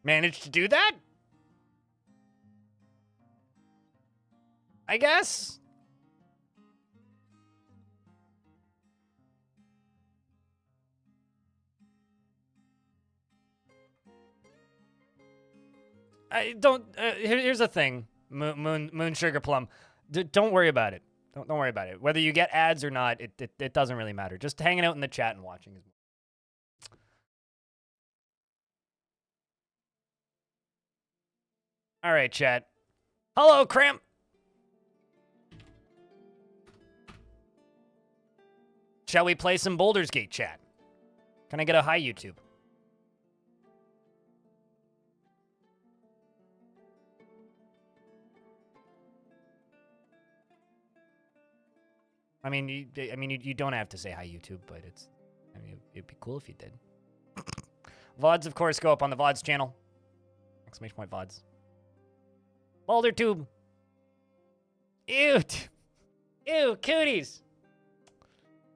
managed to do that? I guess. I don't. Here's the thing, Moon Sugar Plum. Don't worry about it. Don't worry about it. Whether you get ads or not, it doesn't really matter. Just hanging out in the chat and watching is. All right, chat. Hello, Cramp. Shall we play some Bouldersgate, chat? Can I get a hi, YouTube? I mean, you don't have to say hi, YouTube, but it'd be cool if you did. VODs, of course, go up on the VODs channel. Exclamation point VODs. Boulder Tube. Ew. Ew, cooties.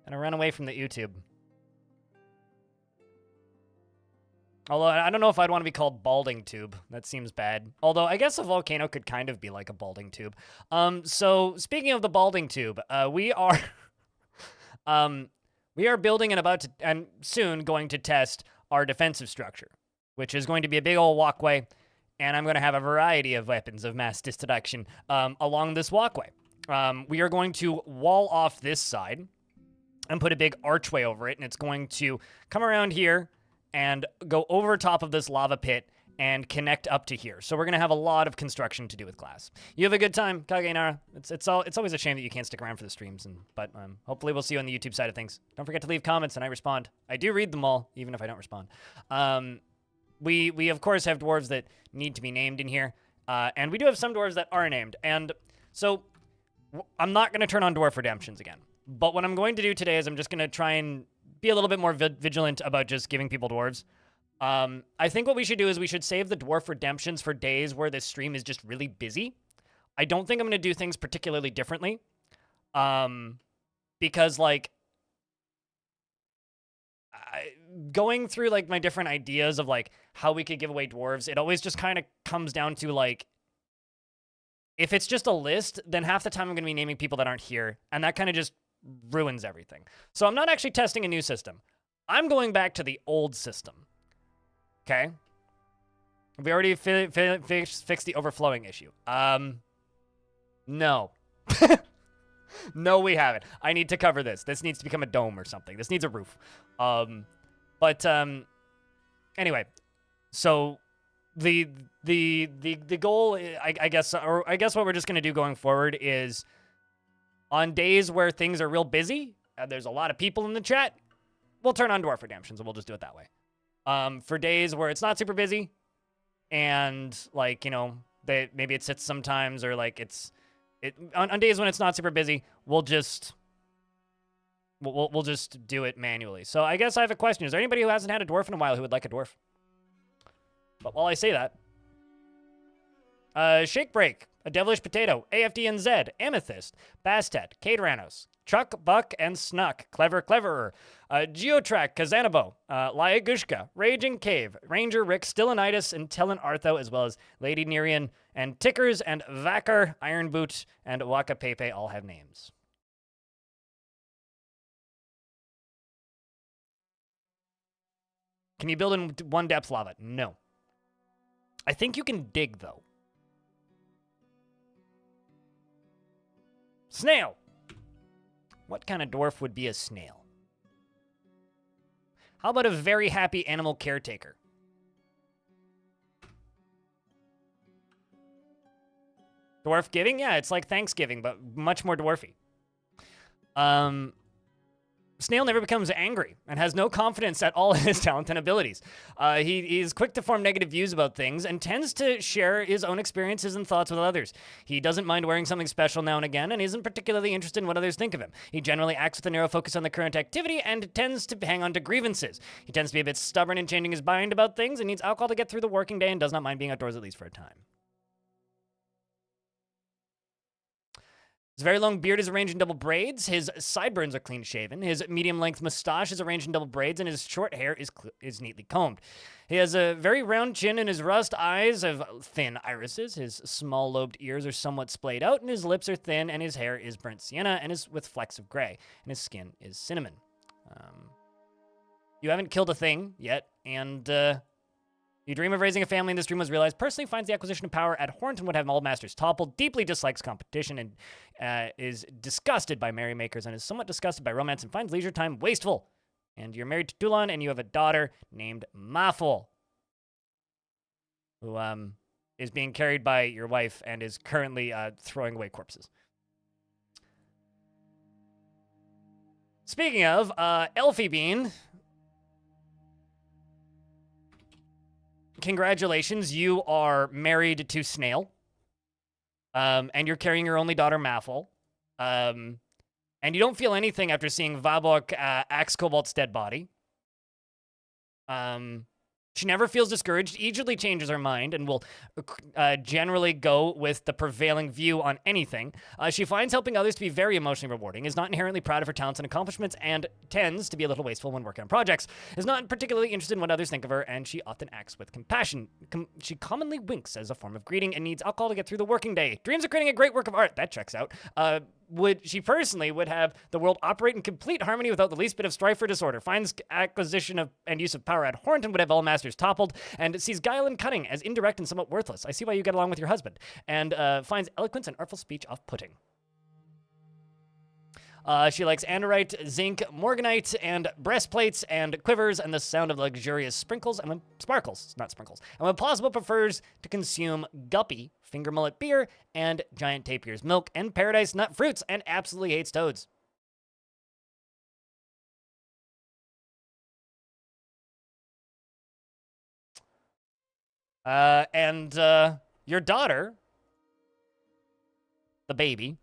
Gonna run away from the YouTube. Although, I don't know if I'd want to be called Balding Tube. That seems bad. Although, I guess a volcano could kind of be like a balding tube. So, speaking of the Balding Tube, we are... we are building and soon going to test our defensive structure, which is going to be a big old walkway, and I'm going to have a variety of weapons of mass destruction along this walkway. We are going to wall off this side and put a big archway over it, and it's going to come around here and go over top of this lava pit and connect up to here. So we're going to have a lot of construction to do with glass. You have a good time, Kagenara. It's always a shame that you can't stick around for the streams, but hopefully we'll see you on the YouTube side of things. Don't forget to leave comments, and I respond. I do read them all, even if I don't respond. We of course have dwarves that need to be named in here, and we do have some dwarves that are named. And so I'm not going to turn on dwarf redemptions again. But what I'm going to do today is I'm just going to try and be a little bit more vigilant about just giving people dwarves. I think what we should do is we should save the dwarf redemptions for days where this stream is just really busy. I don't think I'm going to do things particularly differently. Because, like, going through, like, my different ideas of, like, how we could give away dwarves, it always just kind of comes down to, like, if it's just a list, then half the time I'm going to be naming people that aren't here, and that kind of just ruins everything. So I'm not actually testing a new system. I'm going back to the old system. Okay? We already fixed the overflowing issue. No. No, we haven't. I need to cover this. This needs to become a dome or something. This needs a roof. Anyway, so the goal, I guess what we're just going to do going forward is on days where things are real busy, and there's a lot of people in the chat, we'll turn on dwarf redemptions, and we'll just do it that way. For days where it's not super busy, and, like, you know, maybe it sits sometimes, or, like, on days when it's not super busy, we'll just do it manually. So I guess I have a question. Is there anybody who hasn't had a dwarf in a while who would like a dwarf? But while I say that, Shake Break, A Devilish Potato, AFDNZ, Amethyst, Bastet, Cadranos, Chuck, Buck, and Snuck, Cleverer, Geotrack, Kazanabo, Lyagushka, Raging Cave, Ranger Rick, Stillanitis, and Tellan Artho, as well as Lady Nerian, and Tickers, and Vakar, Iron Boot, and Waka Pepe all have names. Can you build in one depth lava? No. I think you can dig, though. Snail. What kind of dwarf would be a snail? How about a very happy animal caretaker? Dwarf giving? Yeah, it's like Thanksgiving, but much more dwarfy. Snail never becomes angry and has no confidence at all in his talent and abilities. He's quick to form negative views about things and tends to share his own experiences and thoughts with others. He doesn't mind wearing something special now and again and isn't particularly interested in what others think of him. He generally acts with a narrow focus on the current activity and tends to hang on to grievances. He tends to be a bit stubborn in changing his mind about things and needs alcohol to get through the working day and does not mind being outdoors at least for a time. His very long beard is arranged in double braids. His sideburns are clean shaven. His medium-length mustache is arranged in double braids, and his short hair is neatly combed. He has a very round chin, and his rust eyes have thin irises. His small-lobed ears are somewhat splayed out, and his lips are thin, and his hair is burnt sienna and is with flecks of gray, and his skin is cinnamon. You haven't killed a thing yet, and you dream of raising a family, and this dream was realized. Personally finds the acquisition of power at Hornton would have all masters toppled, deeply dislikes competition, and is disgusted by merrymakers, and is somewhat disgusted by romance, and finds leisure time wasteful. And you're married to Dulon, and you have a daughter named Maful, who is being carried by your wife and is currently throwing away corpses. Speaking of, Elfie Bean, congratulations, you are married to Snail, and you're carrying your only daughter, Maful, and you don't feel anything after seeing Vabok axe Kobold's dead body. She never feels discouraged, easily changes her mind, and will generally go with the prevailing view on anything. She finds helping others to be very emotionally rewarding, is not inherently proud of her talents and accomplishments, and tends to be a little wasteful when working on projects. Is not particularly interested in what others think of her, and she often acts with compassion. She commonly winks as a form of greeting and needs alcohol to get through the working day. Dreams of creating a great work of art. That checks out. She personally would have the world operate in complete harmony without the least bit of strife or disorder. Finds acquisition of and use of power at Hornton would have all masters toppled, and sees guile and cunning as indirect and somewhat worthless. I see why you get along with your husband. And finds eloquence and artful speech off-putting. She likes andorite, zinc, morganite, and breastplates, and quivers, and the sound of luxurious sparkles. And when possible, prefers to consume guppy, finger mullet beer, and giant tapir's milk, and paradise nut fruits, and absolutely hates toads. Your daughter, the baby,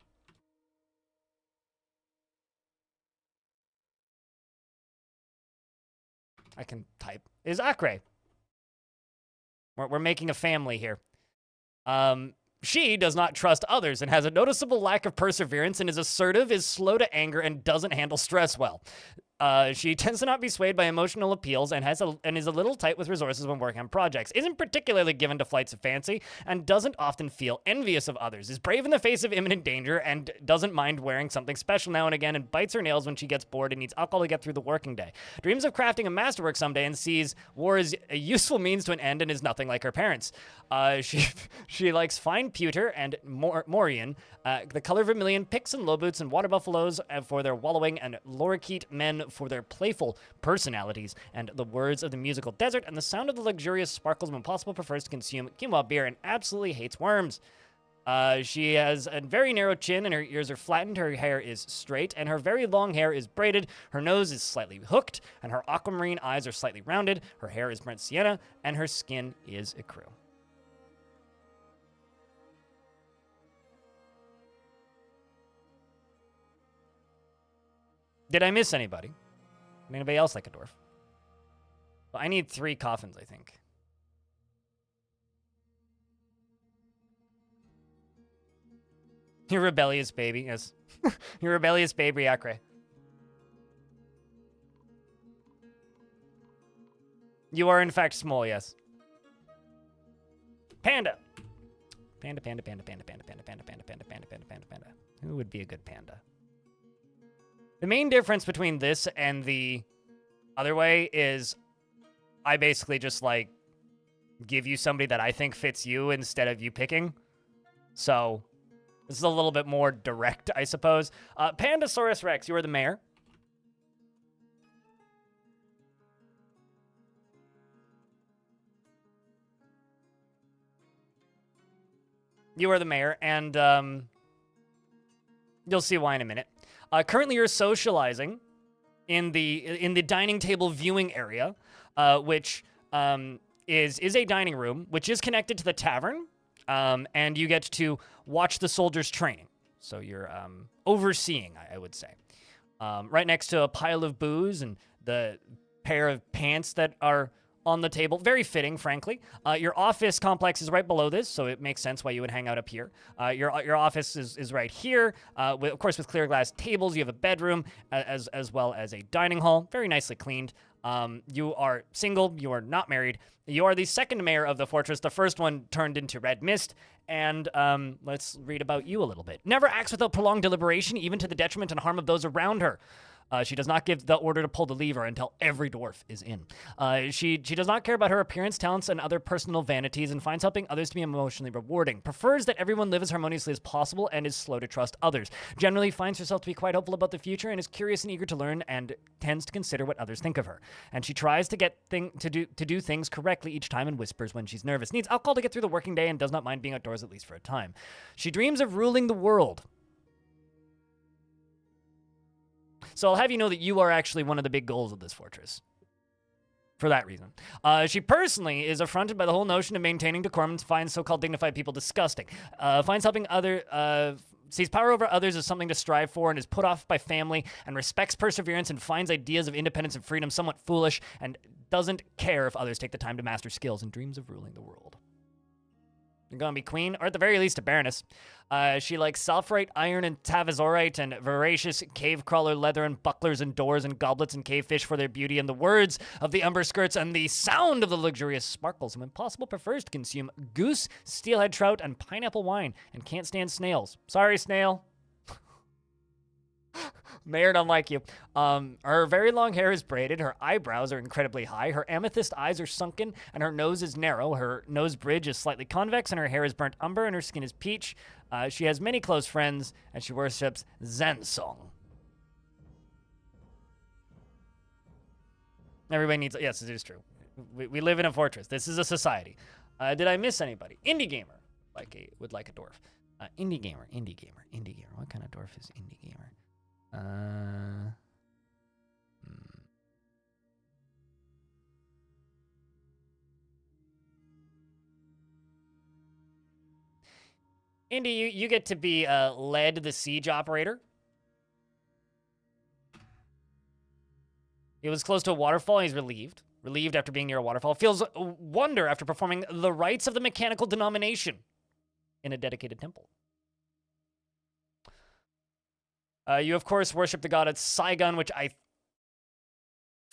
I can type, is Akre. We're making a family here. She does not trust others and has a noticeable lack of perseverance and is assertive, is slow to anger, and doesn't handle stress well. She tends to not be swayed by emotional appeals and is a little tight with resources when working on projects. Isn't particularly given to flights of fancy and doesn't often feel envious of others. Is brave in the face of imminent danger and doesn't mind wearing something special now and again and bites her nails when she gets bored and needs alcohol to get through the working day. Dreams of crafting a masterwork someday and sees war as a useful means to an end and is nothing like her parents. She likes fine pewter and Morian, the color vermilion, picks and low boots and water buffaloes for their wallowing, and lorikeet men for their playful personalities, and the words of the musical desert and the sound of the luxurious sparkles when possible prefers to consume quinoa beer and absolutely hates worms. She has a very narrow chin and her ears are flattened, her hair is straight, and her very long hair is braided, her nose is slightly hooked, and her aquamarine eyes are slightly rounded, her hair is burnt sienna, and her skin is ecru. Did I miss anybody? Anybody else like a dwarf? Well, I need 3 coffins, I think. You rebellious baby, yes. You rebellious baby, Akre. You are in fact small, yes. Panda. Panda. Who would be a good panda? The main difference between this and the other way is I basically just, like, give you somebody that I think fits you instead of you picking. So, this is a little bit more direct, I suppose. Pandasaurus Rex, you are the mayor. You are the mayor, and you'll see why in a minute. Currently, you're socializing in the dining table viewing area, which is a dining room, which is connected to the tavern, and you get to watch the soldiers training. So you're overseeing, I would say. Right next to a pile of booze and the pair of pants that are on the table. Very fitting, frankly. Your office complex is right below this, so it makes sense why you would hang out up here. Your office is right here. Of course, with clear glass tables, you have a bedroom as well as a dining hall. Very nicely cleaned. You are single. You are not married. You are the second mayor of the fortress. The first one turned into red mist. And let's read about you a little bit. Never acts without prolonged deliberation, even to the detriment and harm of those around her. She does not give the order to pull the lever until every dwarf is in. She does not care about her appearance, talents, and other personal vanities, and finds helping others to be emotionally rewarding. Prefers that everyone live as harmoniously as possible, and is slow to trust others. Generally finds herself to be quite hopeful about the future, and is curious and eager to learn, and tends to consider what others think of her. And she tries to do things correctly each time, and whispers when she's nervous. Needs alcohol to get through the working day, and does not mind being outdoors at least for a time. She dreams of ruling the world. So I'll have you know that you are actually one of the big goals of this fortress. For that reason. She personally is affronted by the whole notion of maintaining decorum and finds so-called dignified people disgusting. Finds helping sees power over others as something to strive for and is put off by family and respects perseverance and finds ideas of independence and freedom somewhat foolish and doesn't care if others take the time to master skills and dreams of ruling the world. You're gonna be queen, or at the very least, a baroness. She likes sulfurite, iron, and tavazorite, and voracious cave crawler leather, and bucklers, and doors, and goblets, and cave fish for their beauty, and the words of the umber skirts, and the sound of the luxurious sparkles. And when possible, prefers to consume goose, steelhead trout, and pineapple wine, and can't stand snails. Sorry, snail. Mayor don't like you. Her very long hair is braided, her eyebrows are incredibly high, her amethyst eyes are sunken, and her nose is narrow. Her nose bridge is slightly convex, and her hair is burnt umber, and her skin is peach. She has many close friends, and she worships Zansong. Everybody needs... Yes, it is true. We live in a fortress. This is a society. Did I miss anybody? Indie gamer would like a dwarf. Indie gamer. What kind of dwarf is indie gamer? Indy, you get to be led the siege operator. He was close to a waterfall. He's relieved. Relieved after being near a waterfall. Feels wonder after performing the rites of the mechanical denomination in a dedicated temple. You, of course, worship the god at Saigon, which I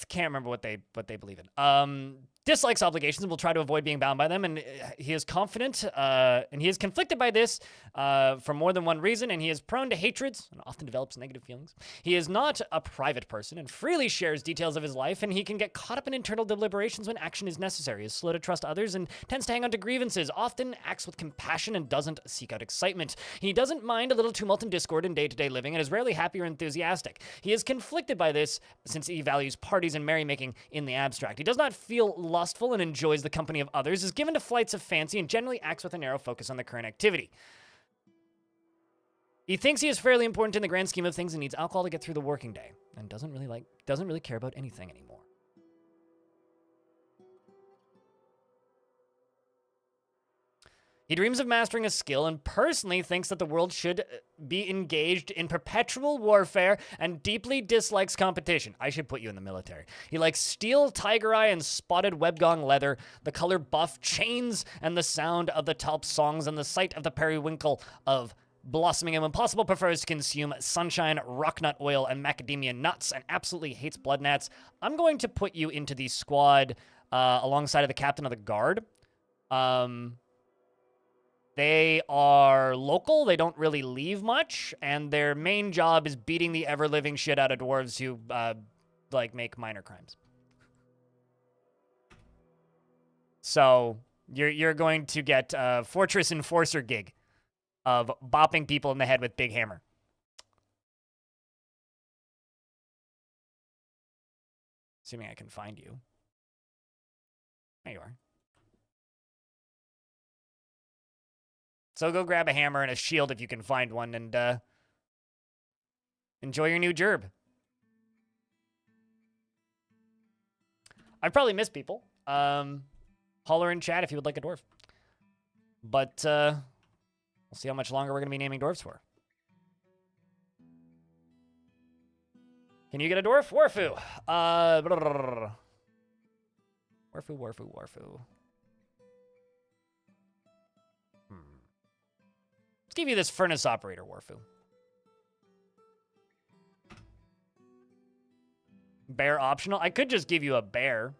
can't remember what they believe in. Dislikes obligations and will try to avoid being bound by them, and he is confident, and he is conflicted by this for more than one reason, and he is prone to hatreds and often develops negative feelings. He is not a private person and freely shares details of his life, and he can get caught up in internal deliberations when action is necessary. He is slow to trust others and tends to hang on to grievances, often acts with compassion and doesn't seek out excitement. He doesn't mind a little tumult and discord in day-to-day living and is rarely happy or enthusiastic. He is conflicted by this since he values parties and merrymaking in the abstract. He does not feel lustful and enjoys the company of others, is given to flights of fancy, and generally acts with a narrow focus on the current activity. He thinks he is fairly important in the grand scheme of things and needs alcohol to get through the working day, and doesn't really care about anything anymore. He dreams of mastering a skill and personally thinks that the world should be engaged in perpetual warfare and deeply dislikes competition. I should put you in the military. He likes steel, tiger eye, and spotted webgong leather, the color buff, chains, and the sound of the Tulp songs, and the sight of the periwinkle of blossoming, and when possible prefers to consume sunshine, rocknut oil, and macadamia nuts, and absolutely hates blood gnats. I'm going to put you into the squad alongside of the captain of the guard. They are local, they don't really leave much, and their main job is beating the ever-living shit out of dwarves who, make minor crimes. So, you're going to get a Fortress Enforcer gig of bopping people in the head with big hammer. Assuming I can find you. There you are. So go grab a hammer and a shield if you can find one, and enjoy your new gerb. I've probably missed people. Holler in chat if you would like a dwarf. But we'll see how much longer we're going to be naming dwarves for. Can you get a dwarf? Warfu. Warfu, Warfu, Warfu. Let's give you this furnace operator, Warfu. Bear optional? I could just give you a bear,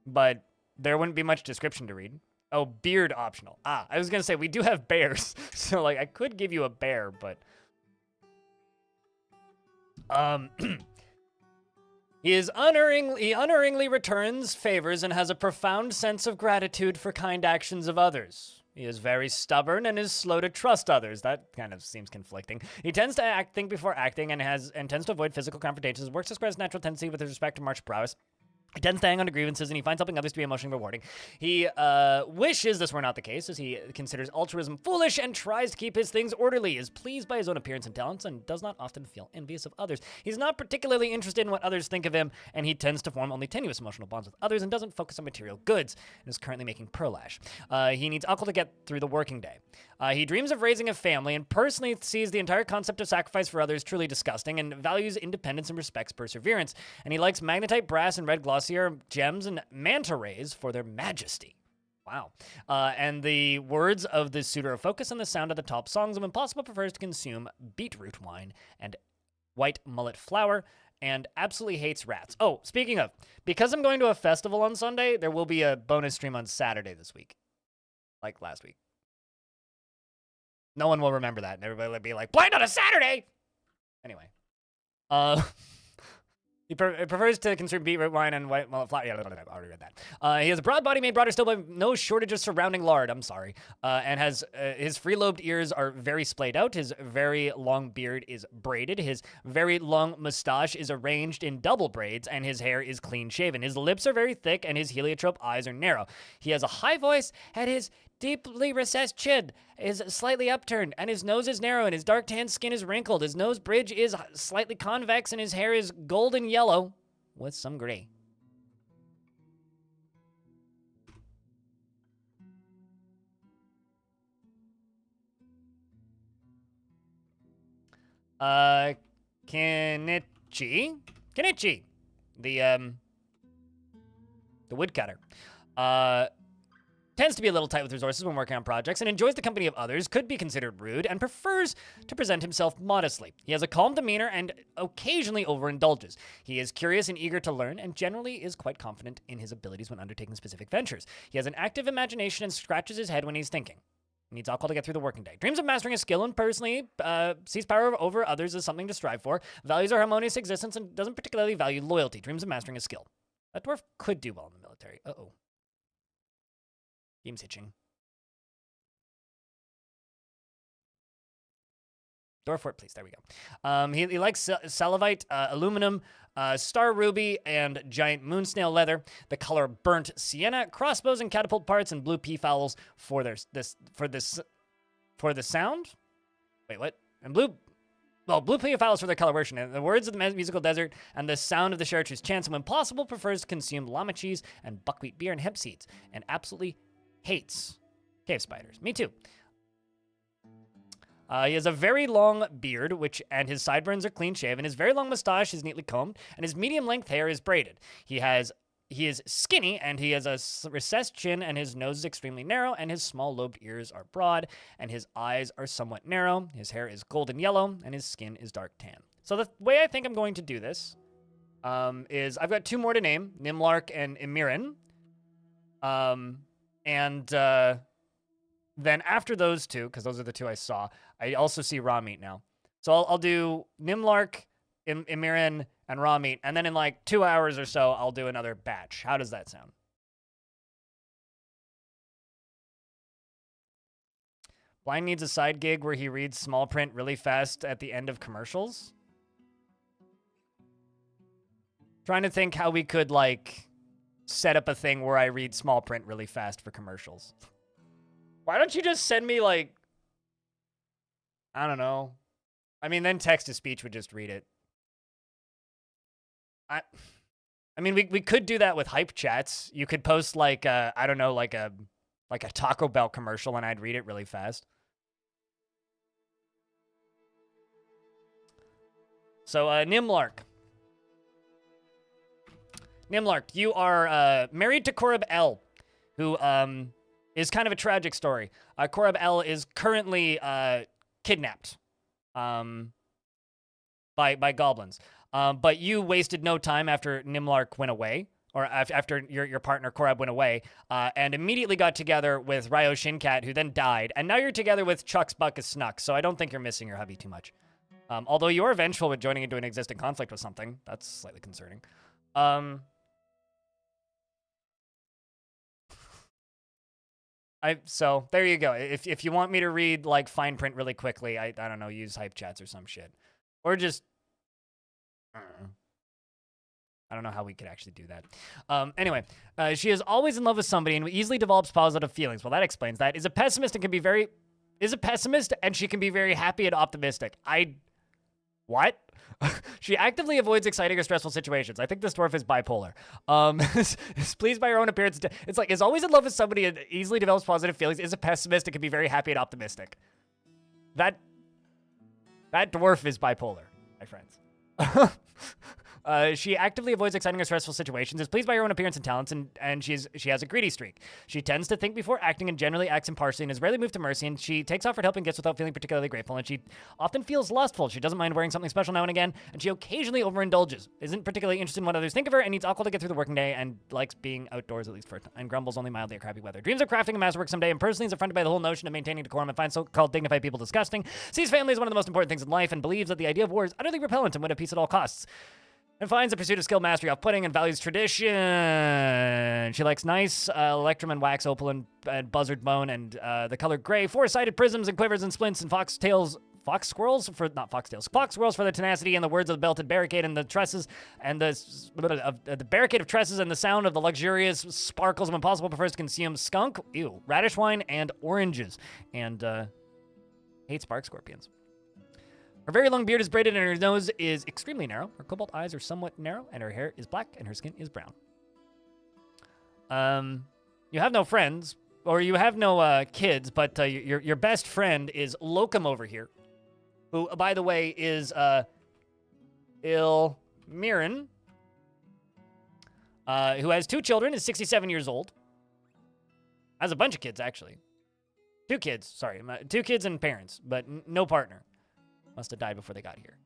but there wouldn't be much description to read. Oh, beard optional. Ah, I was gonna say, we do have bears, so, like, I could give you a bear, but... He unerringly returns favors and has a profound sense of gratitude for kind actions of others. He is very stubborn and is slow to trust others. That kind of seems conflicting. He tends to think before acting and tends to avoid physical confrontations. Works to square his natural tendency with respect to martial prowess. He tends to hang on to grievances, and he finds helping others to be emotionally rewarding. He wishes this were not the case, as he considers altruism foolish and tries to keep his things orderly, is pleased by his own appearance and talents, and does not often feel envious of others. He's not particularly interested in what others think of him, and he tends to form only tenuous emotional bonds with others and doesn't focus on material goods, and is currently making pearl ash. He needs alcohol to get through the working day. He dreams of raising a family and personally sees the entire concept of sacrifice for others truly disgusting and values independence and respects perseverance. And he likes magnetite, brass, and red glossier gems and manta rays for their majesty. Wow. And the words of the suitor of focus and the sound of the top songs of Impossible prefers to consume beetroot wine and white mullet flour and absolutely hates rats. Oh, speaking of, because I'm going to a festival on Sunday, there will be a bonus stream on Saturday this week. Like last week. No one will remember that, and everybody will be like, blind on a Saturday! Anyway. He prefers to consume beetroot wine and white mullet flour. Yeah, I already read that. He has a broad body made broader still, but no shortage of surrounding lard. I'm sorry. And has his free-lobed ears are very splayed out. His very long beard is braided. His very long mustache is arranged in double braids, and his hair is clean-shaven. His lips are very thick, and his heliotrope eyes are narrow. He has a high voice, and his deeply recessed chin is slightly upturned, and his nose is narrow, and his dark tan skin is wrinkled. His nose bridge is slightly convex, and his hair is golden yellow with some gray. Kenichi, the woodcutter. Tends to be a little tight with resources when working on projects and enjoys the company of others, could be considered rude, and prefers to present himself modestly. He has a calm demeanor and occasionally overindulges. He is curious and eager to learn and generally is quite confident in his abilities when undertaking specific ventures. He has an active imagination and scratches his head when he's thinking. Needs alcohol to get through the working day. Dreams of mastering a skill and personally sees power over others as something to strive for. Values a harmonious existence and doesn't particularly value loyalty. Dreams of mastering a skill. That dwarf could do well in the military. Uh-oh. Game's hitching. Door for it, please. There we go. He likes salivite, aluminum, star ruby, and giant moon snail leather. The color burnt sienna, crossbows and catapult parts, and blue peafowls for the sound. Wait, what? And blue peafowls for their coloration. And the words of the musical desert and the sound of the chartreuse chants. When possible, prefers to consume llama cheese and buckwheat beer and hemp seeds, and absolutely hates cave spiders. Me too. He has a very long beard, and his sideburns are clean shaven. His very long mustache is neatly combed, and his medium-length hair is braided. He is skinny, and he has a recessed chin, and his nose is extremely narrow, and his small lobed ears are broad, and his eyes are somewhat narrow. His hair is golden yellow, and his skin is dark tan. So the way I think I'm going to do this is I've got two more to name, Nimlark and Emirin. Then after those two, because those are the two I saw, I also see raw meat now. So I'll do Nimlark, Emirin, and raw meat, and then in like 2 hours or so, I'll do another batch. How does that sound? Blind needs a side gig where he reads small print really fast at the end of commercials. Trying to think how we could, like, set up a thing where I read small print really fast for commercials. Why don't you just send me, like, I don't know. I mean, then text-to-speech would just read it. I mean, we could do that with hype chats. You could post, like, I don't know, like a Taco Bell commercial, and I'd read it really fast. So, Nimlark. Nimlark, you are married to Korab L, who is kind of a tragic story. Korab L is currently kidnapped by goblins. But you wasted no time after Nimlark went away, or after your partner Korab went away, and immediately got together with Ryo Shinkat, who then died. And now you're together with Chuck's Buckus Snuck, so I don't think you're missing your hubby too much. Although you are vengeful with joining into an existing conflict with something. That's slightly concerning. So there you go. If you want me to read like fine print really quickly, I don't know, use hype chats or some shit. Or just I don't know how we could actually do that. Anyway, she is always in love with somebody and easily develops positive feelings. Well, that explains that. Is a pessimist and she can be very happy and optimistic. What? She actively avoids exciting or stressful situations. I think this dwarf is bipolar. Is pleased by her own appearance. It's like, is always in love with somebody and easily develops positive feelings. Is a pessimist and can be very happy and optimistic. That dwarf is bipolar, my friends. She actively avoids exciting or stressful situations, is pleased by her own appearance and talents, and she has a greedy streak. She tends to think before acting and generally acts impartially and is rarely moved to mercy, and she takes offered help and gifts without feeling particularly grateful, and she often feels lustful. She doesn't mind wearing something special now and again, and she occasionally overindulges, isn't particularly interested in what others think of her, and needs alcohol to get through the working day, and likes being outdoors at least for a time, and grumbles only mildly at crappy weather. Dreams of crafting a masterwork someday, and personally is affronted by the whole notion of maintaining decorum and finds so-called dignified people disgusting, sees family as one of the most important things in life, and believes that the idea of war is utterly repellent and win a peace at all costs. And finds the pursuit of skill mastery off-putting and values tradition. She likes nice electrum and wax opal and buzzard bone and the color gray, four-sided prisms and quivers and splints and fox squirrels for the tenacity and the words of the belted barricade and the tresses and the barricade of tresses and the sound of the luxurious sparkles of impossible prefers to consume skunk, radish wine and oranges and hates spark scorpions. Her very long beard is braided and her nose is extremely narrow. Her cobalt eyes are somewhat narrow and her hair is black and her skin is brown. You have no friends, or you have no kids, but your best friend is Locum over here, who, by the way, is Ilmirin, who has 2 children, is 67 years old. Has a bunch of kids, actually. 2 kids, sorry. 2 kids and parents, but no partner. Must have died before they got here.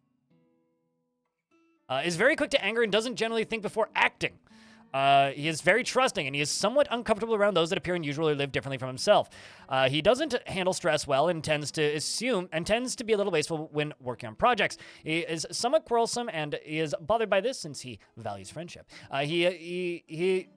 Is very quick to anger and doesn't generally think before acting. He is very trusting, and he is somewhat uncomfortable around those that appear unusual or live differently from himself. He doesn't handle stress well and tends to be a little wasteful when working on projects. He is somewhat quarrelsome, and he is bothered by this since he values friendship. He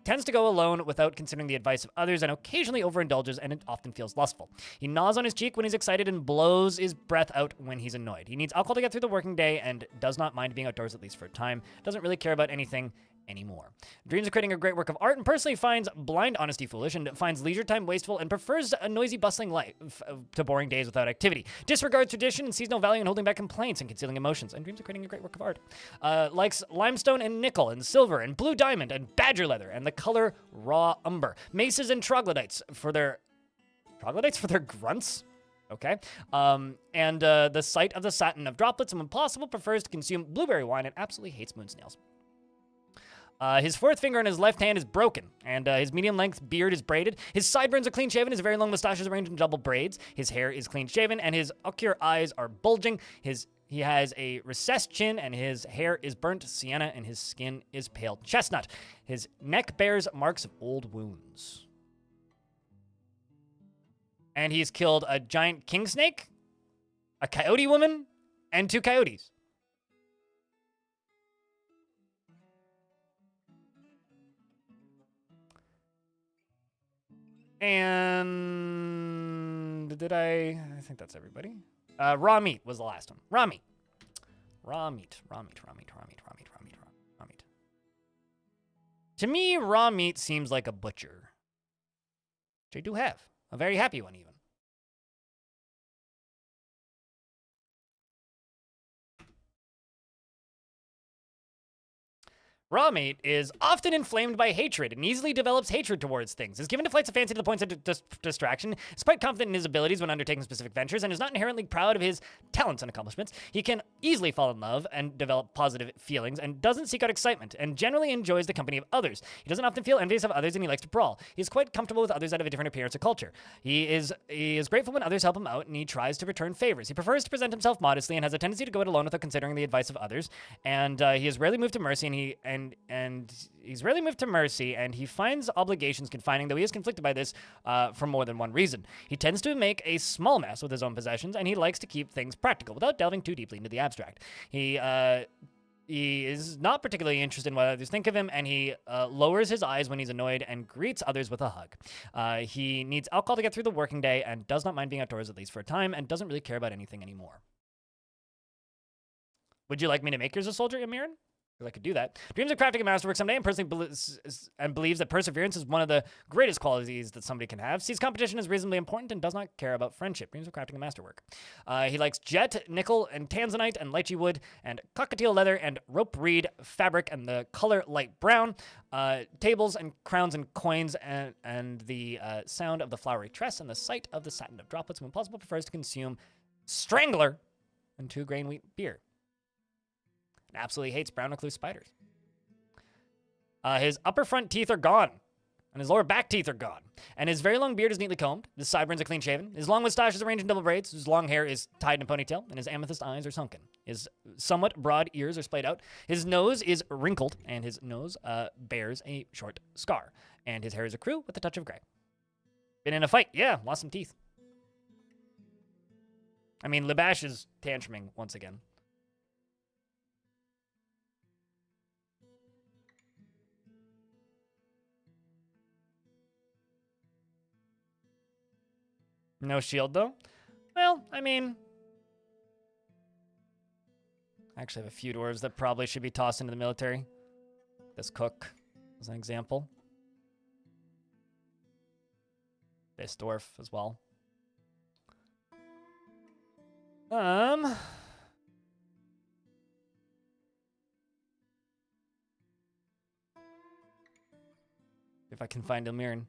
tends to go alone without considering the advice of others and occasionally overindulges and it often feels lustful. He gnaws on his cheek when he's excited and blows his breath out when he's annoyed. He needs alcohol to get through the working day and does not mind being outdoors at least for a time. Doesn't really care about anything anymore. Dreams of creating a great work of art and personally finds blind honesty foolish and finds leisure time wasteful and prefers a noisy, bustling life to boring days without activity. Disregards tradition and sees no value in holding back complaints and concealing emotions and dreams of creating a great work of art. Likes limestone and nickel and silver and blue diamond and badger leather and the color raw umber. Maces and troglodytes for their grunts. Okay. And the sight of the satin of droplets and when possible prefers to consume blueberry wine and absolutely hates moon snails. His 4th finger on his left hand is broken, and his medium-length beard is braided. His sideburns are clean-shaven, his very long mustache is arranged in double braids. His hair is clean-shaven, and his ocular eyes are bulging. He has a recessed chin, and his hair is burnt sienna, and his skin is pale chestnut. His neck bears marks of old wounds. And he's killed a giant king snake, a coyote woman, and 2 coyotes. And I think that's everybody. Raw meat was the last one. Raw meat. To me, raw meat seems like a butcher. Which I do have. A very happy one, even. Raw meat is often inflamed by hatred and easily develops hatred towards things. Is given to flights of fancy to the point of distraction, is quite confident in his abilities when undertaking specific ventures, and is not inherently proud of his talents and accomplishments. He can easily fall in love and develop positive feelings, and doesn't seek out excitement, and generally enjoys the company of others. He doesn't often feel envious of others, and he likes to brawl. He is quite comfortable with others out of a different appearance or culture. He is grateful when others help him out, and he tries to return favors. He prefers to present himself modestly and has a tendency to go it alone without considering the advice of others. And he is rarely moved to mercy, and he's rarely moved to mercy, and he finds obligations confining, though he is conflicted by this for more than one reason. He tends to make a small mess with his own possessions, and he likes to keep things practical without delving too deeply into the abstract. He is not particularly interested in what others think of him, and he lowers his eyes when he's annoyed and greets others with a hug. He needs alcohol to get through the working day and does not mind being outdoors, at least for a time, and doesn't really care about anything anymore. Would you like me to make yours a soldier, Amiran? I could do that. Dreams of crafting a masterwork someday, and personally believes that perseverance is one of the greatest qualities that somebody can have. Sees competition as reasonably important and does not care about friendship. Dreams of crafting a masterwork. He likes jet, nickel, and tanzanite, and lychee wood, and cockatiel leather, and rope reed fabric, and the color light brown. Tables and crowns and coins, and the sound of the flowery tress, and the sight of the satin of droplets. When possible, prefers to consume strangler and 2-grain wheat beer. And absolutely hates brown recluse spiders. His upper front teeth are gone, and his lower back teeth are gone. And his very long beard is neatly combed. His sideburns are clean shaven. His long mustache is arranged in double braids. His long hair is tied in a ponytail, and his amethyst eyes are sunken. His somewhat broad ears are splayed out. His nose is wrinkled, and his nose bears a short scar. And his hair is a crew with a touch of gray. Been in a fight, yeah, lost some teeth. I mean, Libash is tantruming once again. No shield, though? Well, I mean... I actually have a few dwarves that probably should be tossed into the military. This cook, as an example. This dwarf as well. If I can find Ilmirin.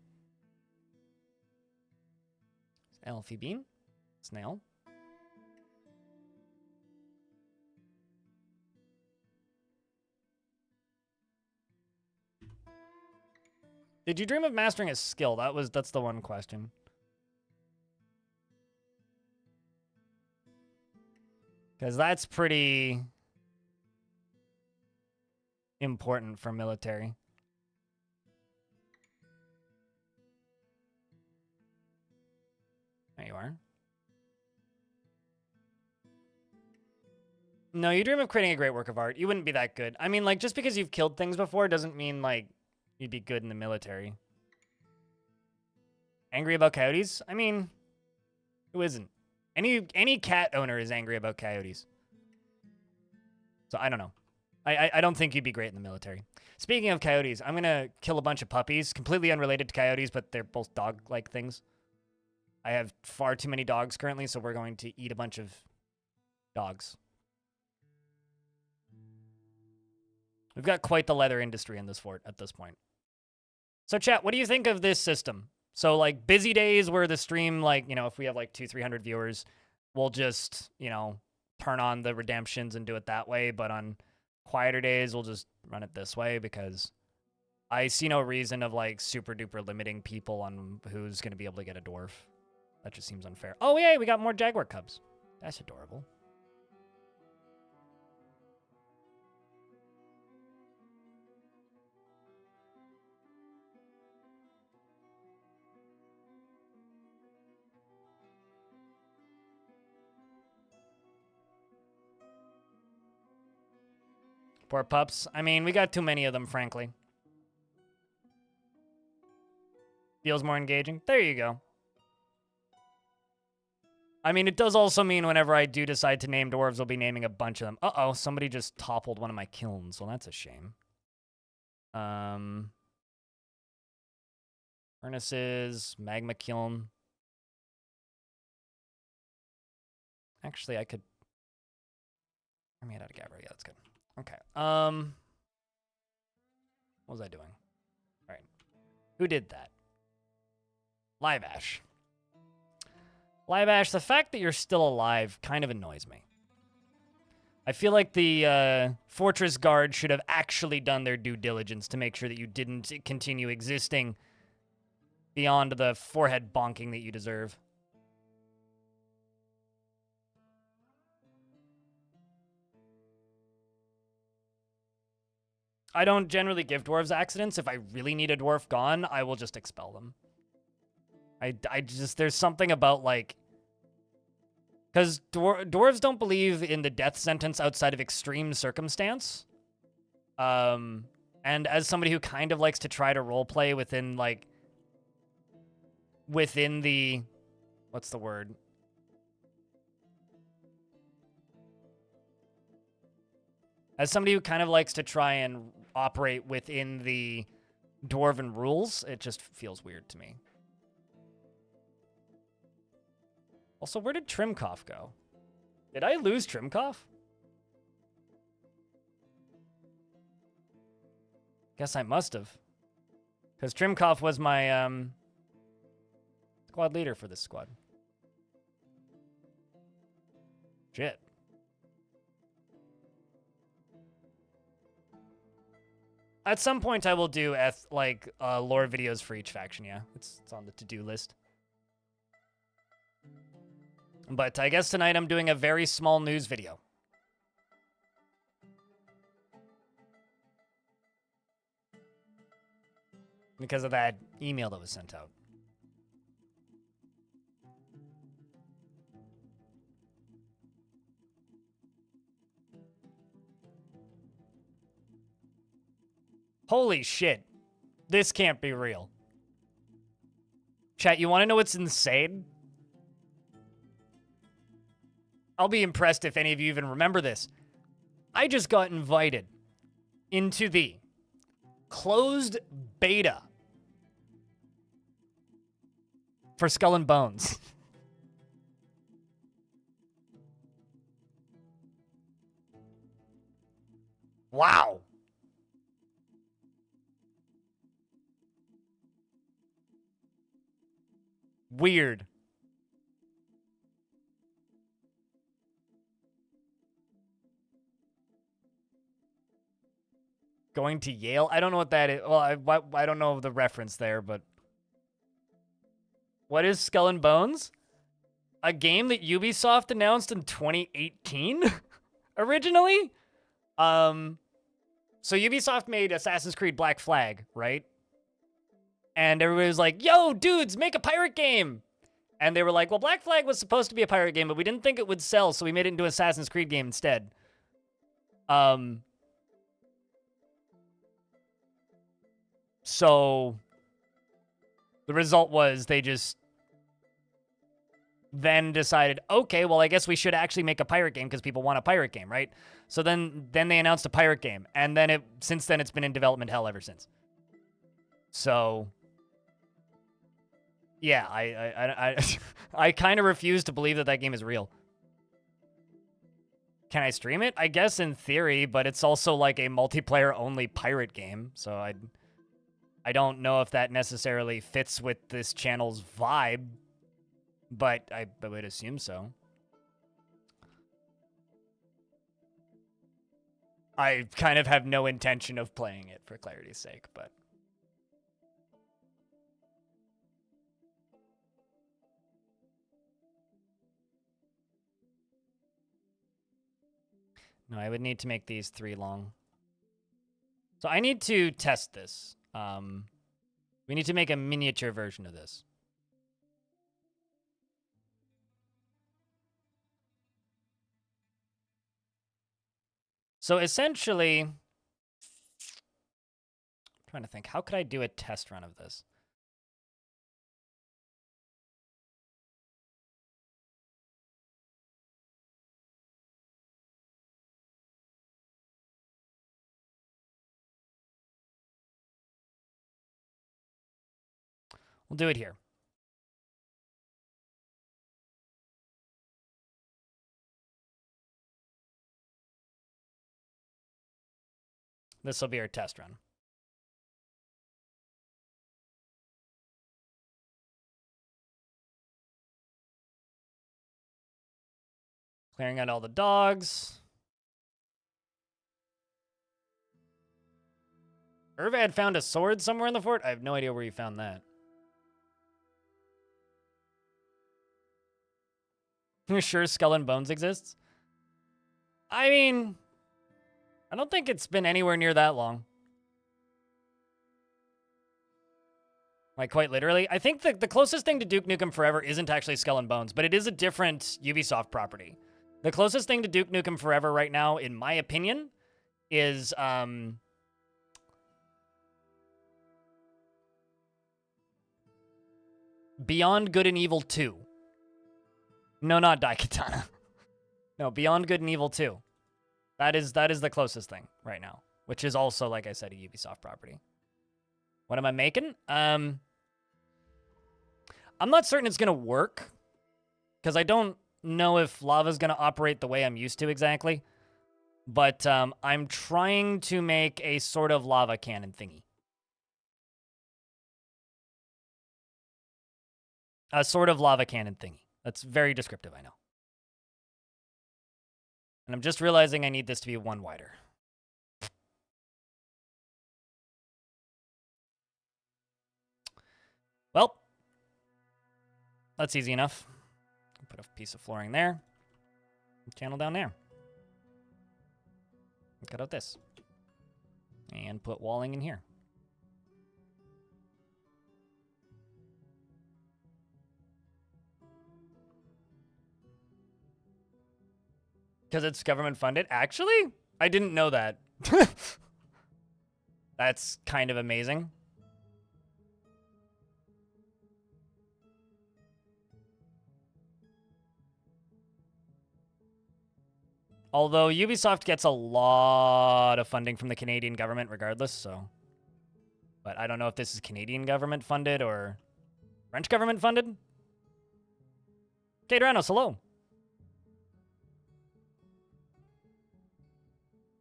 Elfie Bean. Snail. Did you dream of mastering a skill? That's the one question. Because that's pretty important for military. There you are. No, you dream of creating a great work of art. You wouldn't be that good. I mean, like, just because you've killed things before doesn't mean, like, you'd be good in the military. Angry about coyotes? I mean, who isn't? Any cat owner is angry about coyotes. So, I don't know. I don't think you'd be great in the military. Speaking of coyotes, I'm going to kill a bunch of puppies. Completely unrelated to coyotes, but they're both dog-like things. I have far too many dogs currently, so we're going to eat a bunch of dogs. We've got quite the leather industry in this fort at this point. So, chat, what do you think of this system? So, like, busy days where the stream, like, you know, if we have, like, 200-300 viewers, we'll just, you know, turn on the redemptions and do it that way. But on quieter days, we'll just run it this way because I see no reason of, like, super-duper limiting people on who's going to be able to get a dwarf. That just seems unfair. Oh, yay, we got more jaguar cubs. That's adorable. Poor pups. I mean, we got too many of them, frankly. Feels more engaging. There you go. I mean, it does also mean whenever I do decide to name dwarves, I'll be naming a bunch of them. Uh-oh, somebody just toppled one of my kilns. Well, that's a shame. Furnaces, magma kiln. Actually, I could... I made out of gabbro. Yeah, that's good. Okay. What was I doing? All right. Who did that? Live Ash. Live Ash, the fact that you're still alive kind of annoys me. I feel like the Fortress Guard should have actually done their due diligence to make sure that you didn't continue existing beyond the forehead bonking that you deserve. I don't generally give dwarves accidents. If I really need a dwarf gone, I will just expel them. I just, there's something about, like, because dwarves don't believe in the death sentence outside of extreme circumstance. And as somebody who kind of likes to try to roleplay within, like, within the, what's the word? As somebody who kind of likes to try and operate within the dwarven rules, it just feels weird to me. Also, where did Trimkoff go? Did I lose Trimkoff? Guess I must have. Because Trimkoff was my squad leader for this squad. Shit. At some point, I will do lore videos for each faction. Yeah, it's on the to-do list. But I guess tonight I'm doing a very small news video. Because of that email that was sent out. Holy shit. This can't be real. Chat, you want to know what's insane? I'll be impressed if any of you even remember this. I just got invited into the closed beta for Skull and Bones. Wow. Weird. Going to Yale? I don't know what that is. Well, I don't know the reference there, but... What is Skull and Bones? A game that Ubisoft announced in 2018? Originally? So Ubisoft made Assassin's Creed Black Flag, right? And everybody was like, yo, dudes, make a pirate game! And they were like, well, Black Flag was supposed to be a pirate game, but we didn't think it would sell, so we made it into an Assassin's Creed game instead. So the result was they just then decided, okay, well, I guess we should actually make a pirate game because people want a pirate game, right? So then they announced a pirate game, and then since then it's been in development hell ever since. So yeah, I kind of refuse to believe that that game is real. Can I stream it? I guess in theory, but it's also like a multiplayer-only pirate game, so I don't know if that necessarily fits with this channel's vibe, but I would assume so. I kind of have no intention of playing it for clarity's sake, but... No, I would need to make these 3 long. So I need to test this. We need to make a miniature version of this. So essentially, I'm trying to think, how could I do a test run of this? We'll do it here. This will be our test run. Clearing out all the dogs. Irvad found a sword somewhere in the fort? I have no idea where he found that. You sure Skull and Bones exists? I mean, I don't think it's been anywhere near that long. Like, quite literally. I think the closest thing to Duke Nukem Forever isn't actually Skull and Bones, but it is a different Ubisoft property. The closest thing to Duke Nukem Forever right now, in my opinion, is, Beyond Good and Evil 2. No, not Daikatana. No, Beyond Good and Evil 2. That is the closest thing right now, which is also, like I said, a Ubisoft property. What am I making? I'm not certain it's going to work, because I don't know if lava's going to operate the way I'm used to exactly. But I'm trying to make a sort of lava cannon thingy. A sort of lava cannon thingy. That's very descriptive, I know. And I'm just realizing I need this to be one wider. Well, that's easy enough. Put a piece of flooring there. Channel down there. Cut out this. And put walling in here. Because it's government funded? Actually, I didn't know that. That's kind of amazing. Although Ubisoft gets a lot of funding from the Canadian government regardless, so. But I don't know if this is Canadian government funded or French government funded. Cadranos, hello.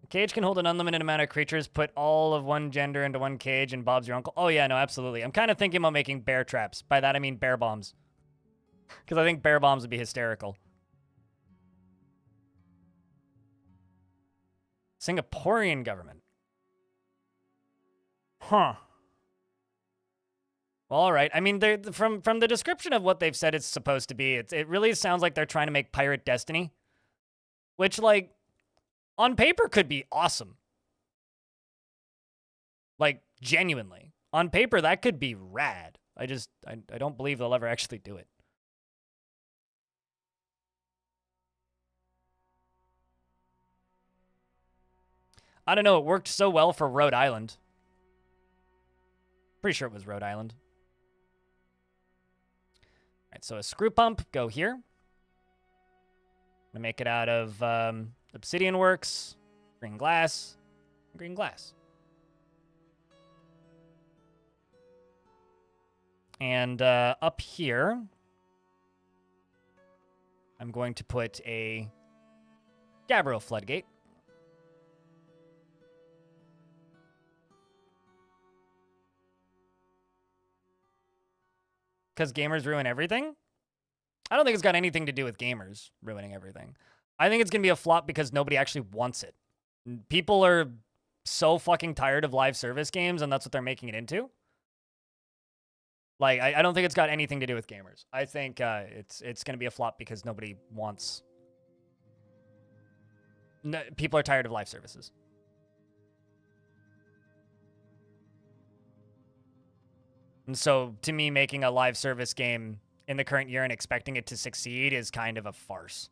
Cage can hold an unlimited amount of creatures. Put all of one gender into one cage and Bob's your uncle. Oh, yeah, no, absolutely. I'm kind of thinking about making bear traps. By that, I mean bear bombs. Because I think bear bombs would be hysterical. Singaporean government. Huh. Well, all right. I mean, from the description of what they've said it's supposed to be, it really sounds like they're trying to make Pirate Destiny. Which, like, on paper could be awesome. Like, genuinely. On paper, that could be rad. I don't believe they'll ever actually do it. I don't know, it worked so well for Rhode Island. Pretty sure it was Rhode Island. All right, so a screw pump, go here. I'm gonna make it out of obsidian works, green glass, green glass. And up here, I'm going to put a Gabriel floodgate. Because gamers ruin everything? I don't think it's got anything to do with gamers ruining everything. I think it's going to be a flop because nobody actually wants it. People are so fucking tired of live service games, and that's what they're making it into. Like, I don't think it's got anything to do with gamers. I think it's going to be a flop because nobody wants... No, people are tired of live services. And so, to me, making a live service game in the current year and expecting it to succeed is kind of a farce.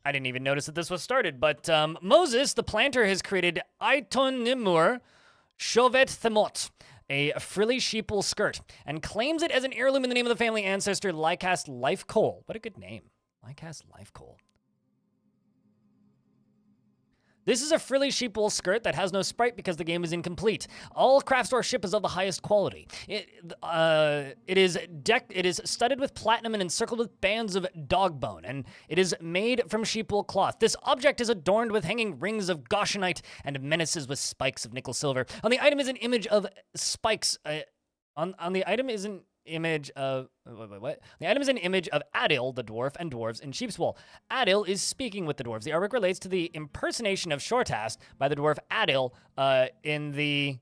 I didn't even notice that this was started, but Moses, the planter, has created Aiton Nimur Shovet Themot, a frilly sheepwool skirt, and claims it as an heirloom in the name of the family ancestor Lycast Lifecoal. What a good name. Lycast Lifecoal. This is a frilly sheepwool skirt that has no sprite because the game is incomplete. All craft store ship is of the highest quality. It is studded with platinum and encircled with bands of dog bone, and it is made from sheepwool cloth. This object is adorned with hanging rings of goshenite and menaces with spikes of nickel silver. On the item is an image of spikes. On the item is an image of what? The item is an image of Adil, the dwarf, and dwarves in sheep's wool. Adil is speaking with the dwarves. The artwork relates to the impersonation of Shortast by the dwarf Adil in the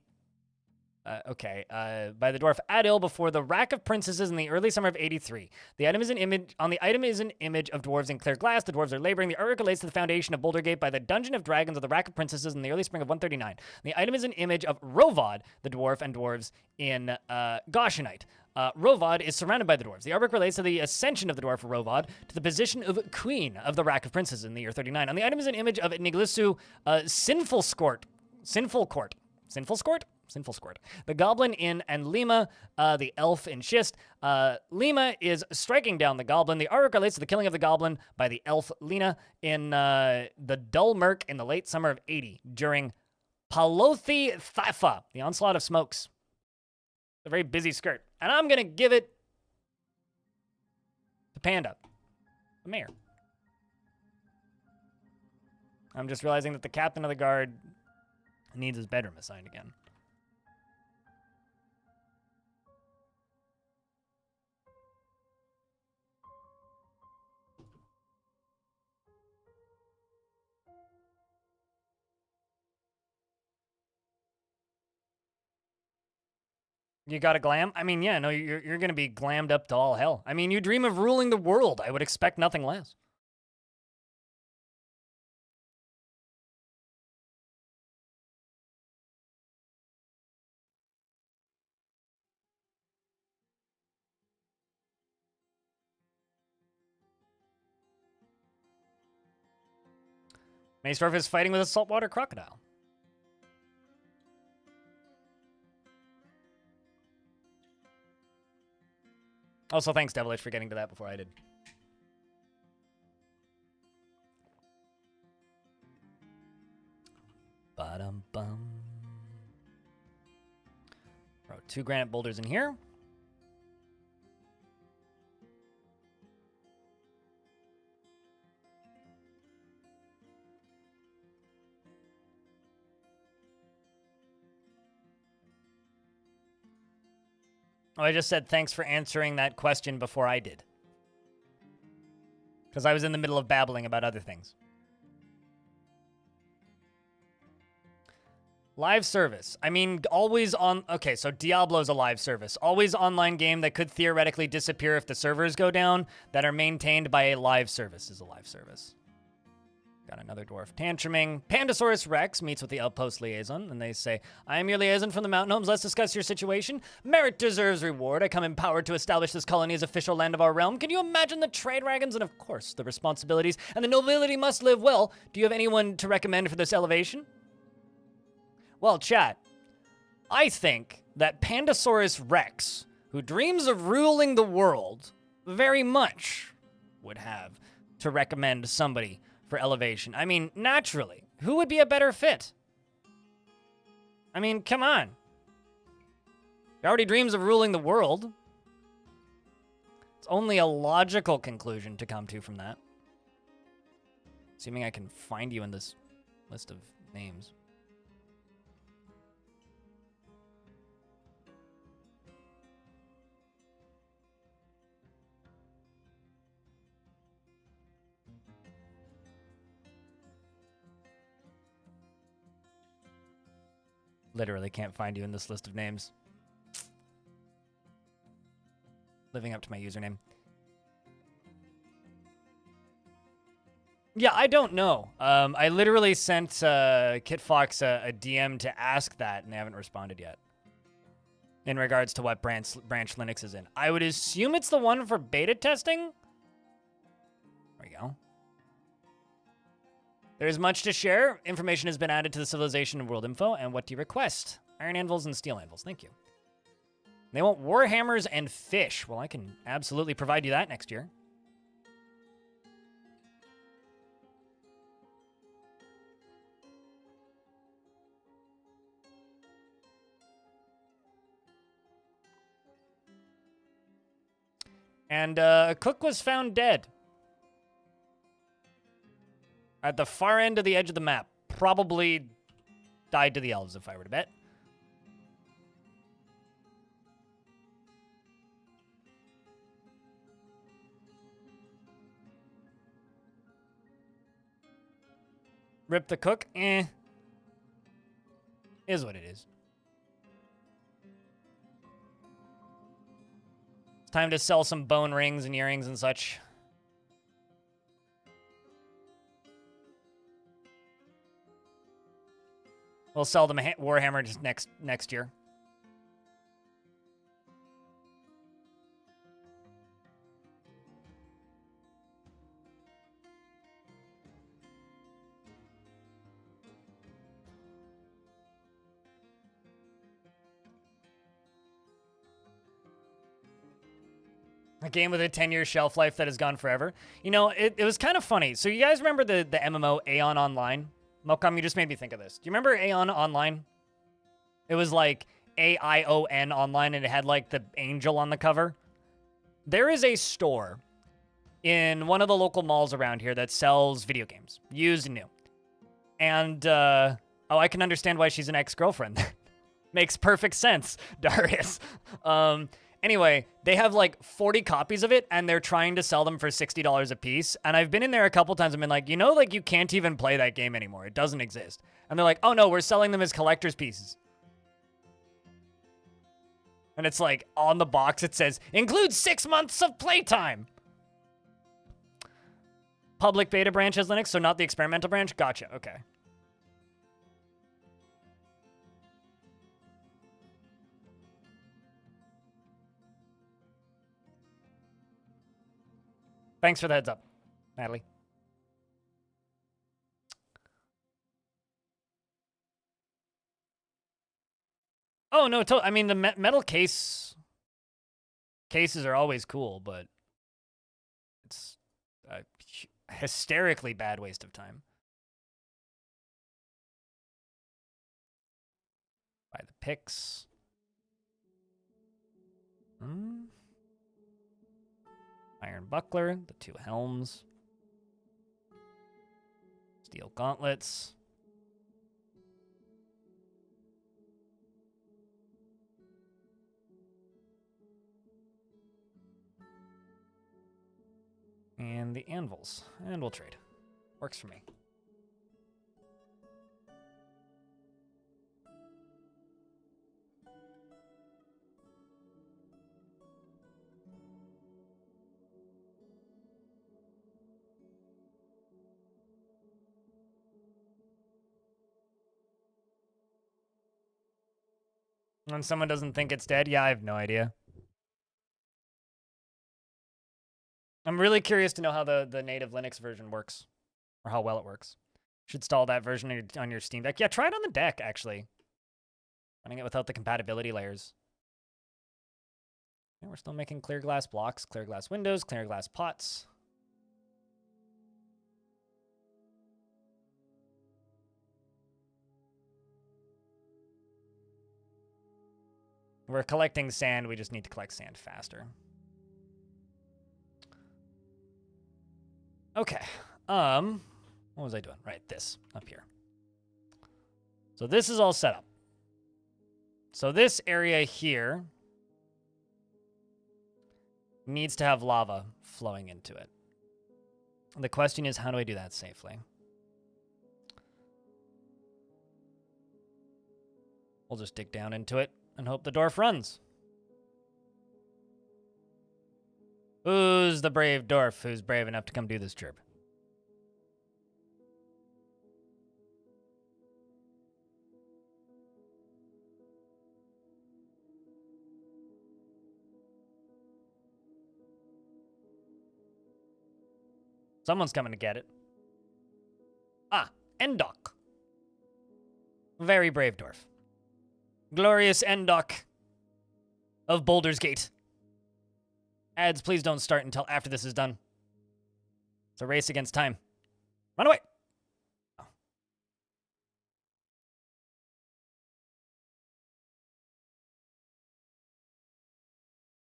by the dwarf Adil before the Rack of Princesses in the early summer of 83. The item is an image, on the item is an image of dwarves in clear glass. The dwarves are laboring. The artwork relates to the foundation of Bouldersgate by the Dungeon of Dragons of the Rack of Princesses in the early spring of 139. The item is an image of Rovod, the dwarf, and dwarves in Goshenite. Rovod is surrounded by the dwarves. The artwork relates to the ascension of the dwarf Rovod to the position of queen of the Rack of Princesses in the year 39. On the item is an image of Niglisu Sinful Squirt. The goblin in and Lima, the elf in Schist. Lima is striking down the goblin. The artwork relates to the killing of the goblin by the elf Lina in the Dull Murk in the late summer of 80 during Palothi Thafa, the onslaught of smokes. A very busy skirt. And I'm going to give it to Panda, the mayor. I'm just realizing that the captain of the guard needs his bedroom assigned again. You got a glam? I mean, yeah, no, you're going to be glammed up to all hell. I mean, you dream of ruling the world. I would expect nothing less. Mace Dwarf is fighting with a saltwater crocodile. Also, thanks, Devilish, for getting to that before I did. Ba-dum-bum. Throw 2 granite boulders in here. Oh, I just said thanks for answering that question before I did. Because I was in the middle of babbling about other things. Live service. I mean, always on... Okay, so Diablo's a live service. Always online game that could theoretically disappear if the servers go down, that are maintained by a live service is a live service. Got another dwarf tantruming. Pandasaurus Rex meets with the outpost liaison, and they say, I am your liaison from the mountain homes. Let's discuss your situation. Merit deserves reward. I come empowered to establish this colony as official land of our realm. Can you imagine the trade dragons and, of course, the responsibilities? And the nobility must live well. Do you have anyone to recommend for this elevation? Well, chat, I think that Pandasaurus Rex, who dreams of ruling the world, very much would have to recommend somebody for elevation. I mean, naturally, who would be a better fit? I mean, come on. He already dreams of ruling the world. It's only a logical conclusion to come to from that. Assuming I can find you in this list of names. Literally can't find you in this list of names. Living up to my username. Yeah, I don't know. I literally sent Kit Fox a DM to ask that, and they haven't responded yet. In regards to what branch Linux is in. I would assume it's the one for beta testing. There we go. There is much to share. Information has been added to the Civilization and World Info. And what do you request? Iron anvils and steel anvils. Thank you. They want warhammers and fish. Well, I can absolutely provide you that next year. And a cook was found dead. At the far end of the edge of the map. Probably died to the elves, if I were to bet. Rip the cook? Eh. Is what it is. It's time to sell some bone rings and earrings and such. We'll sell them Warhammer just next year. A game with a 10-year shelf life that has gone forever. You know, it was kind of funny. So you guys remember the MMO Aeon Online? Mocom, you just made me think of this. Do you remember Aeon Online? It was like AION Online, and it had like the angel on the cover. There is a store in one of the local malls around here that sells video games, used and new. And, oh, I can understand why she's an ex-girlfriend. Makes perfect sense, Darius. Anyway, they have like 40 copies of it, and they're trying to sell them for $60 a piece. And I've been in there a couple times and been like, you know, like you can't even play that game anymore. It doesn't exist. And they're like, oh no, we're selling them as collector's pieces. And it's like, on the box it says, includes 6 months of playtime. Public beta branch has Linux, so not the experimental branch? Gotcha, okay. Thanks for the heads up, Natalie. Oh, no, I mean, the metal cases are always cool, but it's a hysterically bad waste of time. Buy the picks. Iron buckler, the 2 helms. Steel gauntlets. And the anvils. And we'll trade. Works for me. When someone doesn't think it's dead, yeah, I have no idea. I'm really curious to know how the native Linux version works, or how well it works. Should install that version on your Steam Deck. Yeah, try it on the deck, actually. Running it without the compatibility layers. Yeah, we're still making clear glass blocks, clear glass windows, clear glass pots. We're collecting sand. We just need to collect sand faster. Okay. What was I doing? Right, this up here. So this is all set up. So this area here needs to have lava flowing into it. The question is, how do I do that safely? We'll just dig down into it and hope the dwarf runs. Who's the brave dwarf who's brave enough to come do this chirp? Someone's coming to get it. Ah, Endok. Very brave dwarf. Glorious Endok of Bouldersgate. Ads, please don't start until after this is done. It's a race against time. Run away! Oh.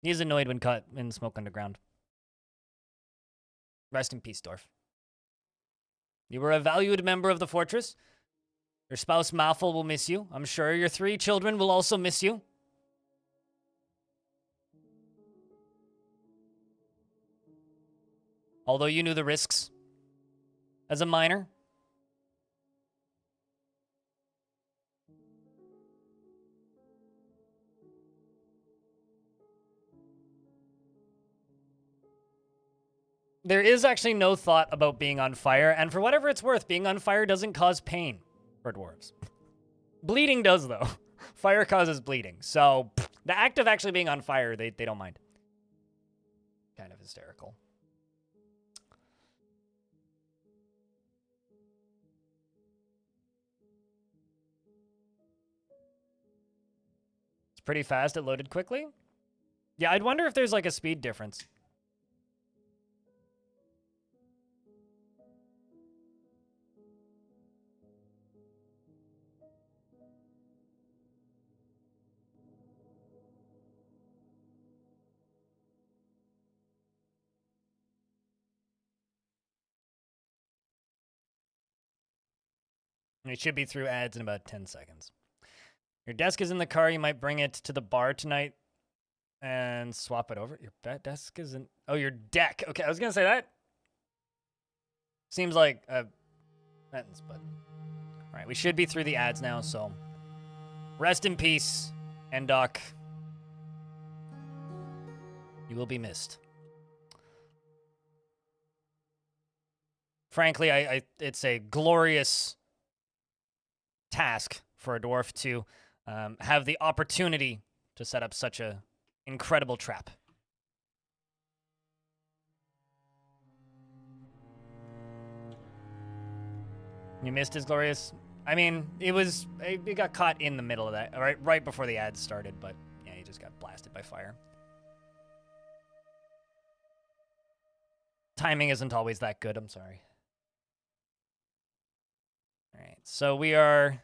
He's annoyed when caught in smoke underground. Rest in peace, Dwarf. You were a valued member of the fortress. Your spouse, Malfel, will miss you. I'm sure your 3 children will also miss you. Although you knew the risks as a minor. There is actually no thought about being on fire, and for whatever it's worth, being on fire doesn't cause pain for dwarves. Bleeding does, though. Fire causes bleeding, so the act of actually being on fire, they don't mind. Kind of hysterical. It's pretty fast. It loaded quickly. Yeah, I'd wonder if there's like a speed difference. It should be through ads in about 10 seconds. Your desk is in the car. You might bring it to the bar tonight and swap it over. Your desk is in... Oh, your deck. Okay, I was going to say that. Seems like a sentence, but... All right, we should be through the ads now, so... Rest in peace, Endok. You will be missed. Frankly, it's a glorious task for a dwarf to have the opportunity to set up such a incredible trap. You missed his glorious... I mean, it got caught in the middle of that, right before the ads started, but yeah, he just got blasted by fire. Timing isn't always that good, I'm sorry. All right, so we are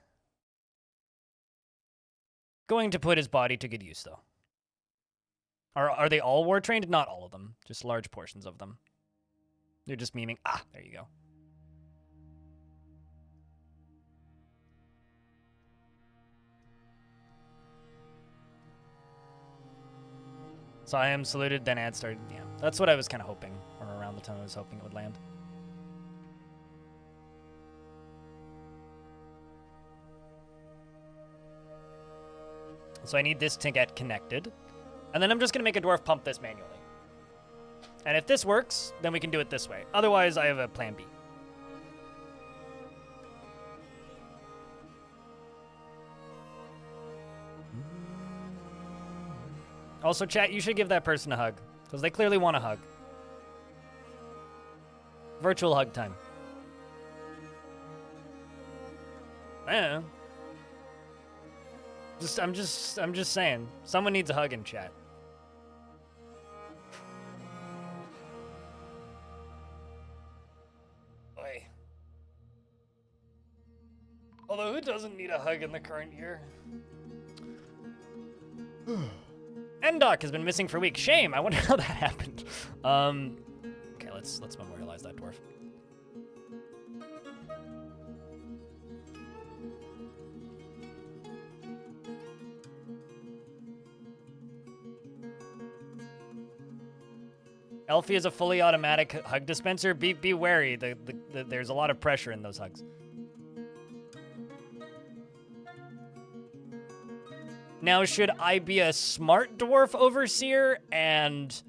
going to put his body to good use, though. Are they all war trained? Not all of them, just large portions of them. They're just memeing. Ah, there you go. So I am saluted, then ad started. Yeah, that's what I was kind of hoping, or around the time I was hoping it would land. So I need this to get connected. And then I'm just going to make a dwarf pump this manually. And if this works, then we can do it this way. Otherwise, I have a plan B. Also, chat, you should give that person a hug, because they clearly want a hug. Virtual hug time. I don't know. I'm just saying. Someone needs a hug in chat. Oy. Although, who doesn't need a hug in the current year? Endok has been missing for weeks. Shame. I wonder how that happened. Okay, let's memorialize that dwarf. Elfie is a fully automatic hug dispenser. Be wary. There's a lot of pressure in those hugs. Now, should I be a smart dwarf overseer and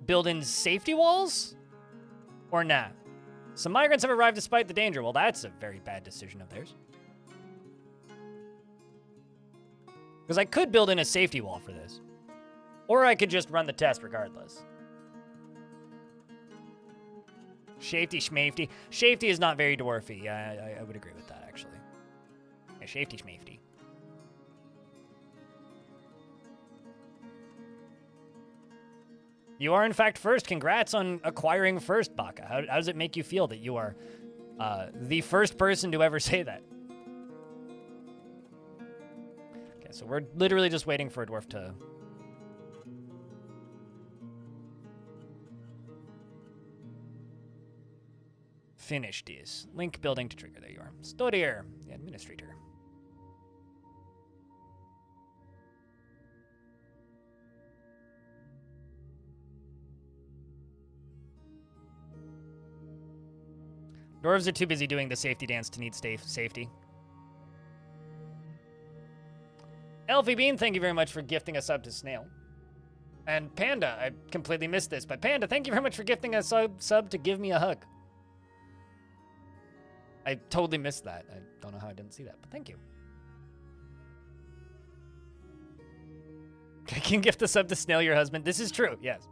build in safety walls? Or nah? Some migrants have arrived despite the danger. Well, that's a very bad decision of theirs. Because I could build in a safety wall for this. Or I could just run the test regardless. Shafety schmafety. Shafety is not very dwarfy. Yeah, I would agree with that, actually. Yeah, shafety schmafety. You are, in fact, first. Congrats on acquiring first, Baka. How does it make you feel that you are the first person to ever say that? Okay, so we're literally just waiting for a dwarf to... finish this. Link building to trigger. There you are. Stodier, the administrator. Dwarves are too busy doing the safety dance to need safety. Elfie Bean, thank you very much for gifting us up to Snail. And Panda, I completely missed this, but Panda, thank you very much for gifting a sub to give me a hug. I totally missed that. I don't know how I didn't see that, but thank you. I can gift a sub to Snail, your husband. This is true, yes.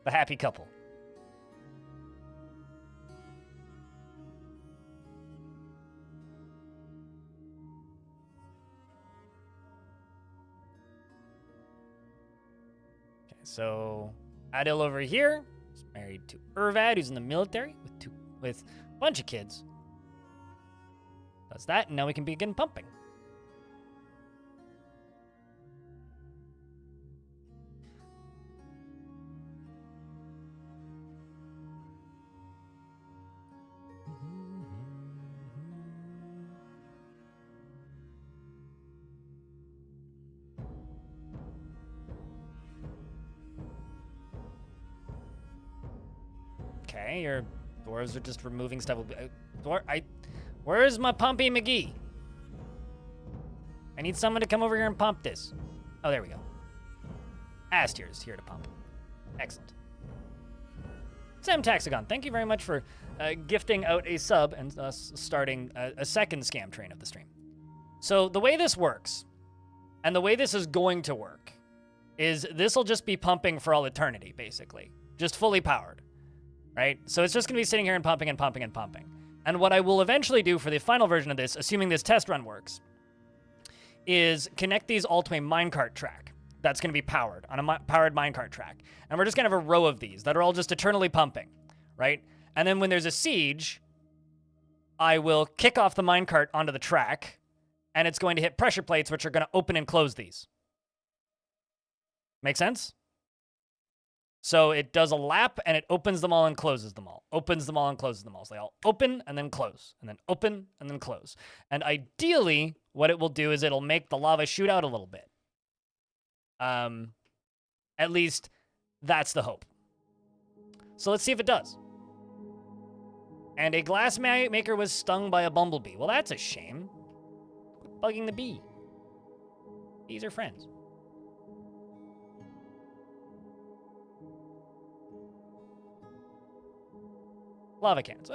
The happy couple. Okay, so Adil over here is married to Irvad, who's in the military with a bunch of kids. Does that, and now we can begin pumping. Okay, your dwarves are just removing stuff. Where's my Pumpy McGee? I need someone to come over here and pump this. Oh, there we go. Astier is here to pump. Excellent. Sam Taxagon, thank you very much for gifting out a sub and starting a second scam train of the stream. So the way this works, and the way this is going to work, is this will just be pumping for all eternity, basically. Just fully powered. Right? So it's just going to be sitting here and pumping and pumping and pumping. And what I will eventually do for the final version of this, assuming this test run works, is connect these all to a minecart track that's going to be powered on a powered minecart track. And we're just going to have a row of these that are all just eternally pumping, right? And then when there's a siege, I will kick off the minecart onto the track, and it's going to hit pressure plates, which are going to open and close these. Make sense? So it does a lap, and it opens them all and closes them all. Opens them all and closes them all. So they all open and then close, and then open and then close. And ideally, what it will do is it'll make the lava shoot out a little bit. At least that's the hope. So let's see if it does. And a glass maker was stung by a bumblebee. Well, that's a shame. Quit bugging the bee. Bees are friends. Lava cans.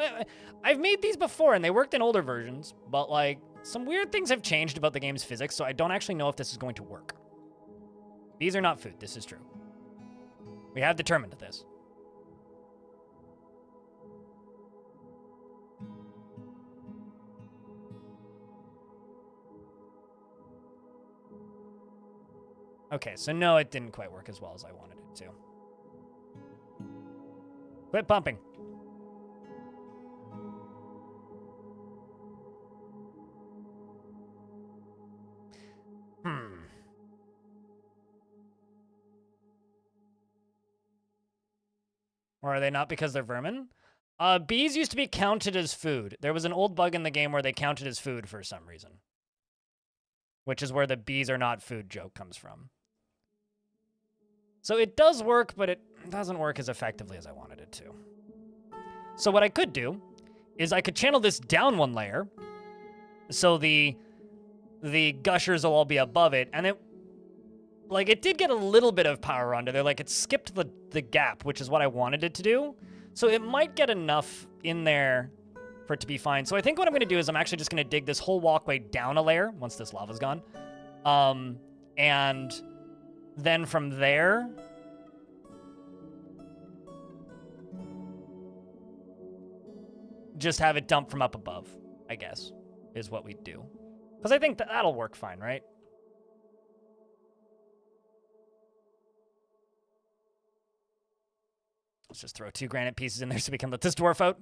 I've made these before, and they worked in older versions, but, like, some weird things have changed about the game's physics, so I don't actually know if this is going to work. These are not food. This is true. We have determined this. Okay, so no, it didn't quite work as well as I wanted it to. Quit pumping. Or are they not because they're vermin? Bees used to be counted as food. There was an old bug in the game where they counted as food for some reason. Which is where the bees are not food joke comes from. So it does work, but it doesn't work as effectively as I wanted it to. So what I could do is I could channel this down one layer. So the gushers will all be above it, and it did get a little bit of power onto there. Like, it skipped the gap, which is what I wanted it to do. So it might get enough in there for it to be fine. So I think what I'm going to do is I'm actually just going to dig this whole walkway down a layer once this lava's gone. And then from there, just have it dump from up above, I guess, is what we'd do. Because I think that'll work fine, right? Let's just throw 2 granite pieces in there so we can let this dwarf out.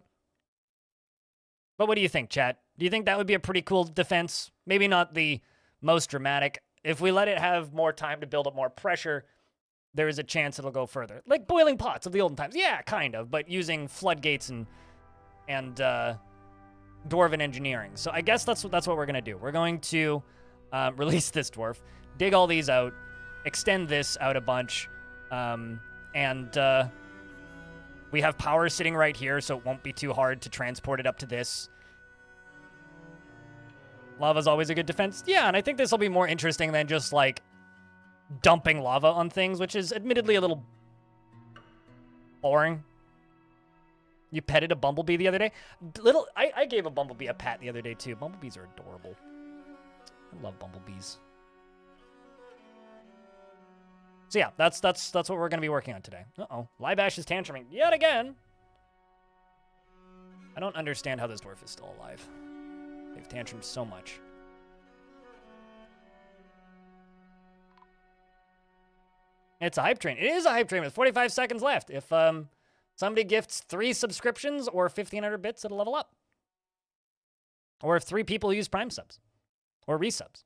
But what do you think, chat? Do you think that would be a pretty cool defense? Maybe not the most dramatic. If we let it have more time to build up more pressure, there is a chance it'll go further. Like boiling pots of the olden times. Yeah, kind of, but using floodgates and dwarven engineering. So I guess that's what we're going to do. We're going to release this dwarf, dig all these out, extend this out a bunch, and we have power sitting right here, so it won't be too hard to transport it up to this. Lava's always a good defense. Yeah, and I think this will be more interesting than just, like, dumping lava on things, which is admittedly a little boring. You petted a bumblebee the other day? I gave a bumblebee a pat the other day, too. Bumblebees are adorable. I love bumblebees. So yeah, that's what we're going to be working on today. Uh-oh. Liebash is tantruming yet again. I don't understand how this dwarf is still alive. They've tantrumed so much. It's a hype train. It is a hype train with 45 seconds left. If somebody gifts 3 subscriptions or 1,500 bits, it'll level up. Or if 3 people use Prime subs or resubs.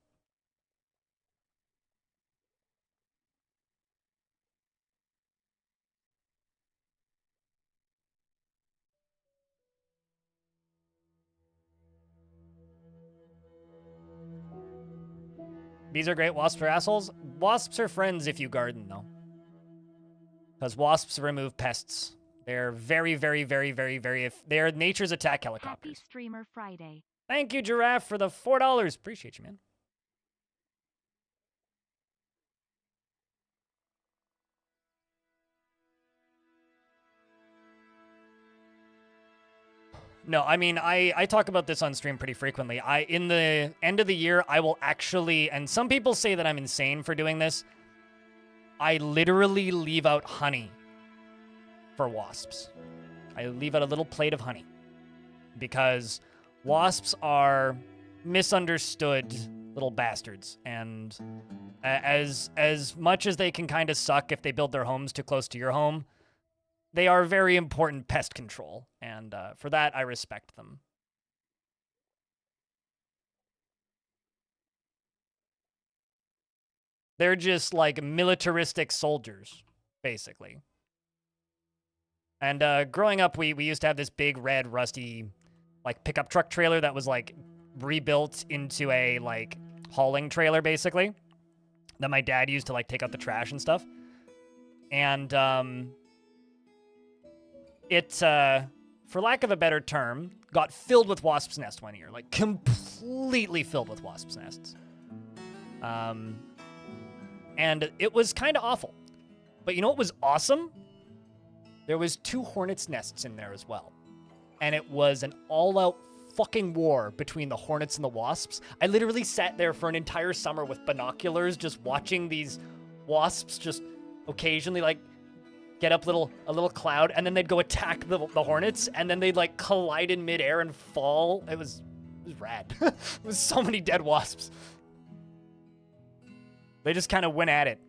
Bees are great, wasps are assholes. Wasps are friends if you garden, though. Because wasps remove pests. They're very, very, very, very, very... They're nature's attack helicopters. Happy Streamer Friday. Thank you, Giraffe, for the $4. Appreciate you, man. No, I mean, I talk about this on stream pretty frequently. In the end of the year, I will actually, and some people say that I'm insane for doing this, I literally leave out honey for wasps. I leave out a little plate of honey because wasps are misunderstood little bastards, and as much as they can kind of suck if they build their homes too close to your home, they are very important pest control, and for that, I respect them. They're just like militaristic soldiers, basically. And growing up, we used to have this big red rusty like pickup truck trailer that was like rebuilt into a like hauling trailer, basically, that my dad used to like take out the trash and stuff. And it, for lack of a better term, got filled with wasps' nests one year. Like, completely filled with wasps' nests. And it was kind of awful. But you know what was awesome? There was 2 hornets' nests in there as well. And it was an all-out fucking war between the hornets and the wasps. I literally sat there for an entire summer with binoculars just watching these wasps just occasionally, like, get up a little cloud, and then they'd go attack the hornets, and then they'd like collide in midair and fall. It was rad. It was so many dead wasps. They just kind of went at it.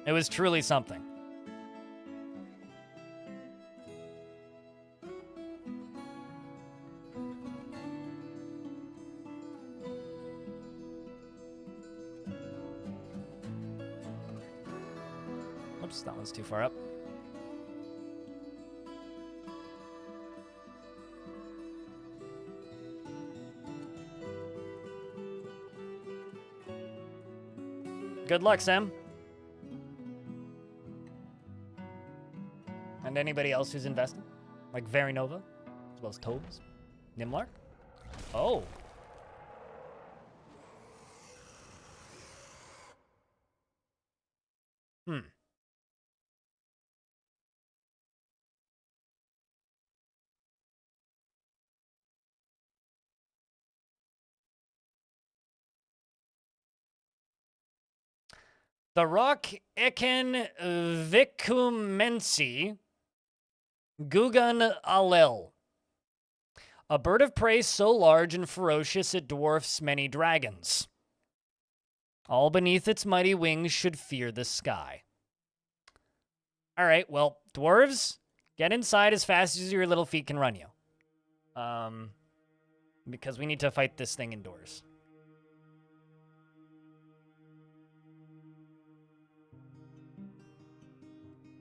It was truly something. Oops, that one's too far up. Good luck, Sam. And anybody else who's invested? Like Varinova, as well as Tobes, Nimlark? Oh. The rock Eken Vikumensi Gugan Alel. A bird of prey so large and ferocious it dwarfs many dragons. All beneath its mighty wings should fear the sky. All right, well, dwarves, get inside as fast as your little feet can run you. Because we need to fight this thing indoors.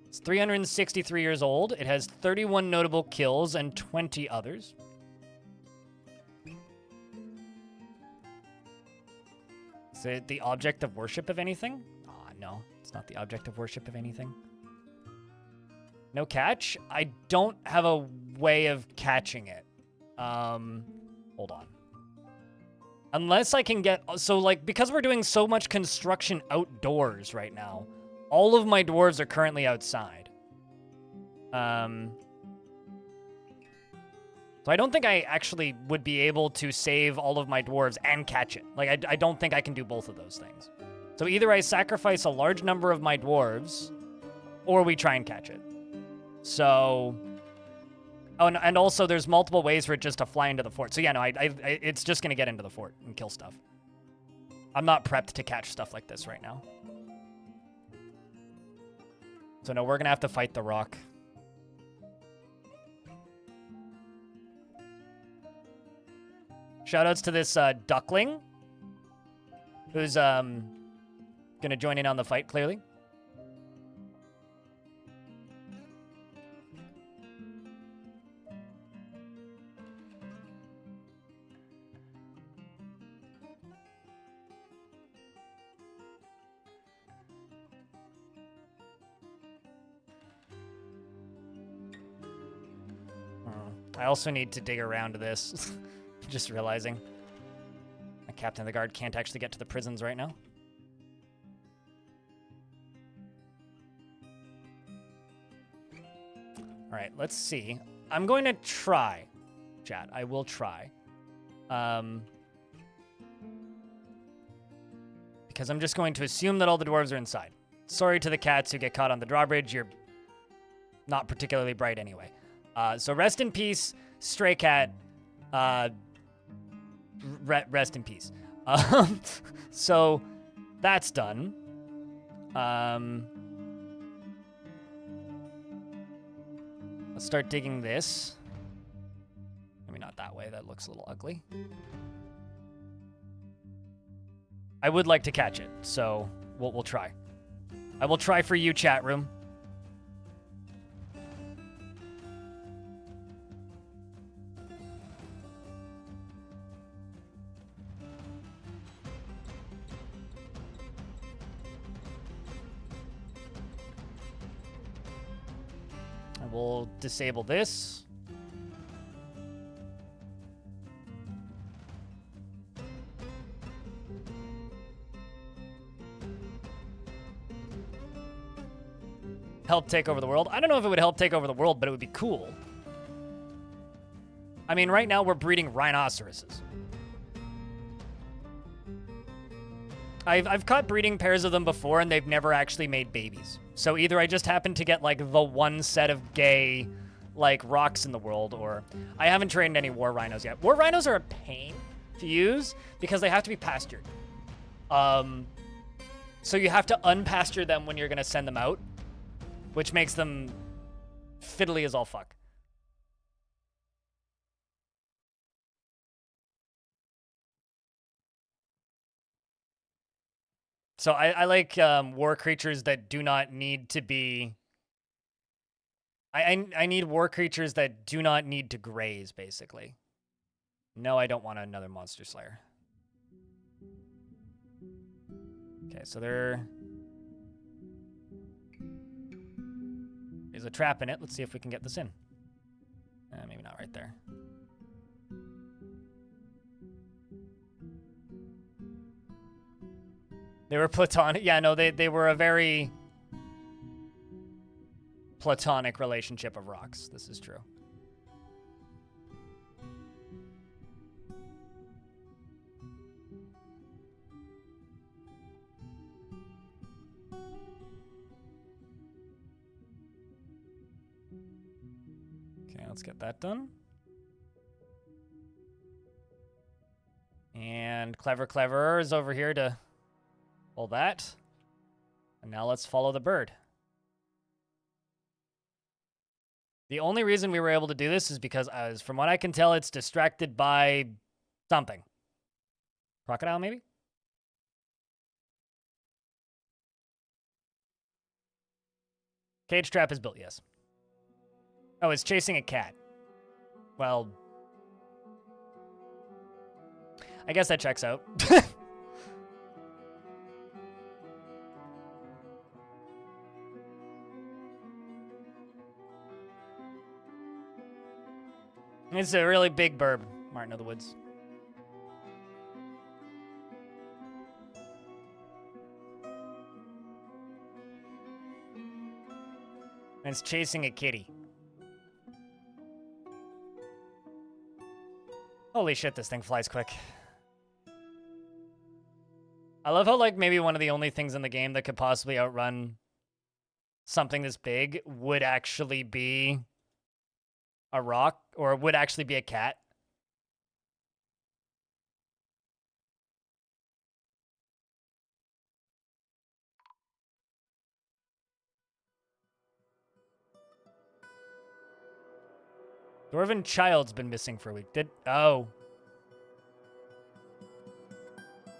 It's 363 years old. It has 31 notable kills and 20 others. Is it the object of worship of anything? Ah, No, it's not the object of worship of anything. No catch? I don't have a way of catching it. Hold on. Unless I can get... So, like, because we're doing so much construction outdoors right now, all of my dwarves are currently outside. So I don't think I actually would be able to save all of my dwarves and catch it. Like, I don't think I can do both of those things. So either I sacrifice a large number of my dwarves, or we try and catch it. So... Oh, and also there's multiple ways for it just to fly into the fort. So yeah, no, it's just going to get into the fort and kill stuff. I'm not prepped to catch stuff like this right now. So no, we're going to have to fight the rock. Shoutouts to this duckling, who's going to join in on the fight, clearly. I also need to dig around this. Just realizing. My captain of the guard can't actually get to the prisons right now. All right, let's see. I'm going to try, chat. I will try. Because I'm just going to assume that all the dwarves are inside. Sorry to the cats who get caught on the drawbridge. You're not particularly bright anyway. So rest in peace, stray cat. Rest in peace. So that's done. Let's start digging this. Maybe not that way. That looks a little ugly. I would like to catch it, so we'll try. I will try for you, chat room. We'll disable this. Help take over the world. I don't know if it would help take over the world, but it would be cool. I mean, right now we're breeding rhinoceroses. I've caught breeding pairs of them before, and they've never actually made babies. So either I just happen to get, like, the one set of gay, like, rocks in the world, or I haven't trained any war rhinos yet. War rhinos are a pain to use because they have to be pastured. So you have to unpasture them when you're going to send them out, which makes them fiddly as all fuck. So I like war creatures that do not need to be... I need war creatures that do not need to graze, basically. No, I don't want another Monster Slayer. Okay, so there's a trap in it. Let's see if we can get this in. Maybe not right there. They were platonic. Yeah, no, they were a very platonic relationship of rocks. This is true. Okay, let's get that done. And Clever is over here to hold that. And now let's follow the bird. The only reason we were able to do this is because, from what I can tell, it's distracted by something. Crocodile, maybe? Cage trap is built, yes. Oh, it's chasing a cat. Well, I guess that checks out. It's a really big burb, Martin of the Woods. And it's chasing a kitty. Holy shit, this thing flies quick. I love how, like, maybe one of the only things in the game that could possibly outrun something this big would actually be a rock, or would actually be a cat. Dwarven child's been missing for a week. Oh.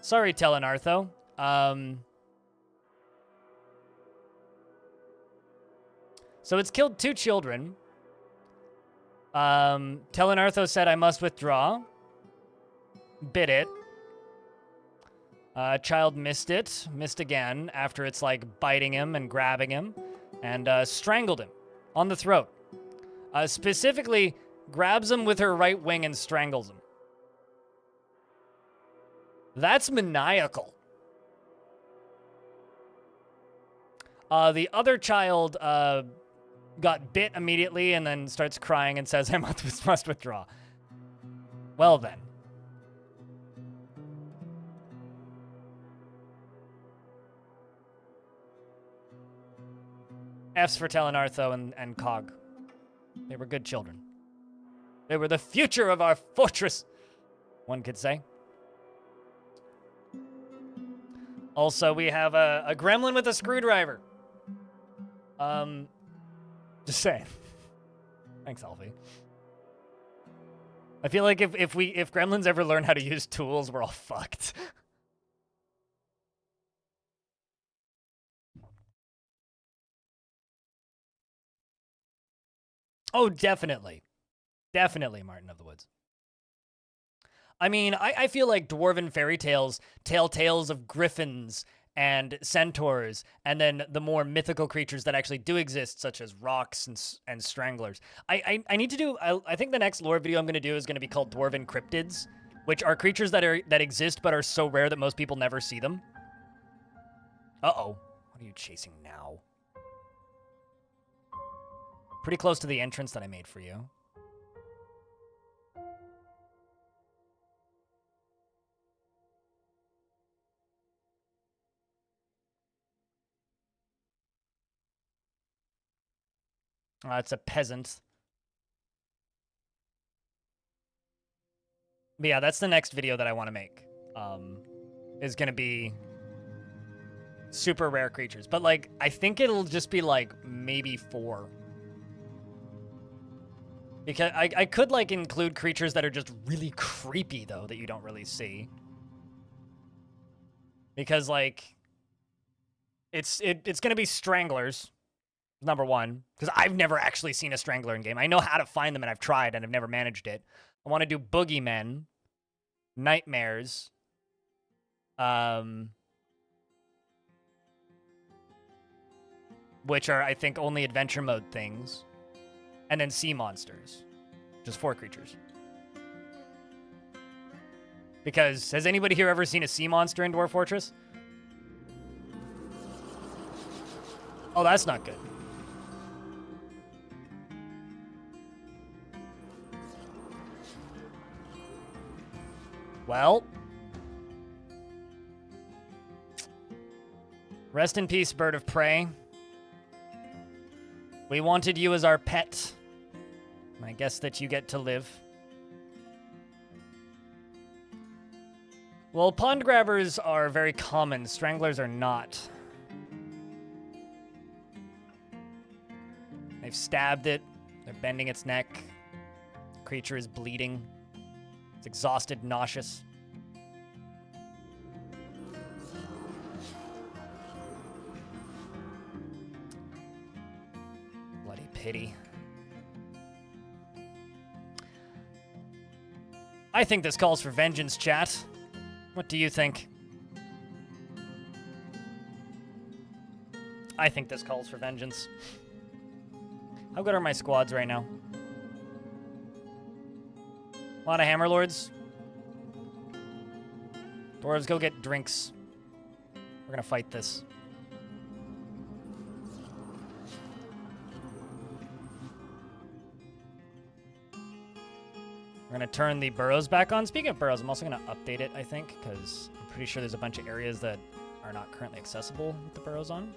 Sorry, Telenartho. So it's killed 2 children. Telenartho said I must withdraw. Bit it. Child missed it. Missed again after it's like biting him and grabbing him. And strangled him on the throat. Specifically, grabs him with her right wing and strangles him. That's maniacal. The other child got bit immediately and then starts crying and says, I must withdraw. Well then. F's for Telenartho and Cog. They were good children. They were the future of our fortress, one could say. Also, we have a gremlin with a screwdriver. Just saying. Thanks, Alfie. I feel like if gremlins ever learn how to use tools, we're all fucked. Oh, definitely. Definitely, Martin of the Woods. I mean, I feel like dwarven fairy tales tell tales of griffins and centaurs, and then the more mythical creatures that actually do exist, such as rocks and stranglers. I need to do, I think the next lore video I'm going to do is going to be called Dwarven Cryptids, which are creatures that exist but are so rare that most people never see them. Uh-oh. What are you chasing now? Pretty close to the entrance that I made for you. It's a peasant. But yeah, that's the next video that I want to make. Is going to be super rare creatures. But, like, I think it'll just be, like, maybe 4. Because I could, like, include creatures that are just really creepy, though, that you don't really see. Because, like, it's going to be stranglers. Number 1, because I've never actually seen a strangler in game. I know how to find them, and I've tried, and I've never managed it. I want to do boogeymen, nightmares, which are, I think, only adventure mode things, and then sea monsters, just 4 creatures. Because, has anybody here ever seen a sea monster in Dwarf Fortress? Oh, that's not good. Well, rest in peace, bird of prey. We wanted you as our pet. I guess that you get to live. Well, pond grabbers are very common. Stranglers are not. They've stabbed it. They're bending its neck. The creature is bleeding. It's exhausted, nauseous. Bloody pity. I think this calls for vengeance, chat. What do you think? I think this calls for vengeance. How good are my squads right now? A lot of Hammerlords. Dwarves, go get drinks. We're gonna fight this. We're gonna turn the burrows back on. Speaking of burrows, I'm also gonna update it, I think, because I'm pretty sure there's a bunch of areas that are not currently accessible with the burrows on.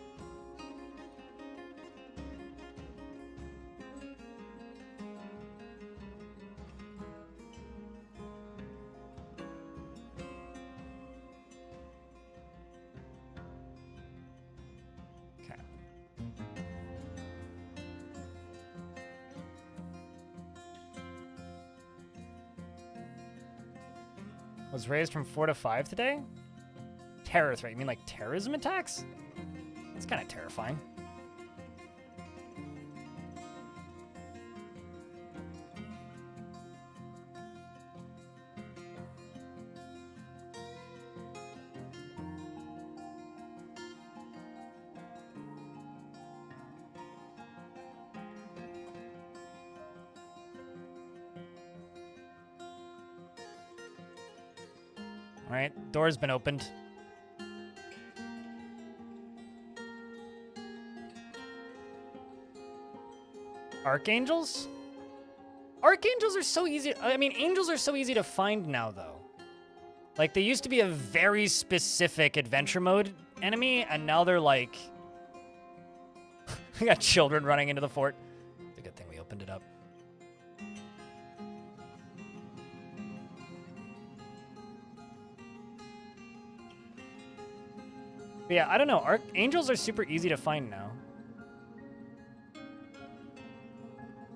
Was raised from 4 to 5 today? Terror threat. You mean like terrorism attacks? That's kind of terrifying. All right, door's been opened. Archangels? Archangels are so easy. I mean, angels are so easy to find now, though. Like, they used to be a very specific adventure mode enemy, and now they're like... We got children running into the fort. It's a good thing we opened it up. But yeah, I don't know. Archangels are super easy to find now.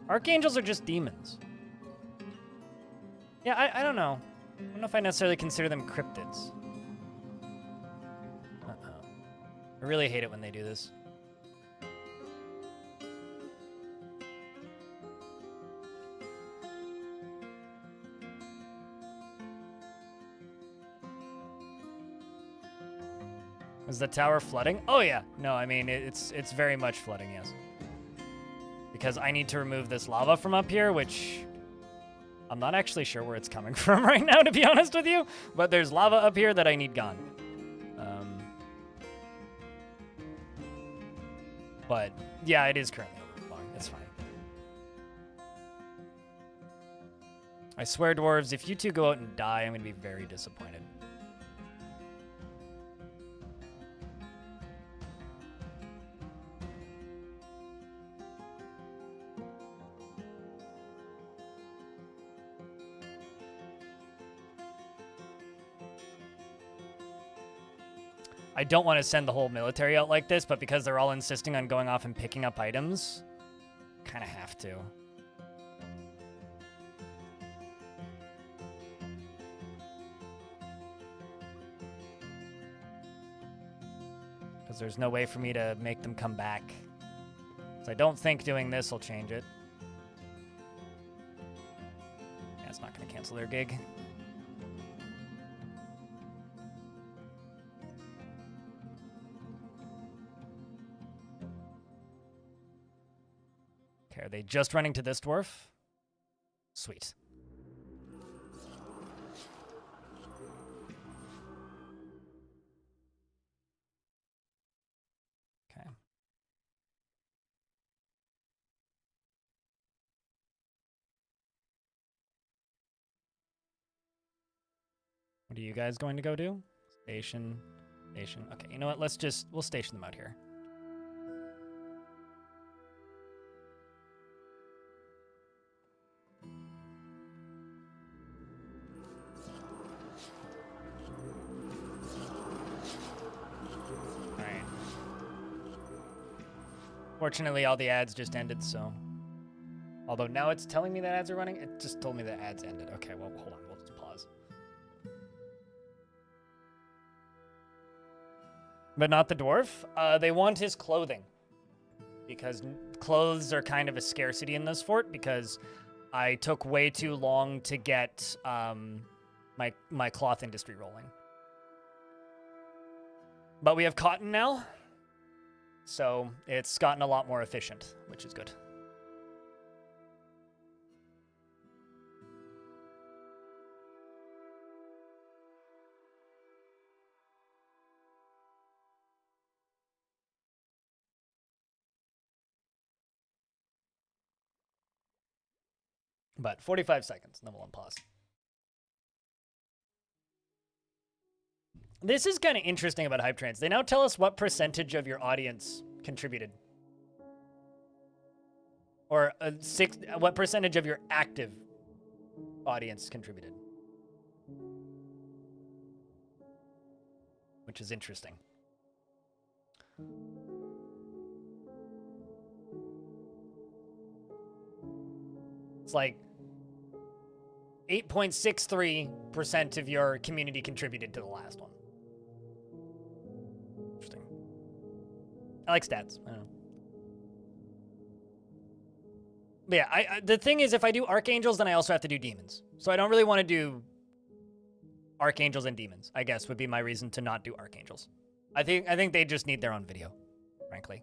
Archangels are just demons. Yeah, I don't know. I don't know if I necessarily consider them cryptids. Uh-oh. I really hate it when they do this. Is the tower flooding? Oh yeah. No, I mean, it's very much flooding, yes. Because I need to remove this lava from up here, which I'm not actually sure where it's coming from right now, to be honest with you. But there's lava up here that I need gone. But yeah, it is currently overflowing. It's fine. I swear, dwarves, if you two go out and die, I'm going to be very disappointed. I don't want to send the whole military out like this, but because they're all insisting on going off and picking up items, kind of have to. Because there's no way for me to make them come back. So I don't think doing this will change it. Yeah, it's not going to cancel their gig. Okay, are they just running to this dwarf? Sweet. Okay. What are you guys going to go do? Station. Okay, you know what? We'll station them out here. Fortunately, all the ads just ended, so... Although now it's telling me that ads are running, it just told me that ads ended. Okay, well, hold on, we'll just pause. But not the dwarf. They want his clothing. Because clothes are kind of a scarcity in this fort, because I took way too long to get my cloth industry rolling. But we have cotton now. So it's gotten a lot more efficient, which is good. But 45 seconds, and then we'll unpause. This is kind of interesting about Hype Trains. They now tell us what percentage of your audience contributed. Or what percentage of your active audience contributed. Which is interesting. It's like 8.63% of your community contributed to the last one. Interesting. I like stats. I don't know. But yeah, the thing is, if I do archangels, then I also have to do demons. So I don't really want to do archangels and demons, I guess, would be my reason to not do archangels. I think they just need their own video, frankly.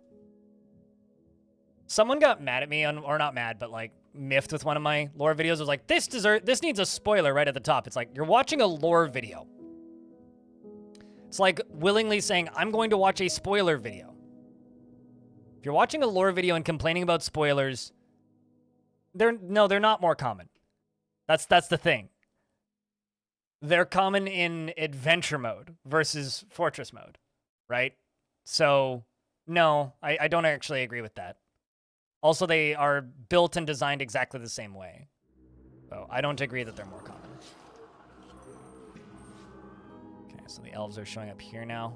Someone got mad at me, or not mad, but like miffed with one of my lore videos. It was like, this needs a spoiler right at the top. It's like, you're watching a lore video. It's like willingly saying, I'm going to watch a spoiler video. If you're watching a lore video and complaining about spoilers, they're not more common. That's the thing. They're common in adventure mode versus fortress mode, right? So, no, I don't actually agree with that. Also, they are built and designed exactly the same way. So, I don't agree that they're more common. Okay, so the elves are showing up here now.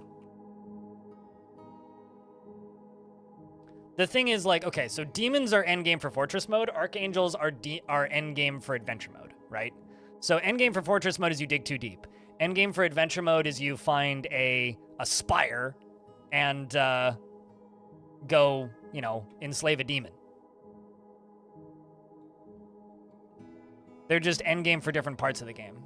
The thing is, like, okay, so demons are endgame for fortress mode. Archangels are endgame for adventure mode, right? So endgame for fortress mode is you dig too deep. Endgame for adventure mode is you find a spire and go, enslave a demon. They're just endgame for different parts of the game.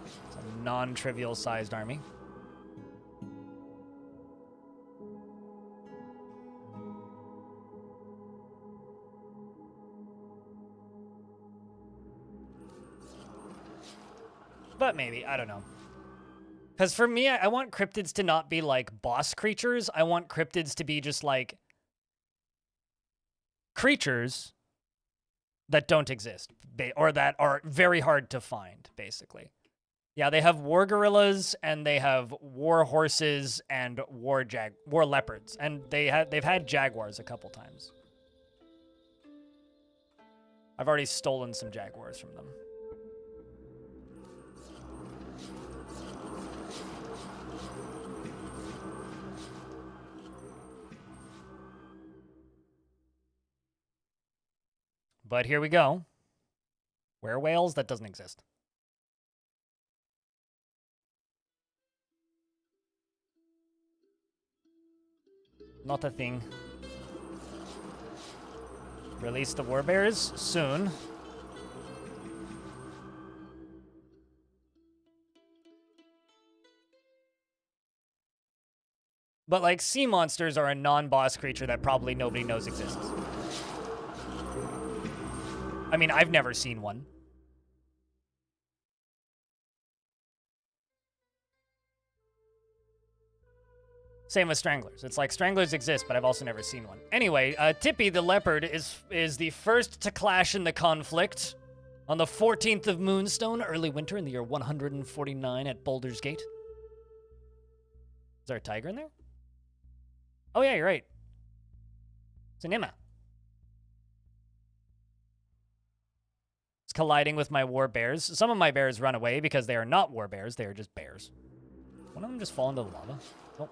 It's a non-trivial sized army. But maybe, I don't know. Because for me, I want cryptids to not be like boss creatures. I want cryptids to be just like creatures that don't exist, or that are very hard to find, basically. Yeah, they have war gorillas, and they have war horses, and war leopards, and they've had jaguars a couple times. I've already stolen some jaguars from them. But here we go. Were whales? That doesn't exist. Not a thing. Release the warbears soon. But like, sea monsters are a non-boss creature that probably nobody knows exists. I mean, I've never seen one. Same with stranglers. It's like, stranglers exist, but I've also never seen one. Anyway, Tippy the leopard is the first to clash in the conflict on the 14th of Moonstone, early winter in the year 149 at Bouldersgate. Is there a tiger in there? Oh yeah, you're right. It's an Imma. It's colliding with my war bears. Some of my bears run away because they are not war bears. They are just bears. One of them just fall into the lava. Oh.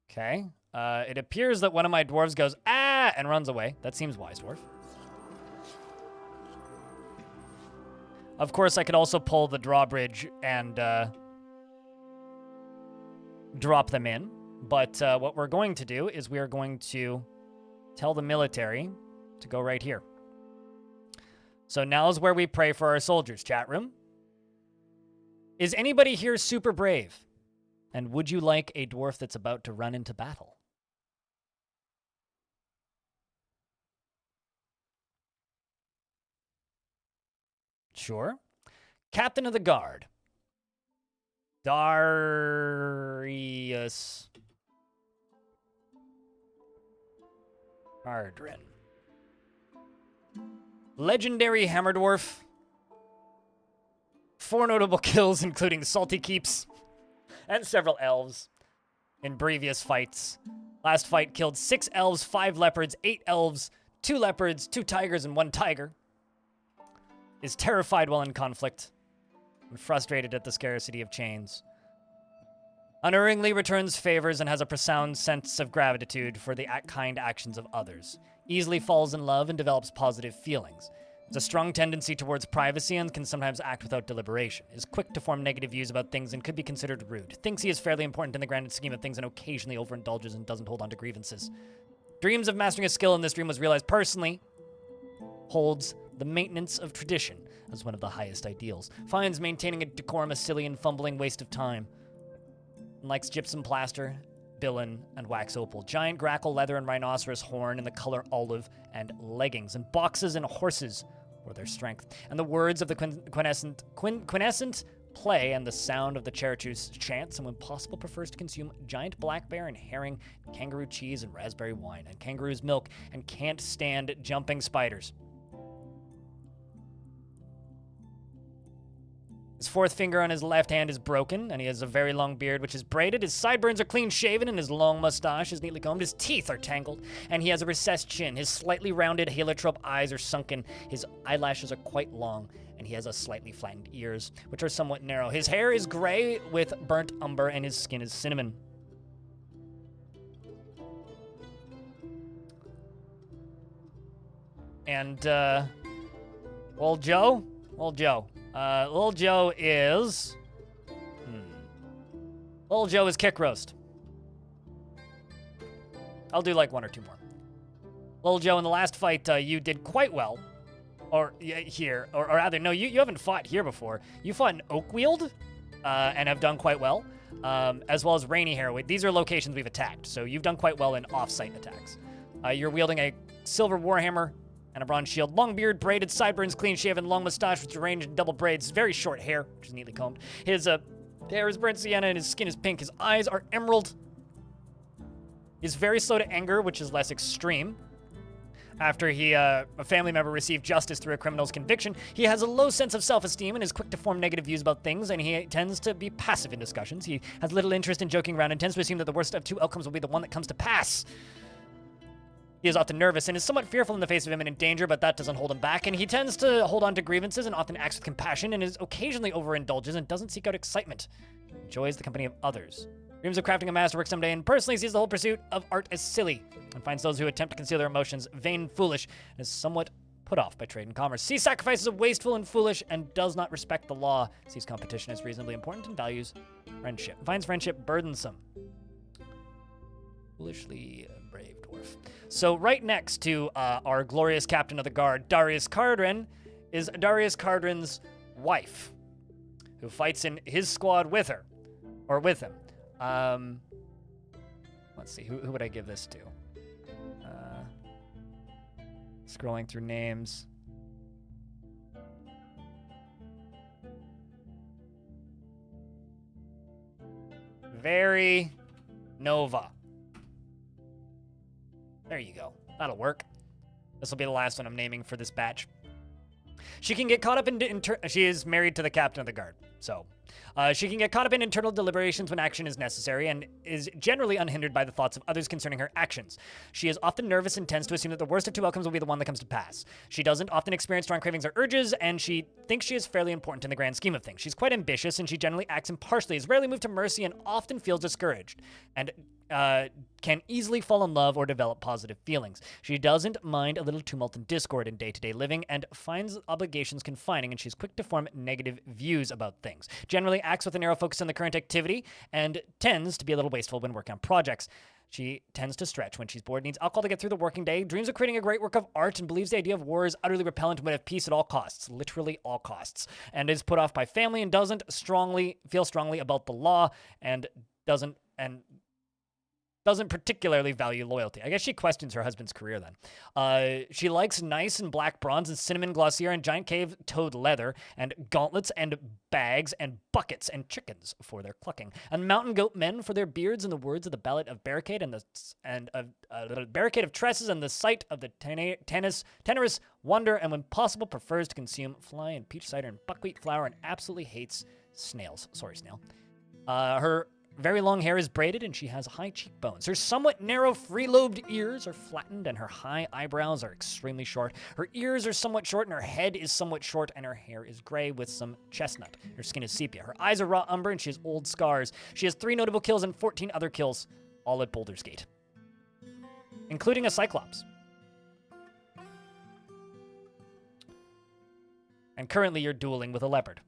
Okay. It appears that one of my dwarves goes, ah, and runs away. That seems wise, dwarf. Of course, I could also pull the drawbridge and drop them in. But what we're going to do is we are going to tell the military to go right here. So now's where we pray for our soldiers, chat room. Is anybody here super brave? And would you like a dwarf that's about to run into battle? Sure. Captain of the Guard. Darius Ardrin. Legendary Hammer Dwarf. 4 notable kills, including Salty Keeps and several elves in previous fights. Last fight killed 6 elves, 5 leopards, 8 elves, 2 leopards, 2 tigers, and 1 tiger. Is terrified while in conflict and frustrated at the scarcity of chains. Unerringly returns favors and has a profound sense of gratitude for the kind actions of others. Easily falls in love and develops positive feelings. Has a strong tendency towards privacy and can sometimes act without deliberation. Is quick to form negative views about things and could be considered rude. Thinks he is fairly important in the grand scheme of things and occasionally overindulges and doesn't hold on to grievances. Dreams of mastering a skill in this dream was realized personally. Holds the maintenance of tradition as one of the highest ideals. Finds maintaining a decorum a silly and fumbling waste of time. And likes gypsum plaster, billin, and wax opal. Giant grackle leather and rhinoceros horn in the color olive, and leggings, and boxes and horses for their strength. And the words of the quintessent play and the sound of the Cherichus chants, and when possible prefers to consume giant black bear and herring, and kangaroo cheese and raspberry wine, and kangaroo's milk, and can't stand jumping spiders. His 4th finger on his left hand is broken, and he has a very long beard which is braided. His sideburns are clean shaven, and his long mustache is neatly combed. His teeth are tangled, and he has a recessed chin. His slightly rounded heliotrope eyes are sunken. His eyelashes are quite long, and he has a slightly flattened ears, which are somewhat narrow. His hair is gray with burnt umber, and his skin is cinnamon. And, old Joe? Old Joe. Little Joe is... Little Joe is kick roast. I'll do like 1 or 2 more. Little Joe, in the last fight, you did quite well. Or here. Or rather, no, you haven't fought here before. You fought in Oakwield, and have done quite well. As well as Rainy Hair. These are locations we've attacked, so you've done quite well in off-site attacks. You're wielding a silver warhammer and a bronze shield. Long beard, braided, sideburns, clean-shaven, long mustache with arranged in double braids, very short hair, which is neatly combed. His hair is burnt sienna and his skin is pink. His eyes are emerald. He's very slow to anger, which is less extreme. After a family member received justice through a criminal's conviction, he has a low sense of self-esteem and is quick to form negative views about things, and he tends to be passive in discussions. He has little interest in joking around and tends to assume that the worst of 2 outcomes will be the one that comes to pass. He is often nervous and is somewhat fearful in the face of imminent danger, but that doesn't hold him back, and he tends to hold on to grievances and often acts with compassion and is occasionally overindulges and doesn't seek out excitement. Enjoys the company of others. Dreams of crafting a masterwork someday, and personally sees the whole pursuit of art as silly, and finds those who attempt to conceal their emotions vain, foolish, and is somewhat put off by trade and commerce. Sees sacrifices as wasteful and foolish, and does not respect the law. Sees competition as reasonably important and values friendship. Finds friendship burdensome. Foolishly brave dwarf. So right next to our glorious captain of the guard, Darius Cardrin, is Darius Cardrin's wife, who fights in his squad with her, or with him. Let's see, who would I give this to? Scrolling through names. Very Nova. There you go. That'll work. This will be the last one I'm naming for this batch. She can get caught up in... she is married to the captain of the guard, so... she can get caught up in internal deliberations when action is necessary and is generally unhindered by the thoughts of others concerning her actions. She is often nervous and tends to assume that the worst of 2 outcomes will be the one that comes to pass. She doesn't often experience strong cravings or urges, and she thinks she is fairly important in the grand scheme of things. She's quite ambitious, and she generally acts impartially, is rarely moved to mercy, and often feels discouraged, and can easily fall in love or develop positive feelings. She doesn't mind a little tumult and discord in day-to-day living and finds obligations confining, and she's quick to form negative views about things. Generally acts with a narrow focus on the current activity and tends to be a little wasteful when working on projects. She tends to stretch when she's bored, needs alcohol to get through the working day, dreams of creating a great work of art, and believes the idea of war is utterly repellent but of peace at all costs, literally all costs, and is put off by family and doesn't feel strongly about the law and doesn't doesn't particularly value loyalty. I guess she questions her husband's career then. She likes nice and black bronze and cinnamon glossier and giant cave toad leather and gauntlets and bags and buckets and chickens for their clucking and mountain goat men for their beards and the words of the ballad of barricade and the barricade of tresses and the sight of the tenorous wonder and when possible prefers to consume fly and peach cider and buckwheat flour and absolutely hates snails. Sorry, snail. Her very long hair is braided, and she has high cheekbones. Her somewhat narrow, free-lobed ears are flattened, and her high eyebrows are extremely short. Her ears are somewhat short, and her head is somewhat short, and her hair is gray with some chestnut. Her skin is sepia. Her eyes are raw umber, and she has old scars. She has 3 notable kills and 14 other kills, all at Bouldersgate, including a Cyclops. And currently, you're dueling with a leopard.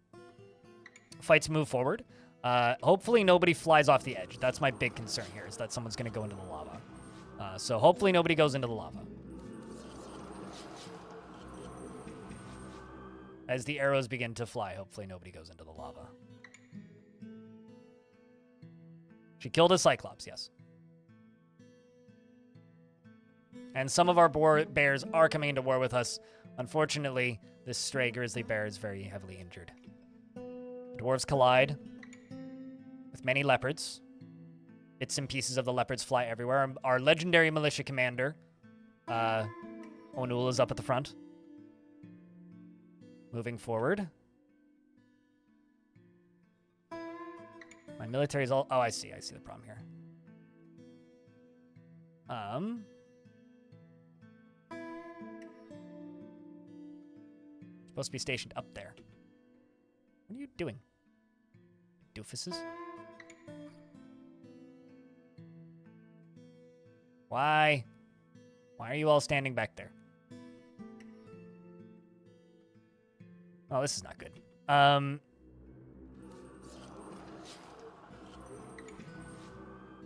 Fights move forward. Hopefully nobody flies off the edge. That's my big concern here, is that someone's going to go into the lava. So hopefully nobody goes into the lava. As the arrows begin to fly, hopefully nobody goes into the lava. She killed a Cyclops, yes. And some of our bears are coming into war with us. Unfortunately, this stray grizzly bear is very heavily injured. The dwarves collide with many leopards. Bits and pieces of the leopards fly everywhere. Our legendary militia commander, O'Neill, is up at the front. Moving forward. My military is all... Oh, I see the problem here. Supposed to be stationed up there. What are you doing? Doofuses? Why? Why are you all standing back there? Oh, this is not good.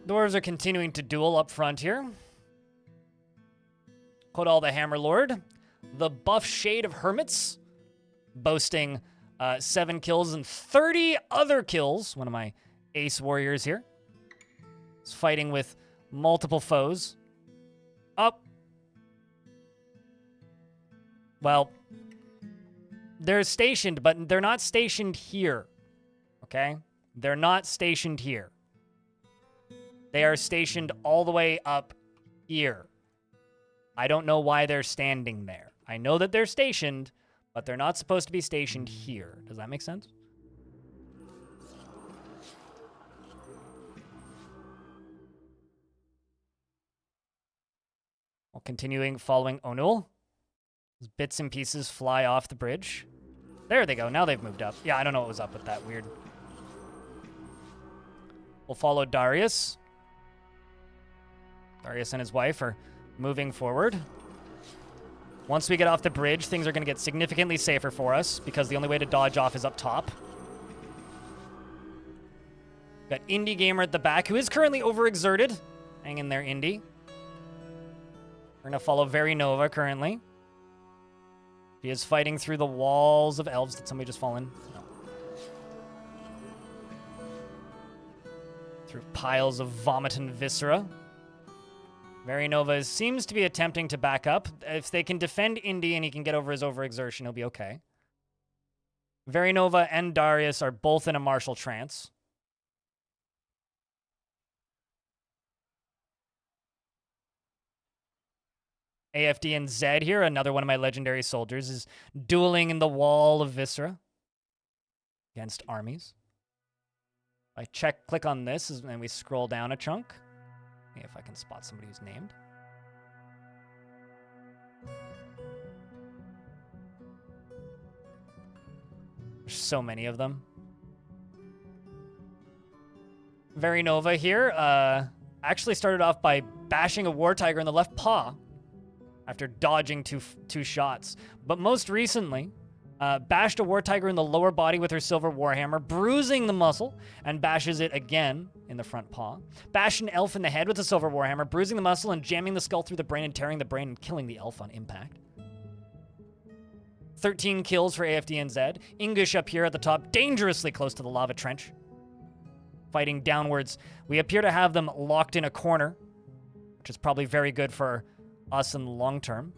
Dwarves are continuing to duel up front here. Kodal the Hammerlord. The buff shade of hermits. Boasting 7 kills and 30 other kills. One of my ace warriors here. Is fighting with multiple foes. Up. Well, they're stationed, but they're not stationed here. Okay? They're not stationed here. They are stationed all the way up here. I don't know why they're standing there. I know that they're stationed, but they're not supposed to be stationed here. Does that make sense? Well, continuing following O'Neill. Bits and pieces fly off the bridge. There they go. Now they've moved up. Yeah, I don't know what was up with that. Weird. We'll follow Darius. Darius and his wife are moving forward. Once we get off the bridge, things are going to get significantly safer for us because the only way to dodge off is up top. Got Indie Gamer at the back, who is currently overexerted. Hang in there, Indie. We're going to follow Very Nova currently. She is fighting through the walls of elves. Did somebody just fall in? No. Through piles of vomit and viscera. Very Nova seems to be attempting to back up. If they can defend Indy and he can get over his overexertion, he'll be okay. Very Nova and Darius are both in a martial trance. AFD and Zed here, another one of my legendary soldiers, is dueling in the wall of viscera against armies. I click on this, and we scroll down a chunk. See if I can spot somebody who's named. There's so many of them. Very Nova here actually started off by bashing a war tiger in the left paw after dodging two shots. But most recently, bashed a war tiger in the lower body with her silver warhammer, bruising the muscle, and bashes it again in the front paw. Bashed an elf in the head with a silver warhammer, bruising the muscle and jamming the skull through the brain and tearing the brain and killing the elf on impact. 13 kills for AFD and Zed. English up here at the top, dangerously close to the lava trench. fighting downwards. We appear to have them locked in a corner, which is probably very good for us in the long term.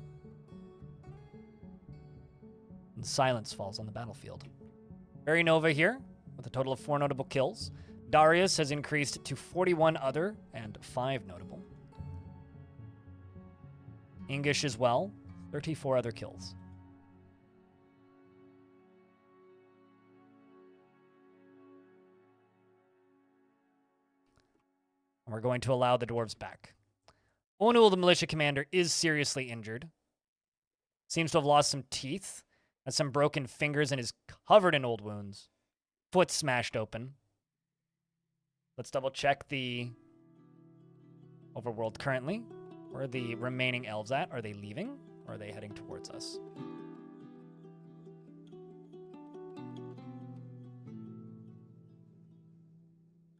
And silence falls on the battlefield. Very Nova here, with a total of 4 notable kills. Darius has increased to 41 other and 5 notable. English as well, 34 other kills. And we're going to allow the dwarves back. Onul, the militia commander, is seriously injured. Seems to have lost some teeth, has some broken fingers, and is covered in old wounds. Foot smashed open. Let's double check the overworld currently. Where are the remaining elves at? Are they leaving, or are they heading towards us?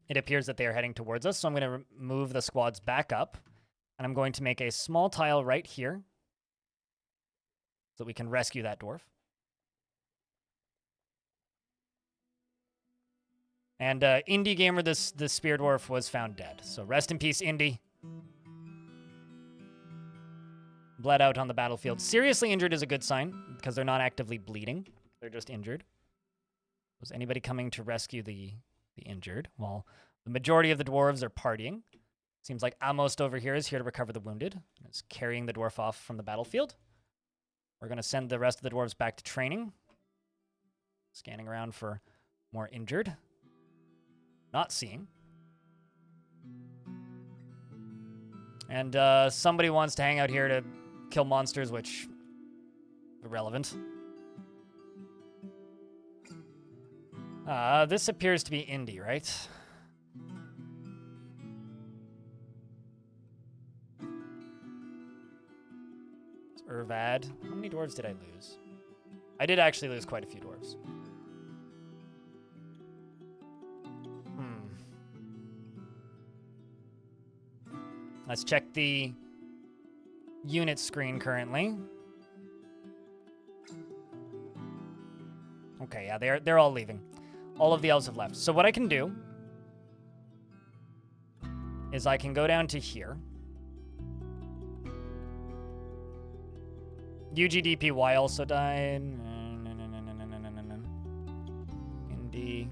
It appears that they are heading towards us, so I'm going to move the squads back up. And I'm going to make a small tile right here so that we can rescue that dwarf. And Indie Gamer, this spear dwarf, was found dead. So rest in peace, Indie. Bled out on the battlefield. Seriously injured is a good sign, because they're not actively bleeding. They're just injured. Was anybody coming to rescue the injured? Well, the majority of the dwarves are partying. Seems like Amost over here is here to recover the wounded. It's carrying the dwarf off from the battlefield. We're going to send the rest of the dwarves back to training. Scanning around for more injured. Not seeing. And somebody wants to hang out here to kill monsters, which irrelevant. This appears to be Indy, right? It's Urvad. How many dwarves did I lose? I did actually lose quite a few dwarves. Let's check the unit screen currently. Okay, yeah, they're all leaving. All of the elves have left. So what I can do is I can go down to here. UGDPY also died. Indy.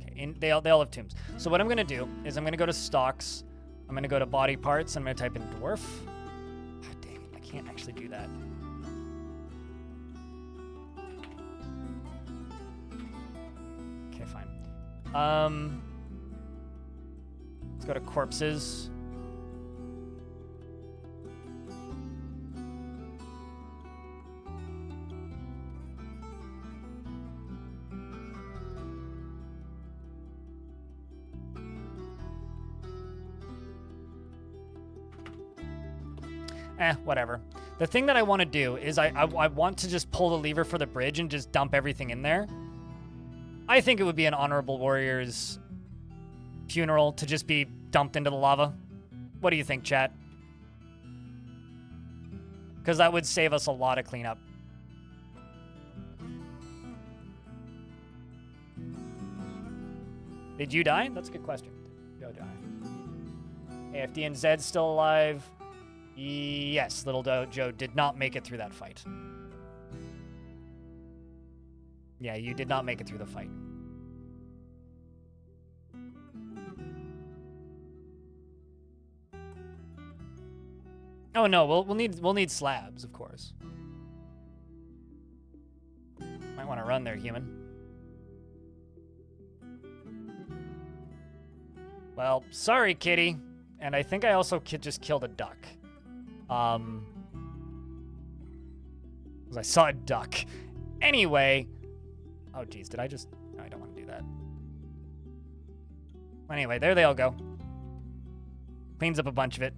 Okay, they all have tombs. So what I'm gonna do is I'm gonna go to stocks. I'm going to go to body parts. I'm going to type in dwarf. God dang it, I can't actually do that. Okay, fine. Let's go to corpses. Whatever. The thing that I want to do is I want to just pull the lever for the bridge and just dump everything in there. I think it would be an honorable warrior's funeral to just be dumped into the lava. What do you think, chat? Because that would save us a lot of cleanup. Did you die? That's a good question. Did Joe die? AFD and Zed still alive. Yes, little Joe did not make it through that fight. Yeah, you did not make it through the fight. Oh no, we'll need slabs, of course. Might want to run there, human. Well, sorry, kitty. And I think I also just killed a duck. 'Cause I saw a duck. Anyway. Oh, geez, did I just... No, I don't want to do that. Anyway, there they all go. Cleans up a bunch of it.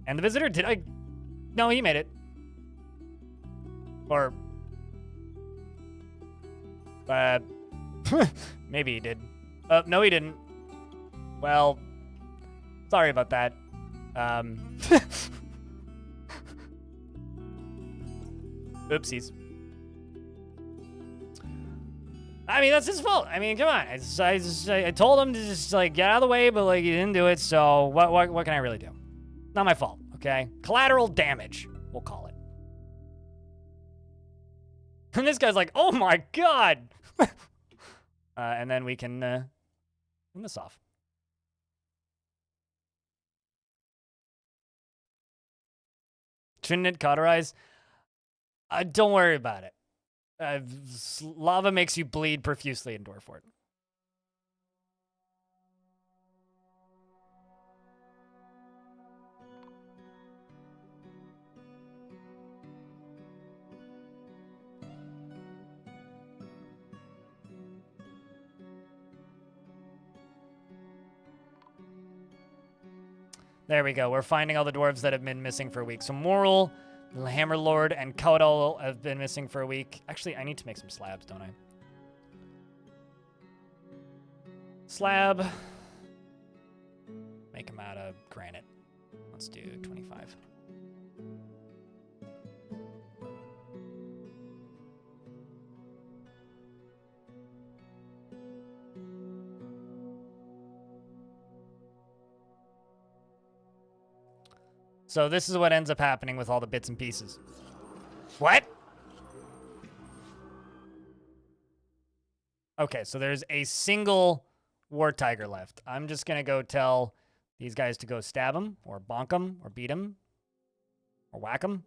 And the visitor, did I... No, he made it. Or... maybe he did. No, he didn't. Well, sorry about that. Oopsies. I mean, that's his fault. I mean, come on. I told him to just, like, get out of the way, but, like, he didn't do it, so what can I really do? Not my fault, okay? Collateral damage, we'll call it. And this guy's like, oh my god! And then we can turn this off. Trinidad cauterize? Don't worry about it. Lava makes you bleed profusely in Dwarf. There we go. We're finding all the dwarves that have been missing for a week. So Moral, the Hammerlord, and Caudal have been missing for a week. Actually, I need to make some slabs, don't I? Slab. Make them out of granite. Let's do 25. So this is what ends up happening with all the bits and pieces. What? Okay, so there's a single War Tiger left. I'm just going to go tell these guys to go stab him, or bonk him, or beat him, or whack him.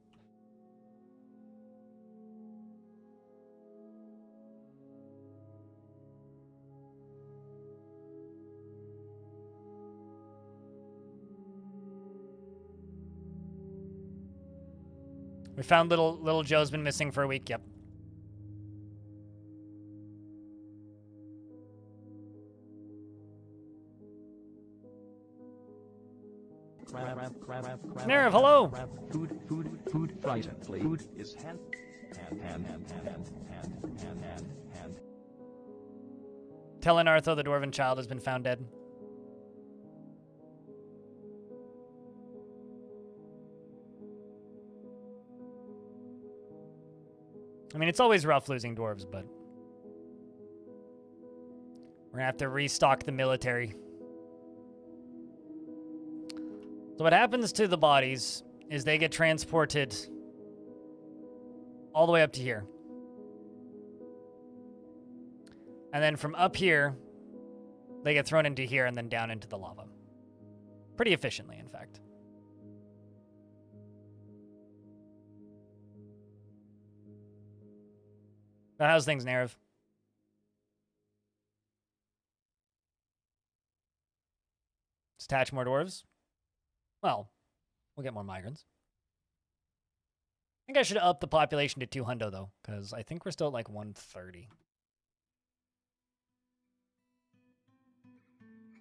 We found little Joe's been missing for a week. Yep. Nerv, hello. Food, frighteningly. Food is hand. Telenartho, the dwarven child, has been found dead. I mean, it's always rough losing dwarves, but we're gonna have to restock the military. So what happens to the bodies is they get transported all the way up to here. And then from up here, they get thrown into here and then down into the lava. Pretty efficiently, in fact. But how's things, Nerv? Attach more dwarves? Well, we'll get more migrants. I think I should up the population to 200, though, because I think we're still at like 130.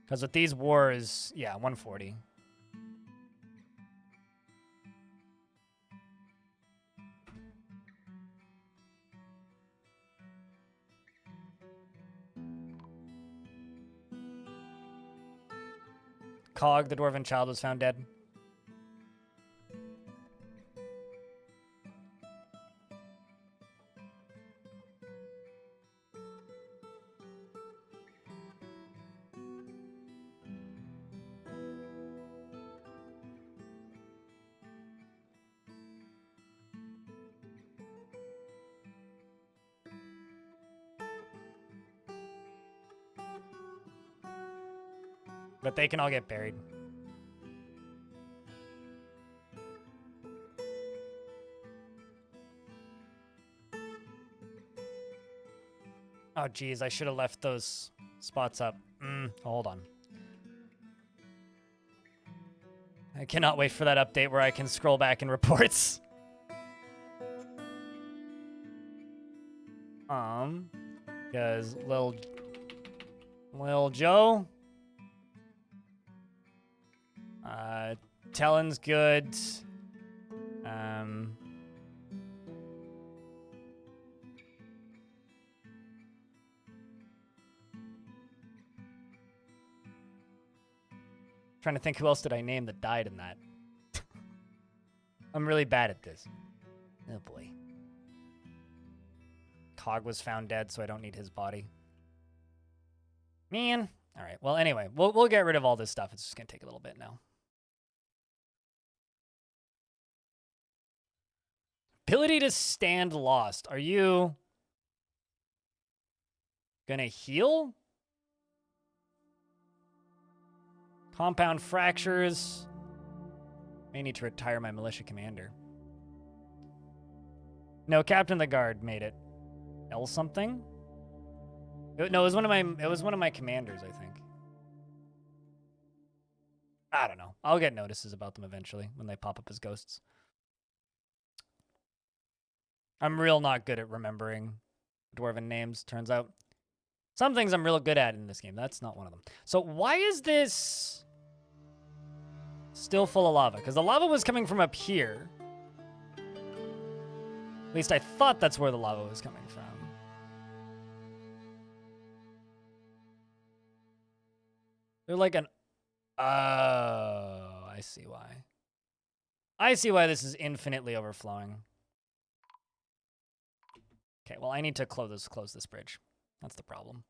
Because with these wars, yeah, 140. Cog, the dwarven child, was found dead. But they can all get buried. Oh, geez, I should have left those spots up. Hold on. I cannot wait for that update where I can scroll back in reports. Because Lil Joe... Talon's good. Trying to think who else did I name that died in that. I'm really bad at this. Oh boy. Cog was found dead, so I don't need his body. Man. All right. Well, anyway, we'll get rid of all this stuff. It's just gonna take a little bit now. Ability to stand lost. Are you gonna heal? Compound fractures. May need to retire my militia commander. No, Captain of the Guard made it. L something? No, it was one of my commanders, I think. I don't know. I'll get notices about them eventually when they pop up as ghosts. I'm real not good at remembering dwarven names, turns out. Some things I'm real good at in this game. That's not one of them. So why is this still full of lava? Because the lava was coming from up here. At least I thought that's where the lava was coming from. They're like an... Oh, I see why. I see why this is infinitely overflowing. Okay, well, I need to close this bridge. That's the problem.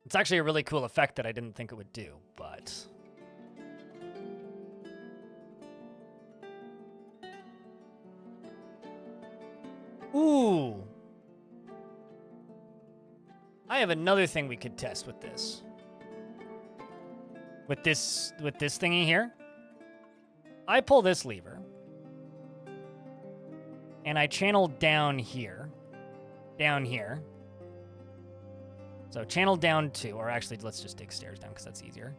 It's actually a really cool effect that I didn't think it would do, but... Ooh! I have another thing we could test with this. With this thingy here. I pull this lever. And I channel down here. Down here. So channel down 2, or actually let's just dig stairs down because that's easier.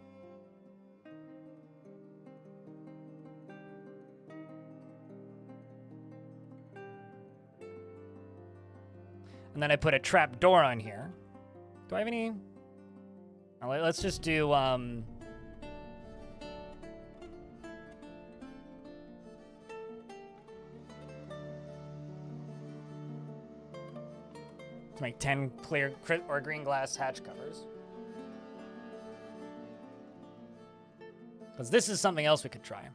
And then I put a trap door on here. Do I have any? Oh, let's just do, let's make 10 clear or green glass hatch covers. Because this is something else we could try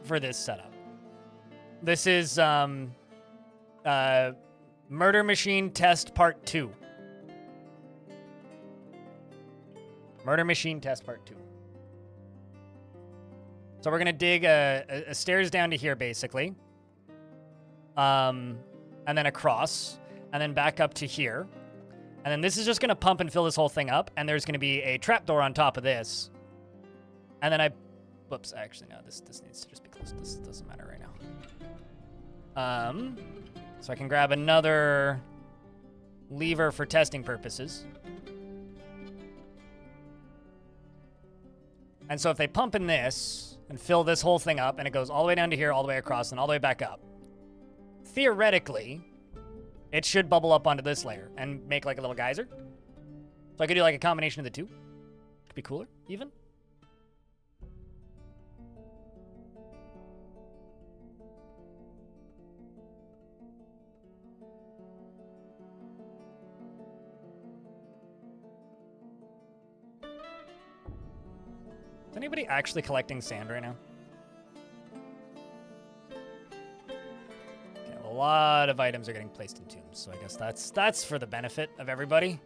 for this setup. This is, Murder Machine Test Part 2. Murder Machine Test Part 2. So we're going to dig a stairs down to here, basically. And then across. And then back up to here. And then this is just going to pump and fill this whole thing up. And there's going to be a trapdoor on top of this. And then whoops, actually, no, this needs to just be closed. This doesn't matter right now. So I can grab another lever for testing purposes. And so if they pump in this and fill this whole thing up, and it goes all the way down to here, all the way across, and all the way back up, theoretically, it should bubble up onto this layer and make like a little geyser. So I could do like a combination of the two. Could be cooler, even. Is anybody actually collecting sand right now? Okay, well, a lot of items are getting placed in tombs, so I guess that's for the benefit of everybody.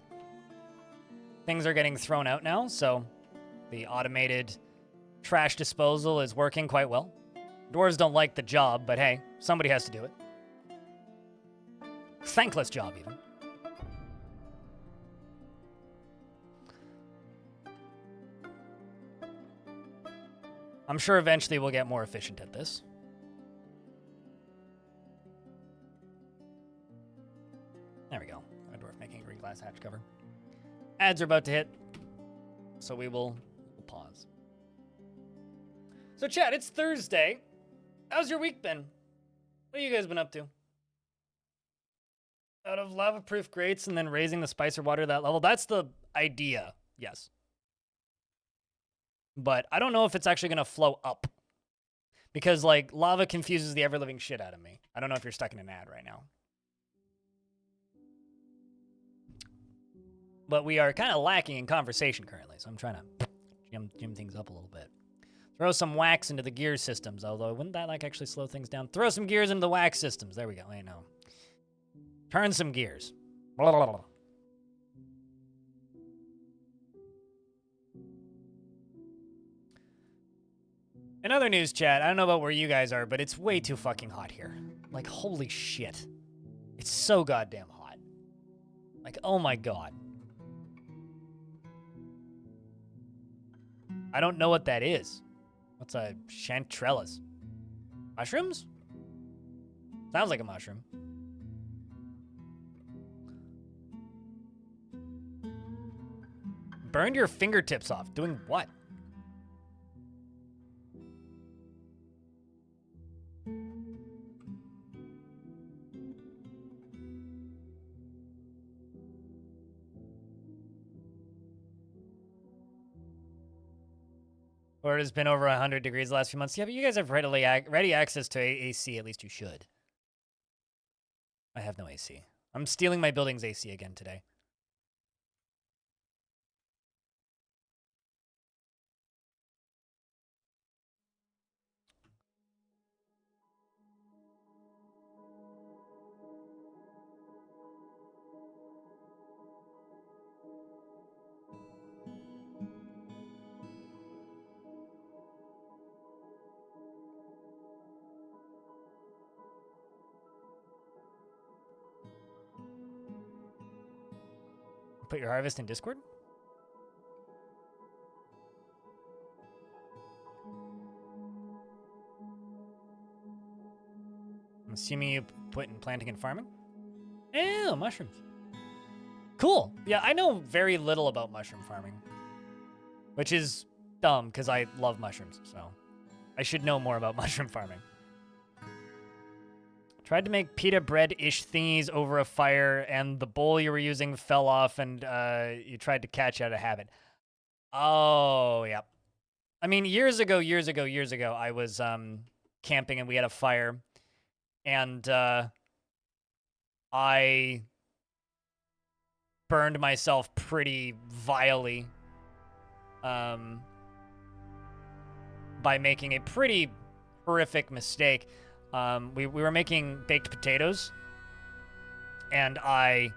Things are getting thrown out now, so the automated trash disposal is working quite well. Dwarves don't like the job, but hey, somebody has to do it. Thankless job, even. I'm sure eventually we'll get more efficient at this. There we go. A dwarf making a green glass hatch cover. Ads are about to hit, so we'll pause. So chat, it's Thursday. How's your week been? What have you guys been up to? Out of lava-proof grates and then raising the spicer water to that level? That's the idea, yes. But I don't know if it's actually going to flow up. Because, like, lava confuses the ever-living shit out of me. I don't know if you're stuck in an ad right now. But we are kind of lacking in conversation currently, so I'm trying to jam things up a little bit. Throw some wax into the gear systems, although wouldn't that like actually slow things down? Throw some gears into the wax systems. There we go. I know. Turn some gears. Blah, blah, blah. In other news, chat, I don't know about where you guys are, but it's way too fucking hot here. Like, holy shit. It's so goddamn hot. Like, oh my god. I don't know what that is. What's a chanterelles? Mushrooms? Sounds like a mushroom. Burned your fingertips off. Doing what? Or it has been over 100 degrees the last few months. Yeah, but you guys have ready access to AC. At least you should. I have no AC. I'm stealing my building's AC again today. Put your harvest in Discord? I'm assuming you put in planting and farming? Ew, mushrooms. Cool. Yeah, I know very little about mushroom farming. Which is dumb, because I love mushrooms, so I should know more about mushroom farming. Tried to make pita bread-ish thingies over a fire, and the bowl you were using fell off, and you tried to catch out of habit. Oh, yep. I mean, years ago, I was camping, and we had a fire, and I burned myself pretty vilely by making a pretty horrific mistake. We were making baked potatoes, and I,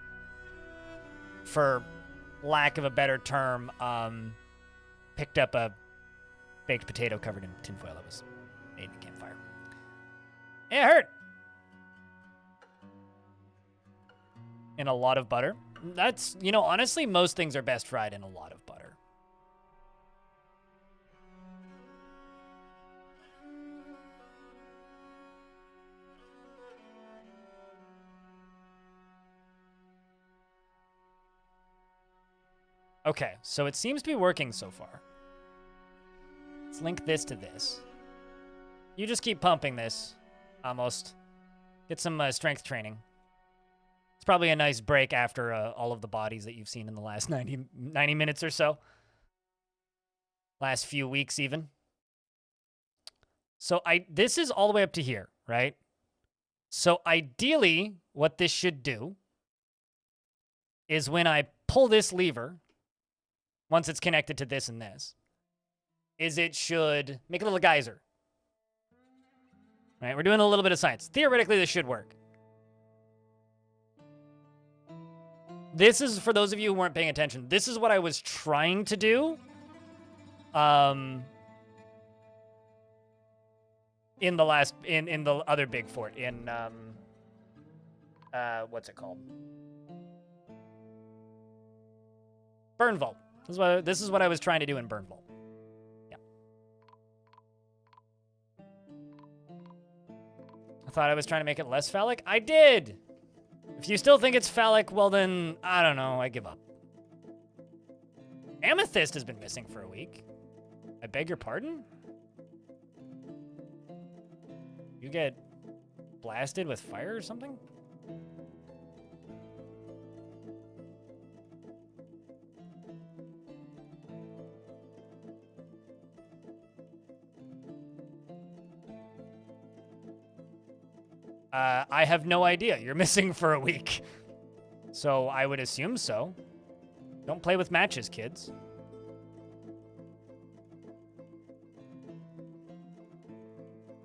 for lack of a better term, picked up a baked potato covered in tinfoil that was made in a campfire. It hurt! In a lot of butter. That's, you know, honestly, most things are best fried in a lot of butter. Okay, so it seems to be working so far. Let's link this to this. You just keep pumping this, almost. Get some strength training. It's probably a nice break after all of the bodies that you've seen in the last 90 minutes or so. Last few weeks, even. So this is all the way up to here, right? So ideally, what this should do is when I pull this lever, once it's connected to this and this, is it should make a little geyser. Right? We're doing a little bit of science. Theoretically, this should work. This is, for those of you who weren't paying attention, this is what I was trying to do. In the last, in the other big fort, in, what's it called? Burnvault. This is what I was trying to do in Burnvault. Yeah. I thought I was trying to make it less phallic. I did! If you still think it's phallic, well then, I don't know, I give up. Amethyst has been missing for a week. I beg your pardon? You get blasted with fire or something? I have no idea. You're missing for a week. So I would assume so. Don't play with matches, kids.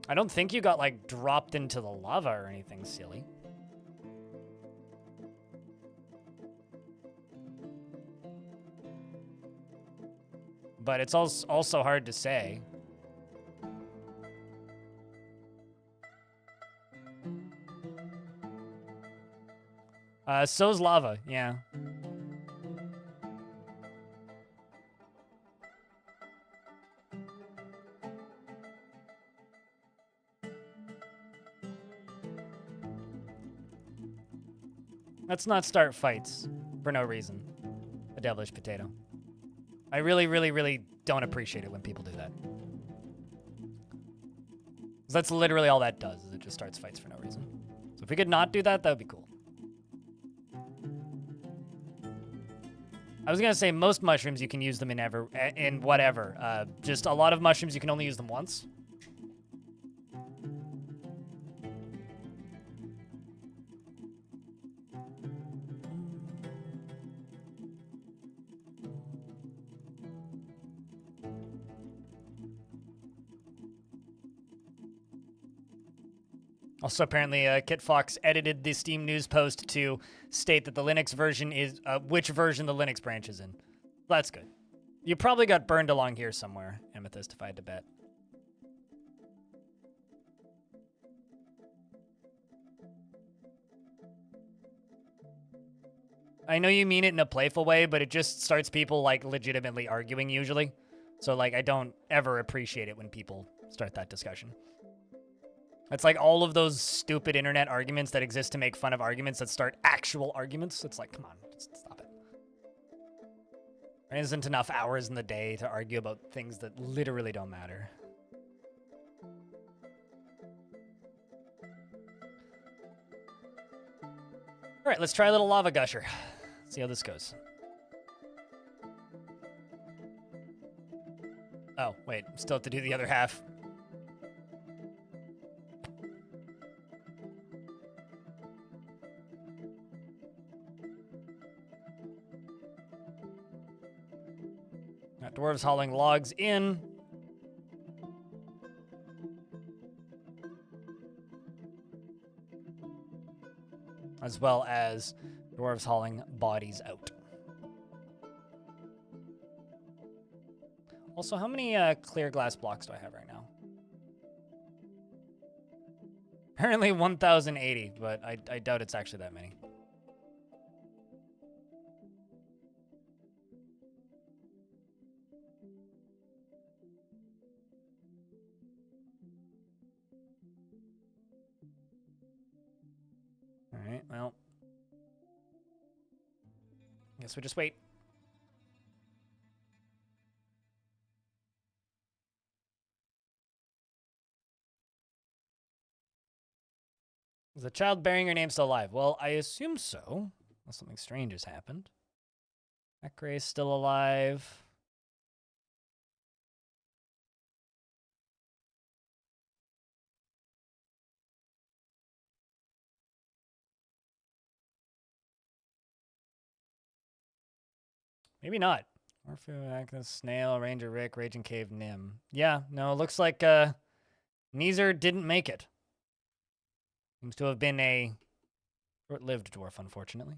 I don't think you got, like, dropped into the lava or anything silly. But it's also hard to say. So's lava, yeah. Let's not start fights for no reason. A devilish potato. I really, really, really don't appreciate it when people do that. 'Cause that's literally all that does, is it just starts fights for no reason. So if we could not do that, that would be cool. I was gonna say most mushrooms you can use them in whatever. Just a lot of mushrooms you can only use them once. Also, apparently, Kit Fox edited the Steam news post to state that the Linux version is which version the Linux branch is in. That's good. You probably got burned along here somewhere, Amethyst, if I had to bet. I know you mean it in a playful way, but it just starts people, like, legitimately arguing, usually. So, like, I don't ever appreciate it when people start that discussion. It's like all of those stupid internet arguments that exist to make fun of arguments that start actual arguments. It's like, come on, just stop it. There isn't enough hours in the day to argue about things that literally don't matter. All right, let's try a little lava gusher. See how this goes. Oh, wait, still have to do the other half. Got dwarves hauling logs in. As well as dwarves hauling bodies out. Also, how many clear glass blocks do I have right now? Apparently 1,080, but I doubt it's actually that many. All right, well. Guess we just wait. Is the child bearing her name still alive? Well, I assume so, unless something strange has happened. Ekray's still alive. Maybe not. Orpheus, Agnes, Snail, Ranger Rick, Raging Cave, Nim. Yeah, no, it looks like Neezer didn't make it. Seems to have been a short-lived dwarf, unfortunately.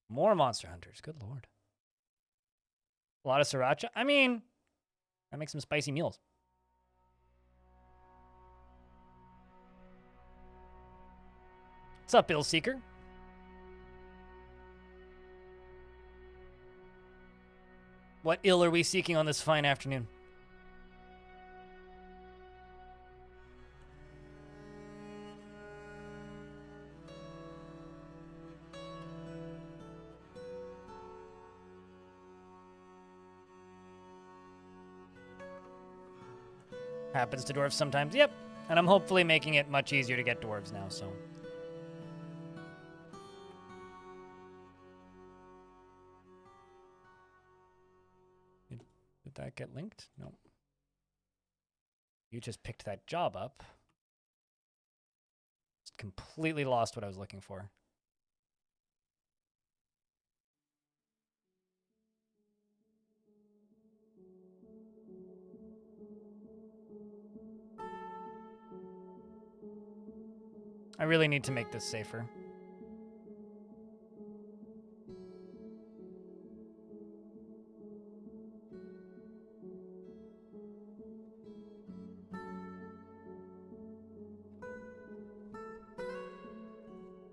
More monster hunters, good lord. A lot of sriracha. I mean, that makes some spicy meals. What's up, Bill Seeker? What ill are we seeking on this fine afternoon? Happens to dwarves sometimes. Yep. And I'm hopefully making it much easier to get dwarves now, so. Did that get linked? No. You just picked that job up. Just completely lost what I was looking for. I really need to make this safer.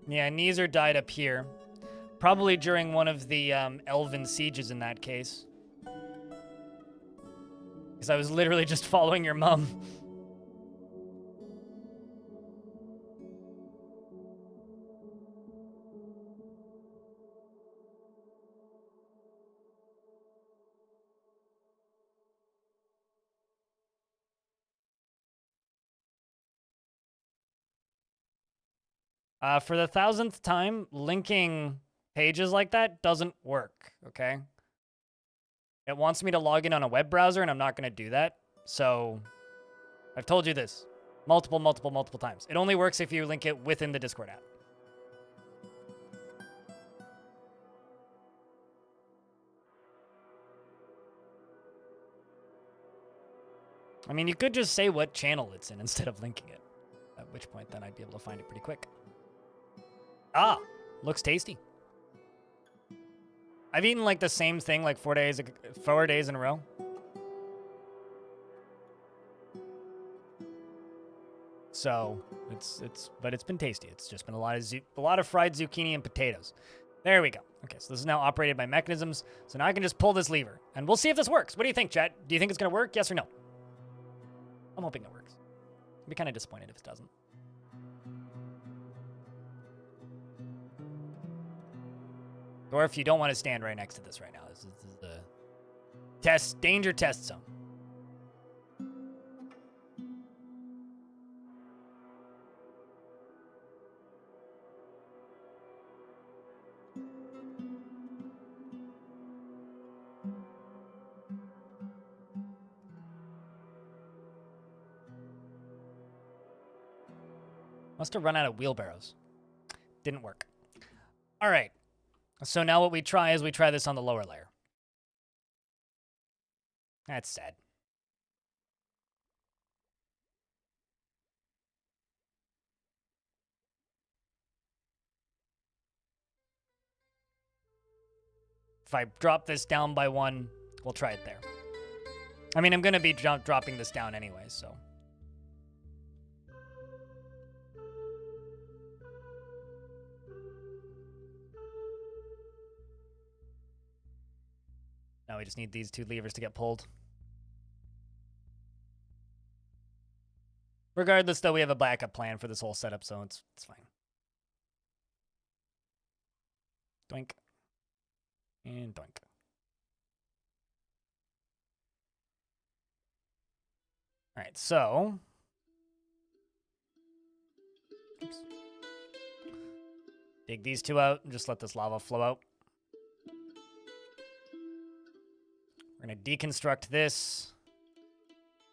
Yeah, Neezer died up here. Probably during one of the elven sieges in that case. Because I was literally just following your mom. For the 1000th time, linking pages like that doesn't work, okay? It wants me to log in on a web browser, and I'm not going to do that. So, I've told you this multiple times. It only works if you link it within the Discord app. I mean, you could just say what channel it's in instead of linking it. At which point, then I'd be able to find it pretty quick. Ah, looks tasty. I've eaten like the same thing like 4 days in a row. So but it's been tasty. It's just been a lot of fried zucchini and potatoes. There we go. Okay, so this is now operated by mechanisms. So now I can just pull this lever, and we'll see if this works. What do you think, chat? Do you think it's gonna work? Yes or no? I'm hoping it works. I'd be kind of disappointed if it doesn't. Or if you don't want to stand right next to this right now. This is the danger test zone. Must have run out of wheelbarrows. Didn't work. All right. So now what we try is we try this on the lower layer. That's sad. If I drop this down by 1, we'll try it there. I mean, I'm going to be dropping this down anyway, so. Now we just need these 2 levers to get pulled. Regardless, though, we have a backup plan for this whole setup, so it's fine. Doink. And doink. All right, so. Oops. Dig these 2 out and just let this lava flow out. We're going to deconstruct this.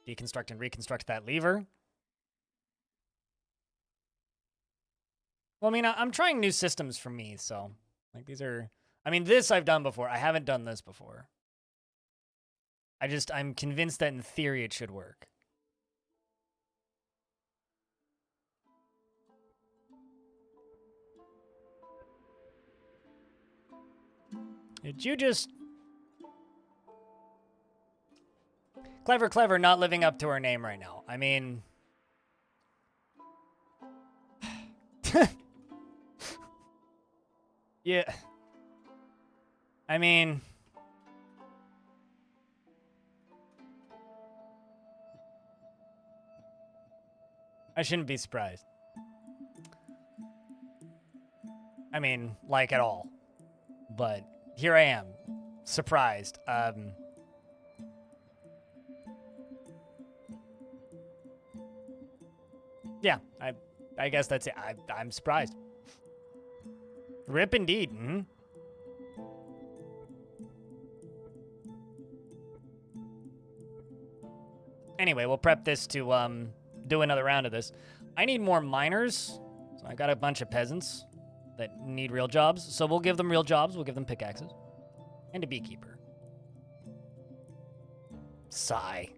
Deconstruct and reconstruct that lever. Well, I mean, I'm trying new systems for me, so. Like, these are. I mean, this I've done before. I haven't done this before. I'm convinced that in theory it should work. Did you just... Clever, not living up to her name right now. I mean... yeah. I mean... I shouldn't be surprised. I mean, like, at all. But here I am. Surprised. Yeah, I guess that's it. I'm surprised. Rip indeed. Mm-hmm. Anyway, we'll prep this to do another round of this. I need more miners. So I got a bunch of peasants that need real jobs. So we'll give them real jobs. We'll give them pickaxes. And a beekeeper. Sigh.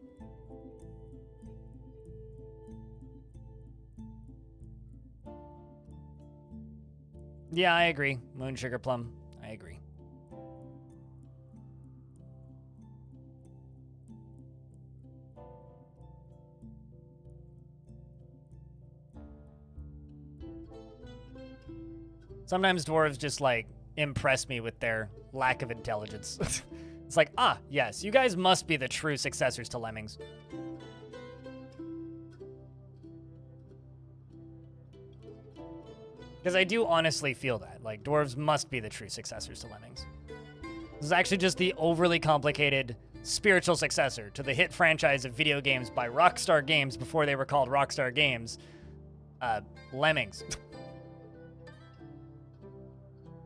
Yeah, I agree. Moon Sugar Plum. I agree. Sometimes dwarves just, like, impress me with their lack of intelligence. It's like, ah, yes, you guys must be the true successors to lemmings. Because I do honestly feel that. Like, dwarves must be the true successors to lemmings. This is actually just the overly complicated spiritual successor to the hit franchise of video games by Rockstar Games before they were called Rockstar Games, Lemmings.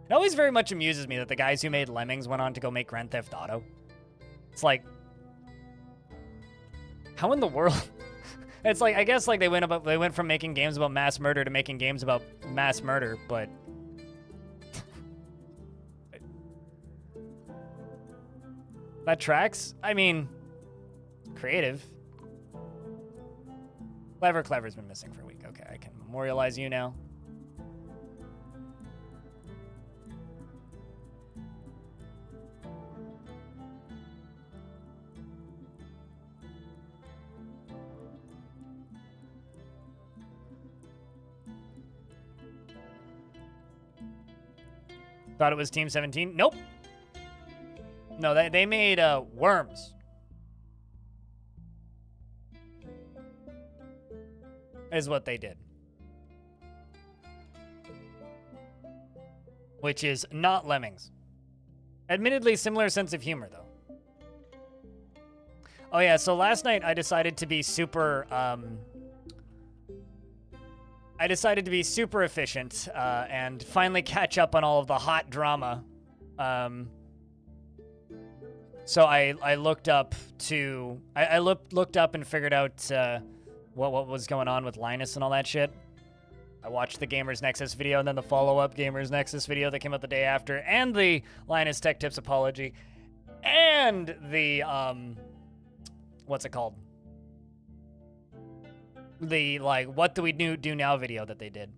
It always very much amuses me that the guys who made Lemmings went on to go make Grand Theft Auto. It's like, how in the world? It's like, I guess like they went from making games about mass murder to making games about mass murder, but that tracks. I mean, creative. Clever's been missing for a week. Okay, I can memorialize you now. Thought it was Team 17? Nope. No, they made Worms. Is what they did. Which is not Lemmings. Admittedly, similar sense of humor, though. Oh yeah, so last night I decided to be super, efficient and finally catch up on all of the hot drama. So I looked up to I looked up and figured out what was going on with Linus and all that shit. I watched the Gamers Nexus video and then the follow-up Gamers Nexus video that came out the day after, and the Linus Tech Tips apology, and the what's it called? The, like, what do we do now video that they did.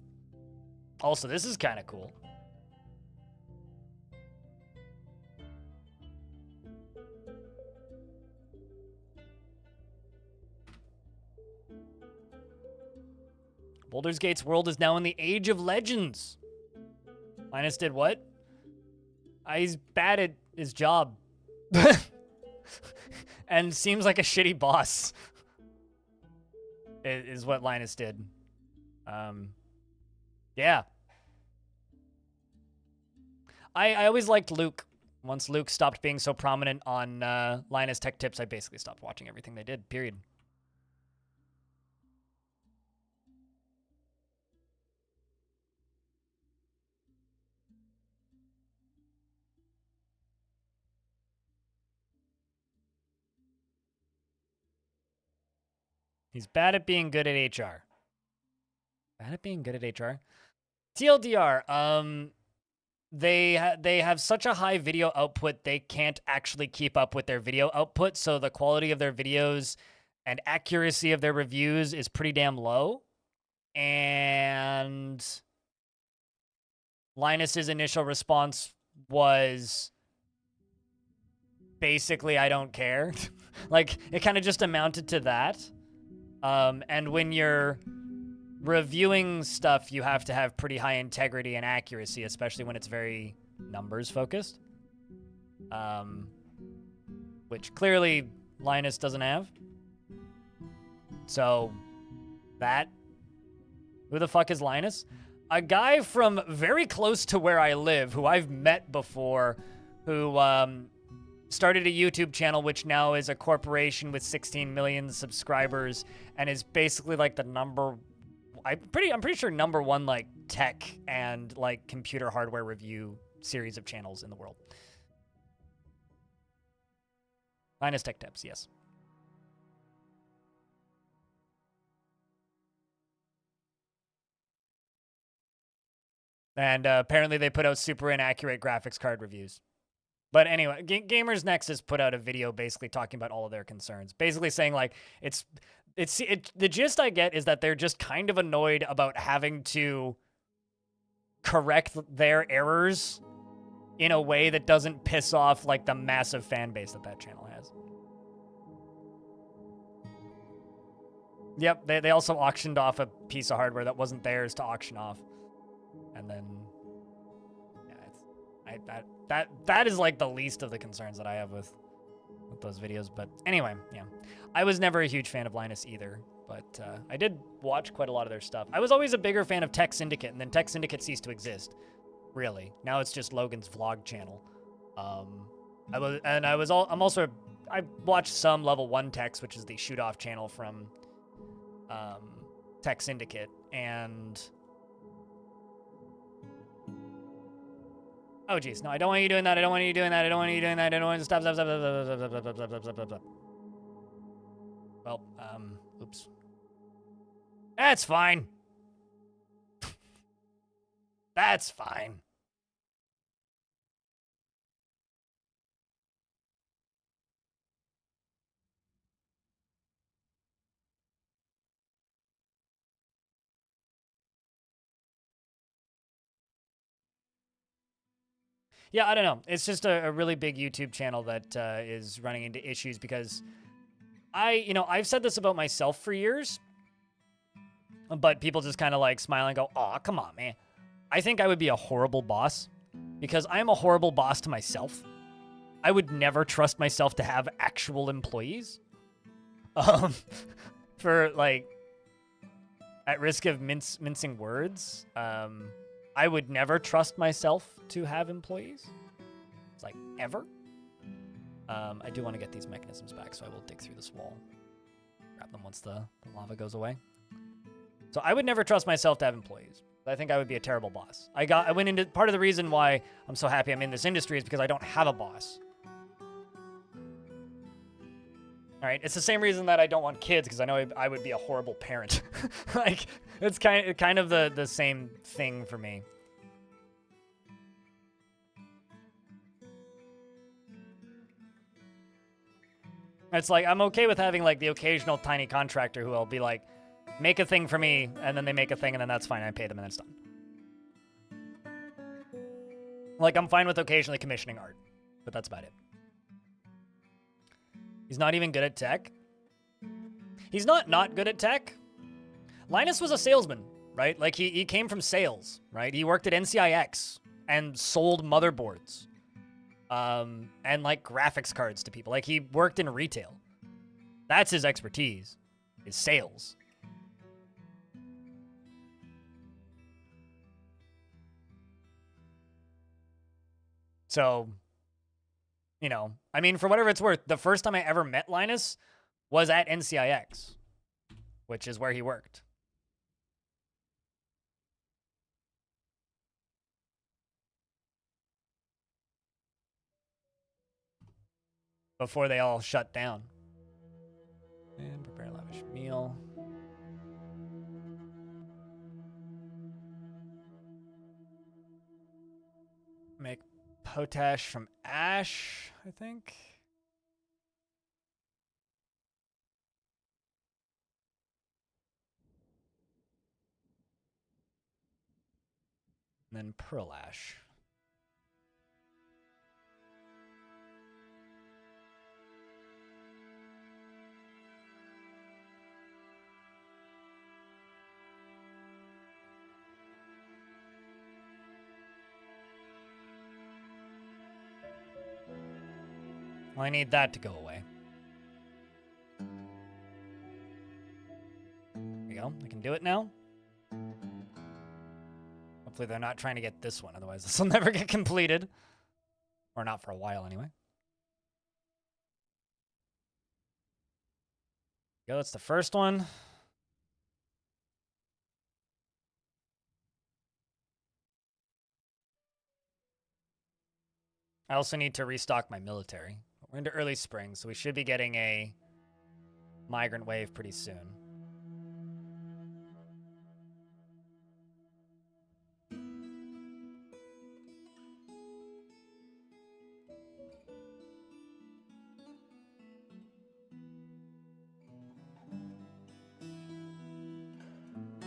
Also, this is kind of cool. Bouldersgate's world is now in the Age of Legends. Linus did what? He's bad at his job. And seems like a shitty boss. Is what Linus did. Yeah. I always liked Luke. Once Luke stopped being so prominent on Linus Tech Tips, I basically stopped watching everything they did, period. He's bad at being good at HR. Bad at being good at HR? TLDR, they have such a high video output, they can't actually keep up with their video output, so the quality of their videos and accuracy of their reviews is pretty damn low. And Linus's initial response was basically, I don't care. Like, it kind of just amounted to that. And when you're reviewing stuff, you have to have pretty high integrity and accuracy, especially when it's very numbers focused. Which clearly Linus doesn't have. So, who the fuck is Linus? A guy from very close to where I live, who I've met before, who started a YouTube channel, which now is a corporation with 16 million subscribers, and is basically like the I'm pretty sure number one, like, tech and, like, computer hardware review series of channels in the world. Linus Tech Tips, yes. And apparently they put out super inaccurate graphics card reviews. But anyway, Gamers Nexus put out a video basically talking about all of their concerns. Basically saying, like, the gist I get is that they're just kind of annoyed about having to correct their errors in a way that doesn't piss off like the massive fan base that channel has. Yep, they also auctioned off a piece of hardware that wasn't theirs to auction off. And then yeah, that is like the least of the concerns that I have with those videos. But anyway, yeah. I was never a huge fan of Linus either, but I did watch quite a lot of their stuff. I was always a bigger fan of Tech Syndicate, and then Tech Syndicate ceased to exist. Really. Now it's just Logan's vlog channel. I watched some level 1 techs, which is the shoot off channel from Tech Syndicate, and oh geez, no, I don't want you doing that. I don't want you doing that. I don't want you doing that. I don't want you to stop. Well, oops. That's fine. That's fine. Yeah, I don't know. It's just a really big YouTube channel that is running into issues because I've said this about myself for years, but people just kind of like smile and go, "Aw, come on, man." I think I would be a horrible boss because I'm a horrible boss to myself. I would never trust myself to have actual employees. For like, at risk of mincing words, I would never trust myself to have employees. It's like, ever. I do want to get these mechanisms back, so I will dig through this wall. Grab them once the lava goes away. So I would never trust myself to have employees. I think I would be a terrible boss. I went into, part of the reason why I'm so happy I'm in this industry is because I don't have a boss. All right, it's the same reason that I don't want kids, because I know I would be a horrible parent. Like, it's kind of the same thing for me. It's like, I'm okay with having, like, the occasional tiny contractor who will be like, make a thing for me, and then they make a thing, and then that's fine. I pay them, and then it's done. Like, I'm fine with occasionally commissioning art, but that's about it. He's not even good at tech. He's not good at tech. Linus was a salesman, right? Like, he came from sales, right? He worked at NCIX and sold motherboards. And, like, graphics cards to people. Like, he worked in retail. That's his expertise, is sales. So, you know, I mean, for whatever it's worth, the first time I ever met Linus was at NCIX, which is where he worked. Before they all shut down. And prepare a lavish meal. Make potash from ash, I think. And then pearl ash. Well, I need that to go away. There we go. I can do it now. Hopefully they're not trying to get this one, otherwise this will never get completed. Or not for a while, anyway. There we go, that's the first one. I also need to restock my military. We're into early spring, so we should be getting a migrant wave pretty soon.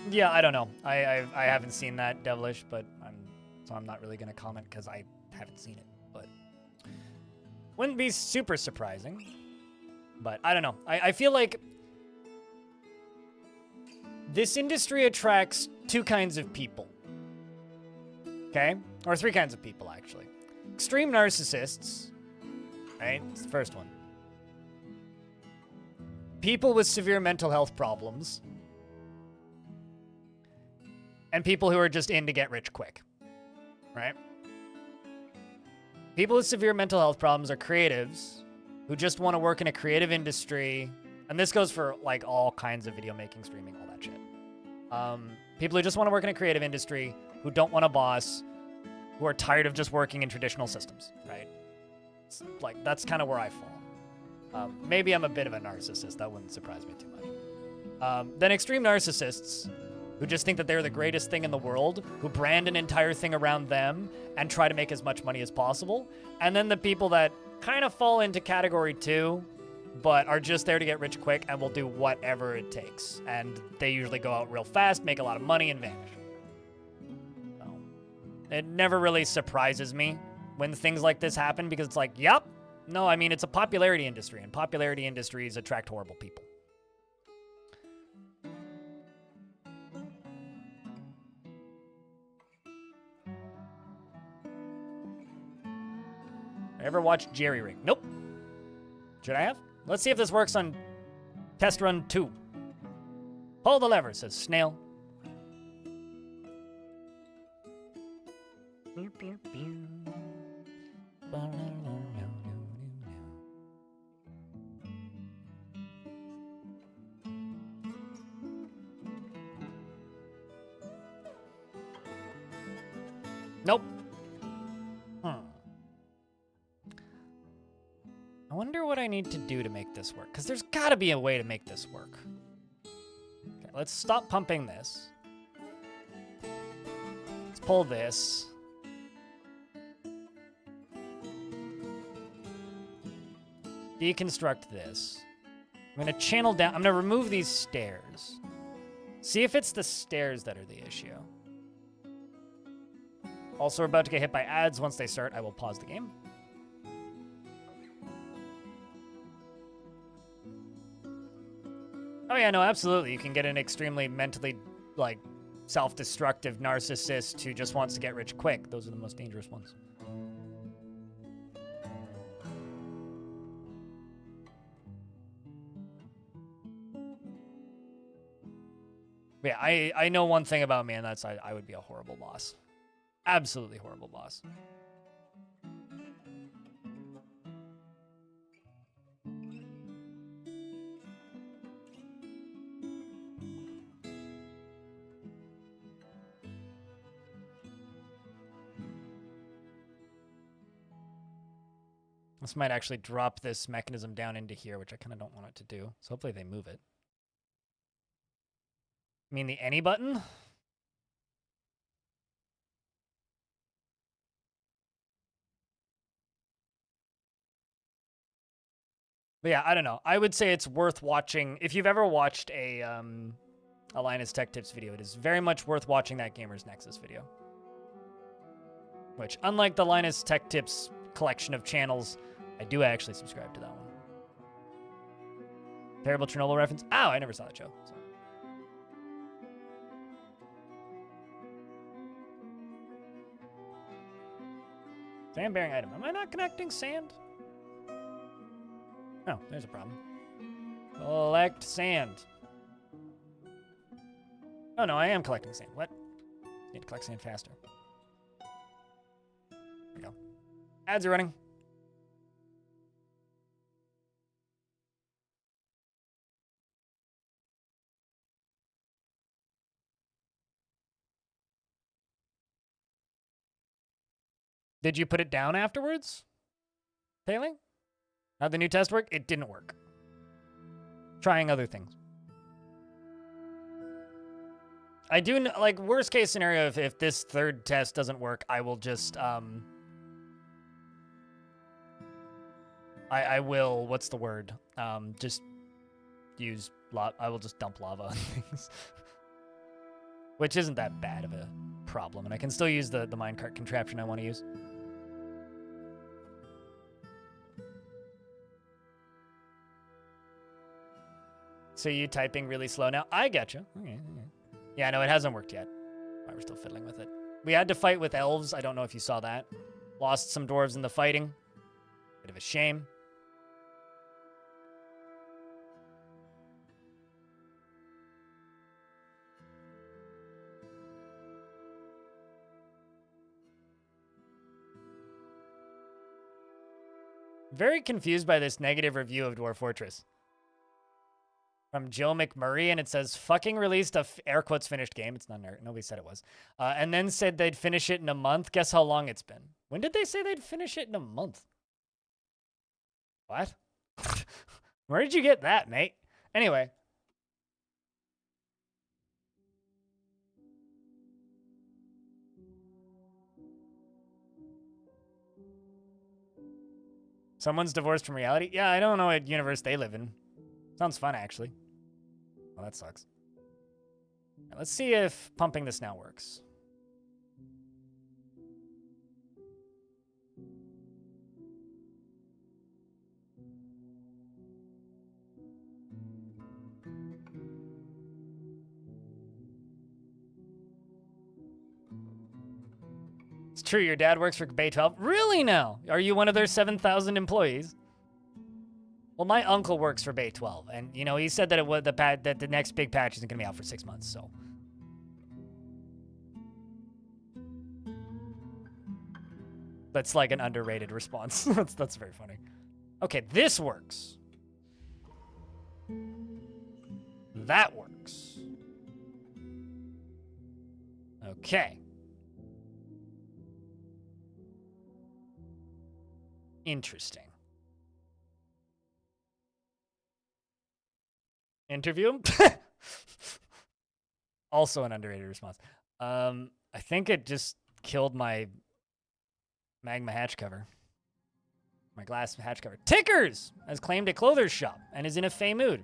Yeah, I don't know. I haven't seen that Devilish, but I'm so I'm not really going to comment because I haven't seen it. But wouldn't be super surprising. But I don't know. I feel like this industry attracts two kinds of people. Okay? Or three kinds of people, actually. Extreme narcissists. Right? It's the first one. People with severe mental health problems. And people who are just in to get rich quick. Right? People with severe mental health problems are creatives who just want to work in a creative industry. And this goes for like all kinds of video making, streaming, all that shit. People who just want to work in a creative industry, who don't want a boss, who are tired of just working in traditional systems, right? It's like, that's kind of where I fall. Maybe I'm a bit of a narcissist. That wouldn't surprise me too much. Then extreme narcissists who just think that they're the greatest thing in the world, who brand an entire thing around them and try to make as much money as possible. And then the people that kind of fall into category 2, but are just there to get rich quick and will do whatever it takes. And they usually go out real fast, make a lot of money, and vanish. So, it never really surprises me when things like this happen because it's like, yep. No, I mean, it's a popularity industry, and popularity industries attract horrible people. Ever watched Jerry Rig? Nope. Should I have? Let's see if this works on test run 2. Pull the lever, says Snail. Nope. I wonder what I need to do to make this work, because there's got to be a way to make this work. Okay, let's stop pumping this. Let's pull this. Deconstruct this. I'm going to channel down. I'm going to remove these stairs. See if it's the stairs that are the issue. Also, we're about to get hit by ads. Once they start, I will pause the game. Oh yeah, no, absolutely. You can get an extremely mentally, like, self-destructive narcissist who just wants to get rich quick. Those are the most dangerous ones. But yeah, I know one thing about me, and that's I would be a horrible boss. Absolutely horrible boss. This might actually drop this mechanism down into here, which I kind of don't want it to do. So hopefully they move it. I mean the any button? But yeah, I don't know. I would say it's worth watching. If you've ever watched a Linus Tech Tips video, it is very much worth watching that Gamers Nexus video. Which, unlike the Linus Tech Tips collection of channels, I do actually subscribe to that one. Terrible Chernobyl reference? Oh, I never saw that show. So. Sand bearing item. Am I not connecting sand? Oh, there's a problem. Collect sand. Oh no, I am collecting sand. What? Need to collect sand faster. There we go. Ads are running. Did you put it down afterwards? Tailing? How'd the new test work? It didn't work. Trying other things. I do, like, worst case scenario, if this third test doesn't work, I will just, I will, what's the word? Just use, I will just dump lava on things. which isn't that bad of a problem, and I can still use the minecart contraption I want to use. So you typing really slow now? I getcha. Okay. Yeah, no, it hasn't worked yet. Why we're still fiddling with it. We had to fight with elves. I don't know if you saw that. Lost some dwarves in the fighting. Bit of a shame. Very confused by this negative review of Dwarf Fortress. From Jill McMurray, and it says, fucking released a air quotes finished game. It's not nobody said it was. And then said they'd finish it in a month. Guess how long it's been? When did they say they'd finish it in a month? What? Where did you get that, mate? Anyway. Someone's divorced from reality? Yeah, I don't know what universe they live in. Sounds fun, actually. Well, that sucks. Now, let's see if pumping this now works. It's true, your dad works for Bay 12. Really now? Are you one of their 7,000 employees? Well, my uncle works for Bay 12, and you know he said that it would that the next big patch isn't gonna be out for 6 months. So that's like an underrated response. that's very funny. Okay, this works. That works. Okay. Interesting. Interview him? Also an underrated response. I think it just killed my magma hatch cover. My glass hatch cover. Tickers has claimed a clothes shop and is in a fey mood.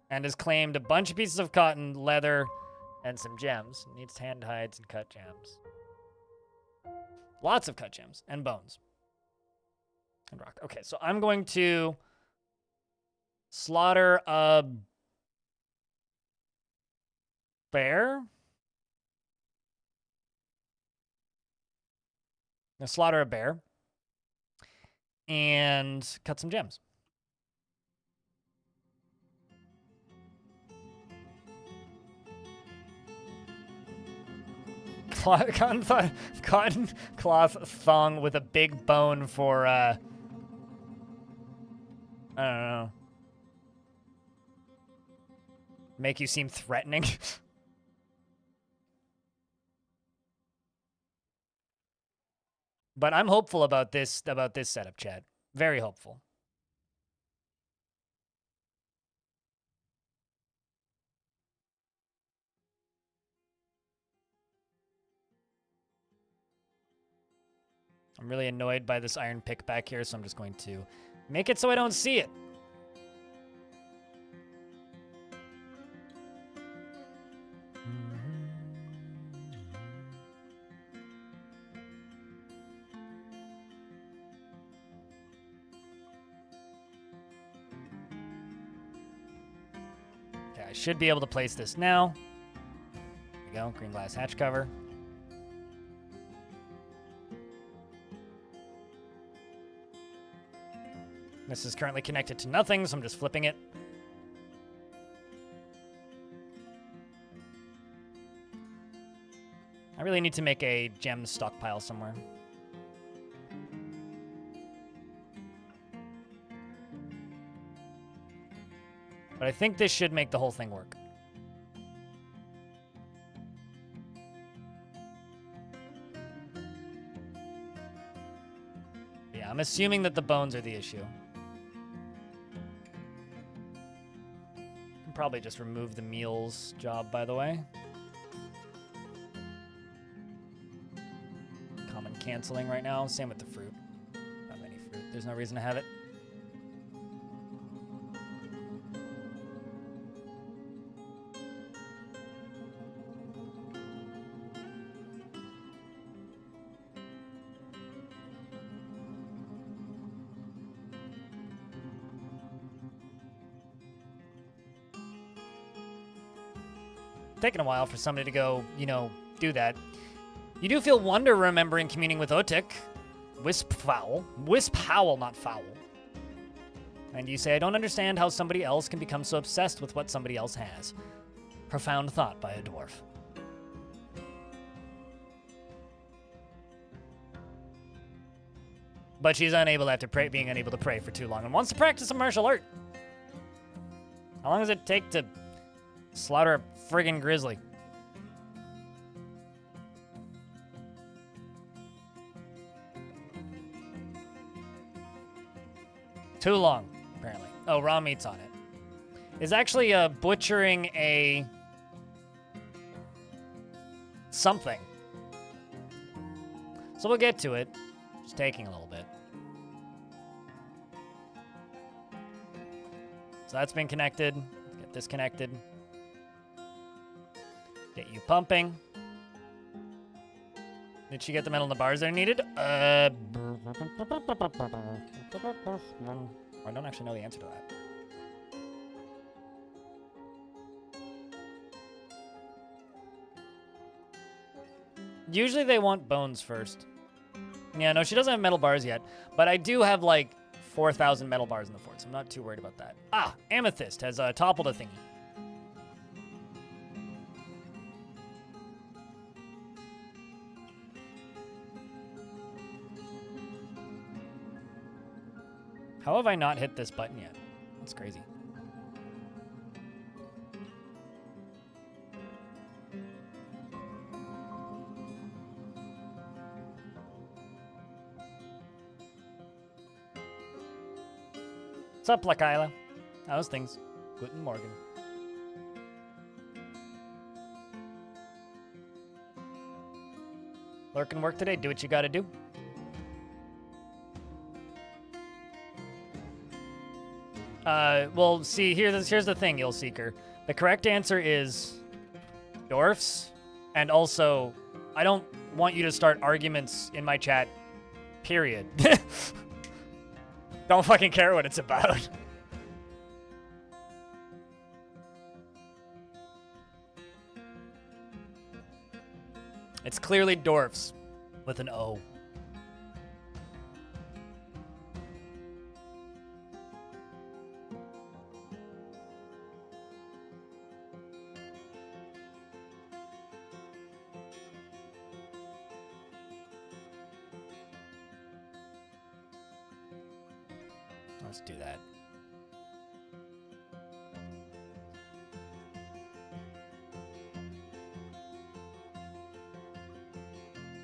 And has claimed a bunch of pieces of cotton, leather, and some gems. Needs hand hides and cut gems. Lots of cut gems and bones. And rock. Okay, so I'm going to slaughter a bear. Now slaughter a bear and cut some gems. Cotton cloth thong with a big bone for, I don't know. Make you seem threatening. But I'm hopeful about this setup, Chad. Very hopeful. I'm really annoyed by this iron pick back here, so I'm just going to make it so I don't see it. Okay, I should be able to place this now. There we go, green glass hatch cover. This is currently connected to nothing, so I'm just flipping it. I really need to make a gem stockpile somewhere. But I think this should make the whole thing work. Yeah, I'm assuming that the bones are the issue. Probably just remove the meals job, by the way. Common canceling right now. Same with the fruit. There's no reason to have it. Taking a while for somebody to go, you know, do that. You do feel wonder remembering communing with Otik. Wisp Howl, not foul. And you say, I don't understand how somebody else can become so obsessed with what somebody else has. Profound thought by a dwarf. But she's unable after being unable to pray for too long and wants to practice a martial art. How long does it take to slaughter a friggin' grizzly? Too long, apparently. Oh, raw meat's on it. Is actually butchering a something. So we'll get to it. Just taking a little bit. So that's been connected. Let's get this connected. Get you pumping. Did she get the metal in the bars that are needed? I don't actually know the answer to that. Usually they want bones first. Yeah, no, she doesn't have metal bars yet, but I do have like 4,000 metal bars in the fort, so I'm not too worried about that. Ah, Amethyst has toppled a thingy. How have I not hit this button yet? That's crazy. What's up, Lakaila? How's things? Guten Morgen. Lurking work today? Do what you gotta do. Well, see, here's the thing, You'll Seeker. The correct answer is dwarfs, and also, I don't want you to start arguments in my chat, period. Don't fucking care what it's about. It's clearly dwarfs with an O. Let's do that.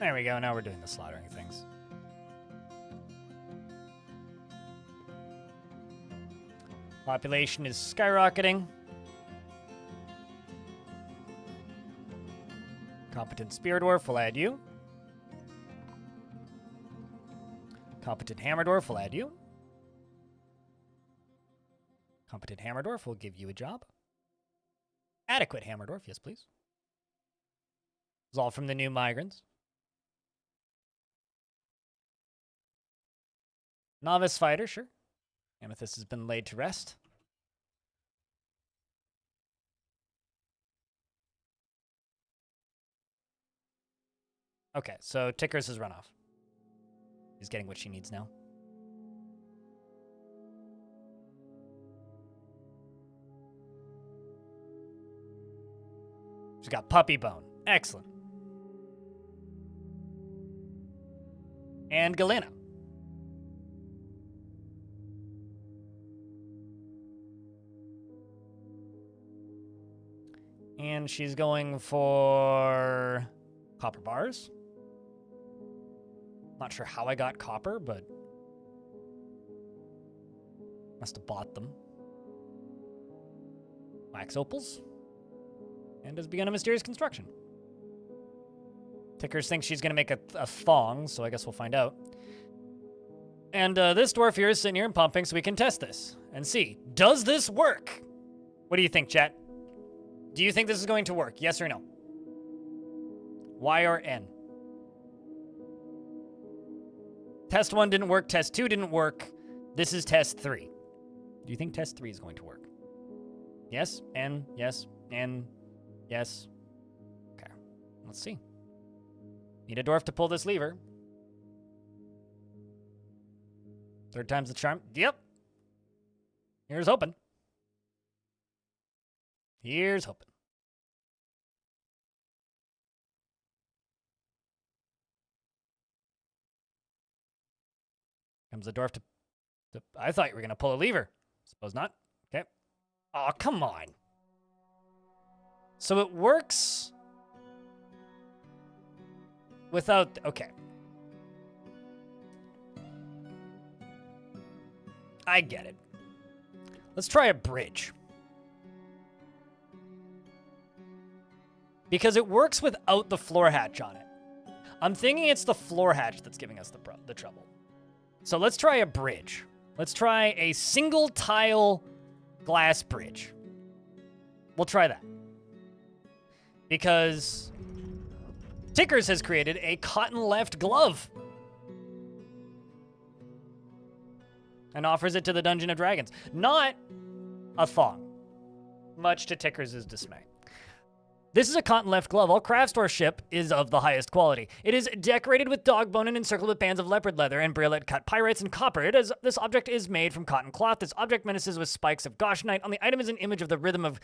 There we go. Now we're doing the slaughtering things. Population is skyrocketing. Competent Spear Dwarf will add you. Competent Hammer Dwarf will add you. Competent Hammer Dwarf will give you a job. Adequate Hammer Dwarf, yes please. It's all from the new migrants. Novice Fighter, sure. Amethyst has been laid to rest. Okay, so Tickers has run off. She's getting what she needs now. She's got Puppy Bone. Excellent. And Galena. And she's going for copper bars. Not sure how I got copper, but must have bought them. Wax opals. And has begun a mysterious construction. Tickers thinks she's going to make a thong, so I guess we'll find out. And this dwarf here is sitting here and pumping so we can test this and see. Does this work? What do you think, chat? Do you think this is going to work? Yes or no? Y or N? Test 1 didn't work. Test 2 didn't work. This is test 3. Do you think test 3 is going to work? Yes? N? Yes? N? Yes? Okay. Let's see. Need a dwarf to pull this lever. Third time's the charm. Yep. Here's hoping. Here's hoping. Comes the dwarf to... I thought you were going to pull a lever. Suppose not. Okay. Oh, come on. So it works without... Okay. I get it. Let's try a bridge. Because it works without the floor hatch on it. I'm thinking it's the floor hatch that's giving us the trouble. So let's try a bridge. Let's try a single tile glass bridge. We'll try that. Because Tickers has created a cotton left glove. And offers it to the Dungeon of Dragons. Not a thong, much to Tickers' dismay. This is a cotton left glove. All craft store ship is of the highest quality. It is decorated with dog bone and encircled with bands of leopard leather and brilliant cut pyrites and copper. This object is made from cotton cloth. This object menaces with spikes of goshenite. On the item is an image of the rhythm of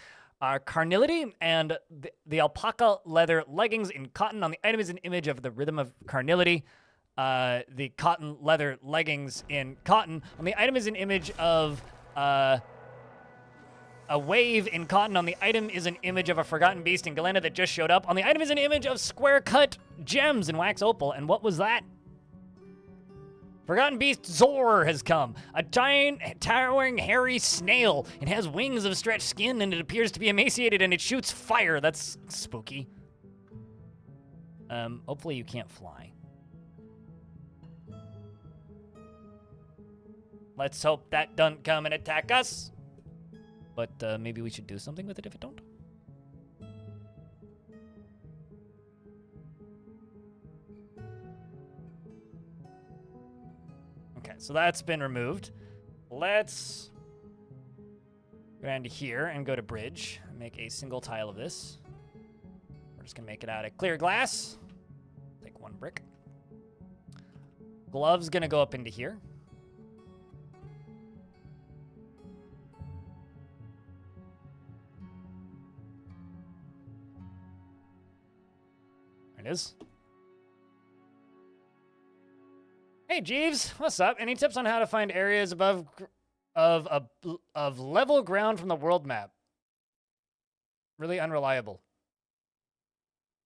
carnality, and the alpaca leather leggings in cotton. On the item is an image of the rhythm of carnality. The cotton leather leggings in cotton. On the item is an image of a wave in cotton. On the item is an image of a forgotten beast in Galena that just showed up. On the item is an image of square cut gems in wax opal. And what was that? Forgotten beast Zor has come. A giant, towering, hairy snail. It has wings of stretched skin and it appears to be emaciated and it shoots fire. That's spooky. Hopefully you can't fly. Let's hope that doesn't come and attack us. But maybe we should do something with it if it don't. Okay, so that's been removed. Let's go down to here and go to bridge. Make a single tile of this. We're just gonna make it out of clear glass. Take one brick. Glove's gonna go up into here. There it is. Hey Jeeves, what's up? Any tips on how to find areas above of level ground from the world map? Really unreliable.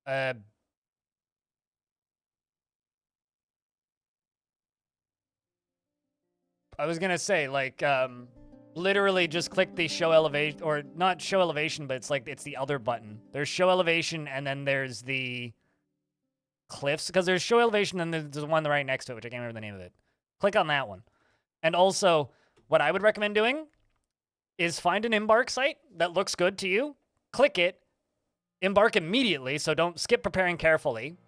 I was gonna say, like, literally just click the show elevation, or not show elevation, but it's the other button. There's show elevation, and then there's the cliffs, because there's show elevation, and there's the one right next to it, which I can't remember the name of it. Click on that one. And also, what I would recommend doing is find an embark site that looks good to you, click it, embark immediately, so don't skip preparing carefully.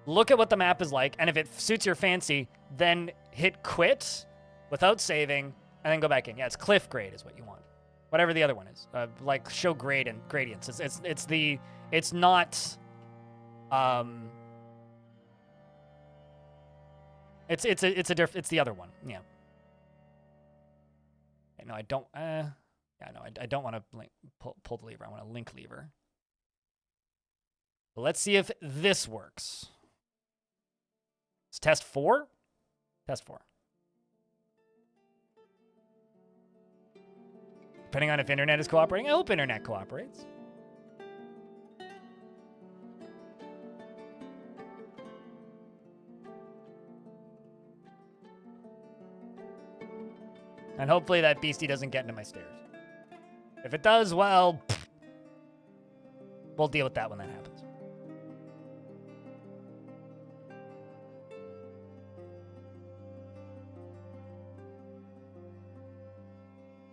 Look at what the map is like, and if it suits your fancy, then hit quit without saving, and then go back in. Yeah, it's cliff grade is what you want. Whatever the other one is. Like show grade and gradients. It's not it's the other one. Yeah. No, I don't I don't want to pull the lever. I want to link lever. But let's see if this works. It's test 4? Test 4. Depending on if internet is cooperating. I hope internet cooperates. And hopefully that beastie doesn't get into my stairs. If it does, well, we'll deal with that when that happens.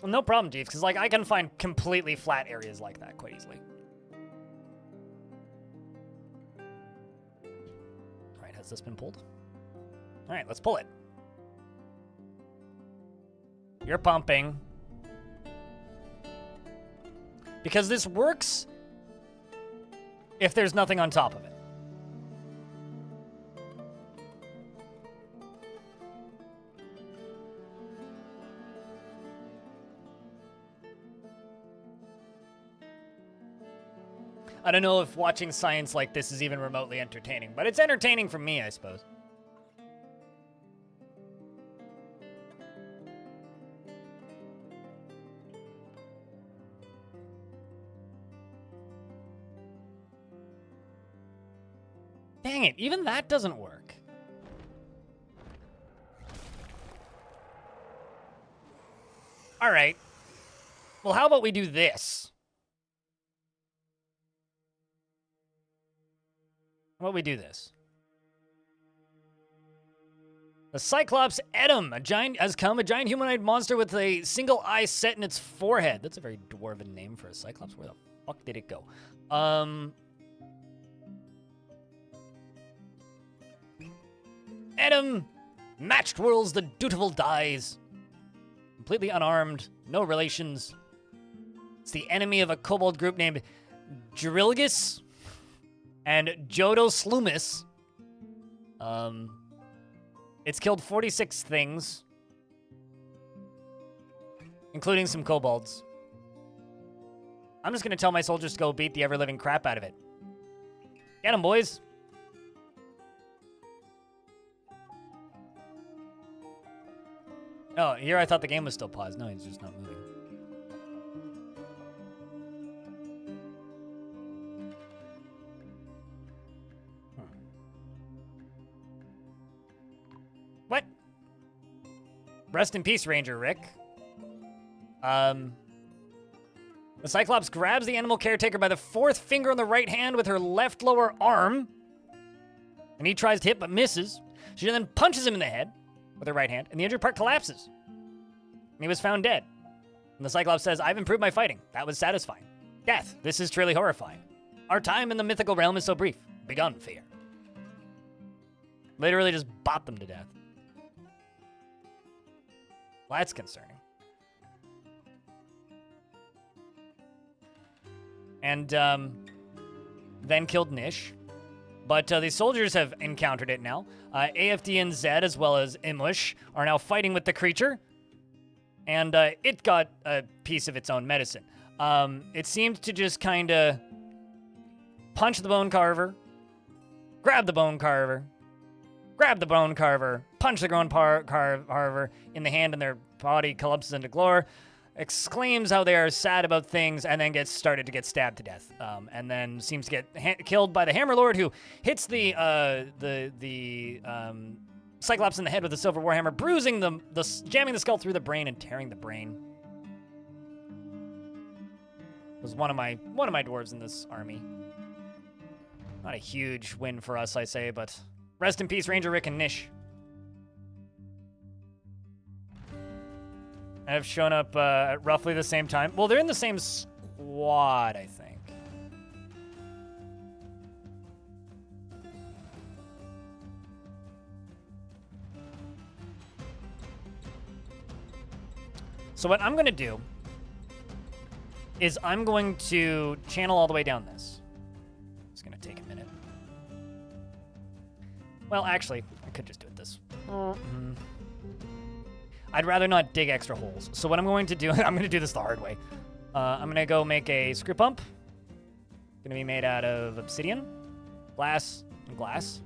Well, no problem, Jeeves, because like I can find completely flat areas like that quite easily. All right, has this been pulled? All right, let's pull it. You're pumping. Because this works if there's nothing on top of it. I don't know if watching science like this is even remotely entertaining, but it's entertaining for me, I suppose. Dang it, even that doesn't work. All right. Well, how about we do this? How about we do this? The Cyclops Edom, a giant humanoid monster with a single eye set in its forehead. That's a very dwarven name for a Cyclops. Where the fuck did it go? Edom, matched worlds, the dutiful dies. Completely unarmed, no relations. It's the enemy of a kobold group named Drilgus and Jodoslumis. It's killed 46 things, including some kobolds. I'm just gonna tell my soldiers to go beat the ever-living crap out of it. Get 'em, boys. Oh, here I thought the game was still paused. No, he's just not moving. What? Rest in peace, Ranger Rick. The Cyclops grabs the animal caretaker by the fourth finger on the right hand with her left lower arm. And he tries to hit but misses. She then punches him in the head with her right hand, and the injured part collapses. And he was found dead. And the Cyclops says, I've improved my fighting. That was satisfying. Death, this is truly horrifying. Our time in the mythical realm is so brief. Begun fear. Literally just bop them to death. Well, that's concerning. And then killed Nish. But the soldiers have encountered it now. AFD and Zed, as well as Imush, are now fighting with the creature. And it got a piece of its own medicine. It seemed to just kind of punch the bone carver, grab the bone carver, grab the bone carver, punch the bone carver in the hand, and their body collapses into gore, exclaims how they are sad about things, and then gets started to get stabbed to death. And then seems to get killed by the Hammer Lord, who hits the Cyclops in the head with a silver warhammer, bruising jamming the skull through the brain and tearing the brain. Was one of my dwarves in this army. Not a huge win for us, I say, but rest in peace, Ranger Rick and Nish. Have shown up at roughly the same time. Well, they're in the same squad, I think. So what I'm going to do is I'm going to channel all the way down this. It's going to take a minute. Well, actually, I could just do it this. I'd rather not dig extra holes. So what I'm going to do, I'm going to do this the hard way. I'm going to go make a screw pump. Going to be made out of obsidian, glass, and glass.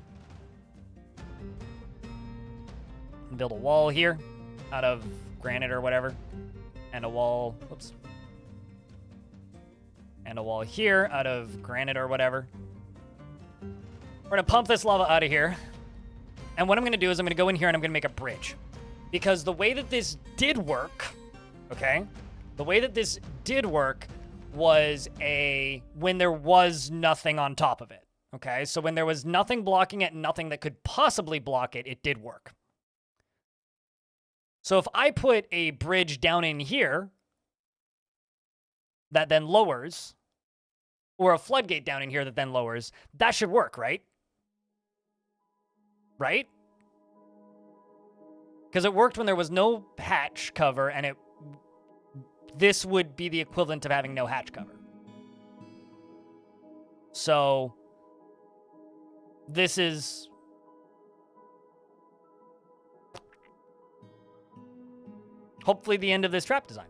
And build a wall here out of granite or whatever. And a wall, whoops. And a wall here out of granite or whatever. We're going to pump this lava out of here. And what I'm going to do is I'm going to go in here and I'm going to make a bridge. Because the way that this did work, okay? The way that this did work was when there was nothing on top of it, okay? So when there was nothing blocking it, nothing that could possibly block it, it did work. So if I put a bridge down in here, that then lowers, or a floodgate down in here that then lowers, that should work, right? Right? Because it worked when there was no hatch cover, and this would be the equivalent of having no hatch cover. So this is hopefully the end of this trap design.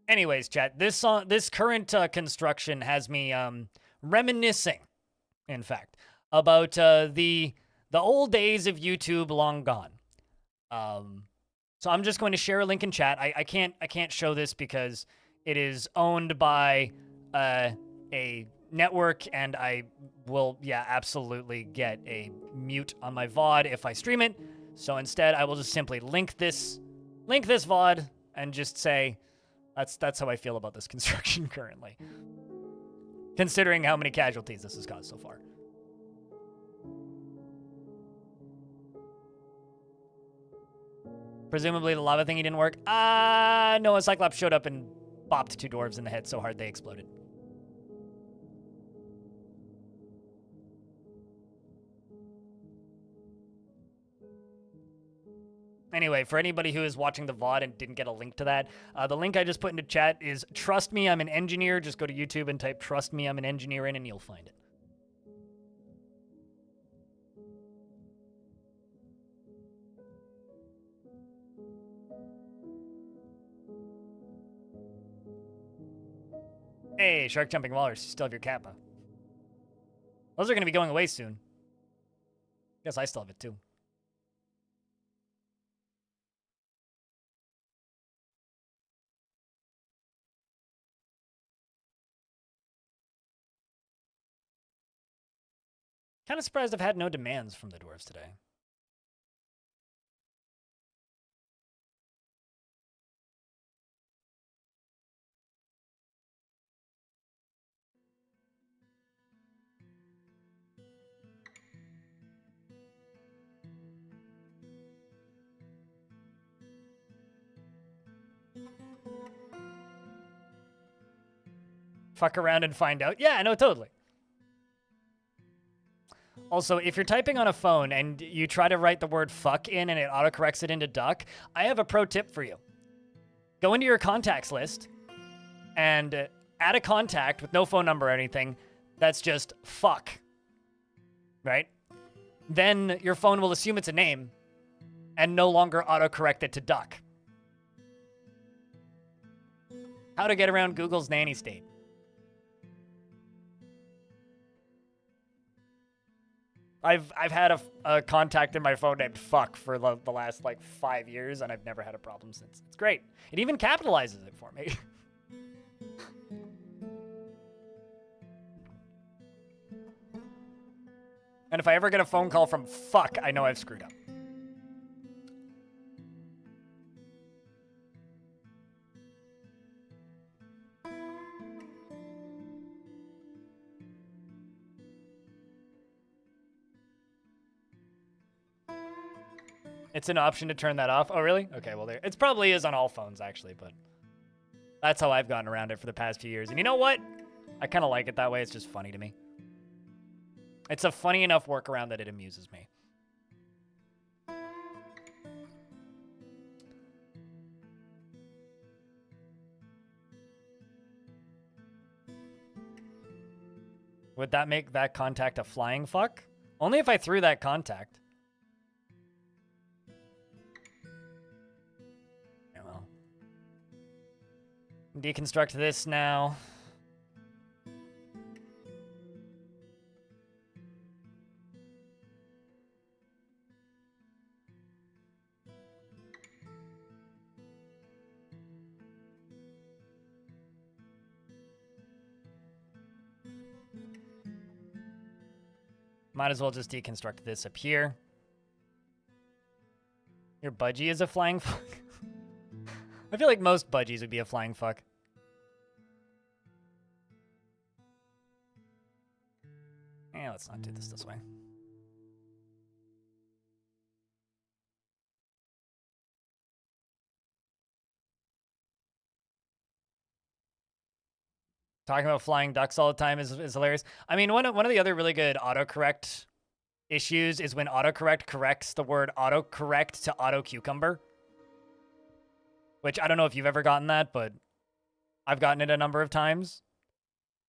Anyways, chat, this current construction has me reminiscing, in fact, about the old days of YouTube long gone. So I'm just going to share a link in chat. I can't show this because it is owned by a network, and I will absolutely get a mute on my VOD if I stream it. So instead, I will just simply link this VOD and just say that's how I feel about this construction currently, considering how many casualties this has caused so far. Presumably the lava thingy didn't work. No, a Cyclops showed up and bopped 2 dwarves in the head so hard they exploded. Anyway, for anybody who is watching the VOD and didn't get a link to that, the link I just put into chat is Trust Me, I'm an Engineer. Just go to YouTube and type Trust Me, I'm an Engineer in, and you'll find it. Hey, Shark Jumping Walrus, you still have your Kappa. Those are going to be going away soon. Guess I still have it too. Kind of surprised I've had no demands from the dwarves today. Fuck around and find out. Yeah, no, totally. Also, if you're typing on a phone and you try to write the word fuck in and it autocorrects it into duck, I have a pro tip for you. Go into your contacts list and add a contact with no phone number or anything that's just fuck, right? Then your phone will assume it's a name and no longer autocorrect it to duck. How to get around Google's nanny state. I've had a contact in my phone named fuck for the last like 5 years, and I've never had a problem since. It's great. It even capitalizes it for me. And if I ever get a phone call from fuck, I know I've screwed up. It's an option to turn that off. Oh, really? Okay, well, it probably is on all phones, actually, but that's how I've gotten around it for the past few years. And you know what? I kind of like it that way. It's just funny to me. It's a funny enough workaround that it amuses me. Would that make that contact a flying fuck? Only if I threw that contact. Yeah, well. Deconstruct this now. Might as well just deconstruct this up here. Your budgie is a flying fuck. I feel like most budgies would be a flying fuck. Let's not do this way. Talking about flying ducks all the time is hilarious. I mean, one of the other really good autocorrect issues is when autocorrect corrects the word autocorrect to autocucumber. Which I don't know if you've ever gotten that, but I've gotten it a number of times.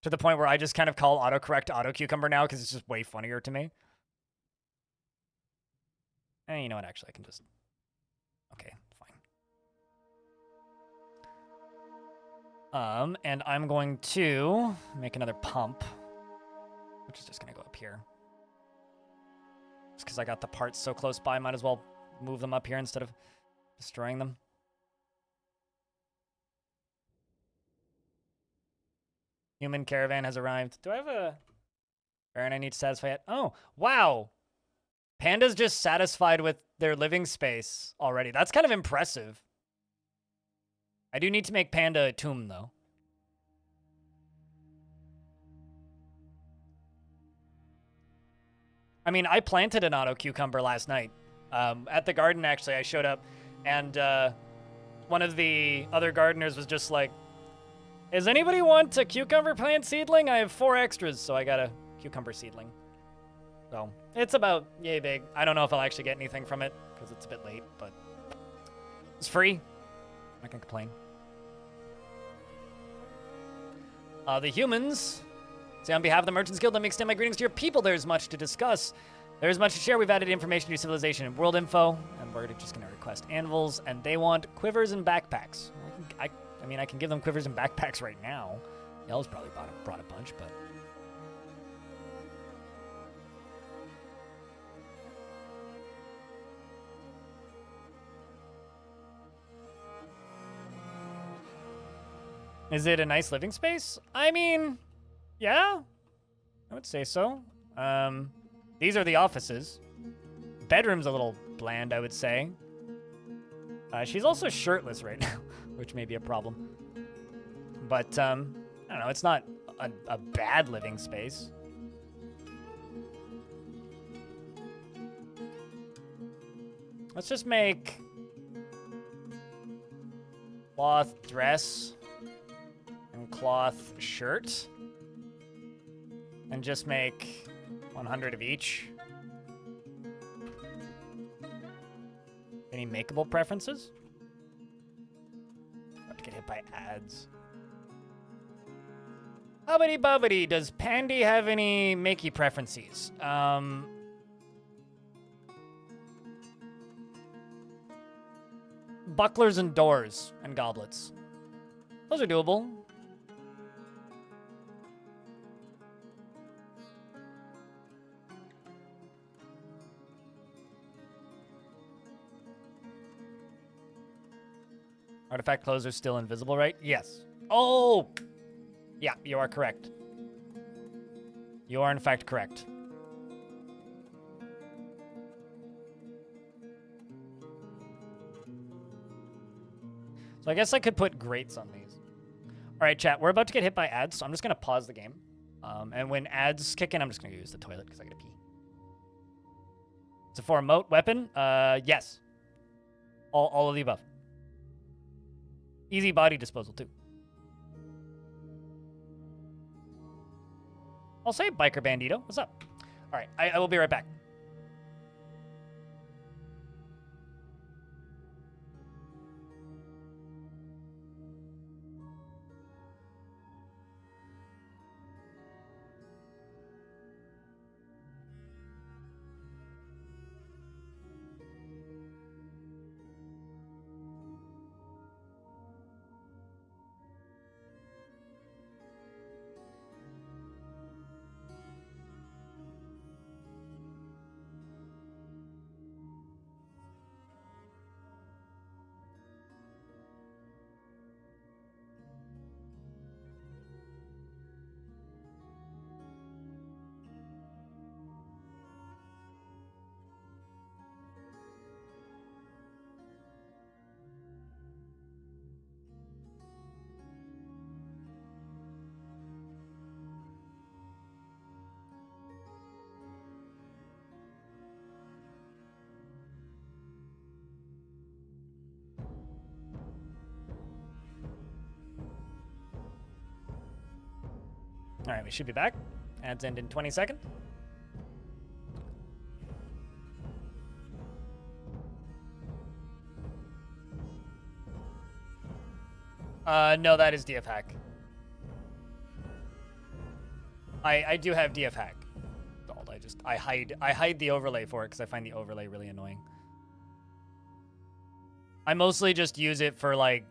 To the point where I just kind of call autocorrect autocucumber now because it's just way funnier to me. And you know what? Actually, I can just... Okay, fine. And I'm going to make another pump, which is just going to go up here. Just because I got the parts so close by, might as well move them up here instead of destroying them. Human caravan has arrived. Do I have a Baron I need to satisfy it? Oh, wow. Panda's just satisfied with their living space already. That's kind of impressive. I do need to make Panda a tomb, though. I mean, I planted an auto cucumber last night. At the garden, actually, I showed up, and one of the other gardeners was just like, does anybody want a cucumber plant seedling? I have 4 extras, so I got a cucumber seedling. So, it's about yay big. I don't know if I'll actually get anything from it, because it's a bit late, but it's free. I can complain. The humans say, on behalf of the Merchants Guild, let me extend my greetings to your people. There's much to discuss. There's much to share. We've added information to civilization and world info, and we're just going to request anvils, and they want quivers and backpacks. I mean, I can give them quivers and backpacks right now. Yell's probably brought a bunch, but... Is it a nice living space? I mean, yeah, I would say so. These are the offices. Bedroom's a little bland, I would say. She's also shirtless right now, which may be a problem. But, I don't know, it's not a bad living space. Let's just make cloth dress and cloth shirt. And just make 100 of each. Any makeable preferences? About to get hit by ads. Hubbity bubbity, does Pandy have any makey preferences? Bucklers and doors and goblets. Those are doable. Artifact clothes are still invisible, right? Yes. Oh! Yeah, you are correct. You are, in fact, correct. So I guess I could put grates on these. All right, chat, we're about to get hit by ads, so I'm just going to pause the game. And when ads kick in, I'm just going to use the toilet because I got to pee. It's a for remote weapon? Yes. All of the above. Easy body disposal, too. I'll say Biker Bandito. What's up? All right, I will be right back. All right, we should be back. Ads end in 20 seconds. No, that is DF hack. I do have DF hack. I hide the overlay for it because I find the overlay really annoying. I mostly just use it for like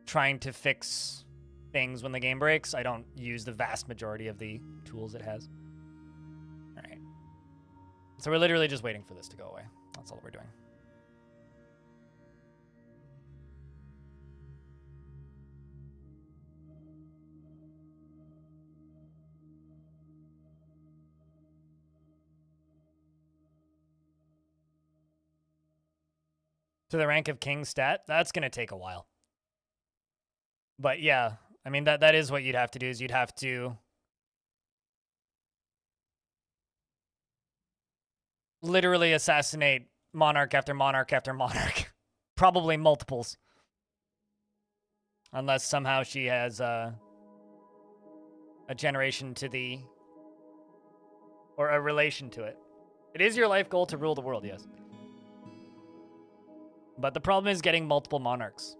trying to fix things when the game breaks. I don't use the vast majority of the tools it has. All right. So we're literally just waiting for this to go away. That's all we're doing. To the rank of king stat, that's going to take a while. But yeah, I mean, that is what you'd have to do, is you'd have to literally assassinate monarch after monarch after monarch. Probably multiples. Unless somehow she has a generation to the... or a relation to it. It is your life goal to rule the world, yes. But the problem is getting multiple monarchs.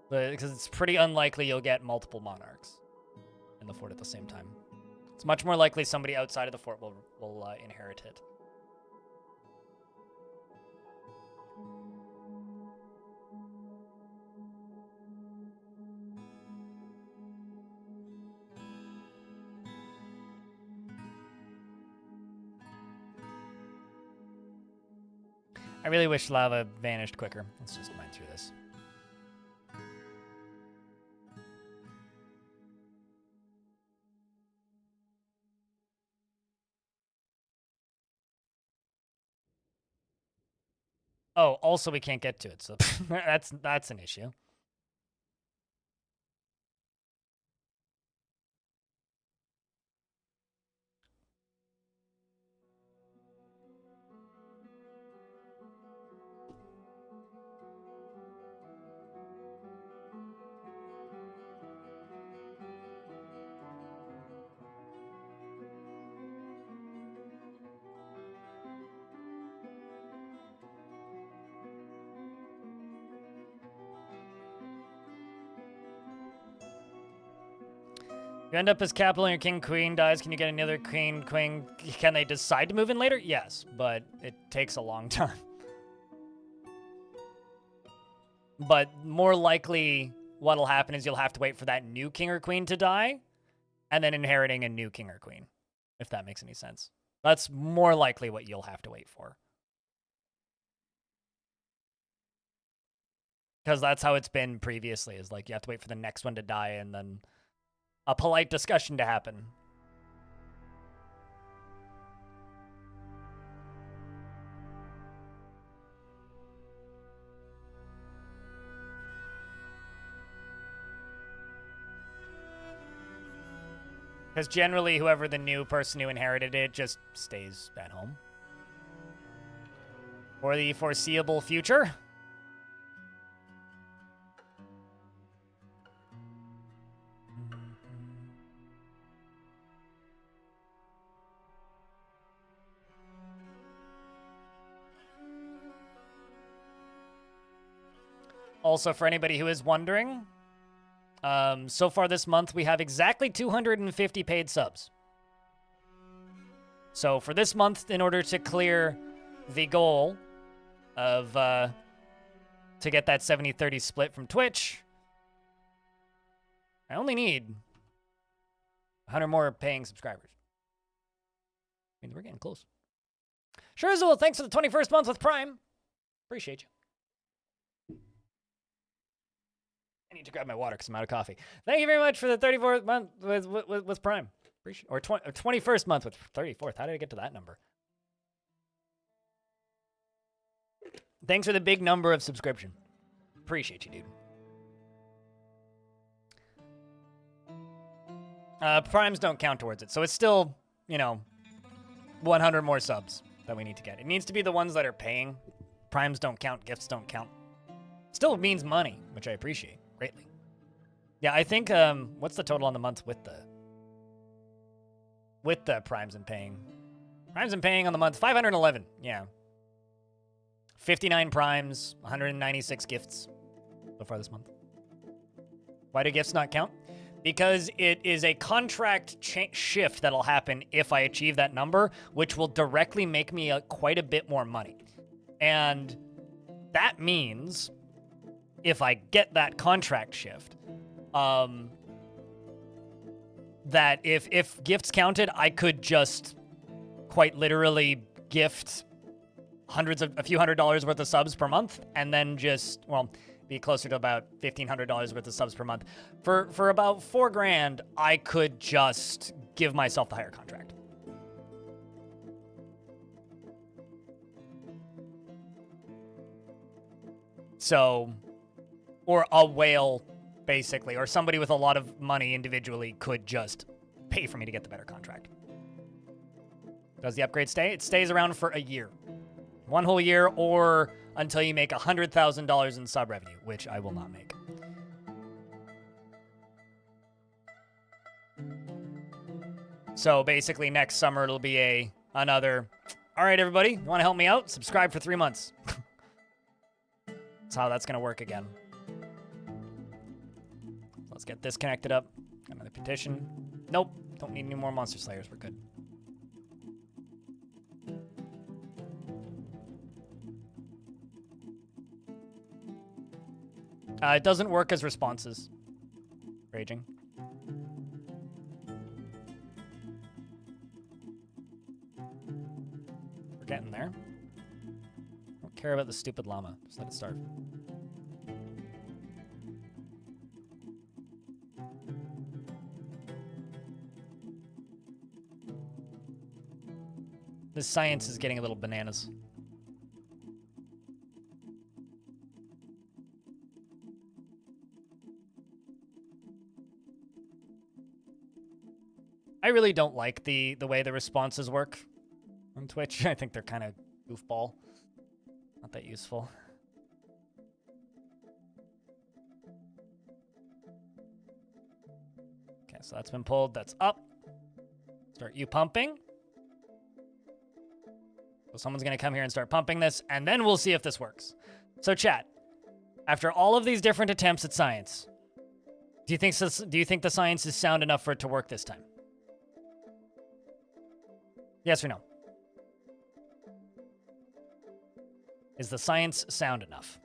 Because it's pretty unlikely you'll get multiple monarchs in the fort at the same time. It's much more likely somebody outside of the fort will inherit it. I really wish lava vanished quicker. Let's just mine through this. Oh, also we can't get to it, so that's an issue. You end up as capital and your king queen dies. Can you get another queen? Can they decide to move in later? Yes, but it takes a long time. But more likely what'll happen is you'll have to wait for that new king or queen to die and then inheriting a new king or queen, if that makes any sense. That's more likely what you'll have to wait for. Because that's how it's been previously, is like you have to wait for the next one to die and then a polite discussion to happen. Because generally, whoever the new person who inherited it just stays at home. For the foreseeable future. Also, for anybody who is wondering, so far this month, we have exactly 250 paid subs. So for this month, in order to clear the goal of to get that 70-30 split from Twitch, I only need 100 more paying subscribers. I mean, we're getting close. Sure, Azul, thanks for the 21st month with Prime. Appreciate you. I need to grab my water because I'm out of coffee. Thank you very much for the 34th month with Prime. Appreciate, or 21st month with 34th. How did I get to that number? Thanks for the big number of subscription. Appreciate you, dude. Primes don't count towards it, so it's still, 100 more subs that we need to get. It needs to be the ones that are paying. Primes don't count. Gifts don't count. Still means money, which I appreciate greatly. Yeah, I think what's the total on the month with the primes and paying? Primes and paying on the month 511. Yeah. 59 primes, 196 gifts so far this month. Why do gifts not count? Because it is a contract shift that'll happen if I achieve that number, which will directly make me quite a bit more money. And that means if I get that contract shift, that if gifts counted, I could just quite literally gift a few $100s worth of subs per month, and then just, well, be closer to about $1,500 worth of subs per month. For about $4,000, I could just give myself the higher contract. So, or a whale, basically, or somebody with a lot of money individually could just pay for me to get the better contract. Does the upgrade stay? It stays around for a year. 1 whole year, or until you make $100,000 in sub revenue, which I will not make. So basically next summer it'll be another, all right, everybody, you want to help me out? Subscribe for 3 months. That's how that's going to work again. Let's get this connected up. Got another petition. Nope, don't need any more Monster Slayers. We're good. It doesn't work as responses. Raging. We're getting there. Don't care about the stupid llama. Just let it starve. This science is getting a little bananas. I really don't like the way the responses work on Twitch. I think they're kind of goofball. Not that useful. Okay, so that's been pulled. That's up. Start you pumping. So someone's going to come here and start pumping this, and then we'll see if this works. So chat, after all of these different attempts at science, do you think the science is sound enough for it to work this time? Yes or no? Is the science sound enough?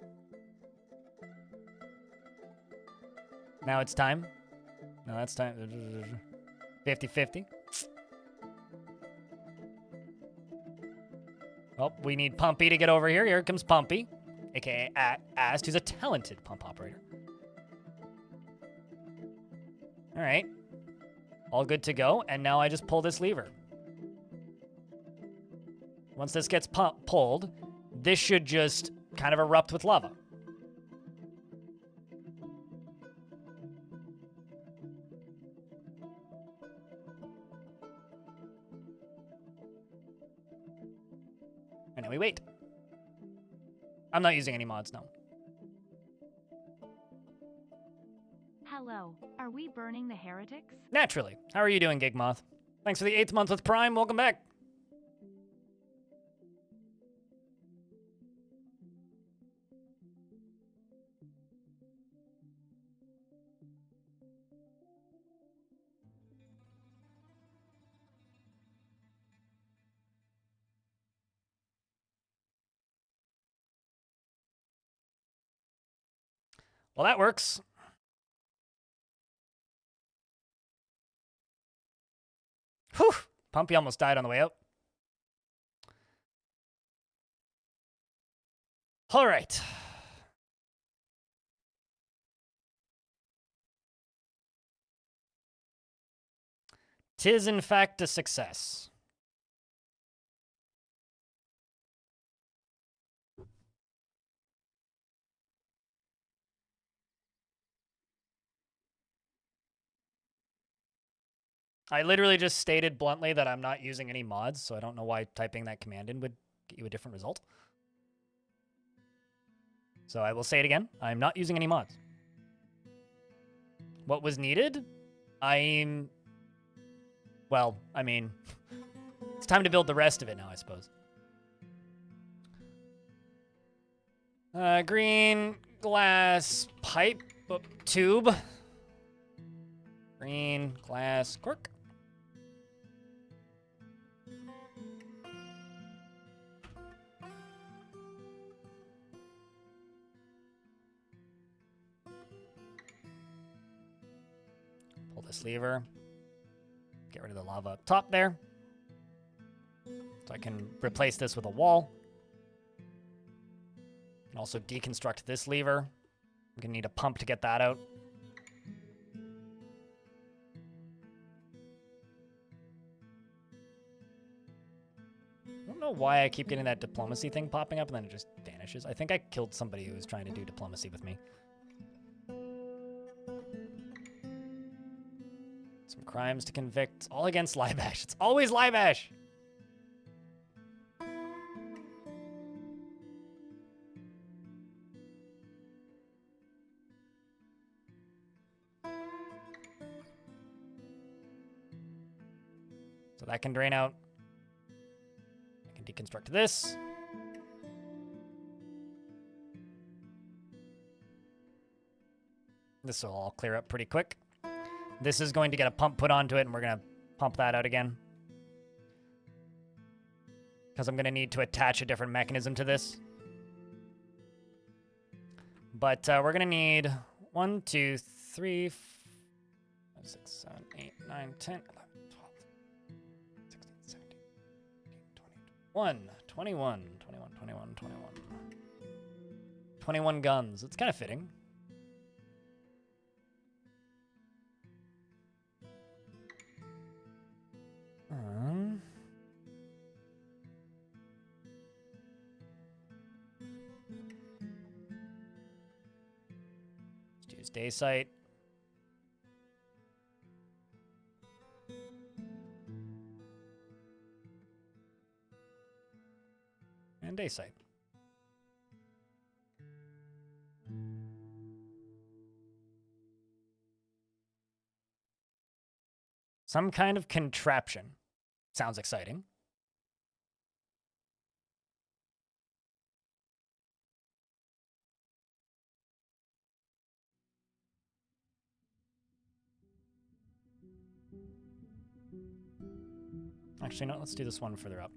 Now it's time. No, that's time. 50-50. Oh, we need Pumpy to get over here. Here comes Pumpy, aka Ast, who's a talented pump operator. All right. All good to go. And now I just pull this lever. Once this gets pulled, this should just kind of erupt with lava. And then we wait. I'm not using any mods, no. Hello, are we burning the heretics? Naturally. How are you doing, Gigmoth? Thanks for the 8th month with Prime. Welcome back. Well, that works. Whew! Pumpy almost died on the way out. All right. Tis in fact a success. I literally just stated bluntly that I'm not using any mods, so I don't know why typing that command in would get you a different result. So I will say it again. I'm not using any mods. what was needed. Well, I mean, it's time to build the rest of it now, I suppose. Green glass pipe tube. Green glass cork. Pull this lever. Get rid of the lava up top there. So I can replace this with a wall. And also deconstruct this lever. I'm gonna need a pump to get that out. I don't know why I keep getting that diplomacy thing popping up and then it just vanishes. I think I killed somebody who was trying to do diplomacy with me. Some crimes to convict. All against Libash. It's always Libash! So that can drain out. I can deconstruct this. This will all clear up pretty quick. This is going to get a pump put onto it, and we're going to pump that out again. Because I'm going to need to attach a different mechanism to this. But we're going to need 1, 2, 3, 4, 5, 6, 7, 8, 9, 10, 11, 12, 16, 17, 18, 20, 21, 21, 21, 21. 21 guns. It's kind of fitting. Let's use day sight. And day sight. Some kind of contraption. Sounds exciting. Actually, no, let's do this one further up.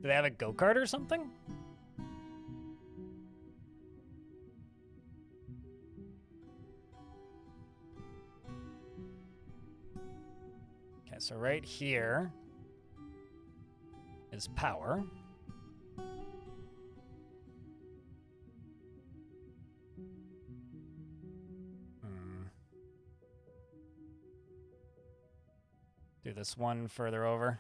Do they have a go-kart or something? Okay, so right here is power. Do this one further over.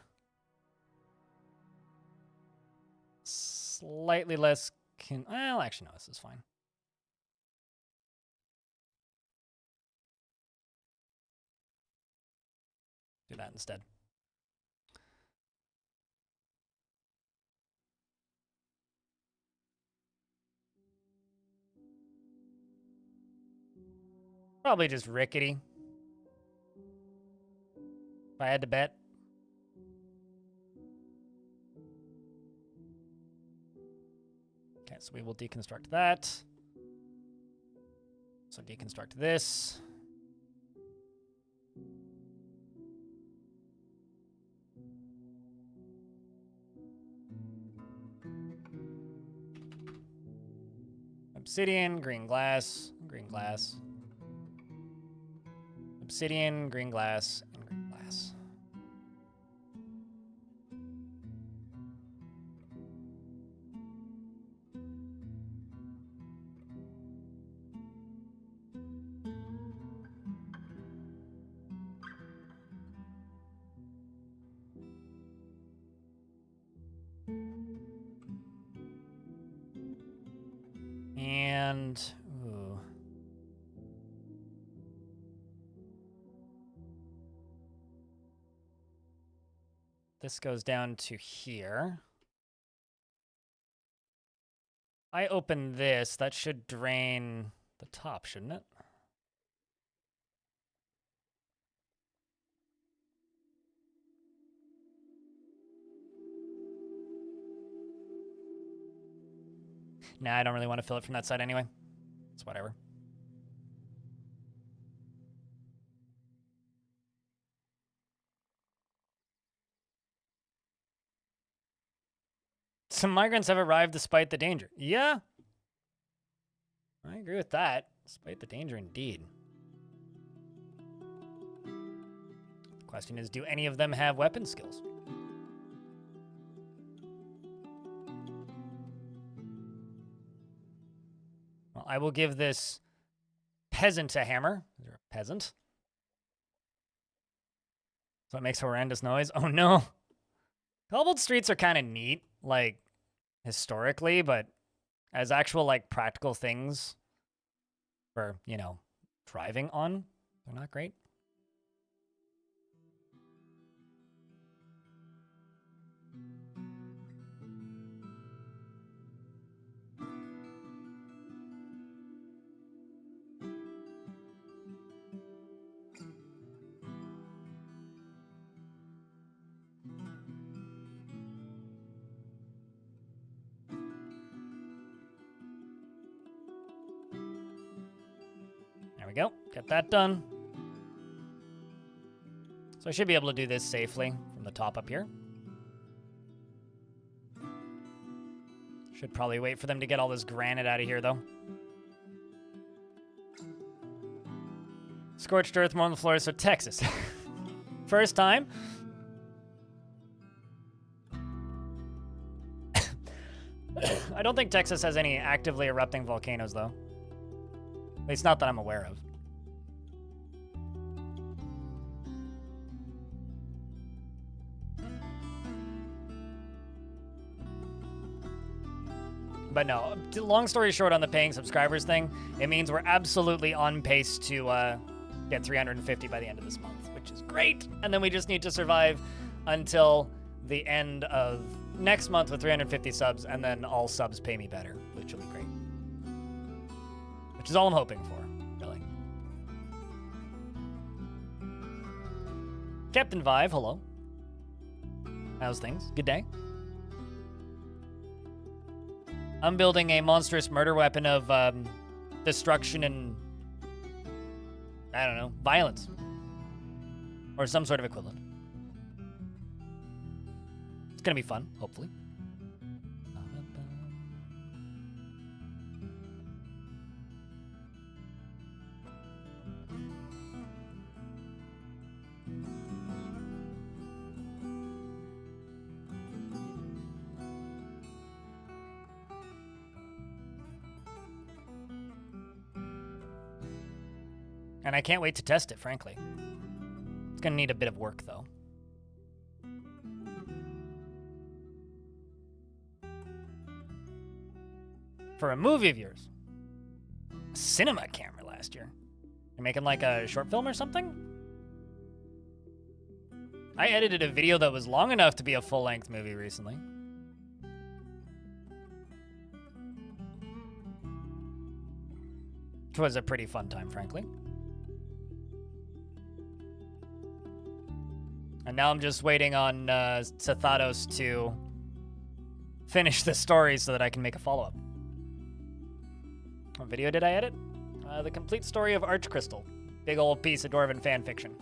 Slightly less well, actually, no, this is fine. Do that instead. Probably just rickety. If I had to bet. Okay, so we will deconstruct that. So deconstruct this. Obsidian, green glass, green glass. Obsidian, green glass, and green glass. And ooh. this goes down to here. I open this, that should drain the top, shouldn't it? Nah, I don't really want to fill it from that side anyway. It's whatever. Some migrants have arrived despite the danger. Yeah. I agree with that. Despite the danger, indeed. The question is, do any of them have weapon skills? Well, I will give this peasant a hammer. You're a peasant. So it makes horrendous noise. Oh no. Cobbled streets are kind of neat, like, historically, but as actual, like, practical things for, you know, driving on, they're not great. There we go. Get that done. So I should be able to do this safely from the top up here. Should probably wait for them to get all this granite out of here, though. Scorched earth more on the floor, so Texas. First time. I don't think Texas has any actively erupting volcanoes, though. At least not that I'm aware of. But no, long story short on the paying subscribers thing, it means we're absolutely on pace to get 350 by the end of this month, which is great. And then we just need to survive until the end of next month with 350 subs, and then all subs pay me better, which will be great. Which is all I'm hoping for, really. Captain Vive, hello. How's things? Good day. I'm building a monstrous murder weapon of destruction and, I don't know, violence. Or some sort of equivalent. It's gonna be fun, hopefully. And I can't wait to test it, frankly. It's gonna need a bit of work, though. For a movie of yours. A cinema camera last year. You're making like a short film or something? I edited a video that was long enough to be a full-length movie recently. Which was a pretty fun time, frankly. And now I'm just waiting on Sathatos to finish the story so that I can make a follow-up. What video did I edit? The complete story of Archcrystal. Big old piece of Dwarven fan fiction.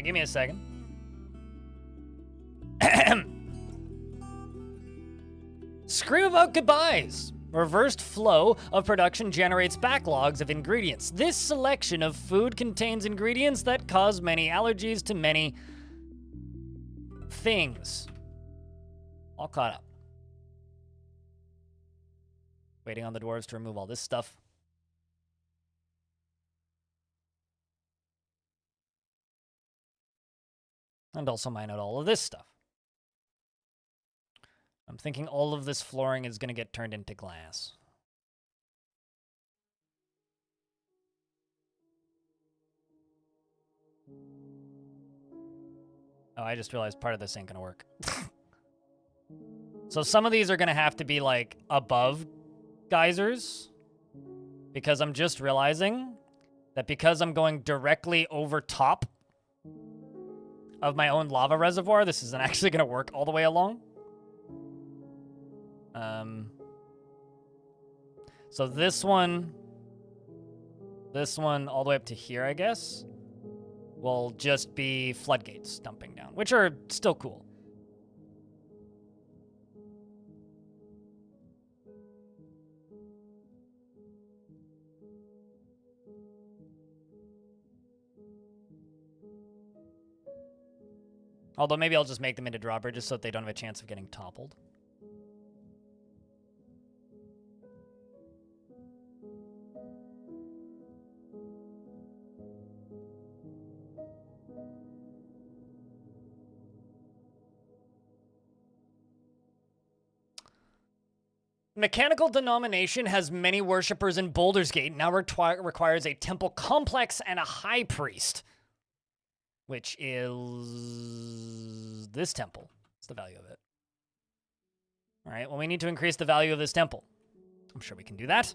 Give me a second. Scream about goodbyes. Reversed flow of production generates backlogs of ingredients. This selection of food contains ingredients that cause many allergies to many things. All caught up. Waiting on the dwarves to remove all this stuff. And also mine out all of this stuff. I'm thinking all of this flooring is going to get turned into glass. Oh, I just realized part of this ain't gonna work. So some of these are gonna have to be like above geysers, because I'm just realizing that because I'm going directly over top of my own lava reservoir, this isn't actually gonna work all the way along. So this one, all the way up to here, I guess, will just be floodgates dumping down, which are still cool. Although maybe I'll just make them into drawbridges so that they don't have a chance of getting toppled. Mechanical denomination has many worshippers in Bouldersgate, now requires a temple complex and a high priest, which is this temple. What's the value of it? All right, well, we need to increase the value of this temple. I'm sure we can do that.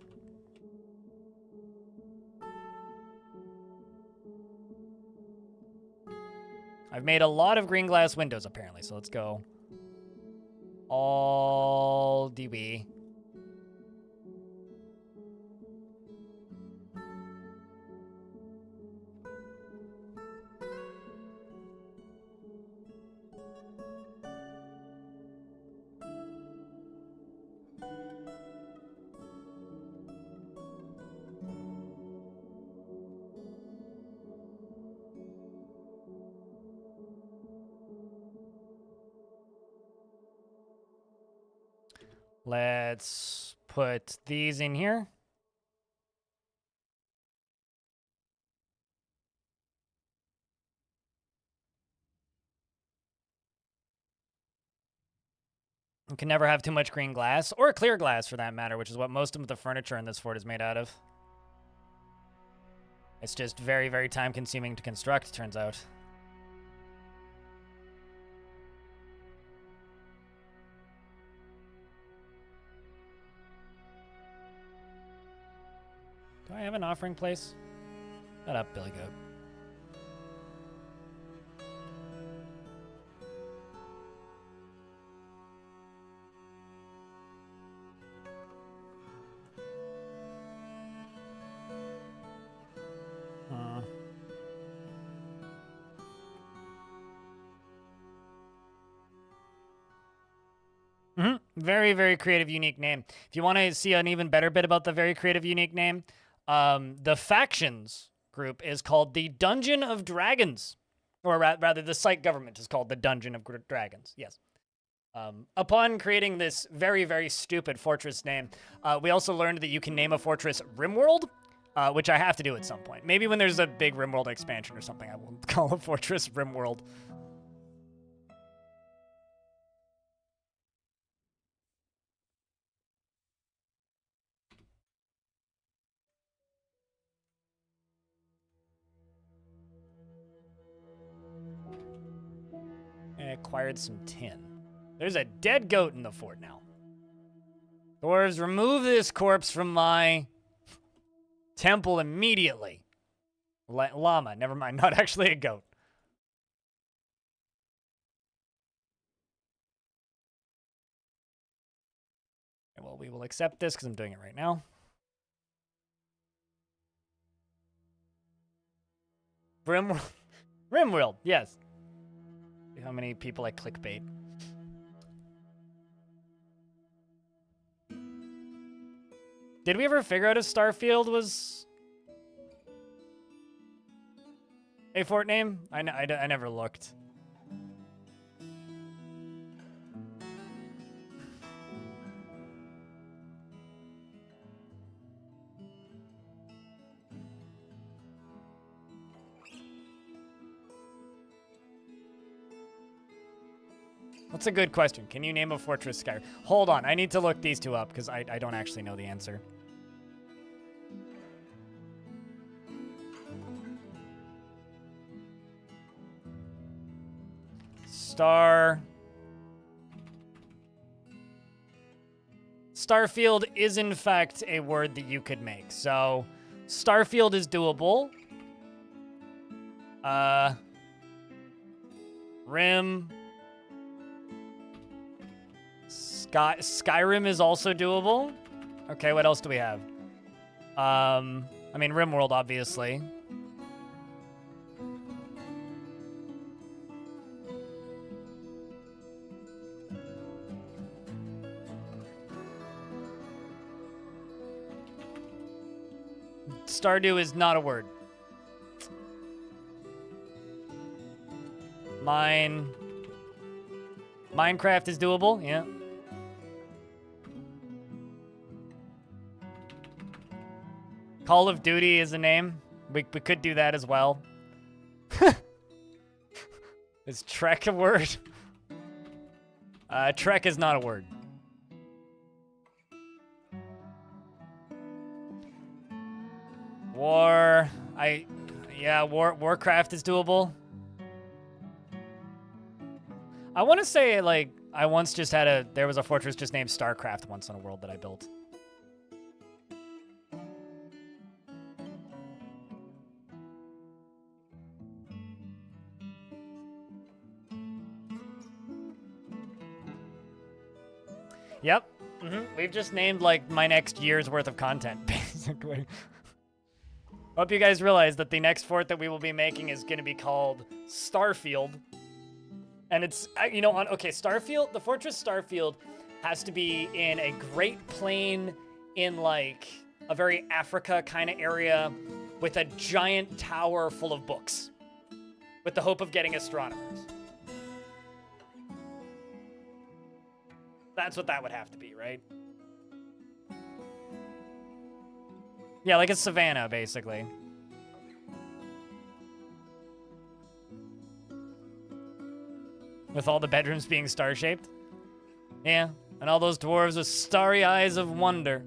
I've made a lot of green glass windows, apparently, so let's go all DB. Let's put these in here. You can never have too much green glass, or clear glass for that matter, which is what most of the furniture in this fort is made out of. It's just very, very time consuming to construct, turns out. Do I have an offering place? Shut up, Billy Goat. Very, very creative, unique name. If you want to see an even better bit about the very creative, unique name, the factions group is called the Dungeon of Dragons. Or rather, the site government is called the Dungeon of Dragons. Yes. Upon creating this very, very stupid fortress name, we also learned that you can name a fortress Rimworld, which I have to do at some point. Maybe when there's a big Rimworld expansion or something, I will call a fortress Rimworld. I acquired some tin. There's a dead goat in the fort now. Dwarves, remove this corpse from my temple immediately. Llama, never mind, not actually a goat. Okay, well, we will accept this because I'm doing it right now. Rimworld, yes. See how many people I clickbait. Did we ever figure out if Starfield was a fort name? I never looked. That's a good question. Can you name a fortress Skyrim? Hold on, I need to look these two up because I don't actually know the answer. Starfield is in fact a word that you could make. So, Starfield is doable. Rim. Skyrim is also doable. Okay, what else do we have? I mean, RimWorld, obviously. Stardew is not a word. Minecraft is doable, yeah. Call of Duty is a name. We could do that as well. Is Trek a word? Trek is not a word. Warcraft is doable. I want to say, like, I once just there was a fortress just named StarCraft once on a world that I built. Yep. We've just named, like, my next year's worth of content, basically. Hope you guys realize that the next fort that we will be making is going to be called Starfield. And it's, Starfield, the Fortress Starfield has to be in a great plain in, like, a very Africa kind of area with a giant tower full of books with the hope of getting astronomers. That's what that would have to be, right? Yeah, like a savanna, basically. With all the bedrooms being star-shaped. Yeah, and all those dwarves with starry eyes of wonder.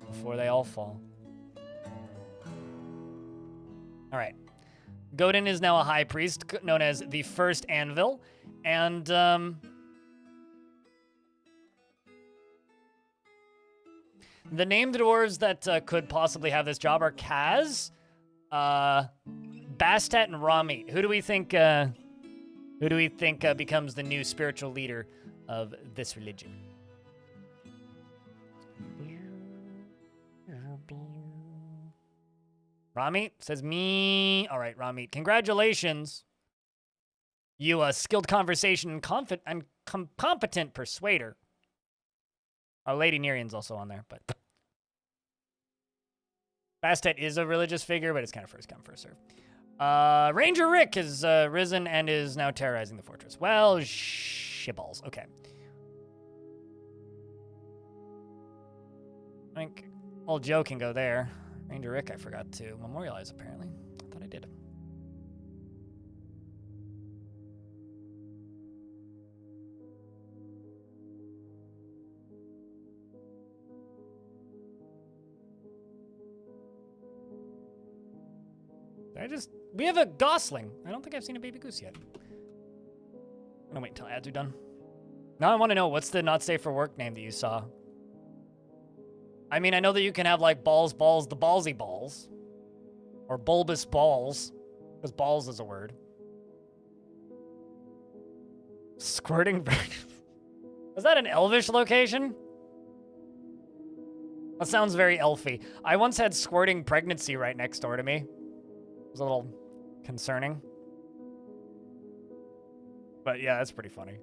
Before they all fall. Alright. Godin is now a high priest, known as the First Anvil. And, the named dwarves that could possibly have this job are Kaz, Bastet, and Rami. Who do we think becomes the new spiritual leader of this religion? Rami says me. All right, Rami. Congratulations. You a skilled conversation and competent persuader. Oh, Lady Nerian's also on there, but Bastet is a religious figure, but it's kind of first come, first serve. Ranger Rick has risen and is now terrorizing the fortress. Well, shitballs. Okay. I think old Joe can go there. Ranger Rick I forgot to memorialize, apparently. I thought I did. We have a gosling. I don't think I've seen a baby goose yet. I'm gonna wait until ads are done. Now I want to know, what's the not safe for work name that you saw? I mean, I know that you can have, like, balls, the ballsy balls. Or bulbous balls. Because balls is a word. Squirting bird. Is that an elvish location? That sounds very elfy. I once had squirting pregnancy right next door to me. It was a little concerning. But yeah, that's pretty funny.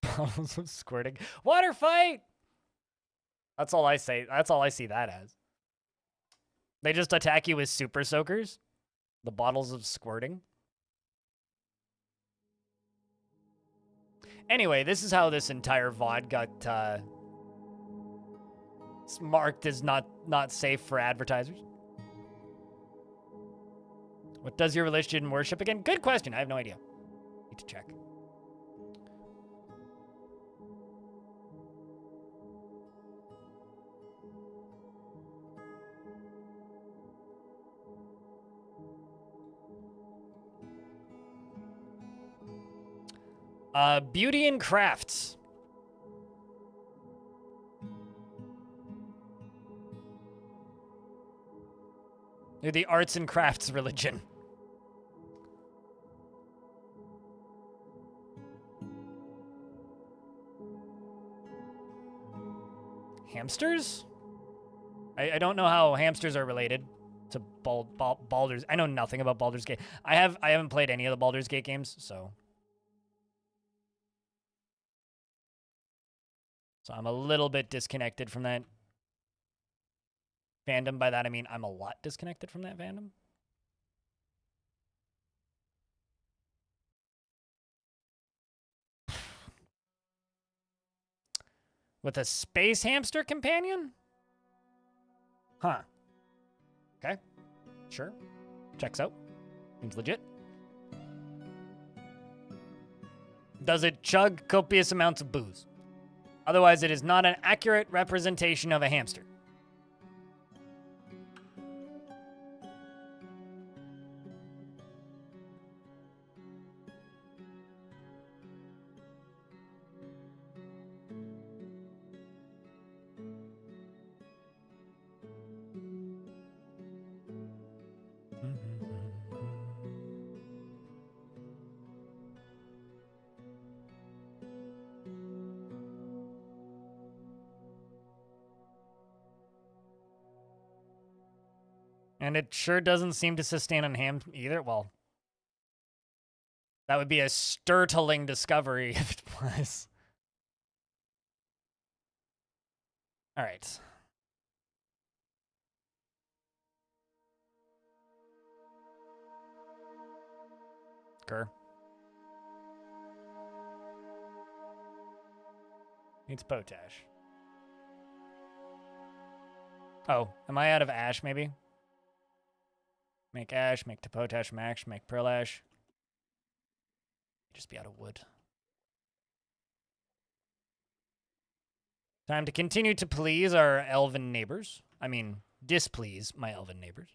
Bottles of squirting. Water fight! That's all I say. That's all I see that as. They just attack you with super soakers? The bottles of squirting? Anyway, this is how this entire VOD got marked as not safe for advertisers. What does your religion worship again? Good question. I have no idea. Need to check. Beauty and crafts. They're the arts and crafts religion. Hamsters? I don't know how hamsters are related to Baldur's. I know nothing about Baldur's Gate. I haven't played any of the Baldur's Gate games, so I'm a little bit disconnected from that fandom. By that I mean I'm a lot disconnected from that fandom. With a space hamster companion? Huh. Okay. Sure. Checks out. Seems legit. Does it chug copious amounts of booze? Otherwise, it is not an accurate representation of a hamster. And it sure doesn't seem to sustain on ham either. Well, that would be a startling discovery if it was. All right. Grr. Needs potash. Oh, am I out of ash maybe? Make ash, make potash max, make pearl ash. Just be out of wood. Time to continue to please our elven neighbors. I mean, displease my elven neighbors.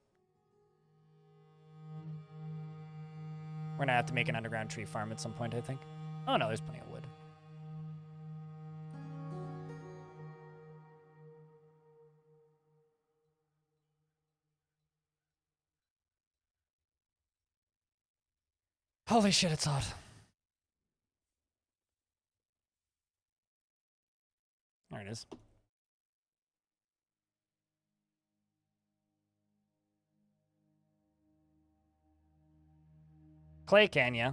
We're gonna have to make an underground tree farm at some point, I think. Oh no, there's plenty of wood. Holy shit, it's hot. There it is. Clay can, yeah.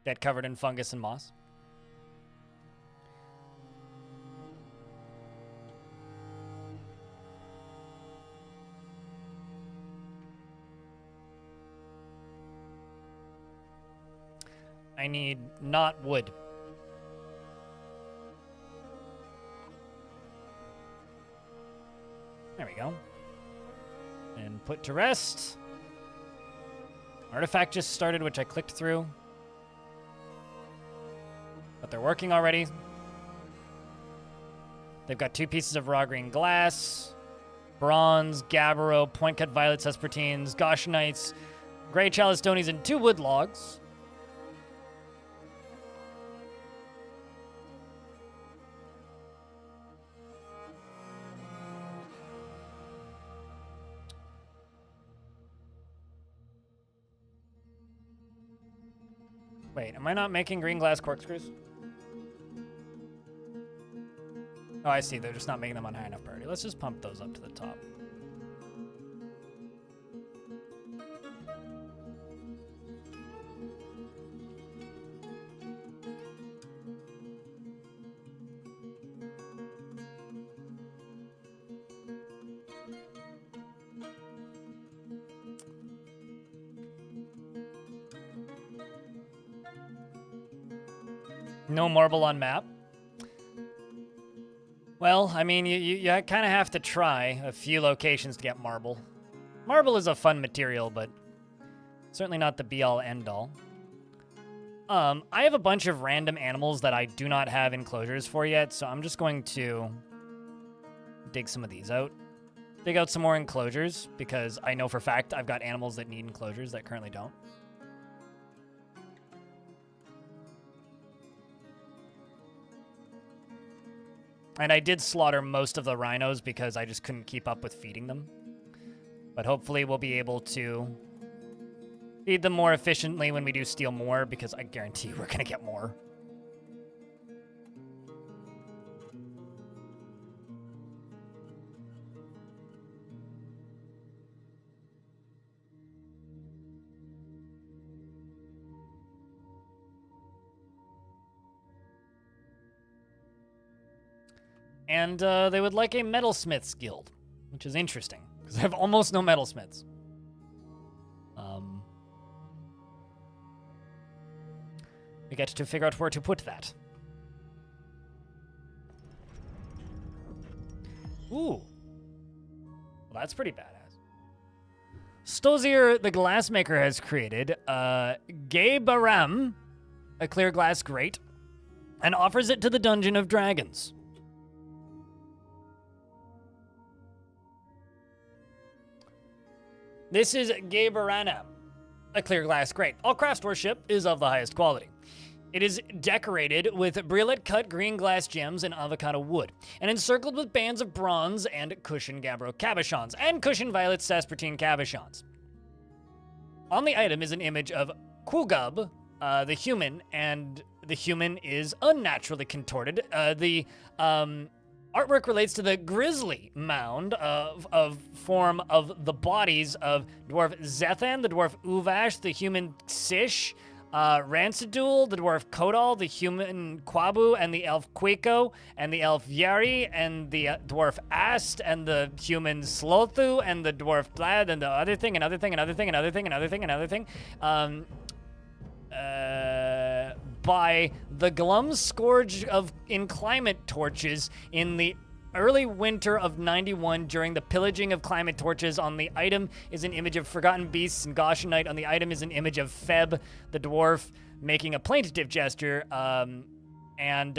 Get covered in fungus and moss. I need not wood. There we go. And put to rest. Artifact just started, which I clicked through. But they're working already. They've got 2 pieces of raw green glass, bronze, gabbro, point-cut violet cespertines, goshenites, gray chalistonies, and 2 wood logs. Wait, am I not making green glass corkscrews? Oh, I see. They're just not making them on high enough priority. Let's just pump those up to the top. No marble on map. Well, I mean, you kind of have to try a few locations to get marble. Marble is a fun material, but certainly not the be-all, end-all. I have a bunch of random animals that I do not have enclosures for yet, so I'm just going to dig some of these out. Dig out some more enclosures, because I know for a fact I've got animals that need enclosures that currently don't. And I did slaughter most of the rhinos because I just couldn't keep up with feeding them. But hopefully we'll be able to feed them more efficiently when we do steal more, because I guarantee we're going to get more. And they would like a metalsmith's guild, which is interesting, because I have almost no metalsmiths. We get to figure out where to put that. Ooh. Well, that's pretty badass. Stozier, the glassmaker, has created Gabaram, a clear glass grate, and offers it to the Dungeon of Dragons. This is Gabarana, a clear glass grate. All craftsmanship is of the highest quality. It is decorated with brilliant cut green glass gems and avocado wood, and encircled with bands of bronze and cushion gabbro cabochons, and cushion violet saspartine cabochons. On the item is an image of Kugub, the human, and the human is unnaturally contorted. The artwork relates to the grizzly mound of form of the bodies of dwarf Zethan, the dwarf Uvash, the human Sish, Rancidul, the dwarf Kodal, the human Kwabu, and the elf Quako, and the elf Yari, and the dwarf Ast, and the human Slothu, and the dwarf Blad, and the other thing, another thing, another thing, another thing, another thing, another thing. By the glum scourge of inclement torches in the early winter of 91 during the pillaging of climate torches. On the item is an image of forgotten beasts and Goshen Knight. On the item is an image of Feb, the dwarf, making a plaintive gesture. And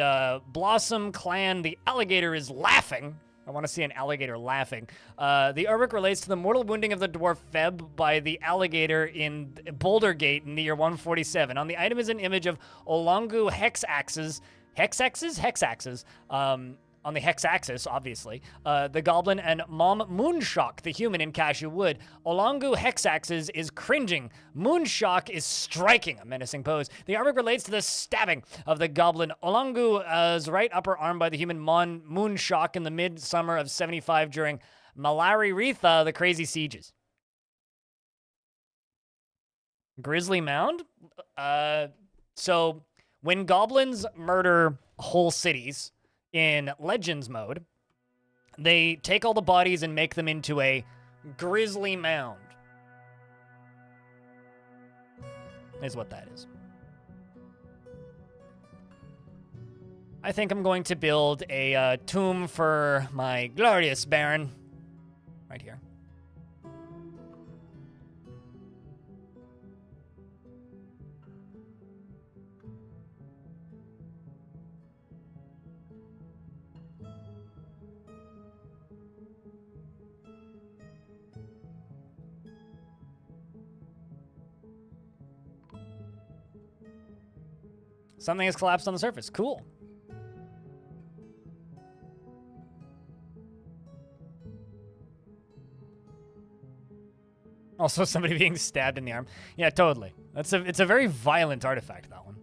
Blossom Clan, the alligator, is laughing. I want to see an alligator laughing. The artwork relates to the mortal wounding of the dwarf Feb by the alligator in Bouldergate in the year 147. On the item is an image of Olongu Hexaxes. Hexaxes? On the hex axis, obviously, the goblin, and Mom Moonshock, the human, in cashew wood. Olongu Hexaxes is cringing. Moonshock is striking, a menacing pose. The artwork relates to the stabbing of the goblin Olongu's right upper arm by the human Moonshock in the midsummer of 75 during Malari Retha, the crazy sieges. Grizzly Mound? So, when goblins murder whole cities in Legends mode, they take all the bodies and make them into a grizzly mound. Is what that is. I think I'm going to build a tomb for my glorious Baron. Right here. Something has collapsed on the surface. Cool. Also, somebody being stabbed in the arm. Yeah, totally. It's a very violent artifact, that one.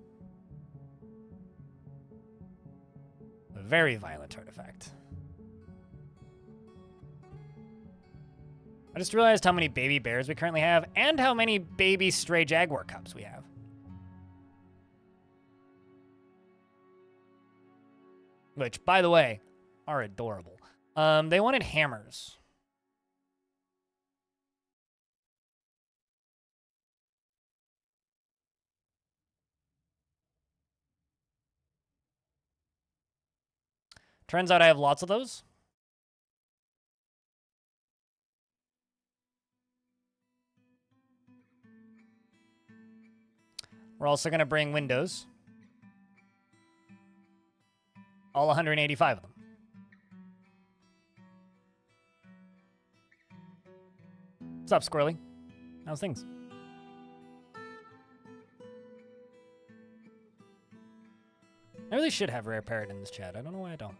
A very violent artifact. I just realized how many baby bears we currently have, and how many baby stray jaguar cubs we have. Which, by the way, are adorable. They wanted hammers. Turns out I have lots of those. We're also going to bring windows. All 185 of them. What's up, Squirrely? How's things? I really should have Rare Parrot in this chat. I don't know why I don't.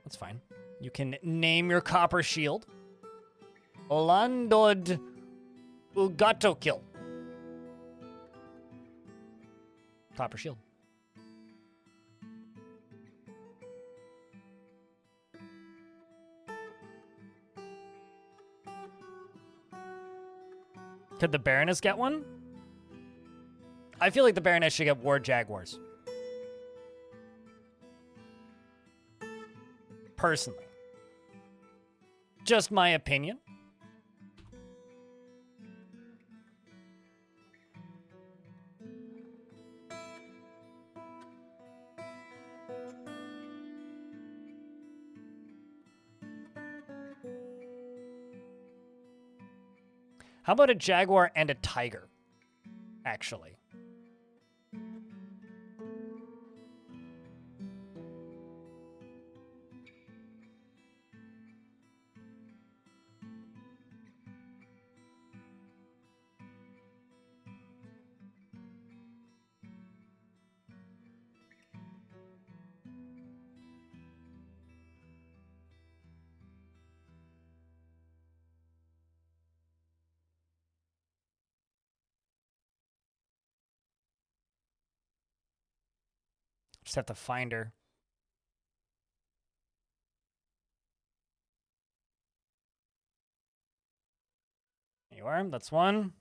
That's fine. You can name your copper shield. Olandod Ugato Kill. Copper shield. Could the Baroness get one? I feel like the Baroness should get War Jaguars. Personally. Just my opinion. How about a jaguar and a tiger, actually? Just have to find her. There you are. That's one.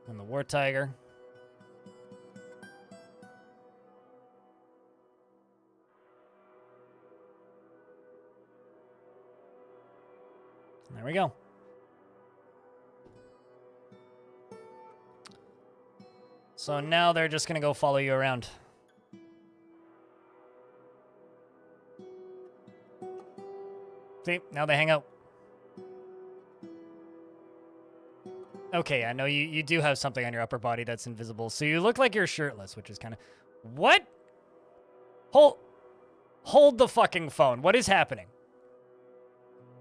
And the War Tiger. There we go. So now they're just going to go follow you around. See, now they hang out. Okay, I know you do have something on your upper body that's invisible. So you look like you're shirtless, which is kind of... What? Hold the fucking phone. What is happening?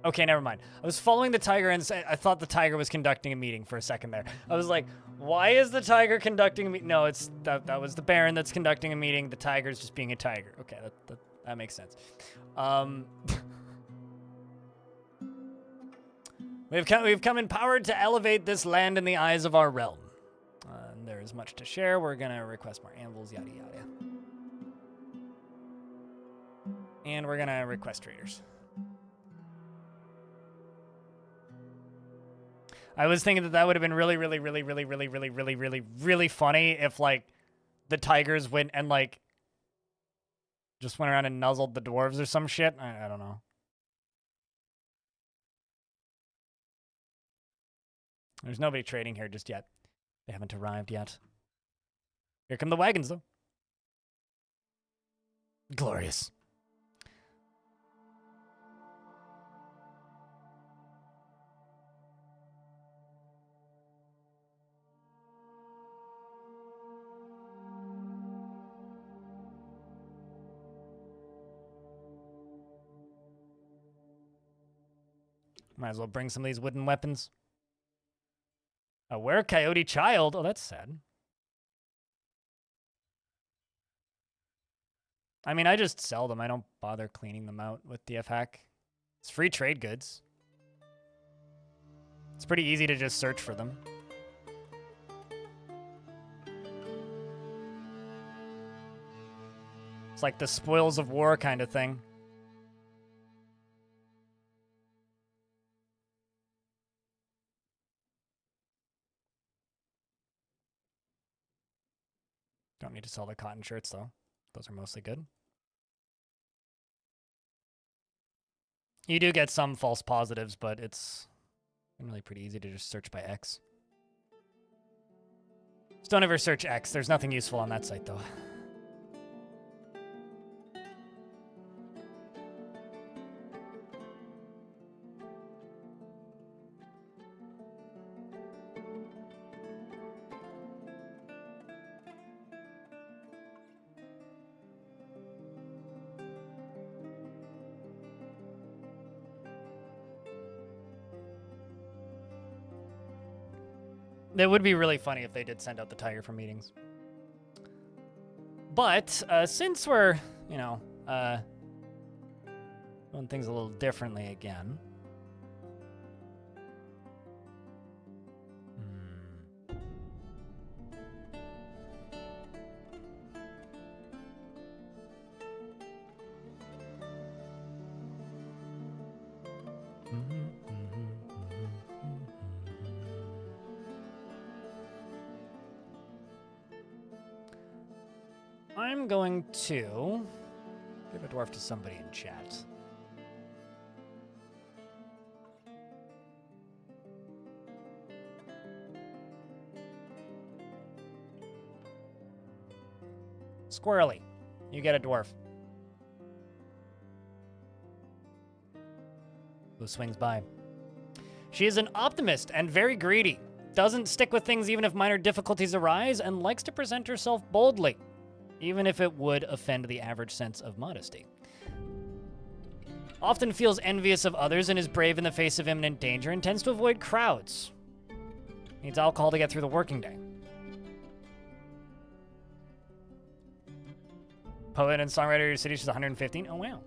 Okay, never mind. I was following the tiger and I thought the tiger was conducting a meeting for a second there. I was like, why is the tiger conducting a meeting? No, it's that was the Baron that's conducting a meeting. The tiger's just being a tiger. Okay, that makes sense. We've come empowered to elevate this land in the eyes of our realm. And there is much to share. We're gonna request more anvils, yada yada. And we're gonna request traders. I was thinking that would have been really funny if, like, the tigers went and, like, just went around and nuzzled the dwarves or some shit. I don't know. There's nobody trading here just yet. They haven't arrived yet. Here come the wagons, though. Glorious. Might as well bring some of these wooden weapons. A were-coyote child? Oh, that's sad. I mean, I just sell them. I don't bother cleaning them out with DF Hack. It's free trade goods. It's pretty easy to just search for them. It's like the spoils of war kind of thing. Don't need to sell the cotton shirts, though. Those are mostly good. You do get some false positives, but it's generally pretty easy to just search by X. Just don't ever search X. There's nothing useful on that site, though. That would be really funny if they did send out the tiger for meetings. But since we're, you know, doing things a little differently again. I'm going to give a dwarf to somebody in chat. Squirrely, you get a dwarf. Who swings by. She is an optimist and very greedy. Doesn't stick with things even if minor difficulties arise, and likes to present herself boldly, even if it would offend the average sense of modesty. Often feels envious of others and is brave in the face of imminent danger and tends to avoid crowds. Needs alcohol to get through the working day. Poet and songwriter of your city, she's 115. Oh, wow.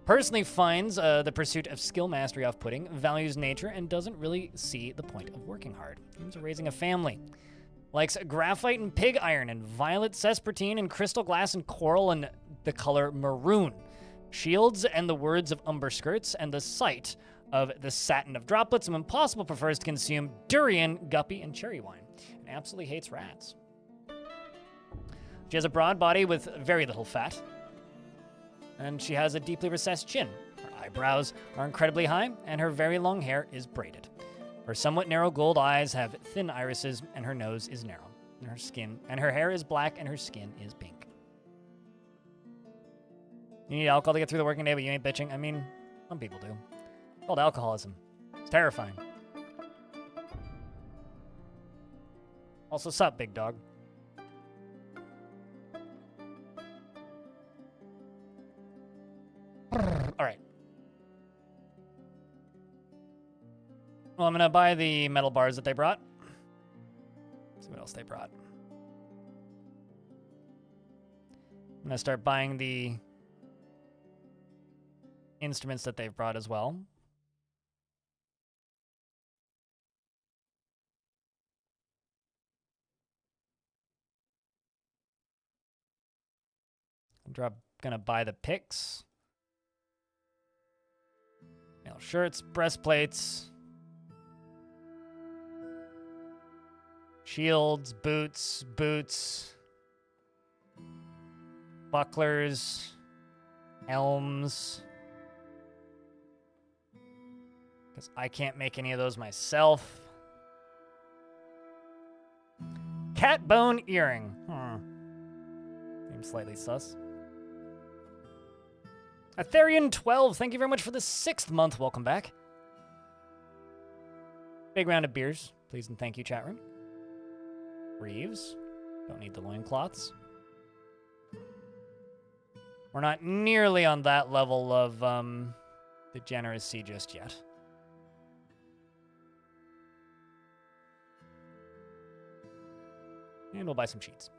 Personally finds the pursuit of skill mastery off-putting, values nature, and doesn't really see the point of working hard. Aims at raising a family. Likes graphite and pig iron and violet cespertine and crystal glass and coral and the color maroon. Shields and the words of umber skirts and the sight of the satin of droplets, and when possible prefers to consume durian, guppy, and cherry wine. And absolutely hates rats. She has a broad body with very little fat. And she has a deeply recessed chin. Her eyebrows are incredibly high, and her very long hair is braided. Her somewhat narrow gold eyes have thin irises, and her nose is narrow. And her hair is black, and her skin is pink. You need alcohol to get through the working day, but you ain't bitching. I mean, some people do. It's called alcoholism. It's terrifying. Also, sup, big dog. All right. Well, I'm going to buy the metal bars that they brought. Let's see what else they brought. I'm going to start buying the instruments that they've brought as well. I'm going to buy the picks. Male shirts, breastplates, shields, boots, bucklers, helms. Because I can't make any of those myself. Cat bone earring. Seems slightly sus. Atherian12, thank you very much for the 6th month. Welcome back. Big round of beers, please and thank you, chat room. Reeves, don't need the loincloths. We're not nearly on that level of degeneracy just yet. And we'll buy some sheets.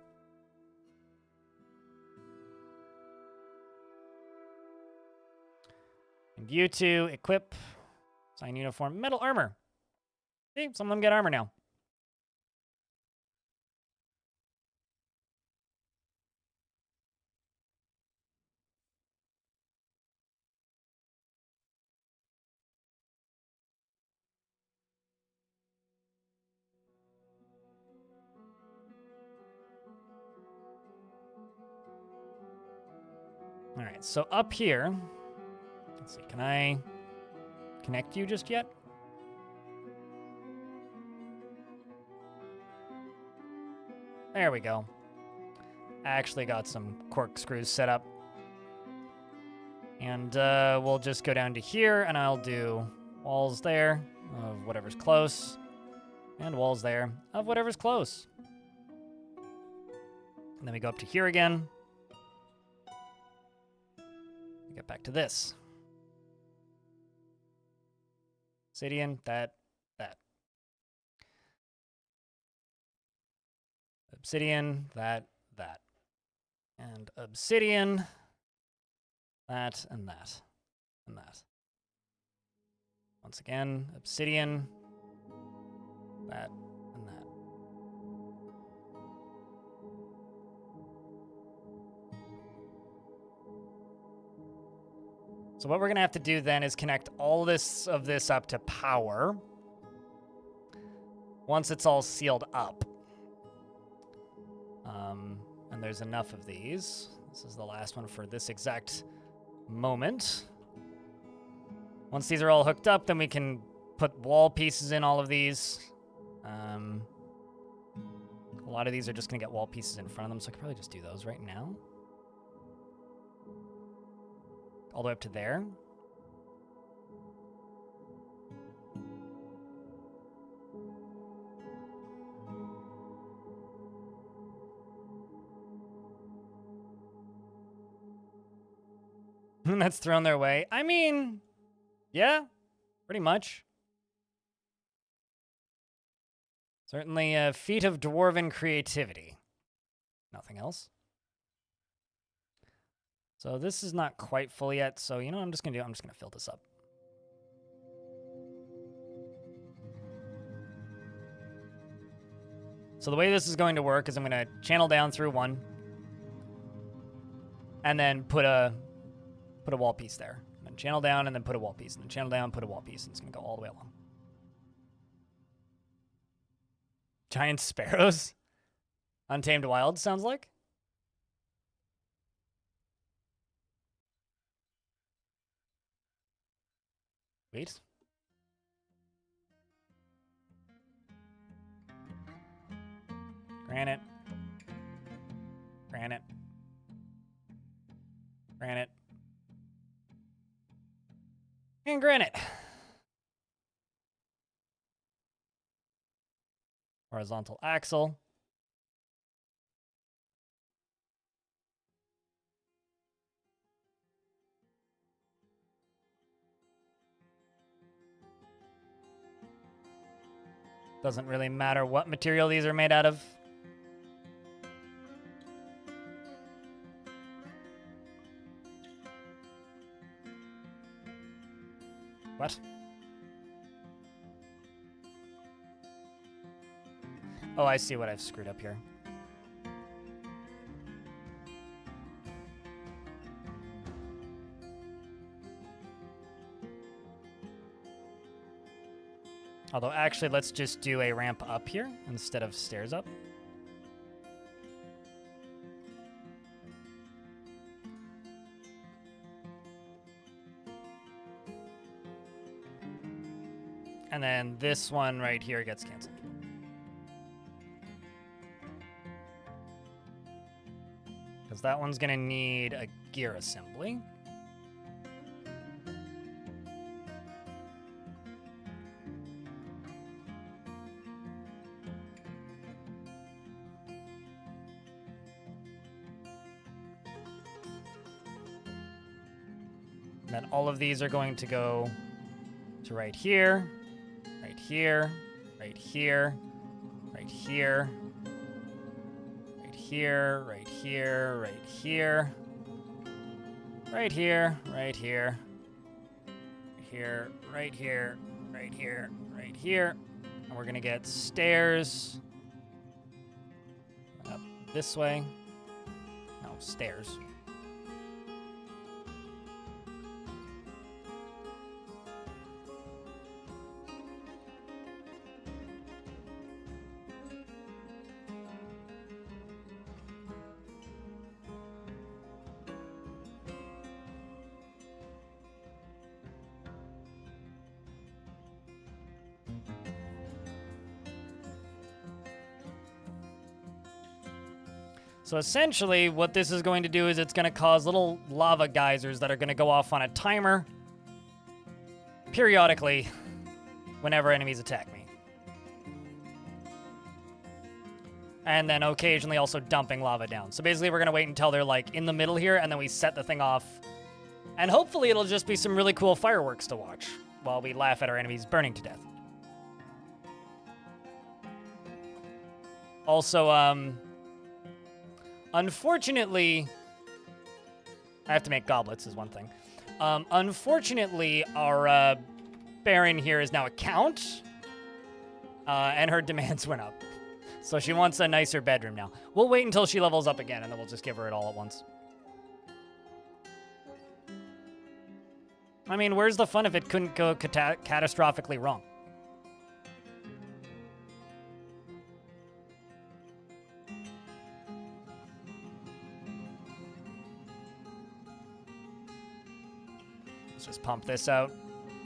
And you two equip, sign uniform, metal armor. See, some of them get armor now. All right, so up here, let's see, can I connect you just yet? There we go. I actually got some corkscrews set up. And we'll just go down to here, and I'll do walls there of whatever's close, and walls there of whatever's close. And then we go up to here again. Get back to this. Obsidian, that. obsidian, that. And obsidian, that, and that. And that. Once again, obsidian, that, and that. So what we're going to have to do then is connect all of this up to power once it's all sealed up. And there's enough of these. This is the last one for this exact moment. Once these are all hooked up, then we can put wall pieces in all of these. A lot of these are just going to get wall pieces in front of them, so I could probably just do those right now. All the way up to there. And that's thrown their way. I mean, yeah, pretty much. Certainly a feat of dwarven creativity. Nothing else. So this is not quite full yet, so you know what I'm just going to do? I'm just going to fill this up. So the way this is going to work is I'm going to channel down through one, and then put a wall piece there. And then channel down, and then put a wall piece. And then channel down, put a wall piece. And it's going to go all the way along. Giant sparrows? Untamed Wild sounds like? Wait. Granite. Granite. Granite. And granite. Horizontal axle. Doesn't really matter what material these are made out of. What? Oh, I see what I've screwed up here. Although, actually, let's just do a ramp up here instead of stairs up. And then this one right here gets canceled. Because that one's going to need a gear assembly. And then all of these are going to go to right here. Right here, right here, right here, right here, right here, right here, right here, right here, here, right here, right here, right here. And we're gonna get stairs up this way. No, stairs. So essentially, what this is going to do is it's going to cause little lava geysers that are going to go off on a timer periodically whenever enemies attack me. And then occasionally also dumping lava down. So basically, we're going to wait until they're like in the middle here, and then we set the thing off. And hopefully it'll just be some really cool fireworks to watch while we laugh at our enemies burning to death. Also, Unfortunately, I have to make goblets is one thing. Unfortunately, our Baron here is now a count, and her demands went up. So she wants a nicer bedroom now. We'll wait until she levels up again, and then we'll just give her it all at once. I mean, where's the fun if it couldn't go catastrophically wrong? Let's just pump this out.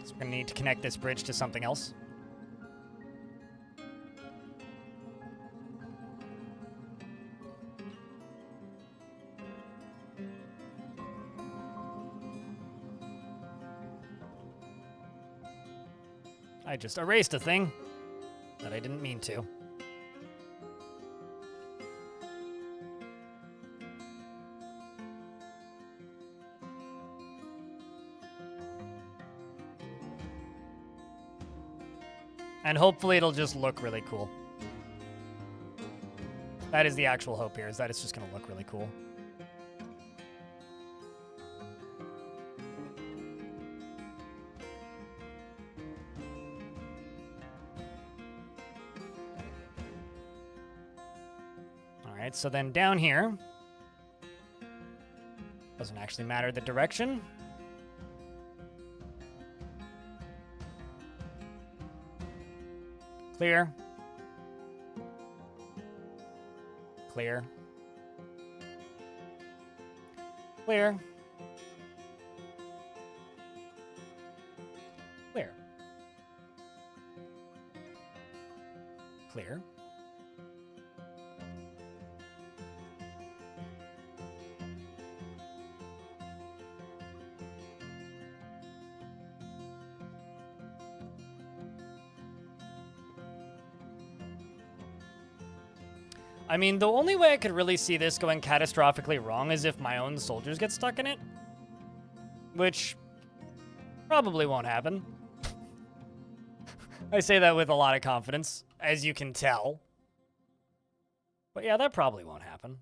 So we're gonna need to connect this bridge to something else. I just erased a thing that I didn't mean to. And hopefully it'll just look really cool. That is the actual hope here, is that it's just gonna look really cool. Alright, so then down here, doesn't actually matter the direction. Clear. Clear. Clear. Clear. Clear. I mean, the only way I could really see this going catastrophically wrong is if my own soldiers get stuck in it. Which probably won't happen. I say that with a lot of confidence, as you can tell. But yeah, that probably won't happen.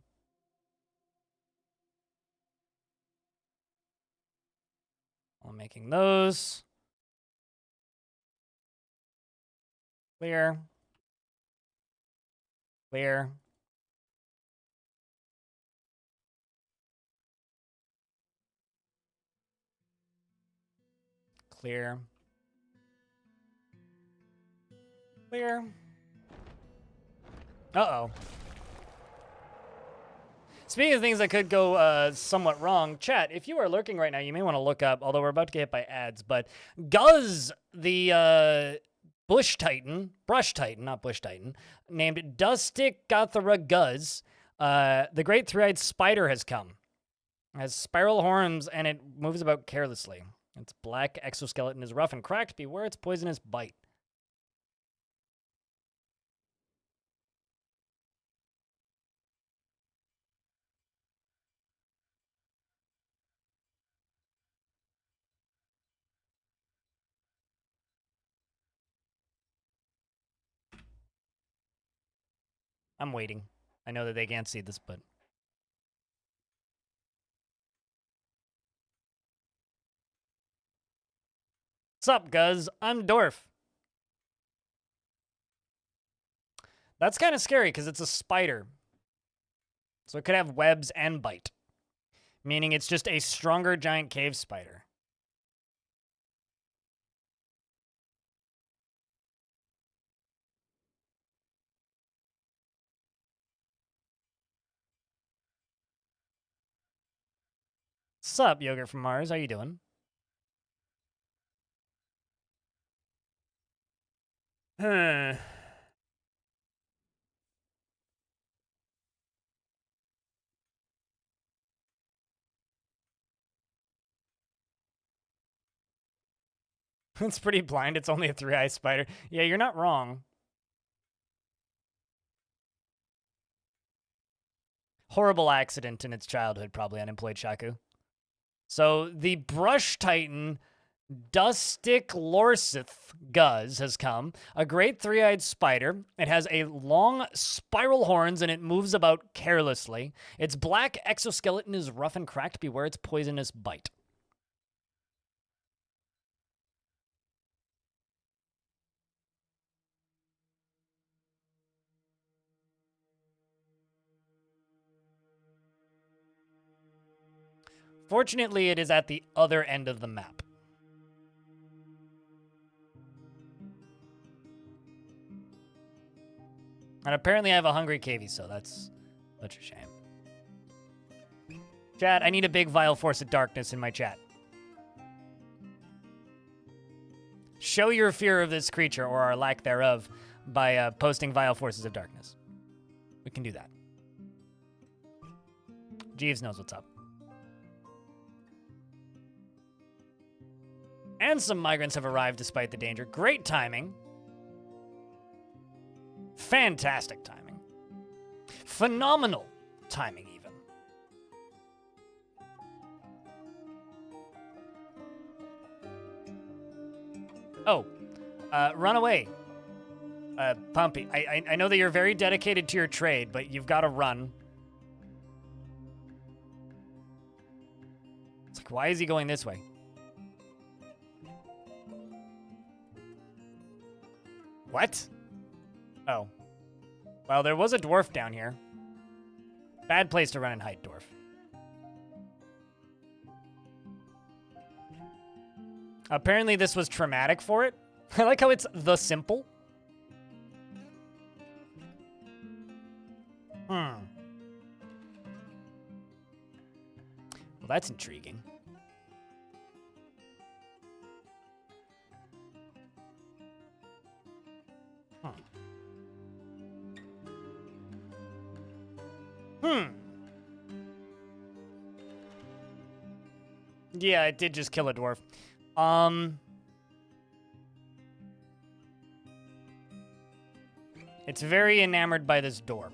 I'm making those. Clear. Clear. Clear. Clear. Uh-oh. Speaking of things that could go somewhat wrong, chat, if you are lurking right now, you may want to look up, although we're about to get hit by ads, but Guz, the brush titan, not bush titan, named Dustic Gothera Guz, the great three-eyed spider has come. It has spiral horns, and it moves about carelessly. Its black exoskeleton is rough and cracked. Beware its poisonous bite. I'm waiting. I know that they can't see this, but... Sup, Guz? I'm Dwarf. That's kind of scary, because it's a spider. So it could have webs and bite. Meaning it's just a stronger giant cave spider. Sup, Yogurt from Mars? How you doing? It's pretty blind. It's only a three-eyed spider. Yeah, you're not wrong. Horrible accident in its childhood, probably unemployed Shaku. So the Brush Titan Dustick Lorsith Guz has come. A great three-eyed spider. It has a long spiral horns and it moves about carelessly. Its black exoskeleton is rough and cracked. Beware its poisonous bite. Fortunately, it is at the other end of the map. And apparently I have a hungry cavie, so that's such a shame. Chat, I need a big vile force of darkness in my chat. Show your fear of this creature, or our lack thereof, by posting vile forces of darkness. We can do that. Jeeves knows what's up. And some migrants have arrived despite the danger. Great timing. Fantastic timing. Phenomenal timing, even. Oh, run away. Pumpy, I know that you're very dedicated to your trade, but you've got to run. It's like, why is he going this way? What? Oh. Well, there was a dwarf down here. Bad place to run and hide, dwarf. Apparently this was traumatic for it. I like how it's the simple. Well, that's intriguing. Yeah, it did just kill a dwarf. It's very enamored by this door.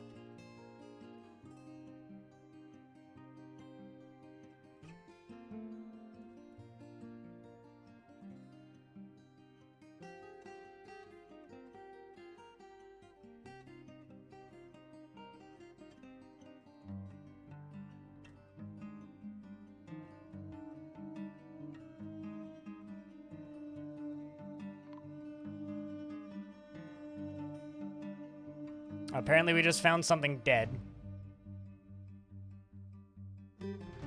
Apparently we just found something dead.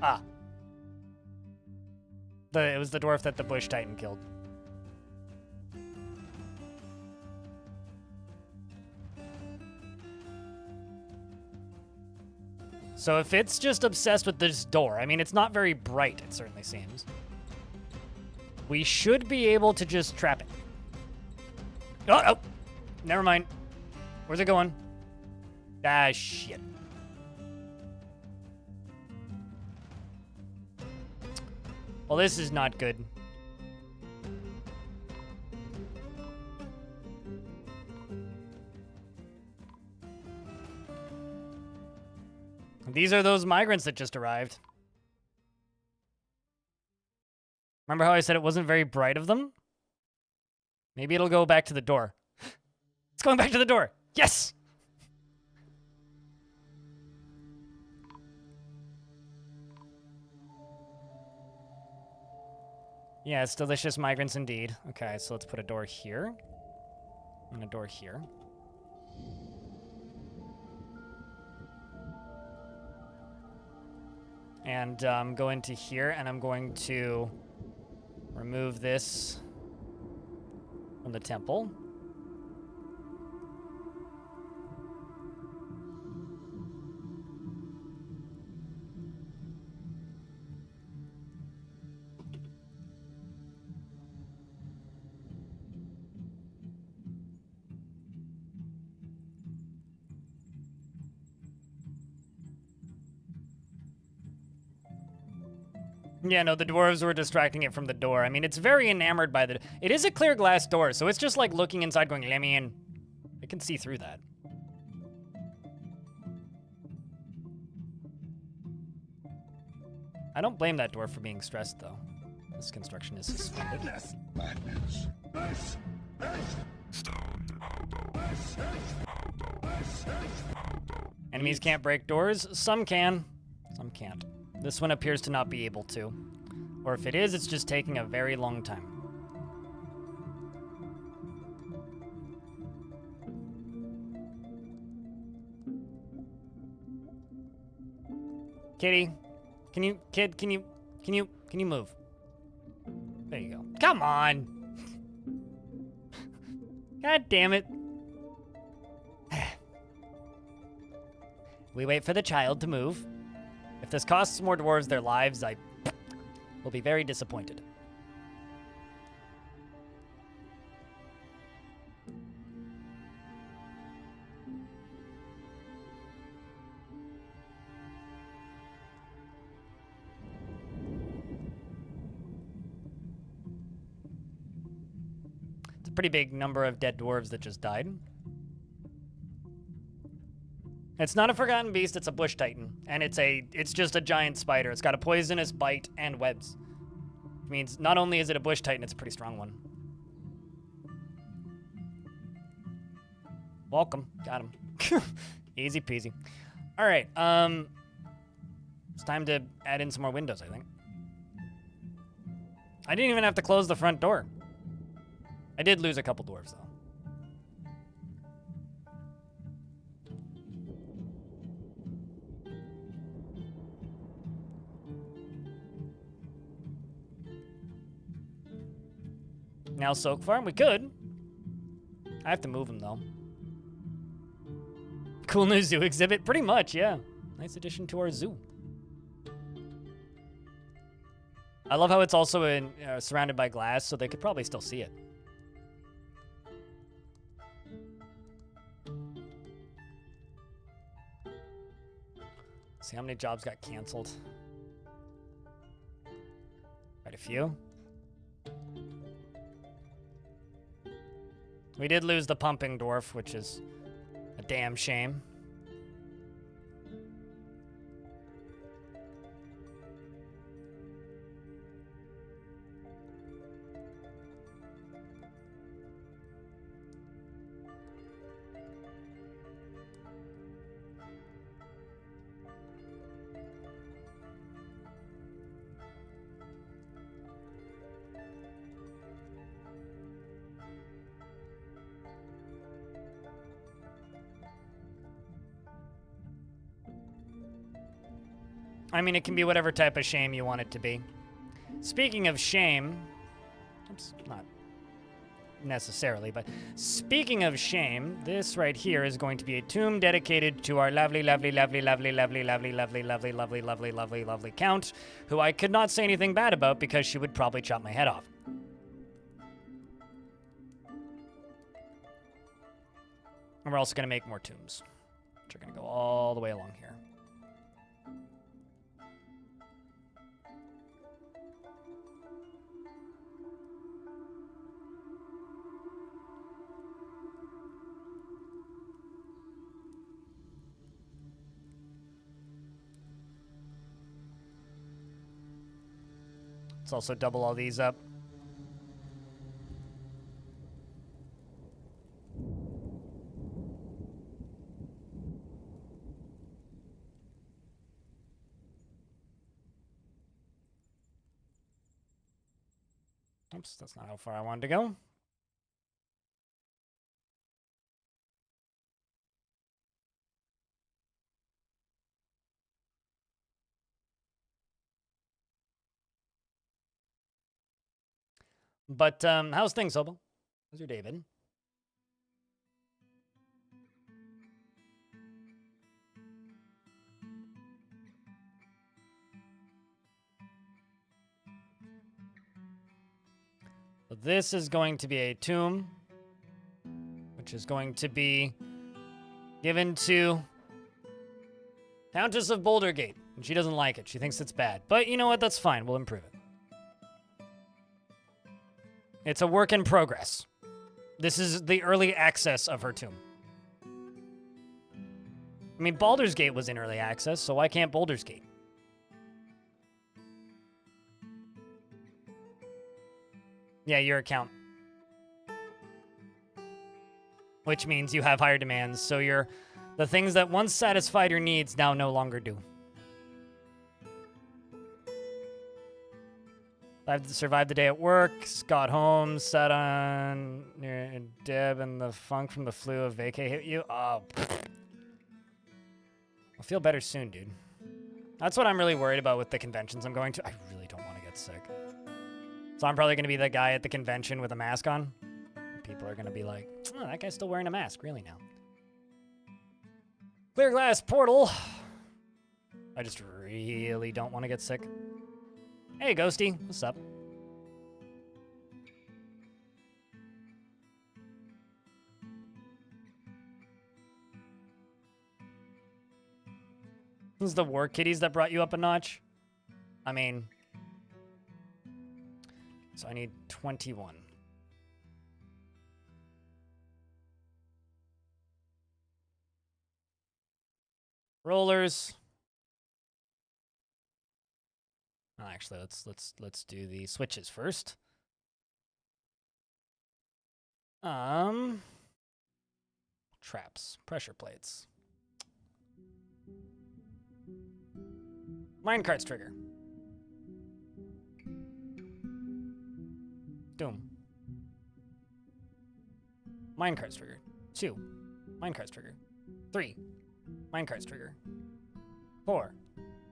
Ah. It was the dwarf that the bush titan killed. So if it's just obsessed with this door, I mean, it's not very bright, it certainly seems. We should be able to just trap it. Oh! Never mind. Where's it going? Ah, shit. Well, this is not good. These are those migrants that just arrived. Remember how I said it wasn't very bright of them? Maybe it'll go back to the door. It's going back to the door. Yes! Yes, delicious migrants indeed. Okay, so let's put a door here. And a door here. And go into here, and I'm going to remove this from the temple. Yeah, no, the dwarves were distracting it from the door. I mean, it's very enamored by the... It is a clear glass door, so it's just like looking inside going, let me in. I can see through that. I don't blame that dwarf for being stressed, though. This construction is suspended. Enemies can't break doors. Some can. Some can't. This one appears to not be able to. Or if it is, it's just taking a very long time. Kitty, can you move? There you go. Come on. God damn it. We wait for the child to move. If this costs more dwarves their lives, I will be very disappointed. It's a pretty big number of dead dwarves that just died. It's not a forgotten beast, it's a bush titan. And it's just a giant spider. It's got a poisonous bite and webs. It means not only is it a bush titan, it's a pretty strong one. Welcome. Got him. Easy peasy. All right, it's time to add in some more windows, I think. I didn't even have to close the front door. I did lose a couple dwarves, though. Now Soak Farm, we could. I have to move him, though. Cool new zoo exhibit, pretty much, yeah. Nice addition to our zoo. I love how it's also surrounded by glass, so they could probably still see it. See how many jobs got canceled. Quite a few. We did lose the pumping dwarf, which is a damn shame. I mean, it can be whatever type of shame you want it to be. Speaking of shame, oops, not necessarily, but speaking of shame, this right here is going to be a tomb dedicated to our lovely, lovely, lovely, lovely, lovely, lovely, lovely, lovely, lovely, lovely, lovely, lovely count, who I could not say anything bad about because she would probably chop my head off. And we're also going to make more tombs, which are going to go all the way along here. Let's also double all these up. Oops, that's not how far I wanted to go. But how's things, Hobo? How's your day been? So this is going to be a tomb, which is going to be given to Countess of Bouldergate. And she doesn't like it. She thinks it's bad. But you know what? That's fine. We'll improve it. It's a work in progress. This is the early access of her tomb. I mean, Bouldersgate was in early access, so why can't Bouldersgate? Yeah, your account. Which means you have higher demands, so the things that once satisfied your needs now no longer do. I've survived the day at work, got home, sat on near Deb, and the funk from the flu of vacay hit you. Oh, I'll feel better soon, dude. That's what I'm really worried about with the conventions I'm going to. I really don't want to get sick. So I'm probably going to be the guy at the convention with a mask on. People are going to be like, oh, that guy's still wearing a mask, really now. Clear glass portal. I just really don't want to get sick. Hey, Ghosty. What's up? This is the war kitties that brought you up a notch? I mean... So I need 21. Rollers. Oh, actually, let's do the switches first. Traps, pressure plates. Minecart's trigger. Doom. Minecart's trigger. 2. Minecart's trigger. 3. Minecart's trigger. 4.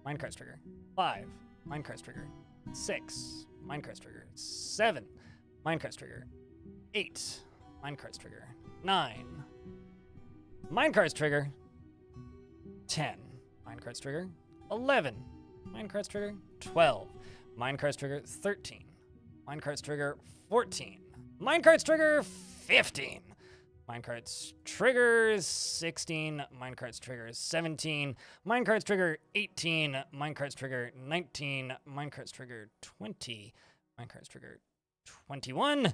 Minecart's trigger. 5. Minecart's trigger. 6. Minecart's trigger. 7. Minecart's trigger. 8. Minecart's trigger. 9. Minecart's trigger. 10. Minecart's trigger. 11. Minecart's trigger. 12. Minecart's trigger. 13. Minecart's trigger. 14. Minecart's trigger. 15. Minecart's trigger 16, minecart's trigger 17, minecart's trigger 18, minecart's trigger 19, minecart's trigger 20, minecart's trigger 21. I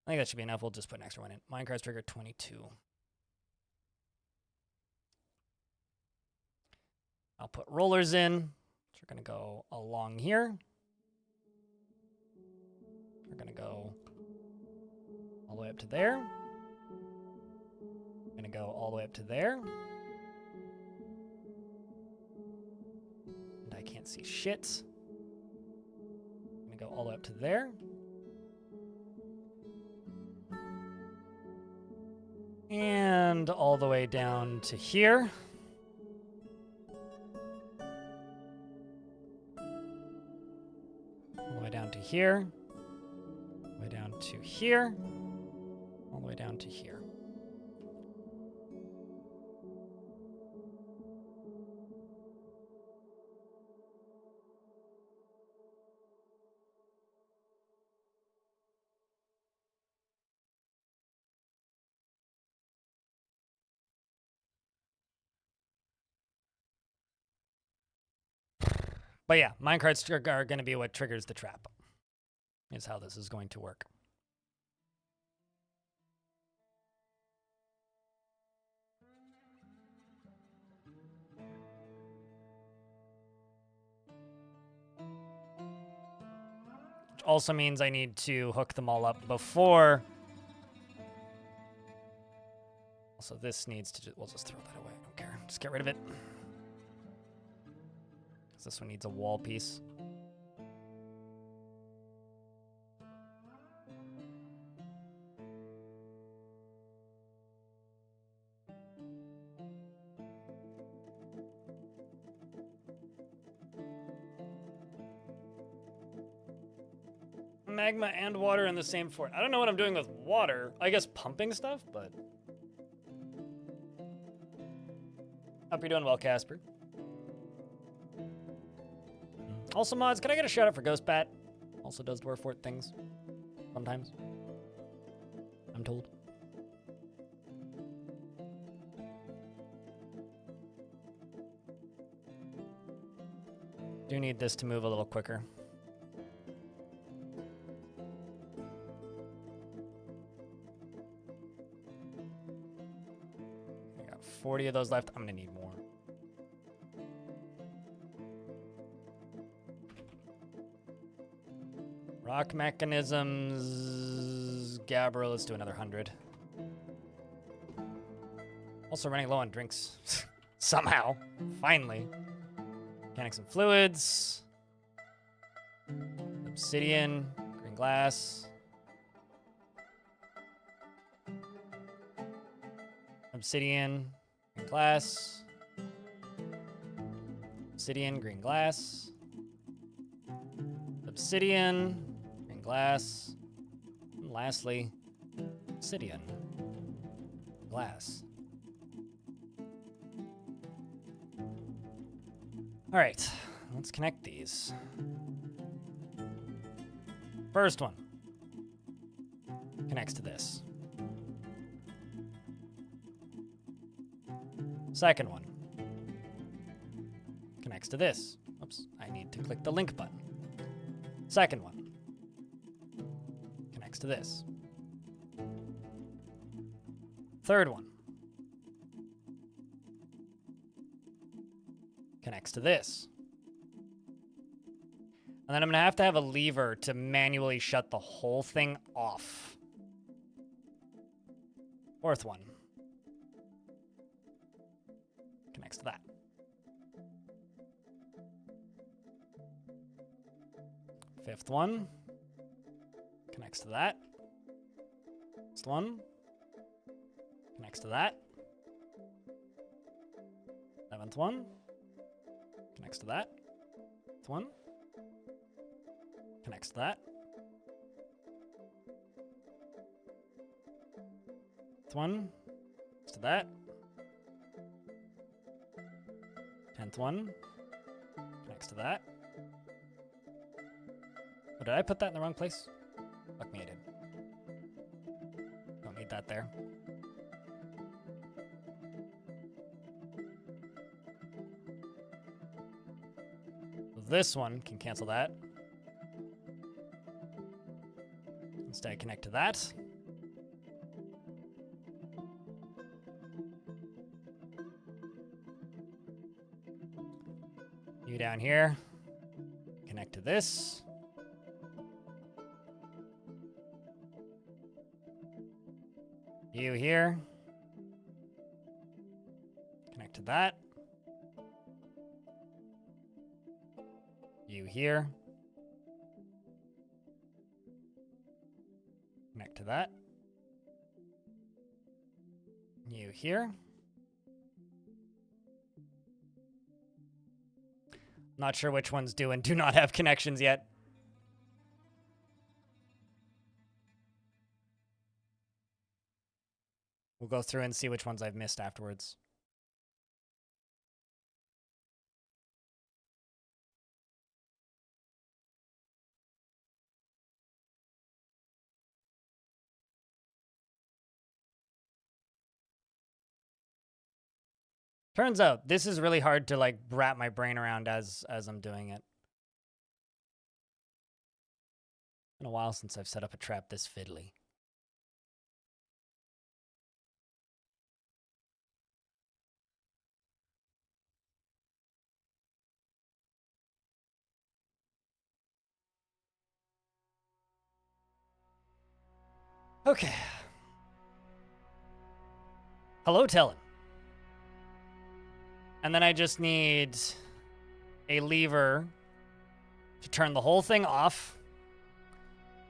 think that should be enough. We'll just put an extra one in. Minecart's trigger 22. I'll put rollers in. So we're going to go along here. We're going to go all the way up to there. I'm going to go all the way up to there. And I can't see shit. I'm going to go all the way up to there. And all the way down to here. All the way down to here. All the way down to here. All the way down to here. But yeah, minecarts are going to be what triggers the trap. Is how this is going to work. Which also means I need to hook them all up before. Also, this needs to we'll just throw that away. I don't care. Just get rid of it. Because this one needs a wall piece. Magma and water in the same fort. I don't know what I'm doing with water. I guess pumping stuff, but... Hope you're doing well, Casper. Also, mods, can I get a shout out for Ghost Bat? Also does Dwarf Fort things. Sometimes. I'm told. Do need this to move a little quicker. I got 40 of those left. I'm gonna need more. Shock mechanisms. Gabbro, let's do another 100. Also running low on drinks. Somehow. Finally. Mechanics and fluids. Obsidian. Green glass. Obsidian. Green glass. Obsidian. Green glass. Obsidian. Green glass. And lastly, obsidian. Glass. All right, let's connect these. First one connects to this. Second one connects to this. Oops, I need to click the link button. Second one connects to this. Third one connects to this. And then I'm gonna have to have a lever to manually shut the whole thing off. Fourth one connects to that. Fifth one connects to that. Sixth one connects to that. Seventh one connects to that. Eighth one connects to that. Eighth one connects to that. 10th one connects to that. Oh, did I put that in the wrong place? Fuck me, I did. Don't need that there. This one can cancel that. Instead, connect to that. You down here, connect to this. You here, connect to that. You here, connect to that. You here. Not sure which ones do and do not have connections yet. We'll go through and see which ones I've missed afterwards. Turns out this is really hard to like wrap my brain around as I'm doing it. Been a while since I've set up a trap this fiddly. Okay. Hello, Tellin. And then I just need a lever to turn the whole thing off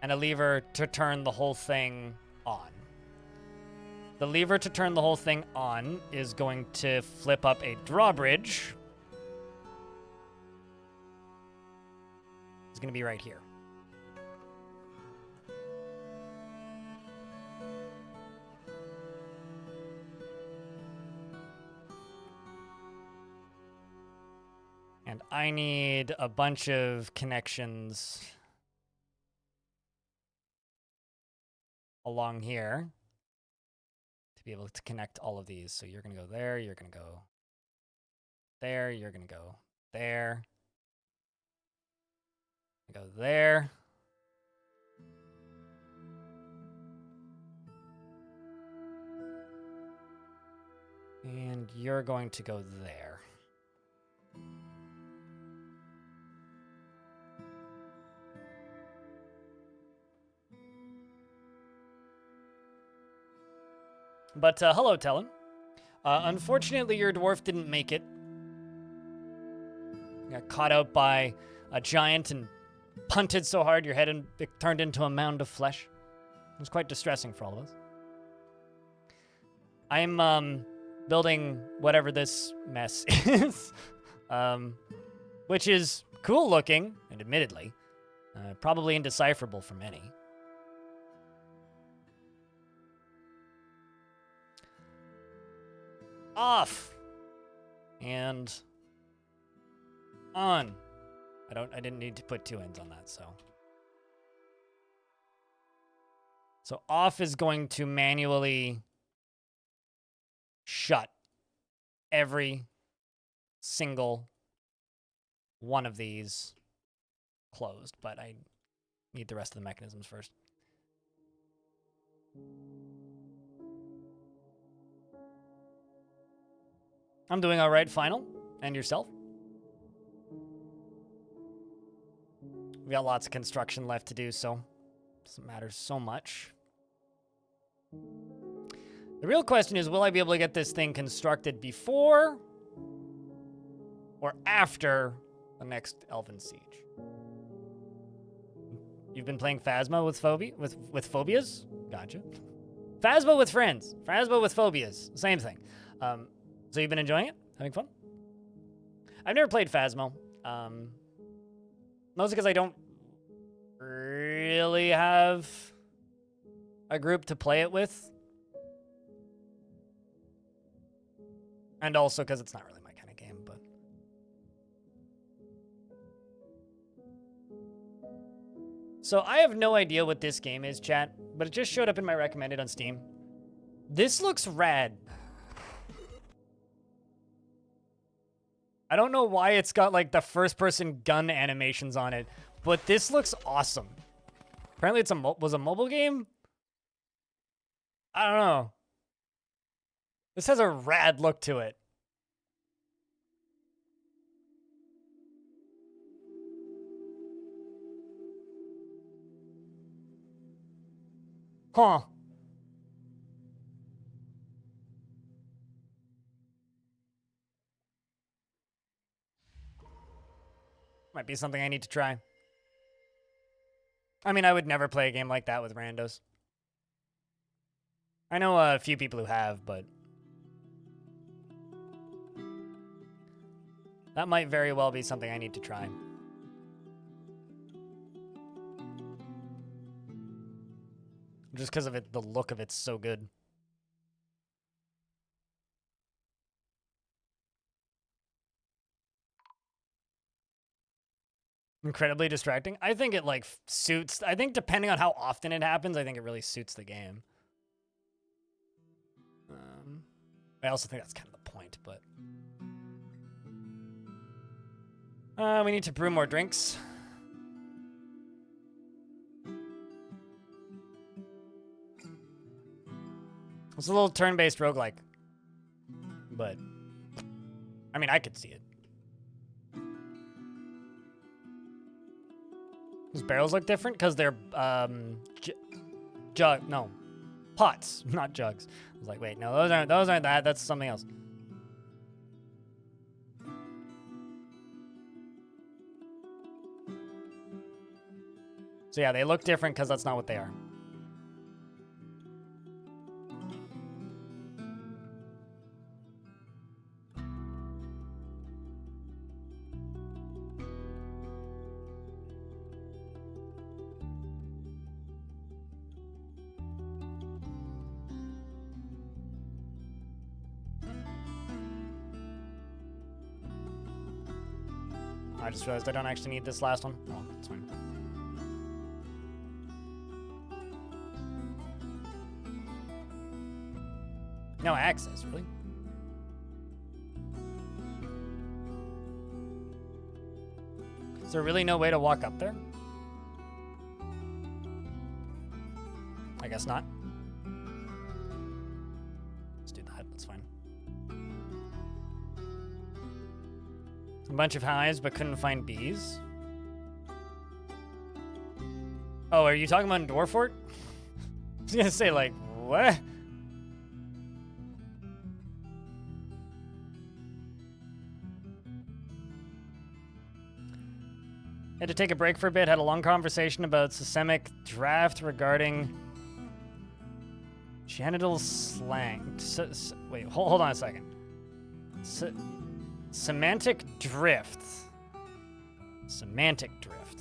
and a lever to turn the whole thing on. The lever to turn the whole thing on is going to flip up a drawbridge. It's going to be right here. And I need a bunch of connections along here to be able to connect all of these. So you're going to go there, you're going to go there, you're going to go there, go there. And you're going to go there. But hello, Talon. Unfortunately, your dwarf didn't make it. Got caught out by a giant and punted so hard your head it turned into a mound of flesh. It was quite distressing for all of us. I'm building whatever this mess is, which is cool looking, and admittedly, probably indecipherable for many. Off and on. I didn't need to put two ends on that, so. So off is going to manually shut every single one of these closed, but I need the rest of the mechanisms first. I'm doing all right, Final. And yourself? We got lots of construction left to do, so doesn't matter so much. The real question is, will I be able to get this thing constructed before or after the next Elven Siege? You've been playing Phasma with phobias? Gotcha. Phasma with friends. Phasma with phobias. Same thing. So you've been enjoying it? Having fun? I've never played Phasmo. Mostly because I don't really have a group to play it with. And also because it's not really my kind of game, but... So I have no idea what this game is, chat, but it just showed up in my recommended on Steam. This looks rad. I don't know why it's got like the first-person gun animations on it, but this looks awesome. Apparently it's was a mobile game? I don't know. This has a rad look to it. Huh. Might be something I need to try. I mean, I would never play a game like that with randos. I know a few people who have, but... that might very well be something I need to try. Just because of it, the look of it's so good. Incredibly distracting. I think it like suits. I think depending on how often it happens, I think it really suits the game. I also think that's kind of the point, but we need to brew more drinks. It's a little turn-based roguelike, but I mean, I could see it. Those barrels look different because they're pots, not jugs. I was like, wait, no, those aren't that. That's something else. So yeah, they look different because that's not what they are. I just realized I don't actually need this last one. Oh, that's fine. No access, really? Is there really no way to walk up there? I guess not. Let's do that, that's fine. A bunch of hives, but couldn't find bees. Oh, are you talking about in Dwarf Fort? I was gonna say, like, what? Had to take a break for a bit, had a long conversation about systemic draft regarding genital slang. Wait, hold on a second. Semantic drift. Semantic drift.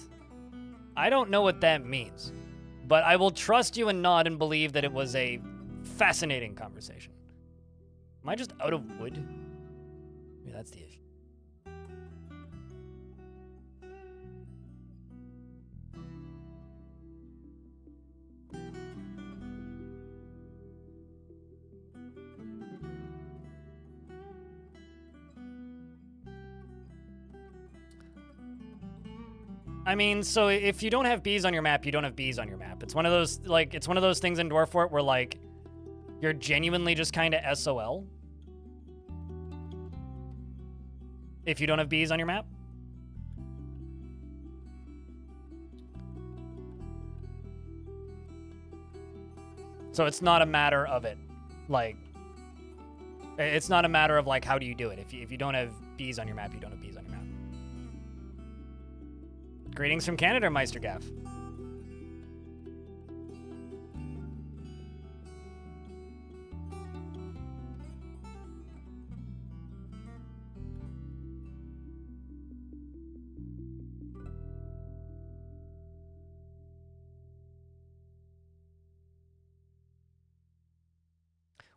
I don't know what that means, but I will trust you and nod and believe that it was a fascinating conversation. Am I just out of wood? Maybe that's the issue. I mean, so if you don't have bees on your map, you don't have bees on your map. It's one of those, like, it's one of those things in Dwarf Fort where, like, you're genuinely just kind of SOL if you don't have bees on your map. So it's not a matter of it. Like, it's not a matter of, like, how do you do it? If you don't have bees on your map, you don't have bees on your map. Greetings from Canada, Meistergaff.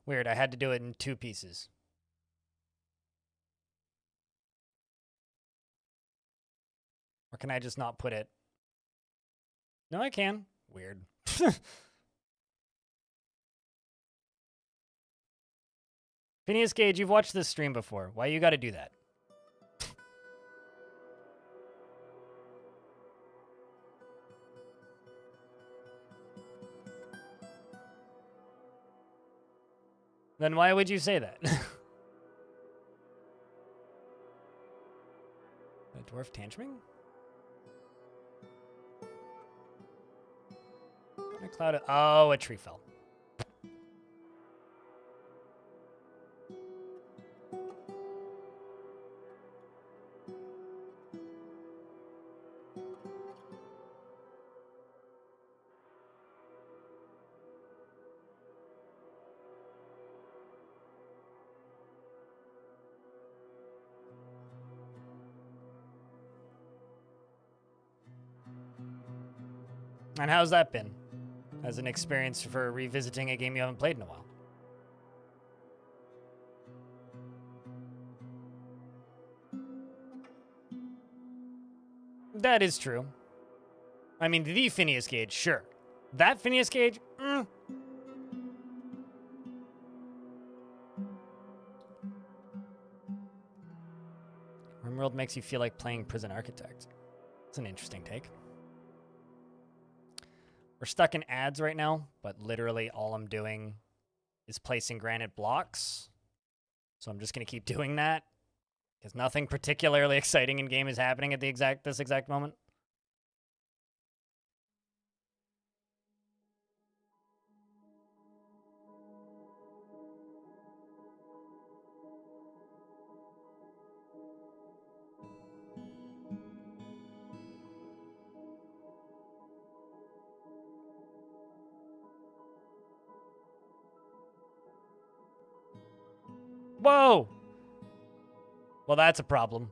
Weird, I had to do it in 2 pieces. Or can I just not put it? No, I can. Weird. Phineas Gage, you've watched this stream before. Why you gotta do that? Then why would you say that? A dwarf tantruming? A cloud of, oh, a tree fell. And how's that been? As an experience for revisiting a game you haven't played in a while? That is true. I mean, the Phineas Gage, sure. That Phineas Gage? RimWorld makes you feel like playing Prison Architect. It's an interesting take. We're stuck in ads right now, but literally all I'm doing is placing granite blocks. So I'm just going to keep doing that because nothing particularly exciting in game is happening at this exact moment. Whoa! Well, that's a problem.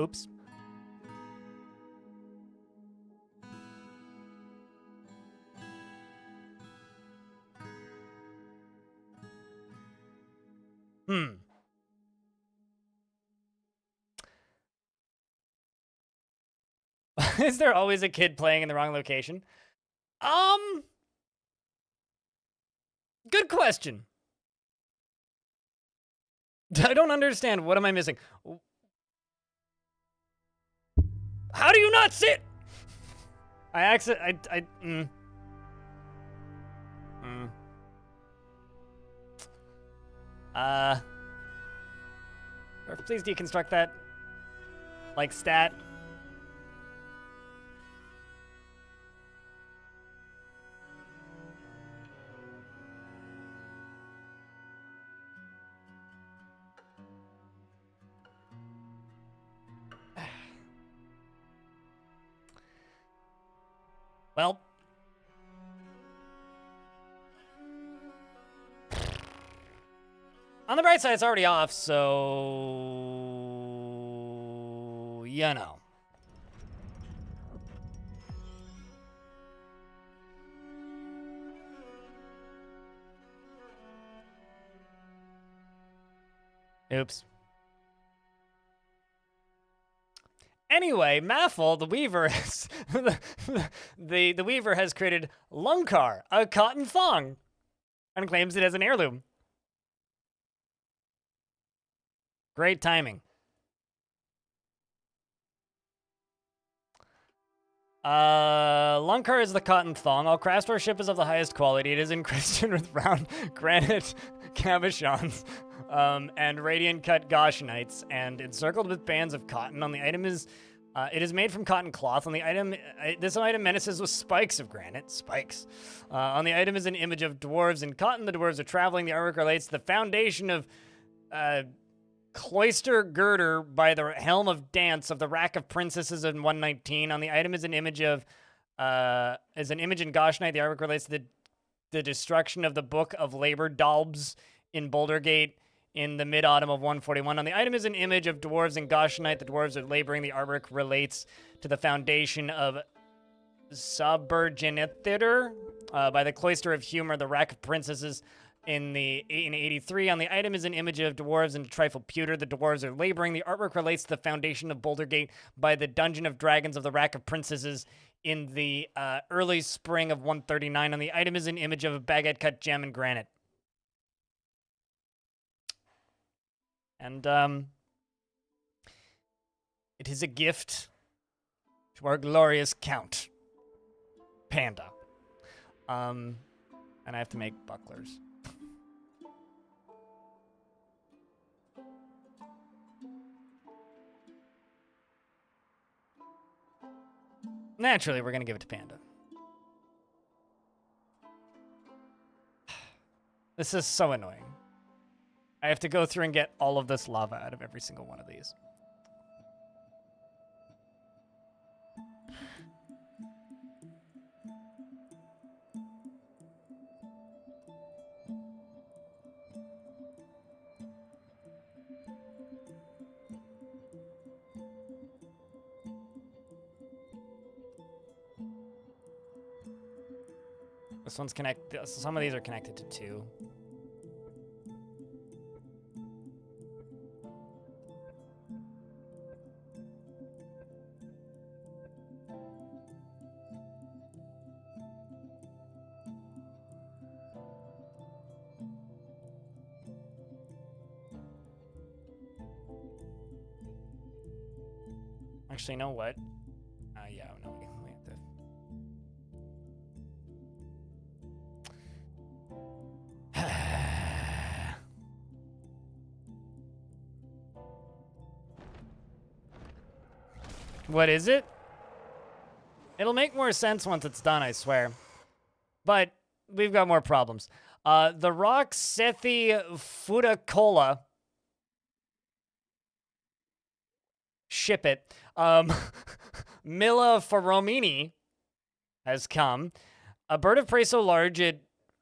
Oops. Is there always a kid playing in the wrong location? Good question. I don't understand. What am I missing? How do you not sit? Please deconstruct that. Like stat. Well. On the bright side, it's already off, so... you know. Oops. Anyway, Maffle, the weaver, the weaver has created Lunkar, a cotton thong, and claims it as an heirloom. Great timing. Lunkar is the cotton thong. All craftsmanship is of the highest quality. It is encrusted with round granite cabochons. And radiant cut gauchenites, and encircled with bands of cotton. On the item is, it is made from cotton cloth. On the item, this item menaces with spikes of granite. Spikes. On the item is an image of dwarves in cotton. The dwarves are traveling. The artwork relates to the foundation of cloister girder by the helm of dance of the rack of princesses in 119. On the item is an image of, is an image in gauchenite. The artwork relates to the destruction of the Book of Labor Daubs in Bouldergate in the mid-autumn of 141. On the item is an image of dwarves in gauchenite. The dwarves are laboring. The artwork relates to the foundation of Sabergenethiter by the Cloister of Humor, the Rack of Princesses in 83. On the item is an image of dwarves in trifle pewter. The dwarves are laboring. The artwork relates to the foundation of Bouldergate by the Dungeon of Dragons of the Rack of Princesses in the early spring of 139. On the item is an image of a baguette-cut gem in granite. And, it is a gift to our glorious Count Panda. And I have to make bucklers. Naturally, we're gonna give it to Panda. This is so annoying. I have to go through and get all of this lava out of every single one of these. This one's connected. Some of these are connected to 2. Actually, you know what? Yeah, no, we have to. What is it? It'll make more sense once it's done, I swear. But we've got more problems. The rock Sethi Fudacola. Ship it. Mila Faromini has come. A bird of prey so large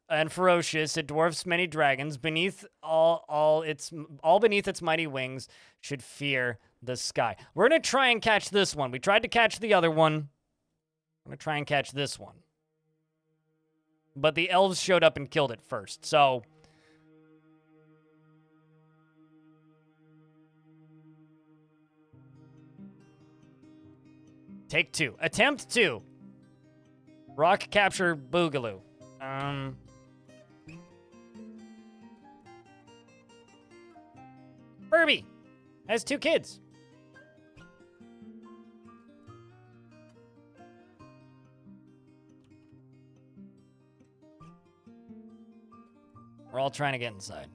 and ferocious, it dwarfs many dragons. Beneath all beneath its mighty wings should fear the sky. We're gonna try and catch this one. We tried to catch the other one. I'm gonna try and catch this one. But the elves showed up and killed it first, so... Take 2. Attempt 2. Rock capture Boogaloo. Furby has 2 kids. We're all trying to get inside.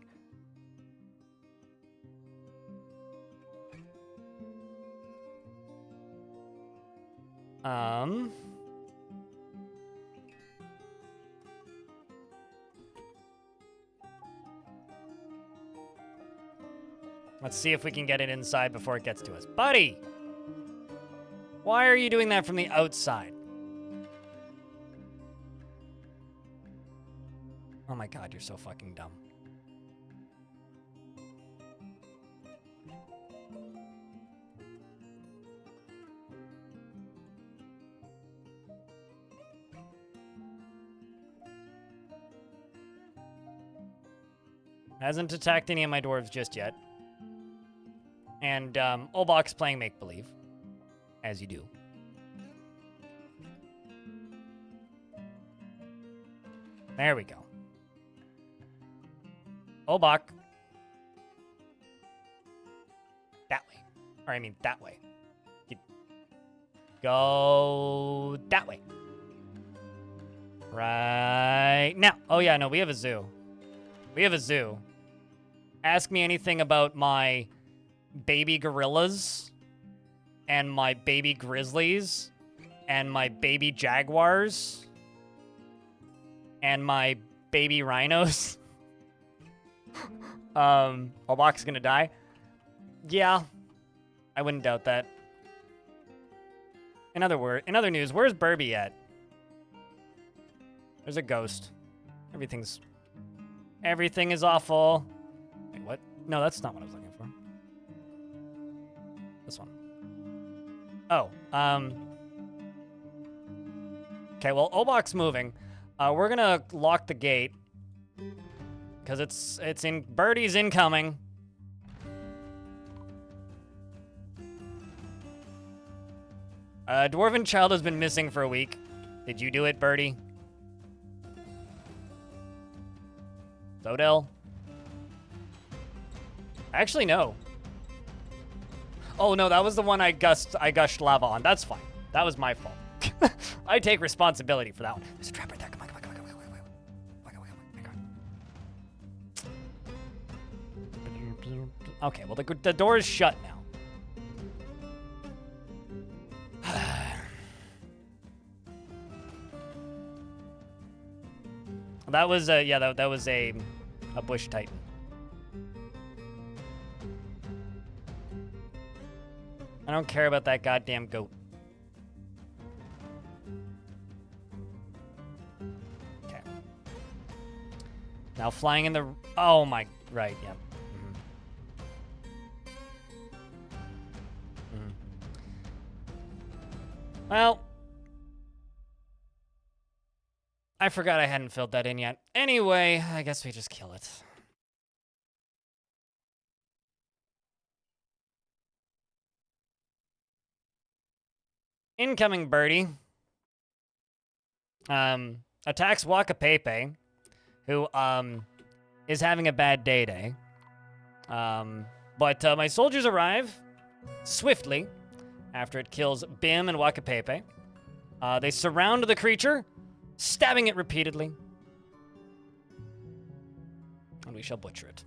Let's see if we can get it inside before it gets to us. Buddy! Why are you doing that from the outside? Oh my god, you're so fucking dumb. Hasn't attacked any of my dwarves just yet. And Olbach's playing make-believe, as you do. There we go. Olbach. That way. Or I mean that way. Go that way. Right now. Oh yeah, no, we have a zoo. We have a zoo. Ask me anything about my baby gorillas and my baby grizzlies and my baby jaguars and my baby rhinos. Olbach's gonna die. Yeah, I wouldn't doubt that. In other news, where's Burby at? There's a ghost. Everything is awful. Wait, what? No, that's not what I was looking for. This one. Oh, okay, well, Olbach's moving. We're gonna lock the gate because it's in Birdie's incoming. Dwarven child has been missing for a week. Did you do it, Birdie? Zodel? Actually, no. Oh no, that was the one I gushed lava on. That's fine. That was my fault. I take responsibility for that one. There's a trap right there. Come on. Okay, well the door is shut now. That was that was a bush titan. I don't care about that goddamn goat. Okay. Now flying in the... Oh my... Right, yeah. Well... I forgot I hadn't filled that in yet. Anyway, I guess we just kill it. Incoming Birdie. Attacks Wakapepe, who is having a bad day. But my soldiers arrive swiftly after it kills Bim and Wakapepe. They surround the creature, stabbing it repeatedly. And we shall butcher it.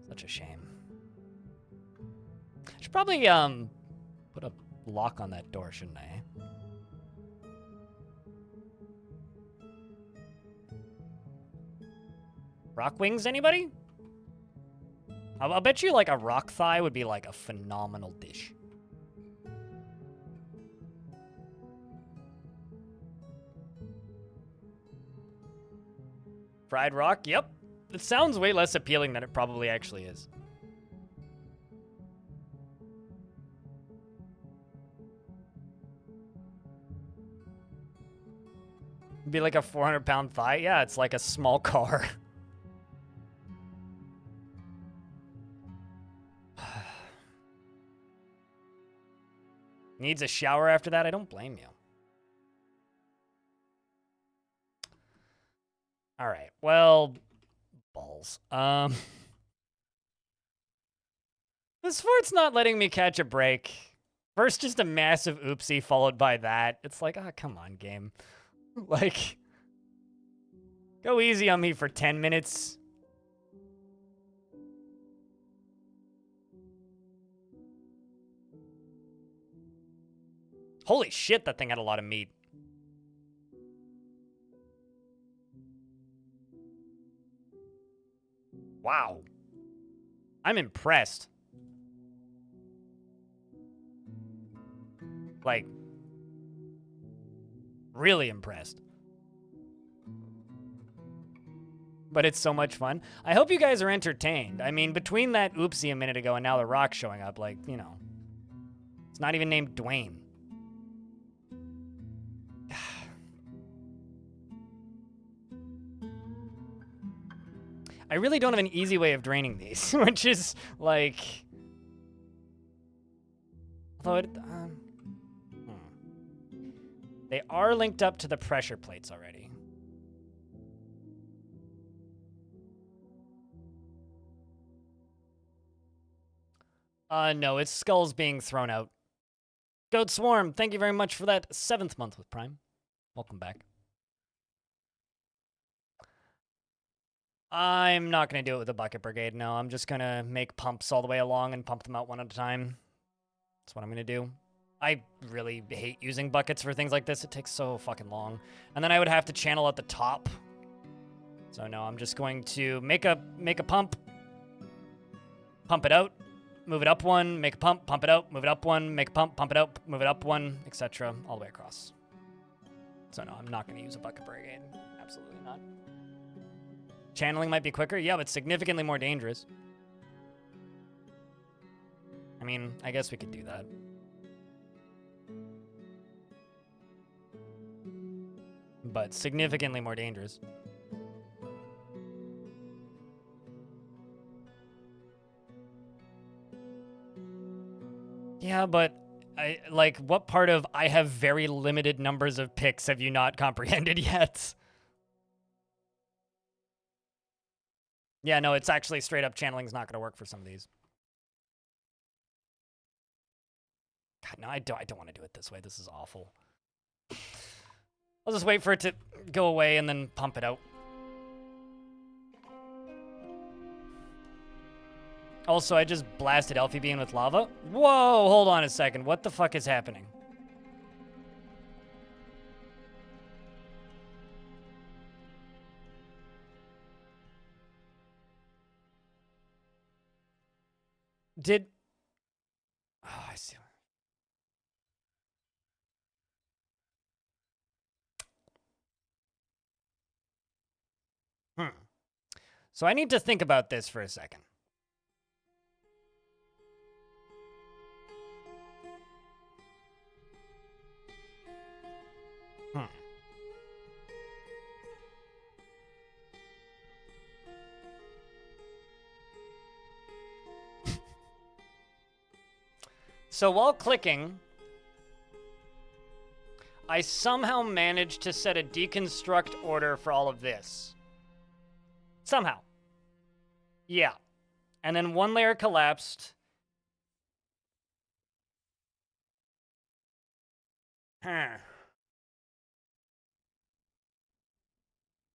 Such a shame. Should probably put a lock on that door, shouldn't I? Rock wings, anybody? I'll bet you like a rock thigh would be like a phenomenal dish. Fried rock? Yep. It sounds way less appealing than it probably actually is. It'd be like a 400-pound thigh? Yeah, it's like a small car. Needs a shower after that? I don't blame you. All right. Well, balls. This fort's not letting me catch a break. First, just a massive oopsie followed by that. It's like, oh, come on, game. Like, go easy on me for 10 minutes. Holy shit, that thing had a lot of meat. Wow. I'm impressed. Like, Really impressed. But it's so much fun. I hope you guys are entertained. I mean, between that oopsie a minute ago and now the rock showing up, like, you know, it's not even named Dwayne. I really don't have an easy way of draining these, which is like, although it, they are linked up to the pressure plates already. No, it's skulls being thrown out. Goat Swarm, thank you very much for that 7th month with Prime. Welcome back. I'm not going to do it with the Bucket Brigade, no. I'm just going to make pumps all the way along and pump them out one at a time. That's what I'm going to do. I really hate using buckets for things like this. It takes so fucking long. And then I would have to channel at the top. So no, I'm just going to make a pump. Pump it out. Move it up one, make a pump, pump it out, move it up one, make a pump, pump it out, move it up one, etc. all the way across. So no, I'm not going to use a Bucket Brigade. Absolutely not. Channeling might be quicker. Yeah, but significantly more dangerous. I mean, I guess we could do that. But significantly more dangerous. Yeah, but what part of I have very limited numbers of picks have you not comprehended yet? Yeah, no, it's actually straight up channeling's not going to work for some of these. God, no, I don't want to do it this way. This is awful. I'll just wait for it to go away and then pump it out. Also, I just blasted Elfie Bean with lava. Whoa, hold on a second. What the fuck is happening? Did... Oh, I see. So I need to think about this for a second. So while clicking, I somehow managed to set a deconstruct order for all of this. Somehow. Yeah. And then one layer collapsed.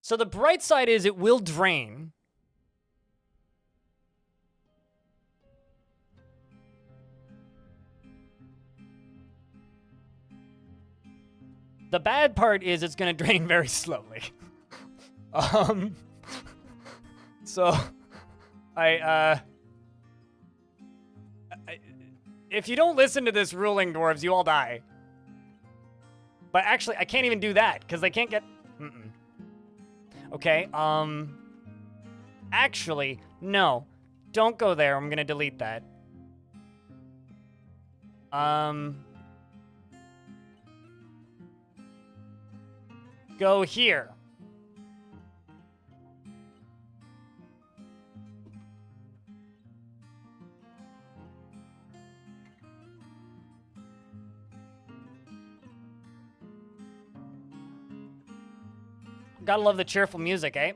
So the bright side is it will drain. The bad part is it's going to drain very slowly. So if you don't listen to this ruling, dwarves, you all die. But actually, I can't even do that because I can't get... Okay, actually, no. Don't go there. I'm going to delete that. Go here. Gotta love the cheerful music, eh?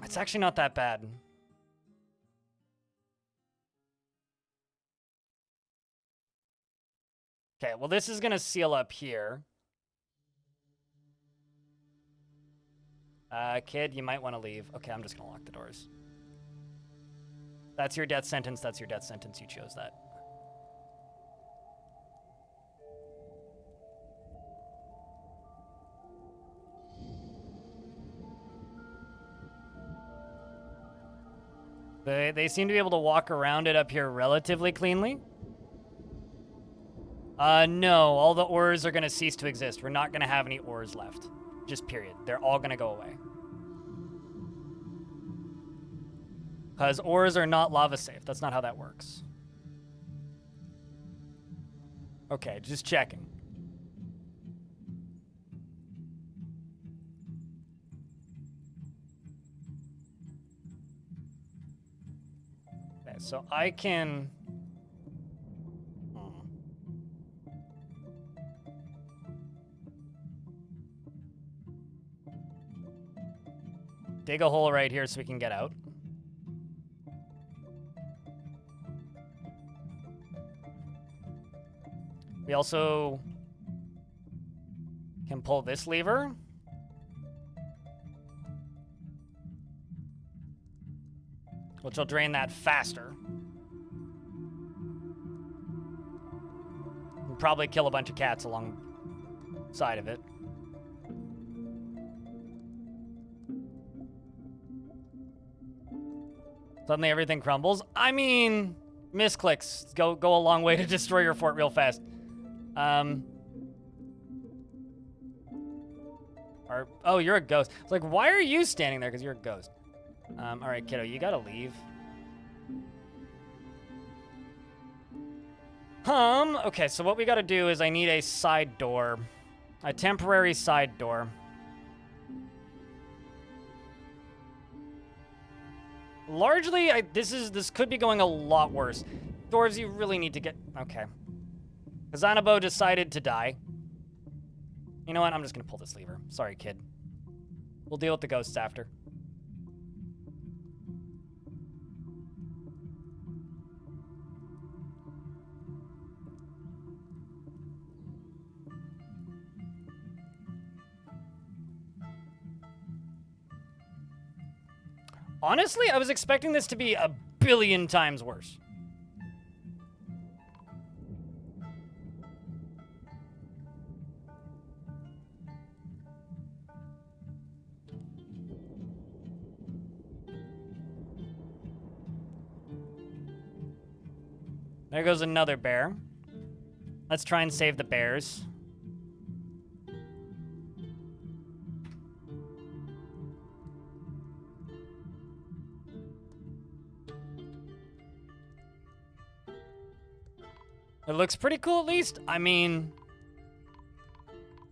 It's actually not that bad. Okay, well, this is gonna seal up here. Kid, you might want to leave. Okay, I'm just gonna lock the doors. That's your death sentence. That's your death sentence. You chose that. They seem to be able to walk around it up here relatively cleanly. No, all the ores are gonna cease to exist. We're not gonna have any ores left. Just period. They're all gonna go away. Because ores are not lava safe. That's not how that works. Okay, just checking. Okay, so I can... dig a hole right here so we can get out. We also can pull this lever. Which will drain that faster. We'll probably kill a bunch of cats alongside of it. Suddenly everything crumbles. I mean, misclicks go a long way to destroy your fort real fast. Oh, you're a ghost. It's like, why are you standing there? Because you're a ghost. All right, kiddo, you gotta leave. Okay, so what we gotta do is I need a side door. A temporary side door. Largely, this could be going a lot worse. Dwarves, you really need to get... Okay. Kazanabo decided to die. You know what? I'm just gonna pull this lever. Sorry, kid. We'll deal with the ghosts after. Honestly, I was expecting this to be a billion times worse. There goes another bear. Let's try and save the bears. It looks pretty cool, at least. I mean,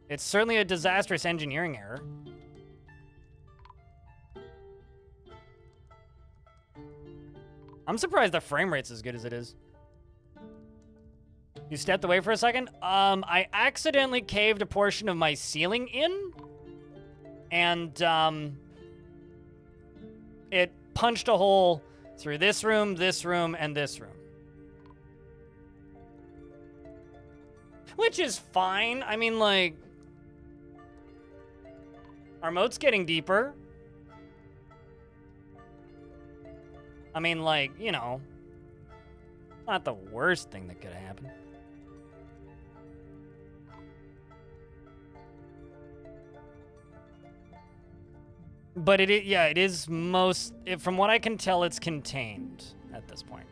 it's certainly a disastrous engineering error. I'm surprised the frame rate's as good as it is. You stepped away for a second? I accidentally caved a portion of my ceiling in, and, it punched a hole through this room, and this room. Which is fine. I mean, like, our moat's getting deeper. I mean, like, you know, not the worst thing that could happen. But it is from what I can tell, it's contained at this point.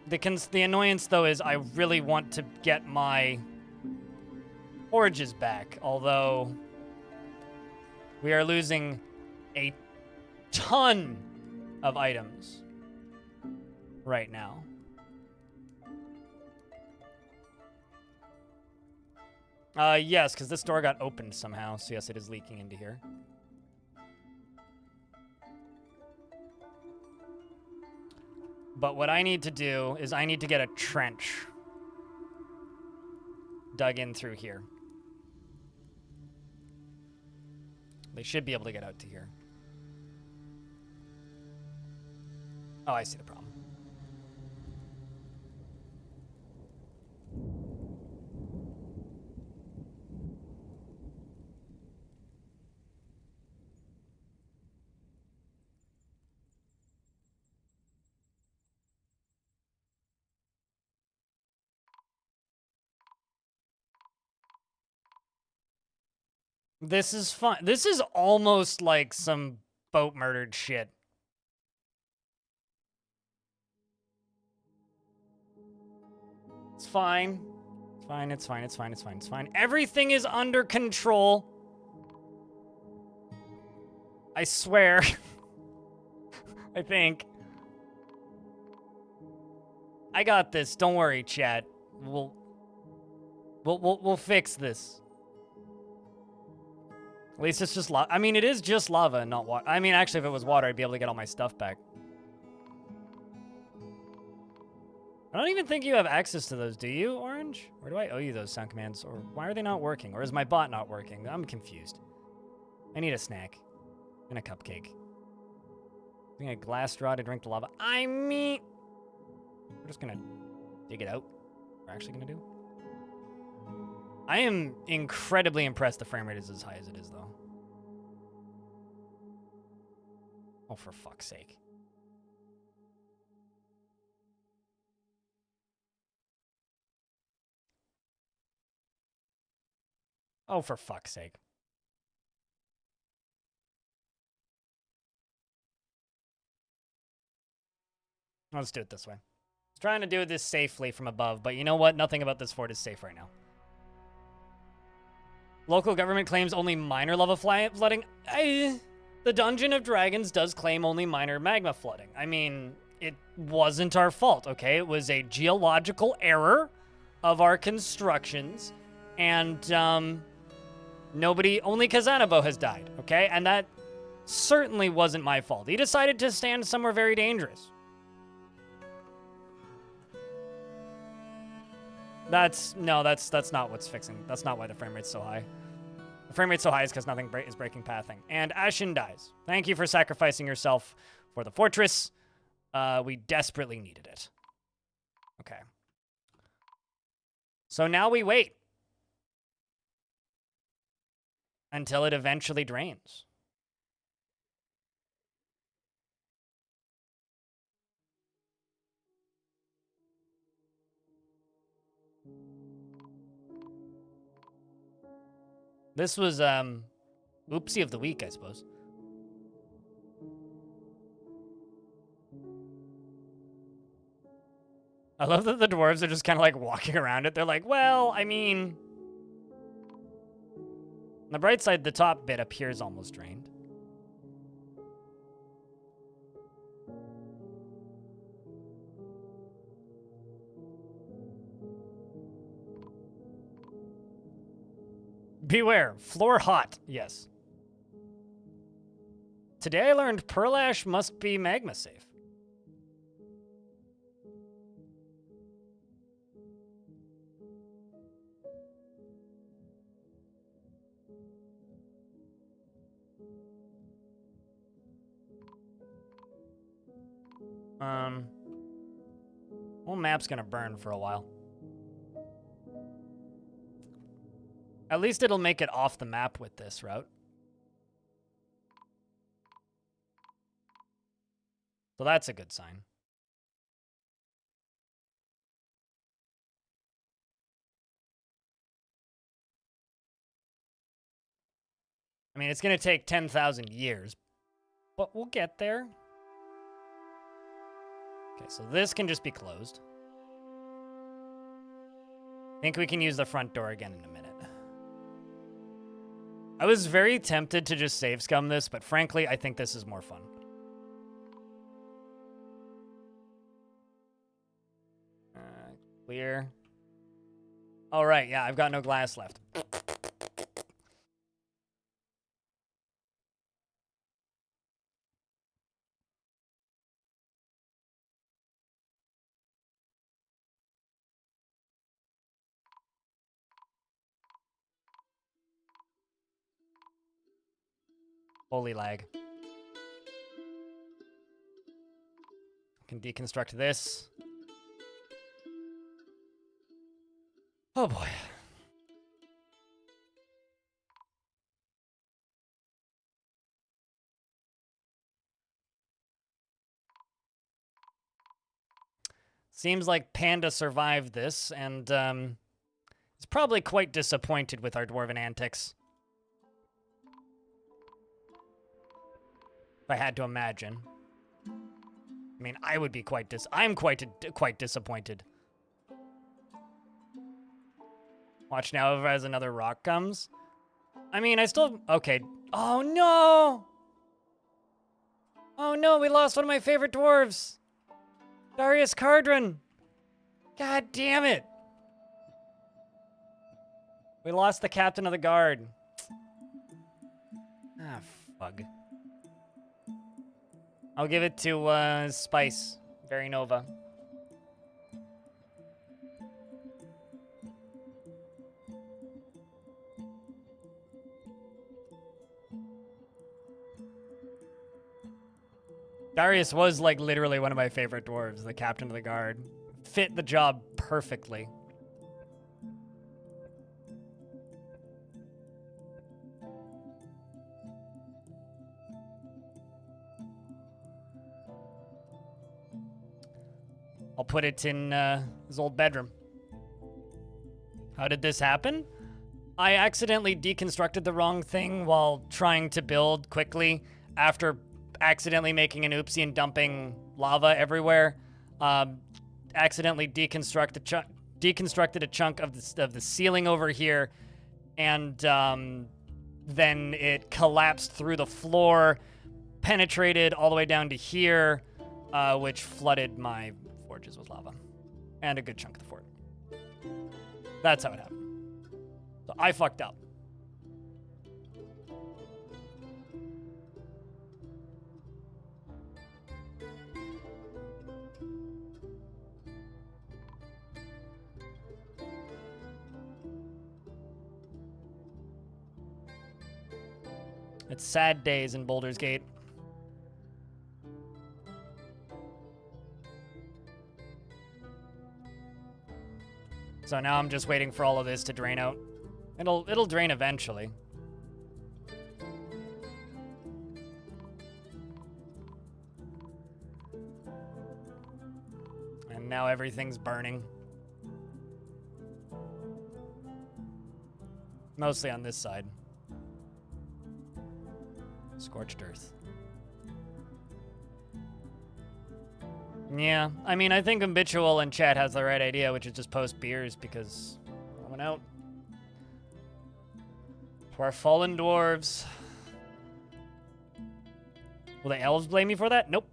The annoyance, though, is I really want to get my forages back, although we are losing a ton of items right now. Yes, because this door got opened somehow, so yes, it is leaking into here. But what I need to do is I need to get a trench dug in through here. They should be able to get out to here. Oh, I see the problem. This is fun. This is almost like some boat murdered shit. It's fine. It's fine, it's fine, it's fine, it's fine, it's fine. Everything is under control. I swear. I think. I got this. Don't worry, chat. We'll fix this. At least it's just lava. I mean, it is just lava, not water. I mean, actually, if it was water, I'd be able to get all my stuff back. I don't even think you have access to those, do you, Orange? Or do I owe you those sound commands? Or why are they not working? Or is my bot not working? I'm confused. I need a snack. And a cupcake. I think a glass straw to drink the lava. I mean... We're just gonna dig it out. We're actually gonna do. I am incredibly impressed the frame rate is as high as it is, though. Oh, for fuck's sake. Oh, for fuck's sake. Let's do it this way. I was trying to do this safely from above, but you know what? Nothing about this fort is safe right now. Local government claims only minor lava flooding. The Dungeon of Dragons does claim only minor magma flooding. I mean, it wasn't our fault, okay? It was a geological error of our constructions, and only Kazanabo has died, okay? And that certainly wasn't my fault. He decided to stand somewhere very dangerous. That's not what's fixing. That's not why the frame rate's so high. The frame rate's so high is because nothing is breaking pathing. And Ashen dies. Thank you for sacrificing yourself for the fortress. We desperately needed it. Okay. So now we wait. Until it eventually drains. This was, oopsie of the week, I suppose. I love that the dwarves are just kind of like walking around it. They're like, well, I mean... On the bright side, the top bit appears almost drained. Beware, floor hot. Yes. Today I learned pearl ash must be magma safe. Whole map's gonna burn for a while. At least it'll make it off the map with this route. So that's a good sign. I mean, it's going to take 10,000 years, but we'll get there. Okay, so this can just be closed. I think we can use the front door again in a minute. I was very tempted to just save scum this, but frankly, I think this is more fun. Clear. All right, yeah, I've got no glass left. Holy lag. Can deconstruct this. Oh boy. Seems like Panda survived this, and is probably quite disappointed with our dwarven antics. If I had to imagine. I mean, I would be quite I'm quite disappointed. Watch now as another rock comes. I mean, I still... Okay. Oh, no! Oh, no, we lost one of my favorite dwarves. Darius Cardron. God damn it. We lost the captain of the guard. Ah, fuck. I'll give it to, Spice. Very Nova. Darius was, like, literally one of my favorite dwarves, the captain of the guard. Fit the job perfectly. I'll put it in his old bedroom. How did this happen? I accidentally deconstructed the wrong thing while trying to build quickly after accidentally making an oopsie and dumping lava everywhere. Accidentally deconstructed a chunk of the ceiling over here, and then it collapsed through the floor, penetrated all the way down to here, which flooded my forges with lava and a good chunk of the fort. That's how it happened. So I fucked up. It's sad days in Bouldersgate. So now I'm just waiting for all of this to drain out. It'll drain eventually. And now everything's burning. Mostly on this side. Scorched earth. Yeah, I mean, I think Habitual in chat has the right idea, which is just post beers because I went out. To our fallen dwarves. Will the elves blame you for that? Nope.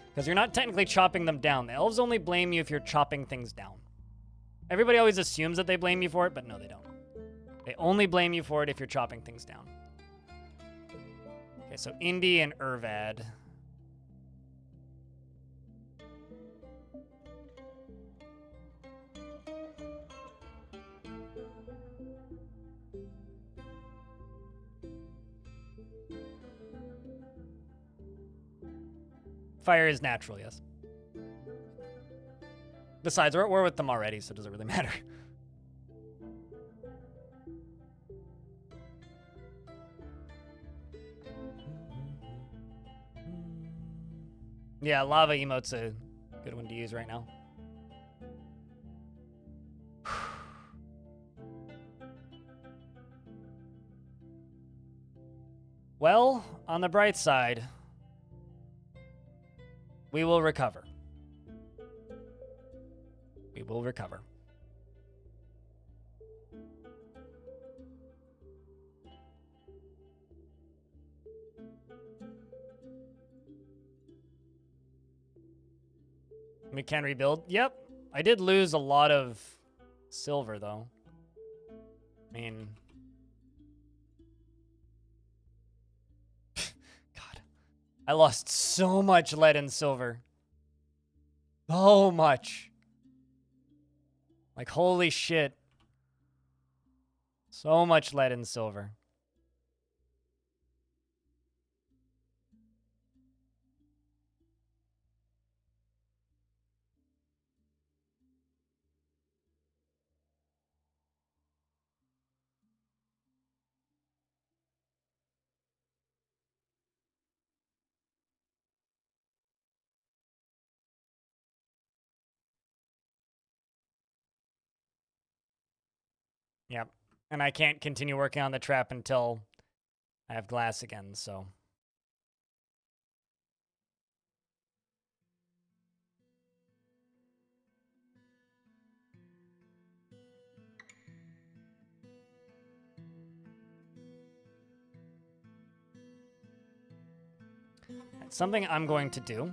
Because you're not technically chopping them down. The elves only blame you if you're chopping things down. Everybody always assumes that they blame you for it, but no, they don't. They only blame you for it if you're chopping things down. Okay, so Indy and Irvad. Fire is natural, yes. Besides, we're at war with them already, so it doesn't really matter. Yeah, lava emote's a good one to use right now. Well, on the bright side, we will recover. We will recover. We can rebuild. Yep. I did lose a lot of silver, though. I mean... God. I lost so much lead and silver. So much. Like, holy shit. So much lead and silver. Yep. And I can't continue working on the trap until I have glass again, so... right, something I'm going to do.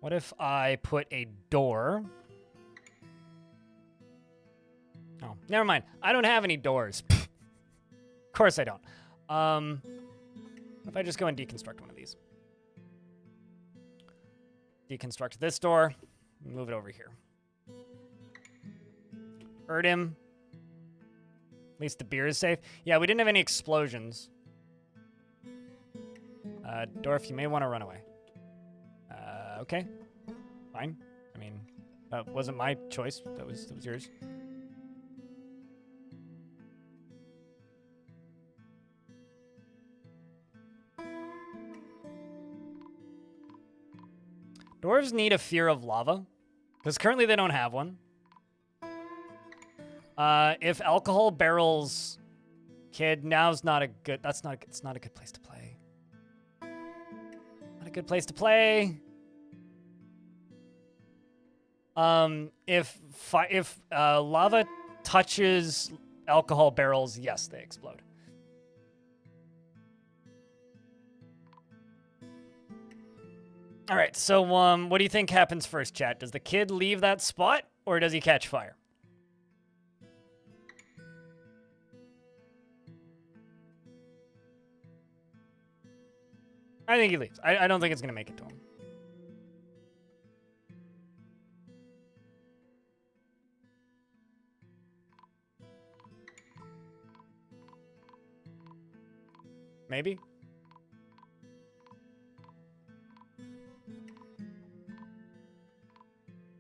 What if I put a door? Oh, never mind. I don't have any doors. Of course I don't. What if I just go and deconstruct one of these? Deconstruct this door. Move it over here. Hurt him. At least the beer is safe. Yeah, we didn't have any explosions. Dwarf, you may want to run away. Okay. Fine. I mean, that wasn't my choice. That was yours. Dwarves need a fear of lava, because currently they don't have one. If alcohol barrels, kid, now's not a good. It's not a good place to play. Not a good place to play. If lava touches alcohol barrels, yes, they explode. All right, so what do you think happens first, chat? Does the kid leave that spot, or does he catch fire? I think he leaves. I don't think it's going to make it to him. Maybe.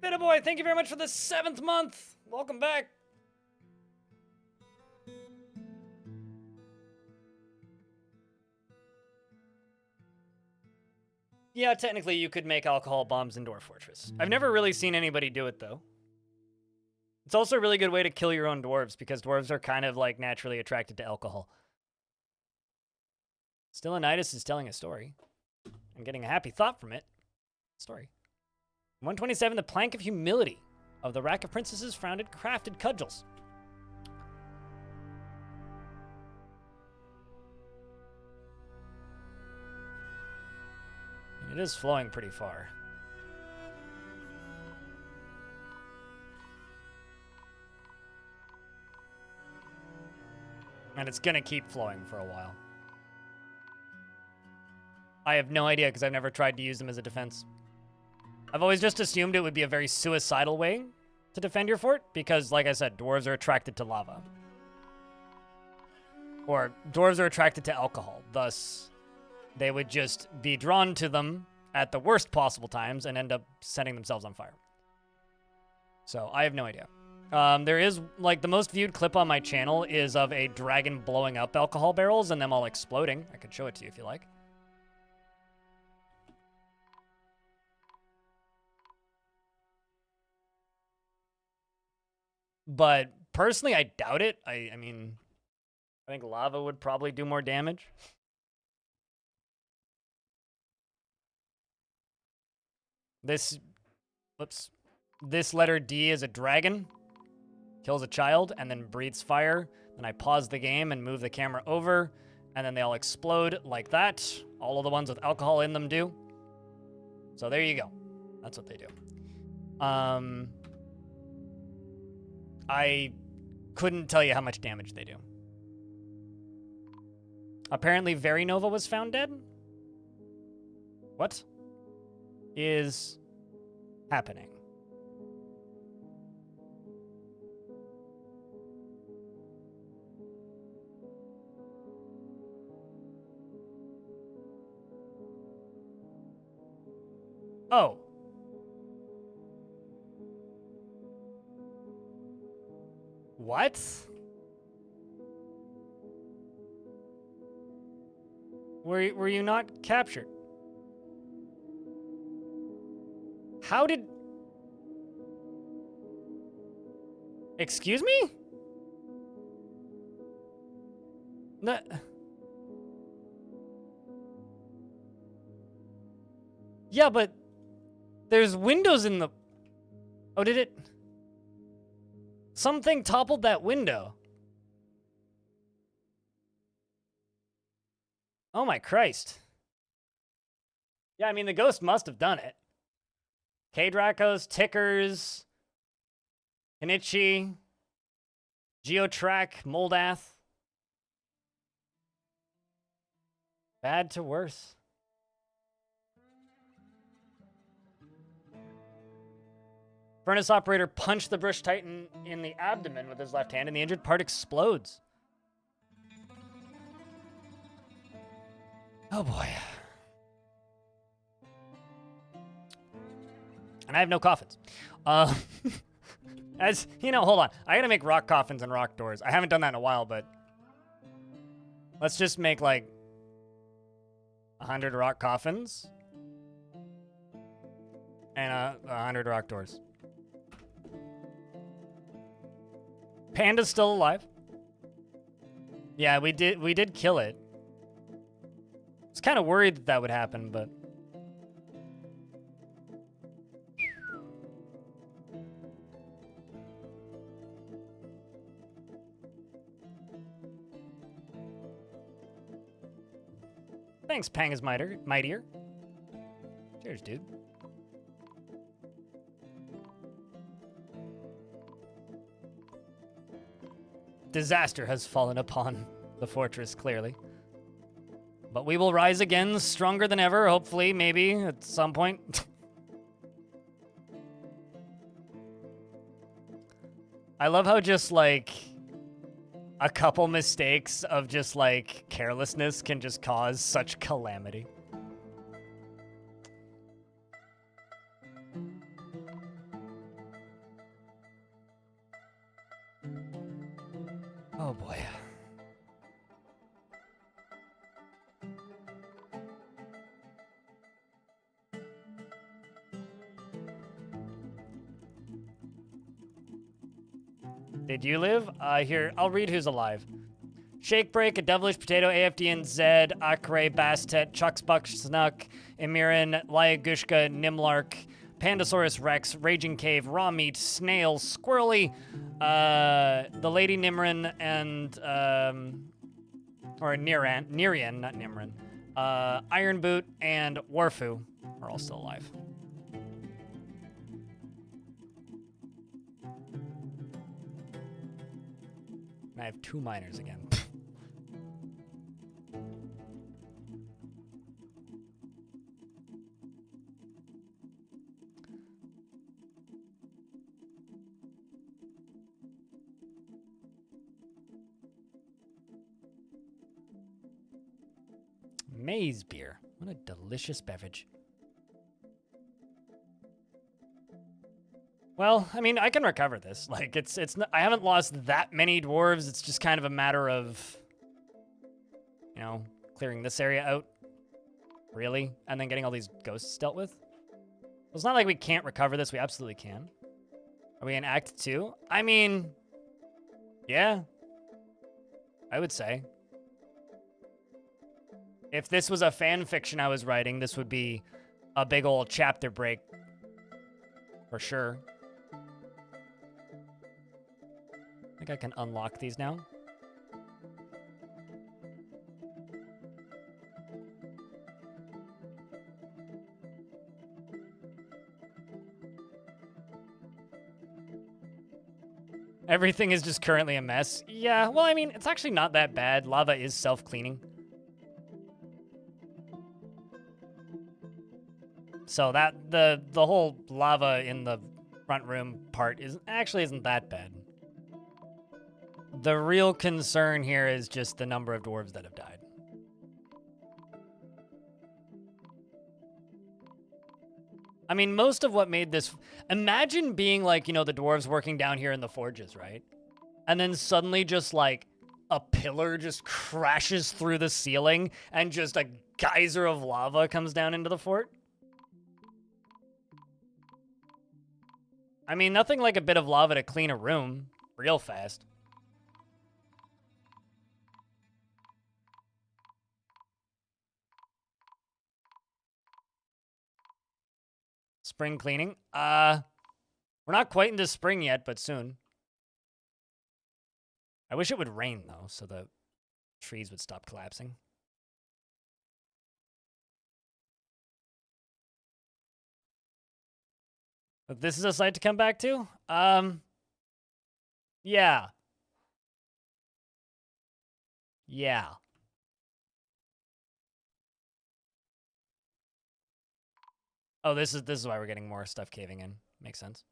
Beta boy, thank you very much for the 7th month. Welcome back. Yeah, technically you could make alcohol bombs in Dwarf Fortress. I've never really seen anybody do it, though. It's also a really good way to kill your own dwarves, because dwarves are kind of, like, naturally attracted to alcohol. Stillanitis is telling a story. I'm getting a happy thought from it. Story. 127, the Plank of Humility of the Rack of Princesses founded crafted cudgels. It is flowing pretty far. And it's gonna keep flowing for a while. I have no idea, because I've never tried to use them as a defense. I've always just assumed it would be a very suicidal way to defend your fort, because, like I said, dwarves are attracted to lava. Or dwarves are attracted to alcohol, thus they would just be drawn to them at the worst possible times and end up setting themselves on fire. So I have no idea. There is, like, the most viewed clip on my channel is of a dragon blowing up alcohol barrels and them all exploding. I could show it to you if you like. But personally, I doubt it. I mean, I think lava would probably do more damage. This letter D is a dragon. Kills a child and then breathes fire. Then I pause the game and move the camera over, and then they all explode like that. All of the ones with alcohol in them do. So there you go. That's what they do. I couldn't tell you how much damage they do. Apparently Verinova was found dead? What is happening? Oh. What? Were you not captured? How did... Excuse me? No. Yeah, but there's windows in the... Oh, did it? Something toppled that window. Oh my Christ. Yeah, I mean, the ghost must have done it. K-Dracos, Tickers, Kenichi, Geotrack, Moldath. Bad to worse. Furnace operator punched the Brush Titan in the abdomen with his left hand, and the injured part explodes. Oh boy. And I have no coffins. As you know, hold on. I gotta make rock coffins and rock doors. I haven't done that in a while, but let's just make like 100 rock coffins and 100 rock doors. Panda's still alive. Yeah, we did kill it. I was kind of worried that that would happen, but thanks, Pang is mightier. Cheers, dude. Disaster has fallen upon the fortress, clearly. But we will rise again, stronger than ever, hopefully, maybe, at some point. I love how just, like, a couple mistakes of just, like, carelessness can just cause such calamity. Oh, boy. Did you live? Here, I'll read who's alive. Shake Break, A Devilish Potato, AFDN, Zed, Akre, Bastet, Chucksbuck, Snuck, Emirin, Lyagushka, Nimlark, Pandasaurus Rex, Raging Cave, Raw Meat, Snail, Squirrely, the Lady Nimrin, and, or Nirian, not Nimrin, Iron Boot, and Warfu are all still alive. And I have 2 miners again. Maize beer. What a delicious beverage. Well, I mean, I can recover this. Like, it's not, I haven't lost that many dwarves. It's just kind of a matter of, you know, clearing this area out, really, and then getting all these ghosts dealt with. It's not like we can't recover this. We absolutely can. Are we in Act 2? I mean, yeah, I would say. If this was a fan fiction I was writing, this would be a big old chapter break, for sure. I think I can unlock these now. Everything is just currently a mess. Yeah, well, I mean, it's actually not that bad. Lava is self-cleaning. So that the whole lava in the front room part isn't that bad. The real concern here is just the number of dwarves that have died. I mean, most of what made this... Imagine being like, you know, the dwarves working down here in the forges, right? And then suddenly just like a pillar just crashes through the ceiling and just a geyser of lava comes down into the fort. I mean, nothing like a bit of lava to clean a room real fast. Spring cleaning. We're not quite into spring yet, but soon. I wish it would rain, though, so the trees would stop collapsing. But this is a site to come back to? Yeah. Yeah. Oh, this is why we're getting more stuff caving in. Makes sense.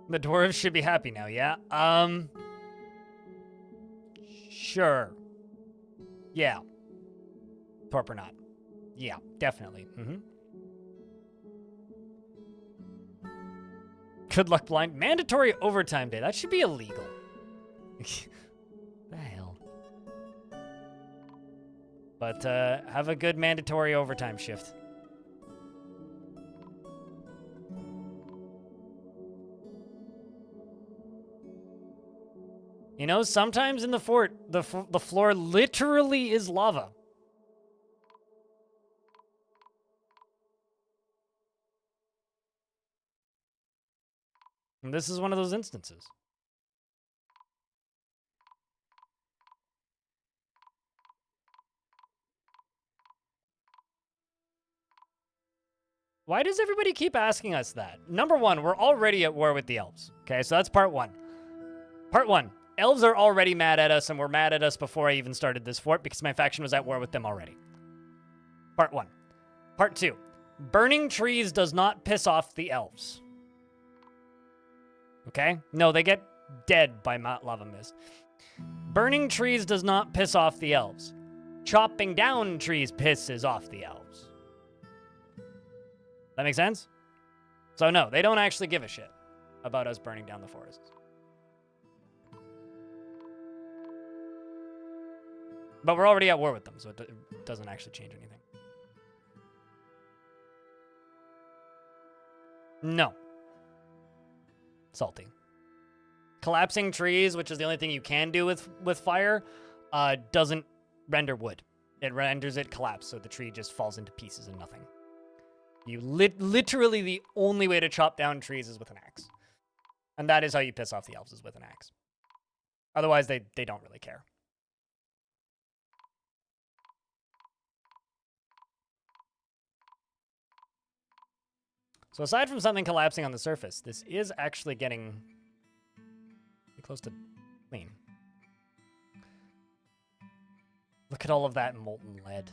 The dwarves should be happy now, yeah? Sure. Yeah. Torp or not. Yeah, definitely. Good luck, blind. Mandatory overtime day. That should be illegal. The hell? But have a good mandatory overtime shift. You know, sometimes in the fort, the floor literally is lava. And this is one of those instances. Why does everybody keep asking us that? Number one, we're already at war with the elves. Okay, so that's part one. Part one, elves are already mad at us, and were mad at us before I even started this fort because my faction was at war with them already. Part one. Part two, burning trees does not piss off the elves. Okay? No, they get dead by lava mist. Burning trees does not piss off the elves. Chopping down trees pisses off the elves. That make sense? So no, they don't actually give a shit about us burning down the forests. But we're already at war with them, so it doesn't actually change anything. No. Salty. Collapsing trees, which is the only thing you can do with fire, doesn't render wood. It renders it collapse, so the tree just falls into pieces and nothing. You literally the only way to chop down trees is with an axe. And that is how you piss off the elves, is with an axe. Otherwise, they don't really care. So aside from something collapsing on the surface, this is actually getting close to clean. Look at all of that molten lead.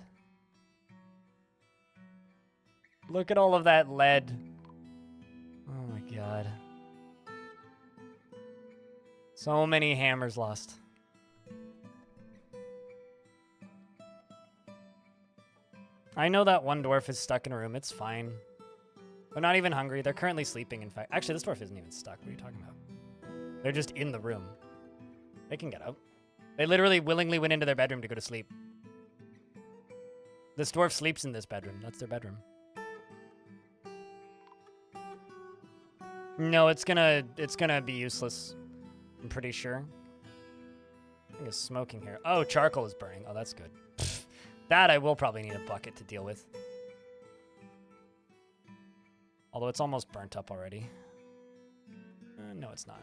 Look at all of that lead. Oh my god. So many hammers lost. I know that one dwarf is stuck in a room. It's fine. They're not even hungry. They're currently sleeping, in fact. Actually, this dwarf isn't even stuck. What are you talking about? They're just in the room. They can get out. They literally willingly went into their bedroom to go to sleep. This dwarf sleeps in this bedroom. That's their bedroom. No, it's gonna be useless. I'm pretty sure. I think it's smoking here. Oh, charcoal is burning. Oh, that's good. That I will probably need a bucket to deal with. Although it's almost burnt up already. No, it's not.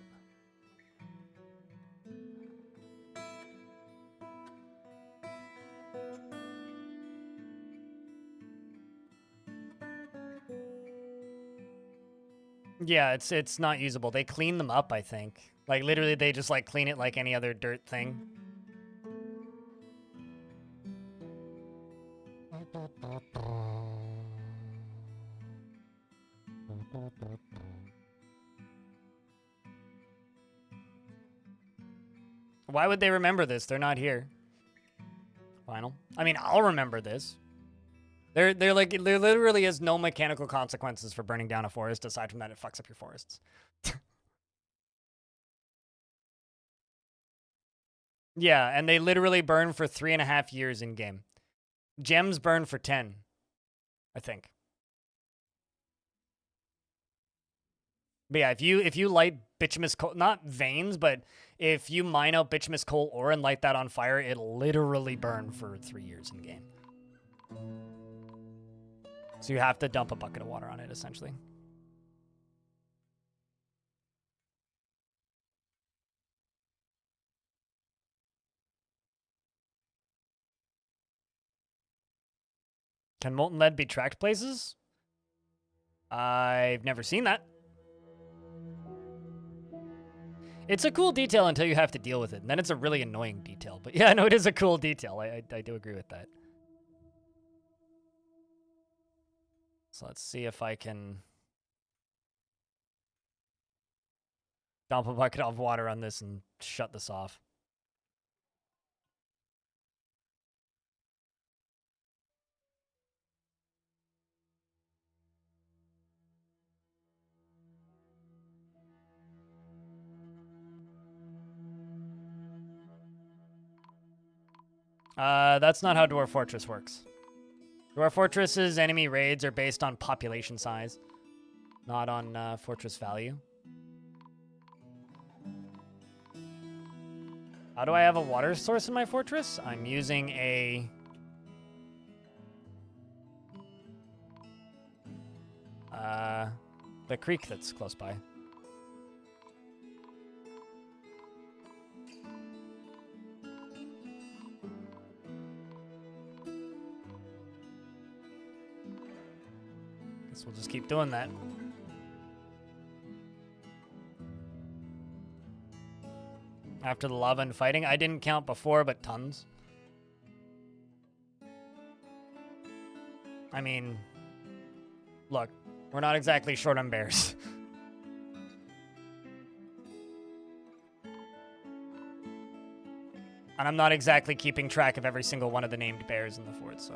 Yeah, it's not usable. They clean them up, I think. Like, literally, they just, like, clean it like any other dirt thing. Why would they remember this? They're not here. Final. I mean, I'll remember this. There literally is no mechanical consequences for burning down a forest aside from that it fucks up your forests. Yeah, and they literally burn for 3.5 years in game. Gems burn for 10, I think. But yeah, if you light bituminous coal, not veins, but if you mine out bituminous coal ore and light that on fire, it'll literally burn for 3 years in game. So you have to dump a bucket of water on it, essentially. Can molten lead be tracked places? I've never seen that. It's a cool detail until you have to deal with it, and then it's a really annoying detail. But yeah, no, it is a cool detail. I do agree with that. So let's see if I can dump a bucket of water on this and shut this off. That's not how Dwarf Fortress works. Dwarf Fortress's enemy raids are based on population size, not on fortress value. How do I have a water source in my fortress? I'm using the creek that's close by. Guess we'll just keep doing that. After the lava and fighting, I didn't count before, but tons. I mean, look, we're not exactly short on bears. And I'm not exactly keeping track of every single one of the named bears in the fort, so.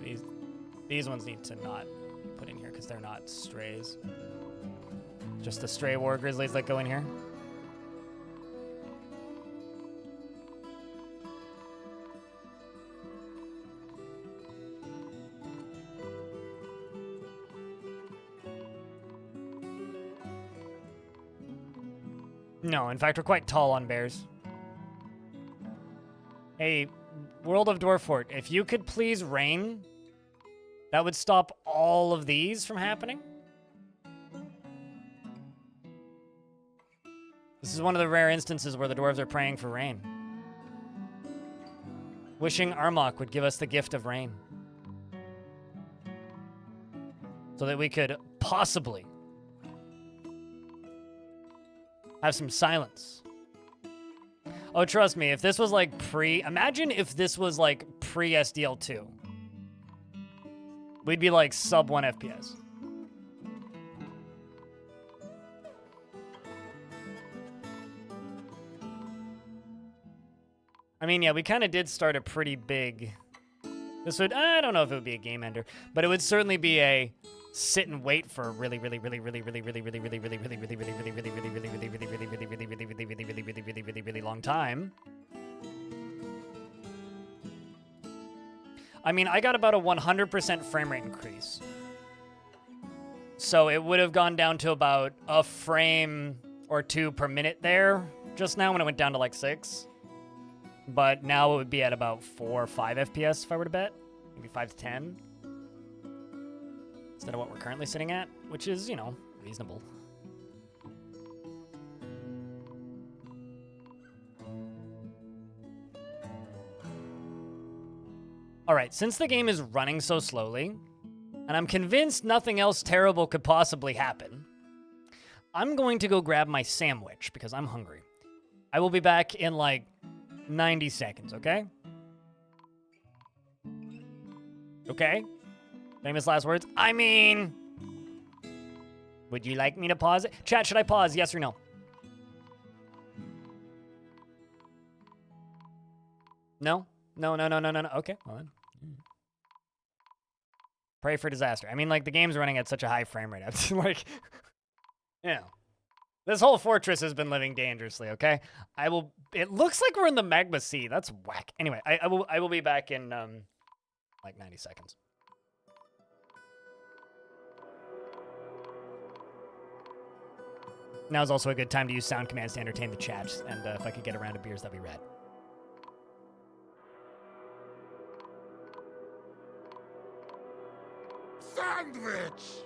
Okay, these ones need to not be put in here because they're not strays. Just the stray war grizzlies that go in here. No, in fact, we're quite tall on bears. Hey, World of Dwarf Fort, if you could please rain, that would stop all of these from happening. This is one of the rare instances where the dwarves are praying for rain. Wishing Armok would give us the gift of rain. So that we could possibly have some silence. Oh, trust me, if this was like imagine if this was like pre-SDL2. We'd be like sub 1 FPS. I mean, yeah, we kind of did start a pretty big... This would... I don't know if it would be a game ender, but it would certainly be a sit and wait for a really long time. I mean, I got about a 100% frame rate increase. So it would have gone down to about a frame or two per minute there just now when it went down to like 6. But now it would be at about 4 or 5 FPS if I were to bet. Maybe 5 to 10. Instead of what we're currently sitting at, which is, you know, reasonable. All right, since the game is running so slowly, and I'm convinced nothing else terrible could possibly happen, I'm going to go grab my sandwich because I'm hungry. I will be back in like 90 seconds, okay? Okay? Famous last words? I mean... Would you like me to pause it? Chat, should I pause? Yes or no? No? No. Okay, well then. Pray for disaster. I mean, like, the game's running at such a high frame rate. I'm like... You know. This whole fortress has been living dangerously, okay? It looks like we're in the magma sea. That's whack. Anyway, I will be back in, like 90 seconds. Now is also a good time to use sound commands to entertain the chat, and if I could get a round of beers, that'd be rad. Sandwich!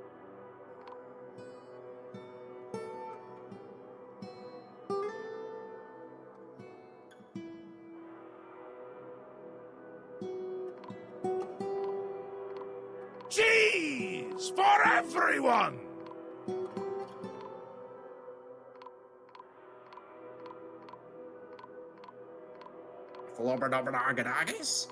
Cheese for everyone! Flobberdobberdoggadoggies?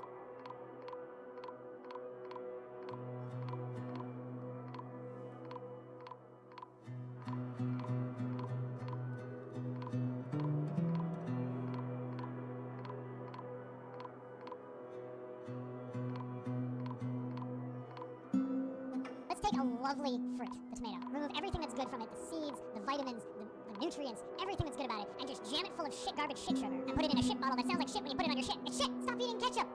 Let's take a lovely fruit, the tomato. Remove everything that's good from it, the seeds, the vitamins, the nutrients, everything that's good about it, and just jam it full of shit, garbage, shit sugar, and put it in a shit bottle that sounds like shit when you put it on your shit. It's shit! Stop eating ketchup!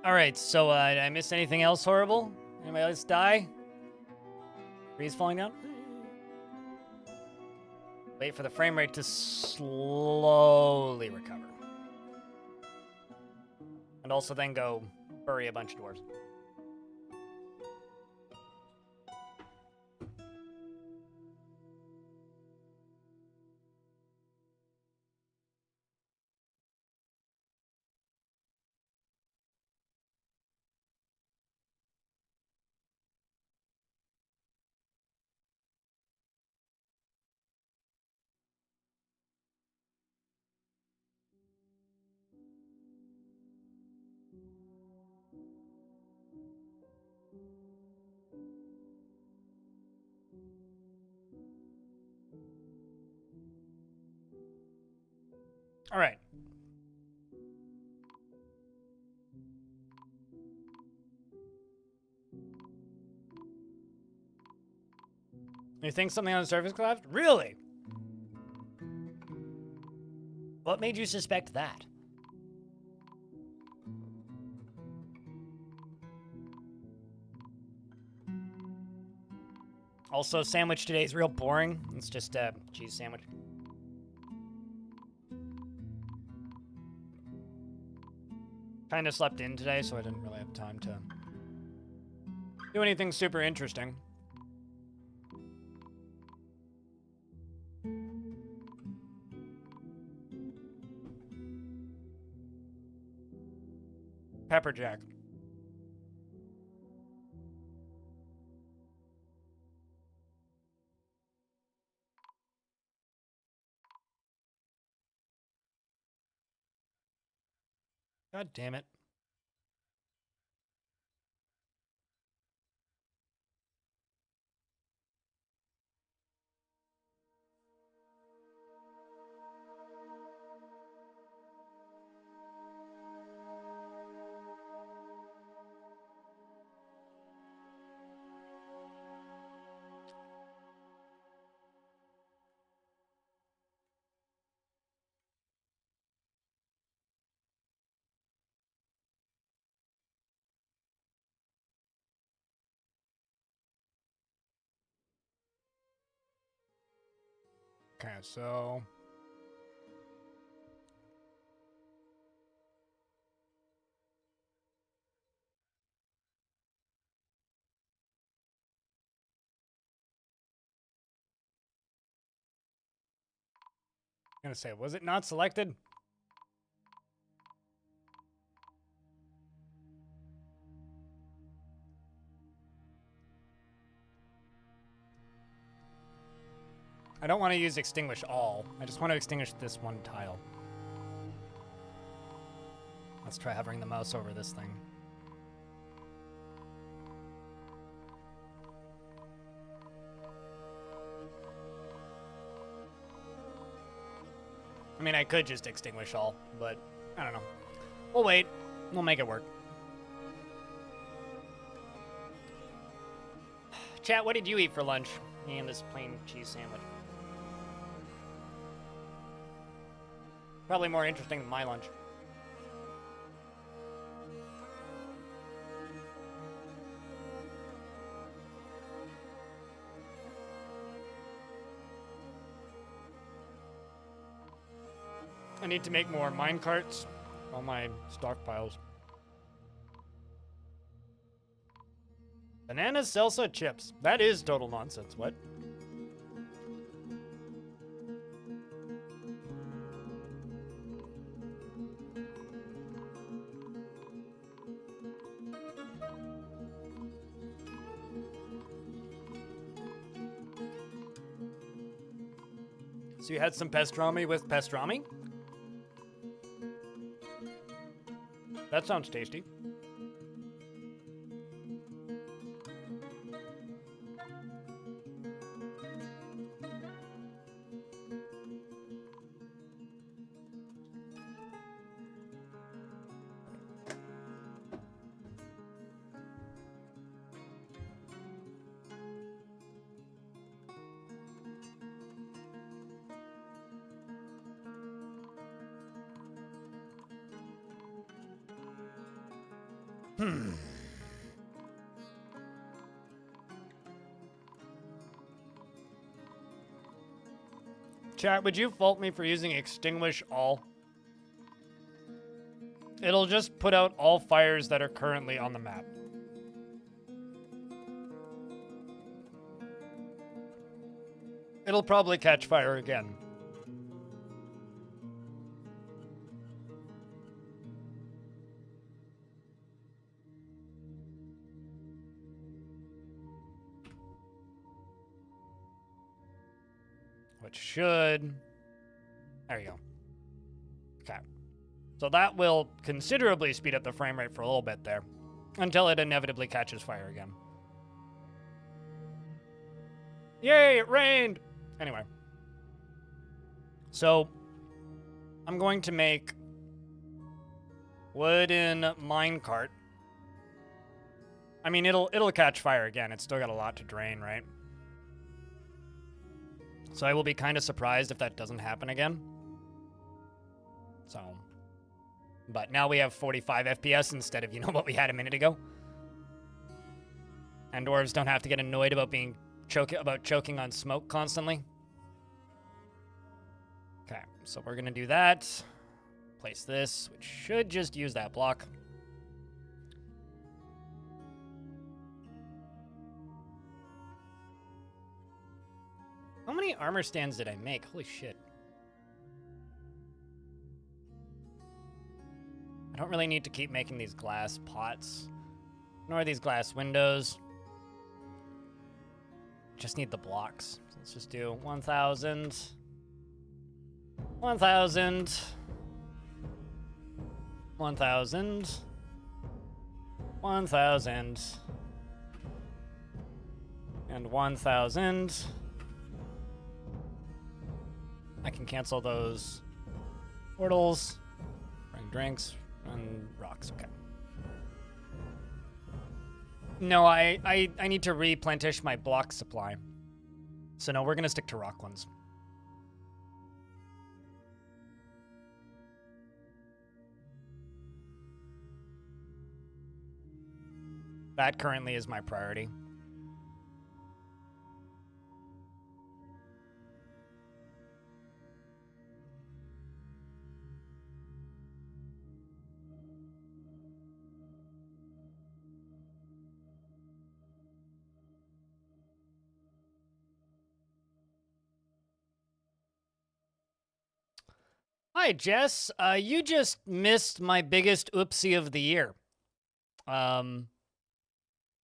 All right, so did I miss anything else horrible? Anybody else die? Trees falling down? Wait for the frame rate to slowly recover. And also then go bury a bunch of dwarves. All right. You think something on the surface collapsed? Really? What made you suspect that? Also, sandwich today is real boring. It's just a cheese sandwich. Kind of slept in today, so I didn't really have time to do anything super interesting. Pepper jack. God damn it. Okay, so I'm gonna say, was it not selected? I'm I don't want to use extinguish all. I just want to extinguish this one tile. Let's try hovering the mouse over this thing. I mean, I could just extinguish all, but I don't know. We'll wait. We'll make it work. Chat, what did you eat for lunch? Me and this plain cheese sandwich. Probably more interesting than my lunch. I need to make more mine carts. All my stockpiles. Bananas, salsa, chips. That is total nonsense. What? So you had some pastrami with pastrami? That sounds tasty. Chat, would you fault me for using extinguish all? It'll just put out all fires that are currently on the map. It'll probably catch fire again. Which should... There you go. Okay. So that will considerably speed up the frame rate for a little bit there. Until it inevitably catches fire again. Yay, it rained! Anyway. So, I'm going to make wooden minecart. I mean, it'll catch fire again. It's still got a lot to drain, right? So I will be kind of surprised if that doesn't happen again. So, but now we have 45 FPS instead of, you know, what we had a minute ago. And dwarves don't have to get annoyed about choking on smoke constantly. Okay, so we're gonna do that. Place this, which should just use that block. How many armor stands did I make? Holy shit. I don't really need to keep making these glass pots, nor these glass windows. Just need the blocks. So let's just do 1,000, 1,000, 1,000, 1,000, and 1,000. I can cancel those portals, bring drinks, and rocks. Okay. No, I need to replenish my block supply. So no, we're gonna stick to rock ones. That currently is my priority. Hi, Jess. You just missed my biggest oopsie of the year.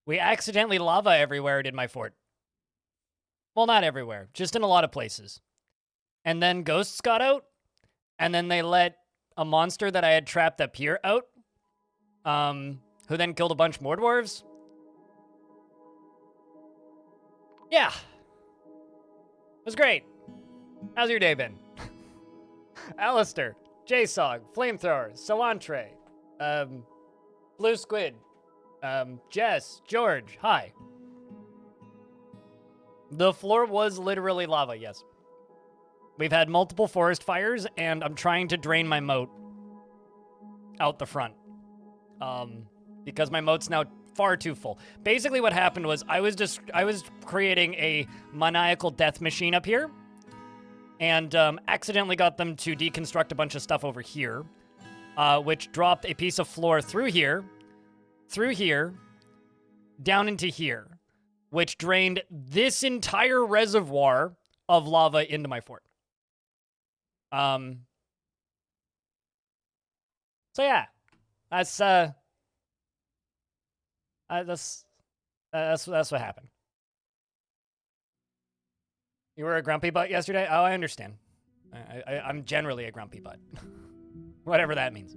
We accidentally lava everywhere in my fort. Well, not everywhere, just in a lot of places. And then ghosts got out, and then they let a monster that I had trapped up here out, who then killed a bunch more dwarves. Yeah. It was great. How's your day been? Alistair, JSOG, Flamethrower, Cilantro, Blue Squid, Jess, George, hi. The floor was literally lava, yes. We've had multiple forest fires, and I'm trying to drain my moat out the front. Because my moat's now far too full. Basically what happened was I was creating a maniacal death machine up here, and accidentally got them to deconstruct a bunch of stuff over here, which dropped a piece of floor through here, down into here, which drained this entire reservoir of lava into my fort. So yeah, that's what happened. You were a grumpy butt yesterday? Oh, I understand. I'm generally a grumpy butt. Whatever that means.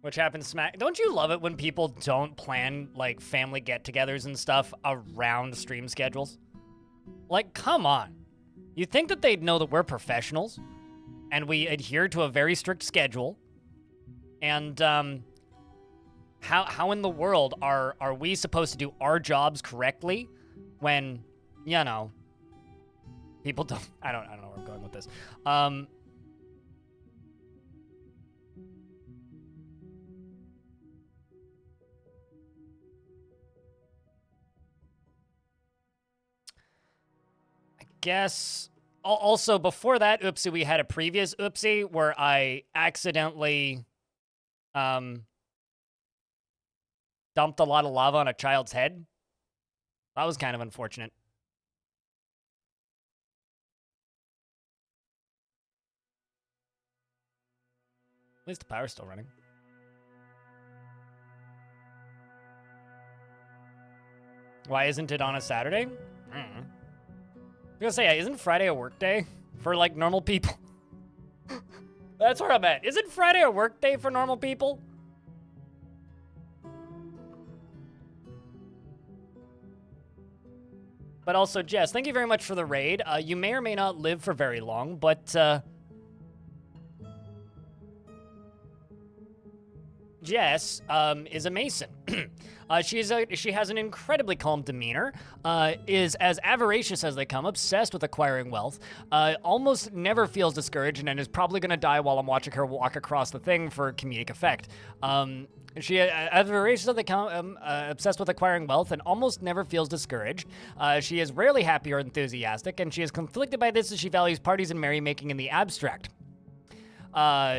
Which happens smack. Don't you love it when people don't plan, like, family get-togethers and stuff around stream schedules? Like, come on. You'd think that they'd know that we're professionals, and we adhere to a very strict schedule, and, how in the world are we supposed to do our jobs correctly when, you know, people don't... I don't know where I'm going with this. I guess... Also, before that oopsie, we had a previous oopsie where I accidentally, dumped a lot of lava on a child's head. That was kind of unfortunate. At least the power's still running. Why isn't it on a Saturday? I don't know. I was gonna say, isn't Friday a work day for, like, normal people? That's where I'm at. Isn't Friday a work day for normal people? But also, Jess, thank you very much for the raid. You may or may not live for very long, but, Jess is a mason. She has an incredibly calm demeanor, is as avaricious as they come, obsessed with acquiring wealth, almost never feels discouraged, and is probably going to die while I'm watching her walk across the thing for comedic effect. She avaricious as they come, obsessed with acquiring wealth, and almost never feels discouraged. She is rarely happy or enthusiastic, and she is conflicted by this as she values parties and merrymaking in the abstract.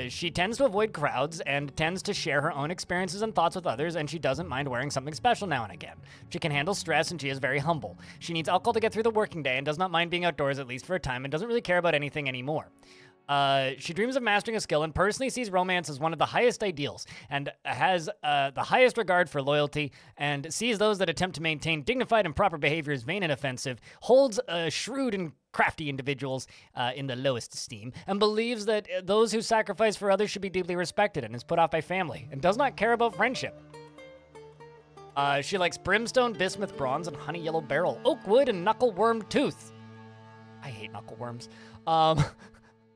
She tends to avoid crowds and tends to share her own experiences and thoughts with others, and she doesn't mind wearing something special now and again. She can handle stress, and she is very humble. She needs alcohol to get through the working day and does not mind being outdoors at least for a time and doesn't really care about anything anymore. She dreams of mastering a skill and personally sees romance as one of the highest ideals and has the highest regard for loyalty and sees those that attempt to maintain dignified and proper behavior as vain and offensive, holds shrewd and crafty individuals in the lowest esteem, and believes that those who sacrifice for others should be deeply respected and is put off by family, and does not care about friendship. She likes brimstone, bismuth, bronze, and honey yellow beryl, oak wood, and knuckleworm tooth. I hate knuckleworms.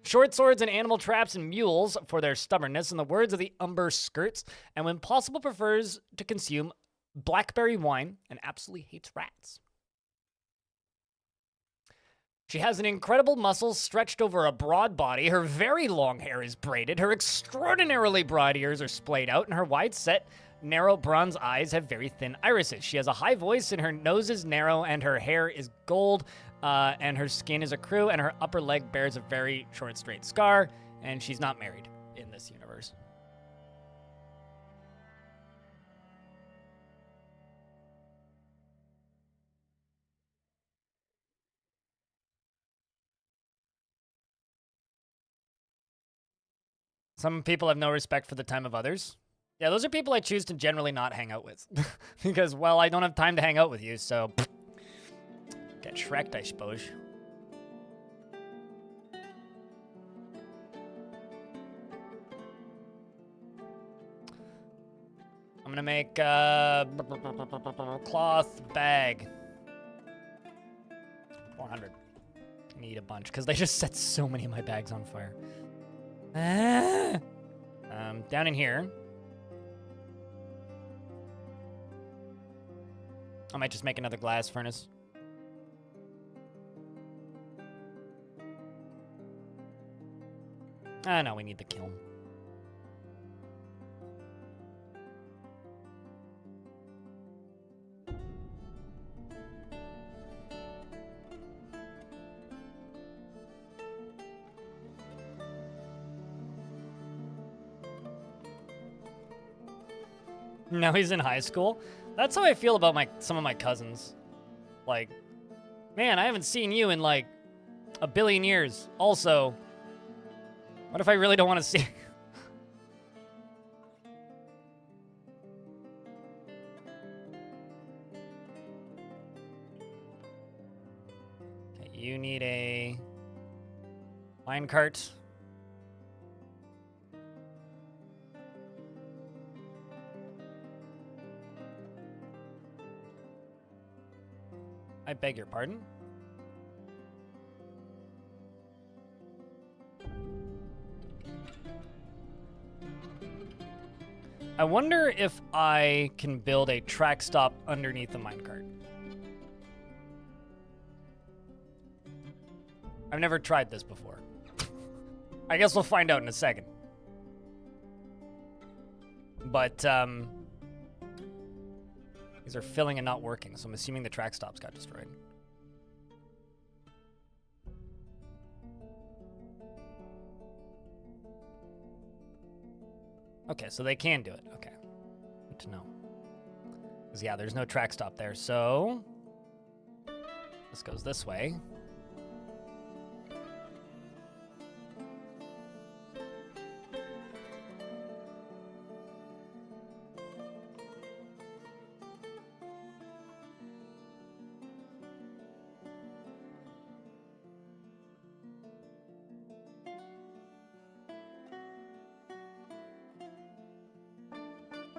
Short swords and animal traps and mules for their stubbornness, in the words of the Umber Skirts, and when possible prefers to consume blackberry wine and absolutely hates rats. She has an incredible muscle stretched over a broad body, her very long hair is braided, her extraordinarily broad ears are splayed out, and her wide-set, narrow bronze eyes have very thin irises. She has a high voice, and her nose is narrow, and her hair is gold, and her skin is a crew, and her upper leg bears a very short, straight scar, and she's not married in this universe. Some people have no respect for the time of others. Yeah, those are people I choose to generally not hang out with. Because, well, I don't have time to hang out with you, so... Get Shrek'd, I suppose. I'm gonna make a cloth bag. 400. I need a bunch, because they just set so many of my bags on fire. Down in here. I might just make another glass furnace. Ah, no, we need the kiln. Now he's in high school. That's how I feel about some of my cousins. Like, man, I haven't seen you in like a billion years. Also, what if I really don't want to see? Okay, you need a minecart. I beg your pardon? I wonder if I can build a track stop underneath the minecart. I've never tried this before. I guess we'll find out in a second. But, these are filling and not working, so I'm assuming the track stops got destroyed. Okay, so they can do it. Okay. Good to know. Because, yeah, there's no track stop there, so... This goes this way.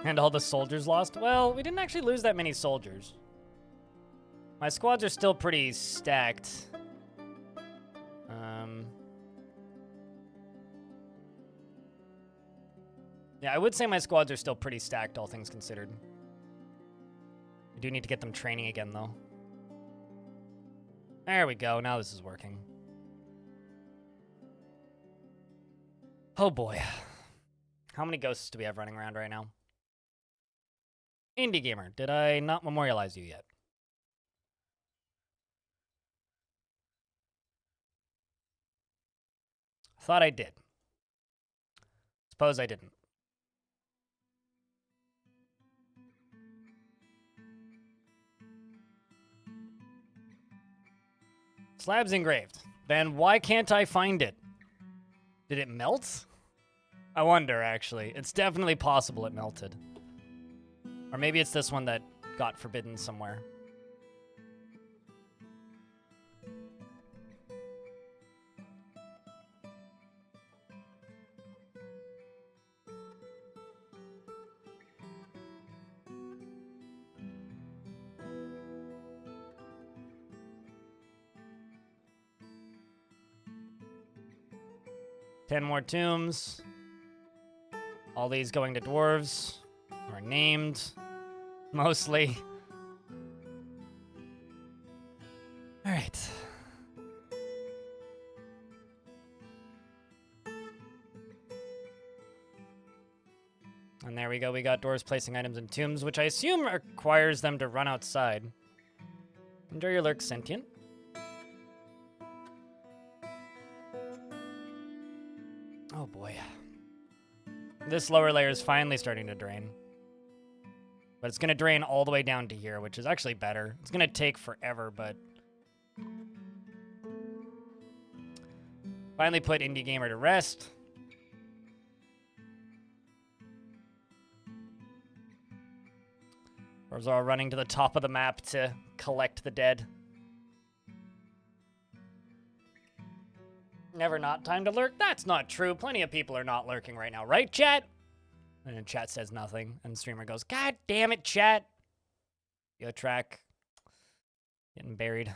And all the soldiers lost? Well, we didn't actually lose that many soldiers. My squads are still pretty stacked. Yeah, I would say my squads are still pretty stacked, all things considered. I do need to get them training again, though. There we go. Now this is working. Oh, boy. How many ghosts do we have running around right now? Indie Gamer, did I not memorialize you yet? Thought I did. Suppose I didn't. Slabs engraved. Then why can't I find it? Did it melt? I wonder, actually. It's definitely possible it melted. Or maybe it's this one that got forbidden somewhere. Ten more tombs. All these going to dwarves. Are named. Mostly. Alright. And there we go. We got dwarves placing items in tombs, which I assume requires them to run outside. Enjoy your lurk, sentient. Oh boy. This lower layer is finally starting to drain. But it's going to drain all the way down to here, which is actually better. It's going to take forever, but... Finally put Indie Gamer to rest. Or are running to the top of the map to collect the dead. Never not time to lurk? That's not true. Plenty of people are not lurking right now, right, chat? And then chat says nothing, and the streamer goes, God damn it, chat. Yo, track. Getting buried.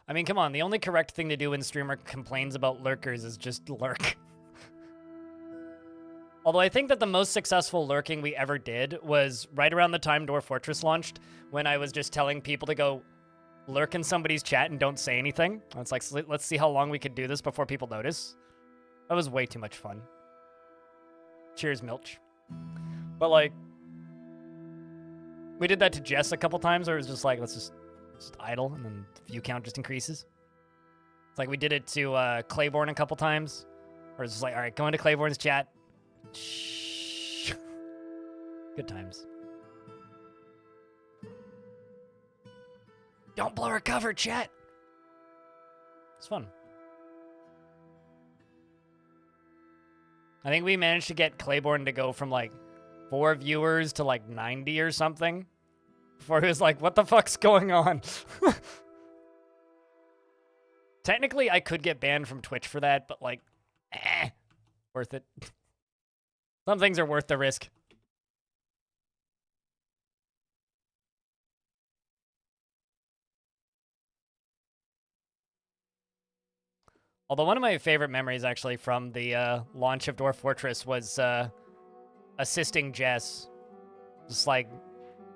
I mean, come on. The only correct thing to do when streamer complains about lurkers is just lurk. Although I think that the most successful lurking we ever did was right around the time Dwarf Fortress launched, when I was just telling people to go lurk in somebody's chat and don't say anything. It's like, let's see how long we could do this before people notice. That was way too much fun. Cheers, Milch. But, like, we did that to Jess a couple times, where it was just like, let's just idle, and then the view count just increases. It's like we did it to Claiborne a couple times, where it's just like, all right, go into Claiborne's chat. Shh. Good times. Don't blow our cover, chat. It's fun. I think we managed to get Claiborne to go from like 4 viewers to like 90 or something. Before he was like, what the fuck's going on? Technically, I could get banned from Twitch for that, but like, worth it. Some things are worth the risk. Although one of my favorite memories, actually, from the launch of Dwarf Fortress was assisting Jess. Just, like,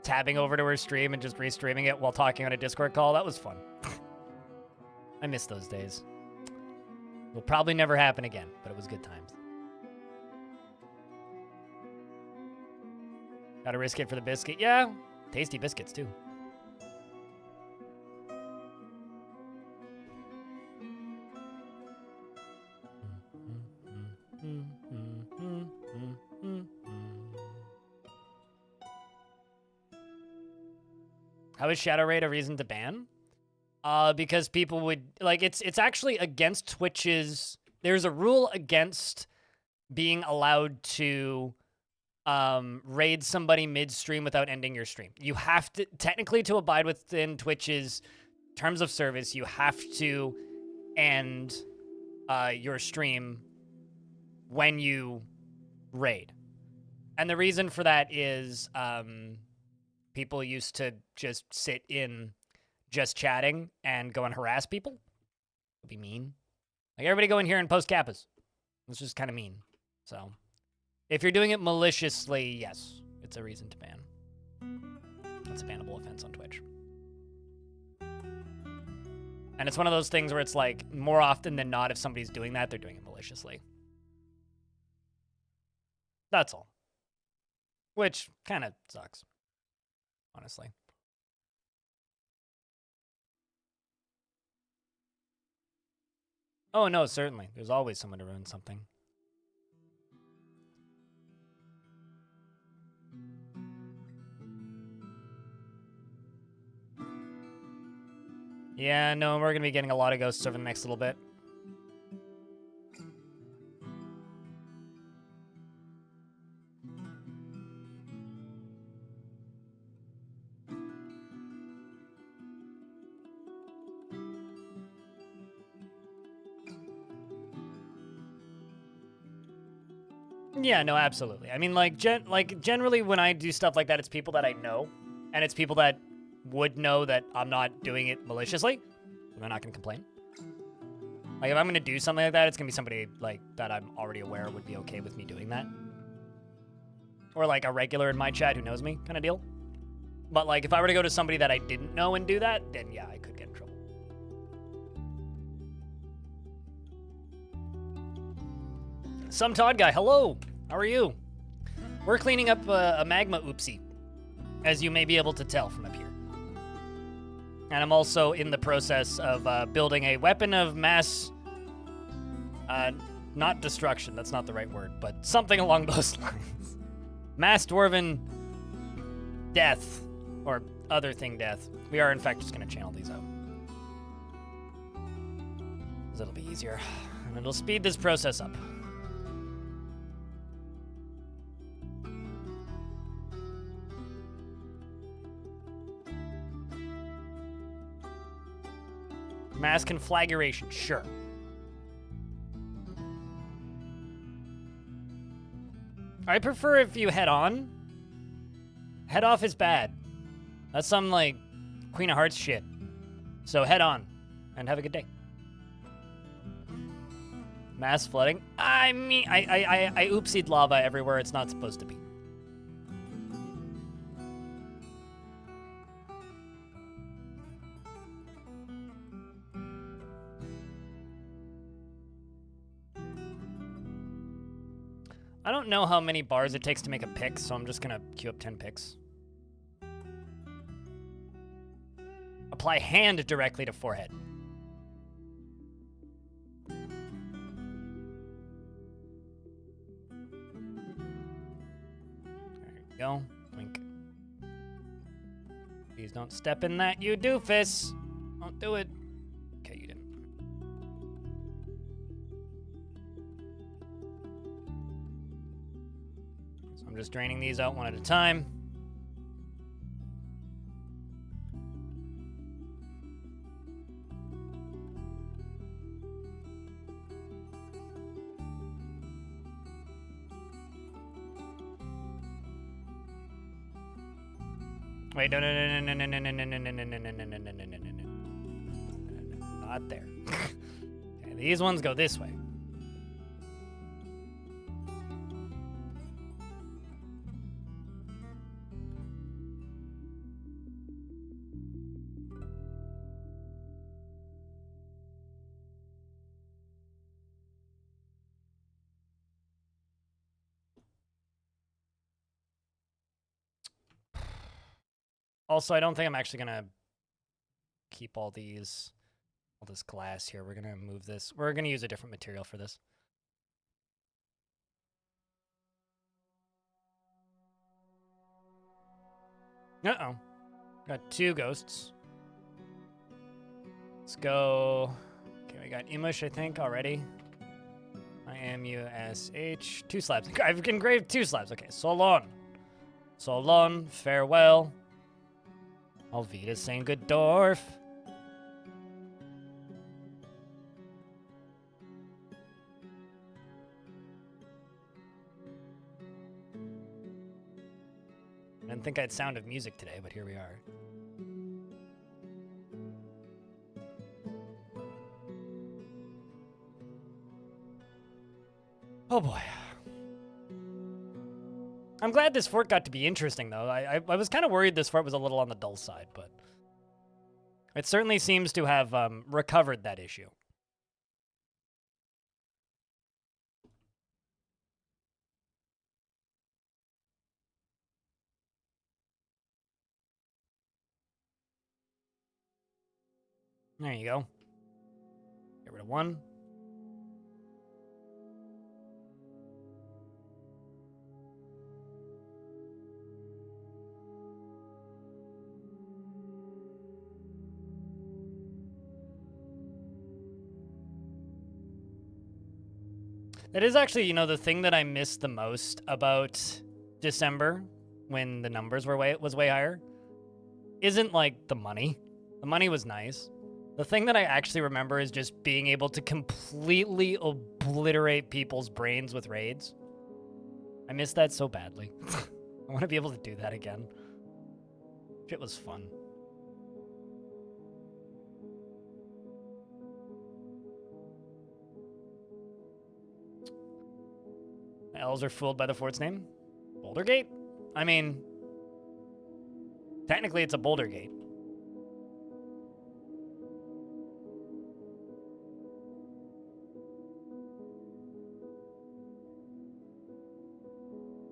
tabbing over to her stream and just restreaming it while talking on a Discord call. That was fun. I miss those days. Will probably never happen again, but it was good times. Gotta risk it for the biscuit. Yeah, tasty biscuits, too. How is Shadow Raid a reason to ban? Because people would, like, it's actually against Twitch's, there's a rule against being allowed to raid somebody mid-stream without ending your stream. You have to, technically, to abide within Twitch's terms of service, you have to end your stream when you raid. And the reason for that is people used to just sit in just chatting and go and harass people. It'd be mean. Like, everybody go in here and post kappas. It's just kind of mean. So, if you're doing it maliciously, yes, it's a reason to ban. That's a bannable offense on Twitch. And it's one of those things where it's like, more often than not, if somebody's doing that, they're doing it maliciously. That's all. Which kind of sucks, honestly. Oh, no, certainly. There's always someone to ruin something. Yeah, no, we're going to be getting a lot of ghosts over the next little bit. Yeah, no, absolutely. I mean, like, generally when I do stuff like that, it's people that I know, and it's people that would know that I'm not doing it maliciously. They're not gonna complain. Like, if I'm gonna do something like that, it's gonna be somebody, like, that I'm already aware would be okay with me doing that. Or, like, a regular in my chat who knows me kind of deal. But, like, if I were to go to somebody that I didn't know and do that, then, yeah, I could get in trouble. Some Todd guy, hello! How are you? We're cleaning up a magma oopsie, as you may be able to tell from up here. And I'm also in the process of building a weapon of mass... not destruction, that's not the right word, but something along those lines. Mass dwarven death, or other thing death. We are, in fact, just going to channel these out. 'cause it'll be easier. And it'll speed this process up. Mass conflagration, sure. I prefer if you head on. Head off is bad. That's some, like, Queen of Hearts shit. So head on, and have a good day. Mass flooding? I mean, I oopsied lava everywhere it's not supposed to be. I don't know how many bars it takes to make a pick, so I'm just gonna queue up 10 picks. Apply hand directly to forehead. There you go. Wink. Please don't step in that, you doofus. Don't do it. Okay, you didn't. So I'm just draining these out one at a time. Wait, no, not there. Okay, these ones go this way. Also, I don't think I'm actually gonna keep all this glass here. We're gonna move this. We're gonna use a different material for this. Uh-oh. Got 2 ghosts. Let's go. Okay, we got Imush, I think, already. IMUSH. 2 slabs. I've engraved 2 slabs. Okay, so long. So long. Farewell. Auf Wiedersehen, good Dwarf. I didn't think I'd Sound of Music today, but here we are. Oh boy. I'm glad this fort got to be interesting, though. I was kind of worried this fort was a little on the dull side, but it certainly seems to have recovered that issue. There you go. Get rid of 1. That is actually, you know, the thing that I missed the most about December when the numbers were was way higher isn't like the money. The money was nice. The thing that I actually remember is just being able to completely obliterate people's brains with raids. I miss that so badly. I want to be able to do that again. Shit was fun. Elves are fooled by the fort's name? Bouldergate? I mean, technically it's a Bouldergate.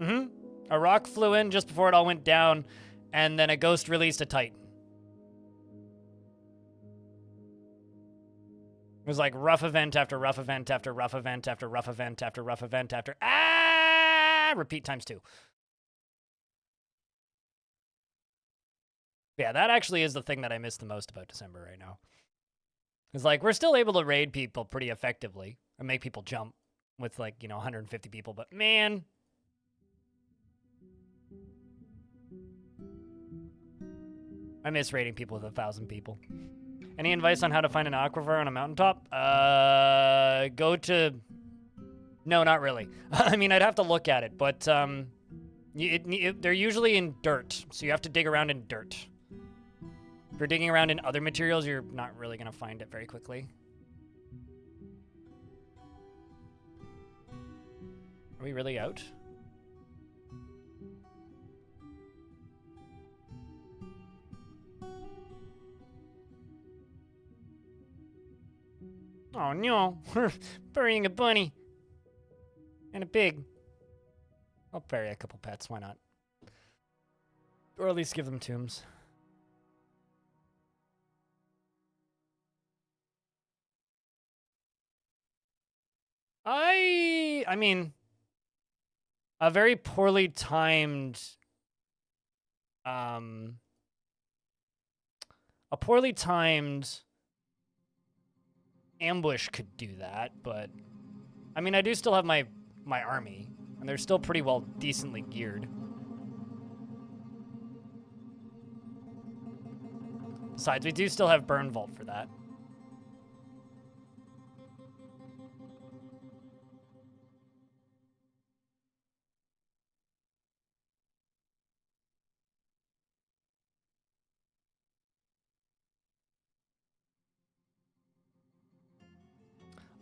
Mm-hmm. A rock flew in just before it all went down, and then a ghost released a Titan. It was like rough event after rough event after rough event after rough event after rough event after repeat times 2. Yeah, that actually is the thing that I miss the most about December right now. It's like, we're still able to raid people pretty effectively and make people jump with, like, 150 people, but man. I miss raiding people with 1,000 people. Any advice on how to find an aquifer on a mountaintop? Go to... No, not really. I mean, I'd have to look at it, but they're usually in dirt, so you have to dig around in dirt. If you're digging around in other materials, you're not really going to find it very quickly. Are we really out? Oh no, we're burying a bunny. And a pig. I'll bury a couple pets, why not? Or at least give them tombs. I mean, a very poorly timed, a poorly timed ambush could do that, but I mean, I do still have my army, and they're still pretty well decently geared. Besides, we do still have Burn Vault for that.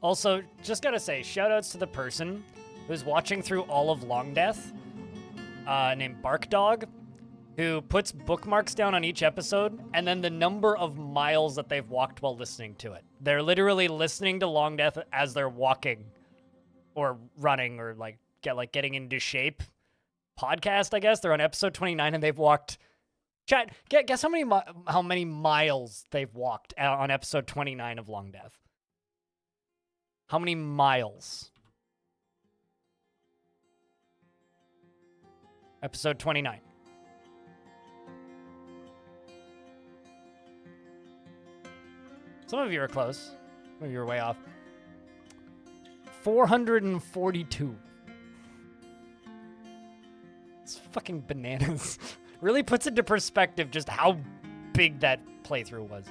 Also, just gotta say, shoutouts to the person who's watching through all of Long Death, named Bark Dog, who puts bookmarks down on each episode, and then the number of miles that they've walked while listening to it. They're literally listening to Long Death as they're walking, or running, or getting into shape. Podcast, I guess. They're on episode 29, and they've walked... Chat, guess how many miles they've walked on episode 29 of Long Death. How many miles? Episode 29. Some of you are close. Some of you are way off. 442. It's fucking bananas. Really puts into perspective just how big that playthrough was.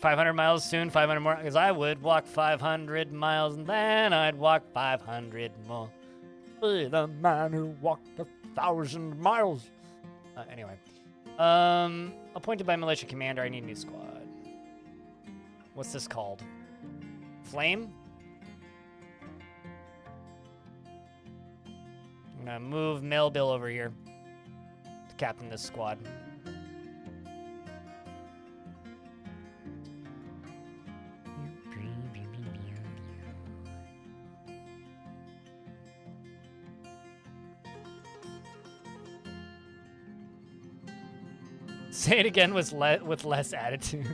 $500 miles soon, 500 more, because I would walk 500 miles and then I'd walk 500 more. Be the man who walked 1,000 miles. Anyway, appointed by militia commander. I need a new squad. What's this called? Flame? I'm gonna move Melville over here to captain this squad. Say it again with less attitude.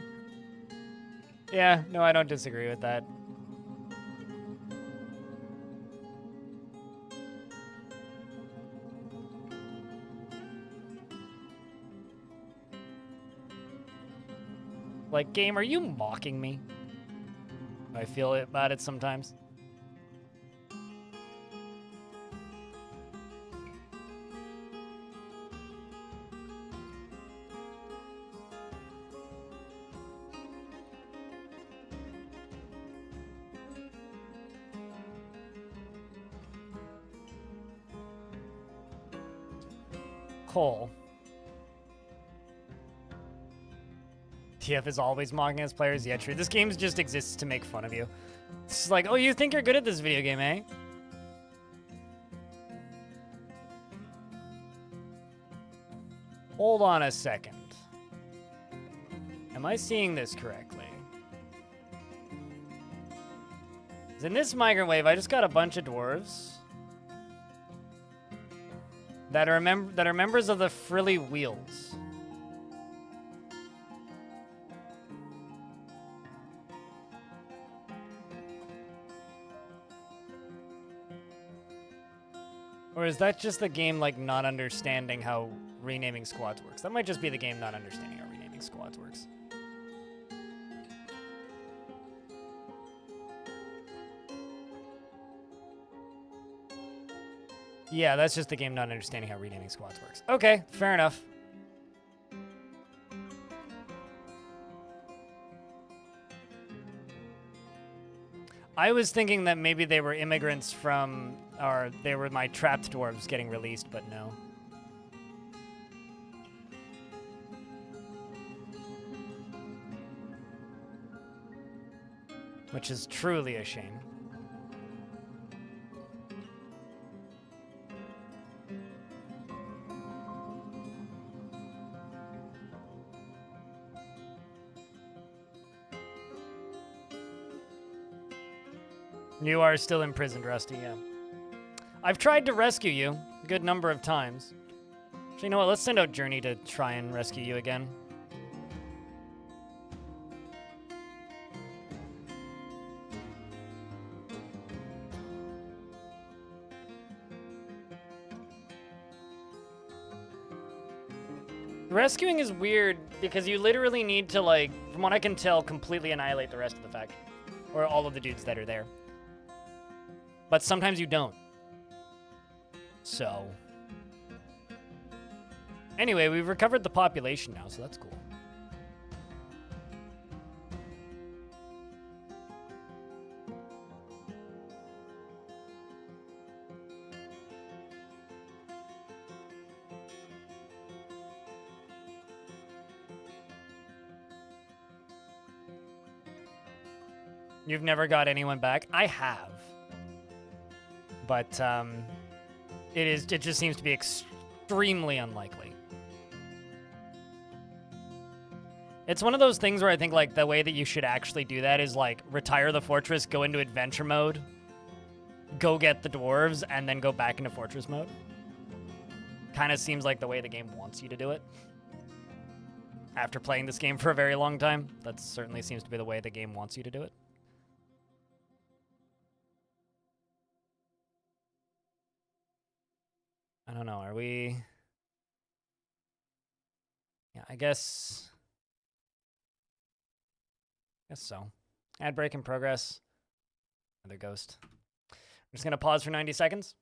Yeah, no, I don't disagree with that. Like, game, are you mocking me? I feel it about it sometimes. Cole. TF is always mocking his players. Yeah, true. This game just exists to make fun of you. It's like, oh, you think you're good at this video game, eh? Hold on a second. Am I seeing this correctly? 'Cause in this microwave, I just got a bunch of dwarves that are members of the Frilly Wheels. Or is that just the game, like, not understanding how renaming squads works? That might just be the game not understanding how renaming squads works. Yeah, that's just the game not understanding how renaming squads works. Okay, fair enough. I was thinking that maybe they were immigrants from, or they were my trapped dwarves getting released, but no. Which is truly a shame. You are still imprisoned, Rusty, yeah. I've tried to rescue you a good number of times. Actually, you know what? Let's send out Journey to try and rescue you again. Rescuing is weird because you literally need to, like, from what I can tell, completely annihilate the rest of the faction. Or all of the dudes that are there. But sometimes you don't. So. Anyway, we've recovered the population now, so that's cool. You've never got anyone back? I have. But it just seems to be extremely unlikely. It's one of those things where I think, like, the way that you should actually do that is, like, retire the fortress, go into adventure mode, go get the dwarves, and then go back into fortress mode. Kind of seems like the way the game wants you to do it. After playing this game for a very long time, that certainly seems to be the way the game wants you to do it. I don't know, are we... Yeah, I guess so. Ad break in progress. Another ghost. I'm just gonna pause for 90 seconds.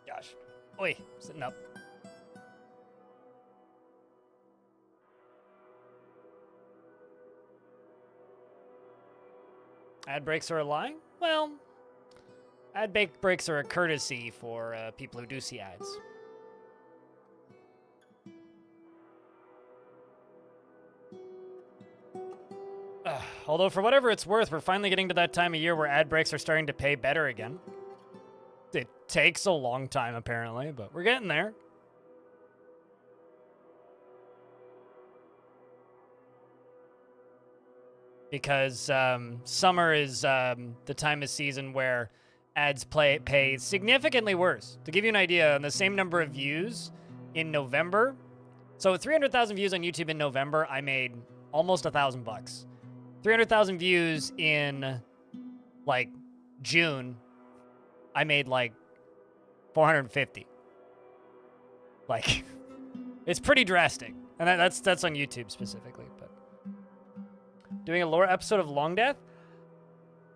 Gosh. Oi, sitting up. Ad breaks are a lie? Well, ad breaks are a courtesy for people who do see ads. Although, for whatever it's worth, we're finally getting to that time of year where ad breaks are starting to pay better again. It takes a long time, apparently, but we're getting there. Because summer is the time of season where ads pay significantly worse. To give you an idea, on the same number of views in November, so 300,000 views on YouTube in November, I made almost $1,000. 300,000 views in, like, June, I made, like, 450. Like, it's pretty drastic. And that's on YouTube specifically, but... Doing a lore episode of Long Death?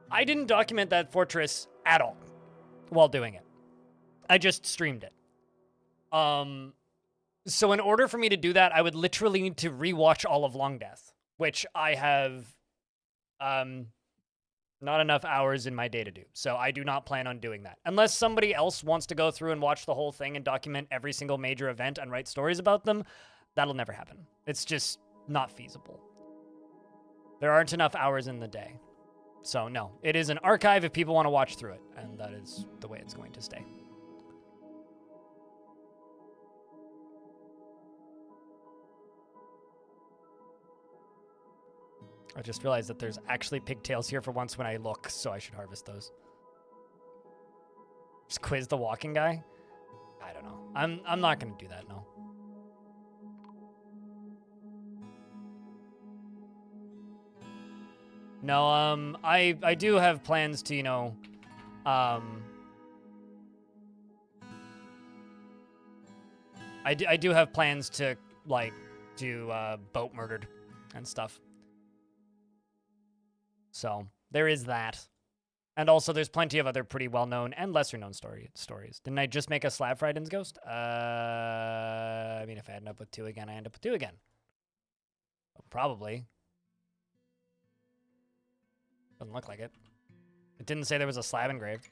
I didn't document that fortress at all while doing it. I just streamed it. So in order for me to do that, I would literally need to rewatch all of Long Death, which I have not enough hours in my day to do. So I do not plan on doing that. Unless somebody else wants to go through and watch the whole thing and document every single major event and write stories about them, that'll never happen. It's just not feasible. There aren't enough hours in the day. So no, it is an archive if people want to watch through it, and that is the way it's going to stay. I just realized that there's actually pigtails here for once when I look, so I should harvest those. Just quiz the walking guy? I don't know. I'm not going to do that, no. No, I do have plans to, you know, I do have plans to, like, do, boat murdered and stuff. So, there is that. And also, there's plenty of other pretty well-known and lesser-known stories. Didn't I just make a slab for Iden's Ghost? I mean, if I end up with 2 again, I end up with 2 again. Well, probably. Doesn't look like it. It didn't say there was a slab engraved.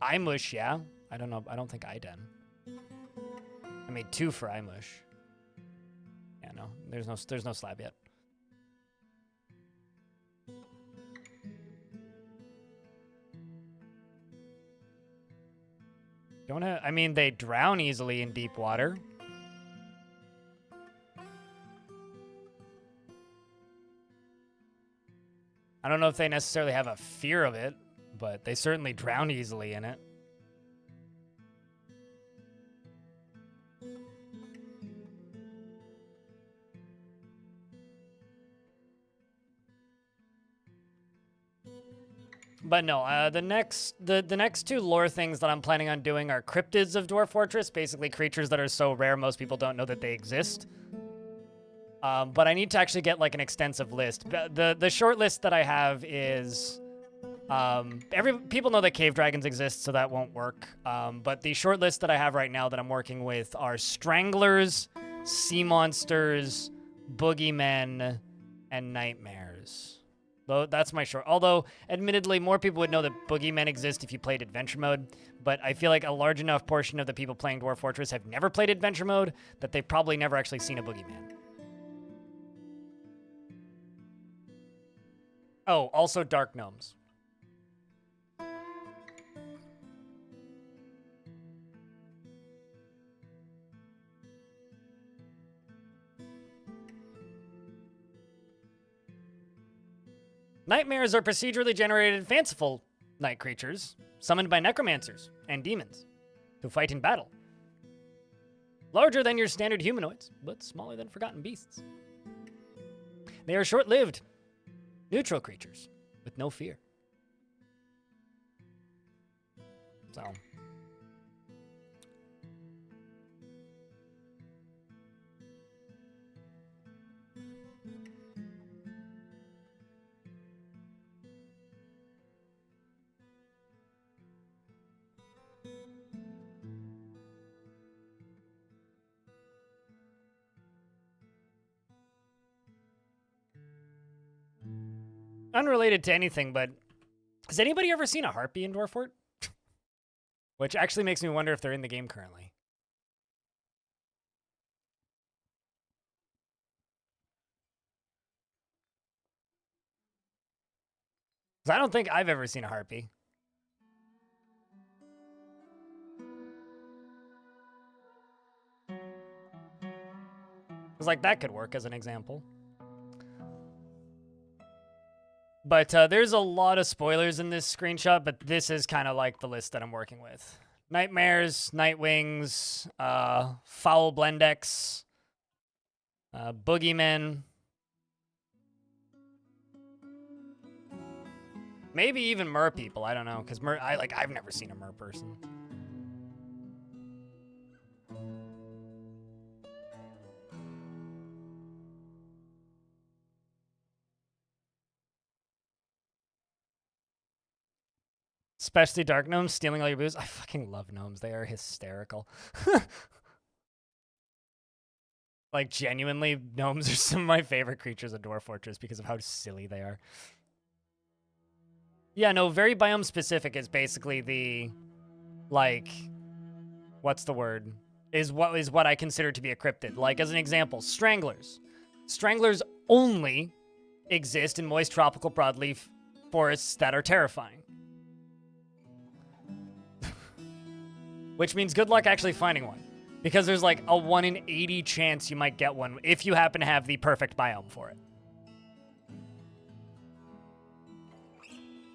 Imush, yeah. I don't know. I don't think Iden. I made 2 for Imush. Yeah, no. There's no slab yet. Don't have, I mean, they drown easily in deep water. I don't know if they necessarily have a fear of it, but they certainly drown easily in it. But no, the next 2 lore things that I'm planning on doing are cryptids of Dwarf Fortress, basically creatures that are so rare most people don't know that they exist. But I need to actually get like an extensive list. The short list that I have is people know that cave dragons exist, so that won't work. But the short list that I have right now that I'm working with are stranglers, sea monsters, boogeymen, and nightmares. That's my short. Although, admittedly, more people would know that boogeymen exist if you played adventure mode. But I feel like a large enough portion of the people playing Dwarf Fortress have never played adventure mode that they've probably never actually seen a boogeyman. Oh, also dark gnomes. Nightmares are procedurally generated fanciful night creatures summoned by necromancers and demons who fight in battle. Larger than your standard humanoids, but smaller than forgotten beasts. They are short-lived, neutral creatures with no fear. So... unrelated to anything, but has anybody ever seen a harpy in Dwarf Fort? Which actually makes me wonder if they're in the game currently. Because I don't think I've ever seen a harpy. Because, like, that could work as an example. But there's a lot of spoilers in this screenshot, but this is kind of like the list that I'm working with. Nightmares, Nightwings, Foul Blendex, Boogeymen. Maybe even mer people, I don't know, because I've never seen a mer person. Especially dark gnomes stealing all your booze. I fucking love gnomes. They are hysterical. Like, genuinely, gnomes are some of my favorite creatures of Dwarf Fortress because of how silly they are. Yeah, no, very biome specific is basically the, like, what's the word? Is what I consider to be a cryptid. Like, as an example, stranglers. Stranglers only exist in moist tropical broadleaf forests that are terrifying. Which means good luck actually finding one. Because there's like a 1 in 80 chance you might get one if you happen to have the perfect biome for it.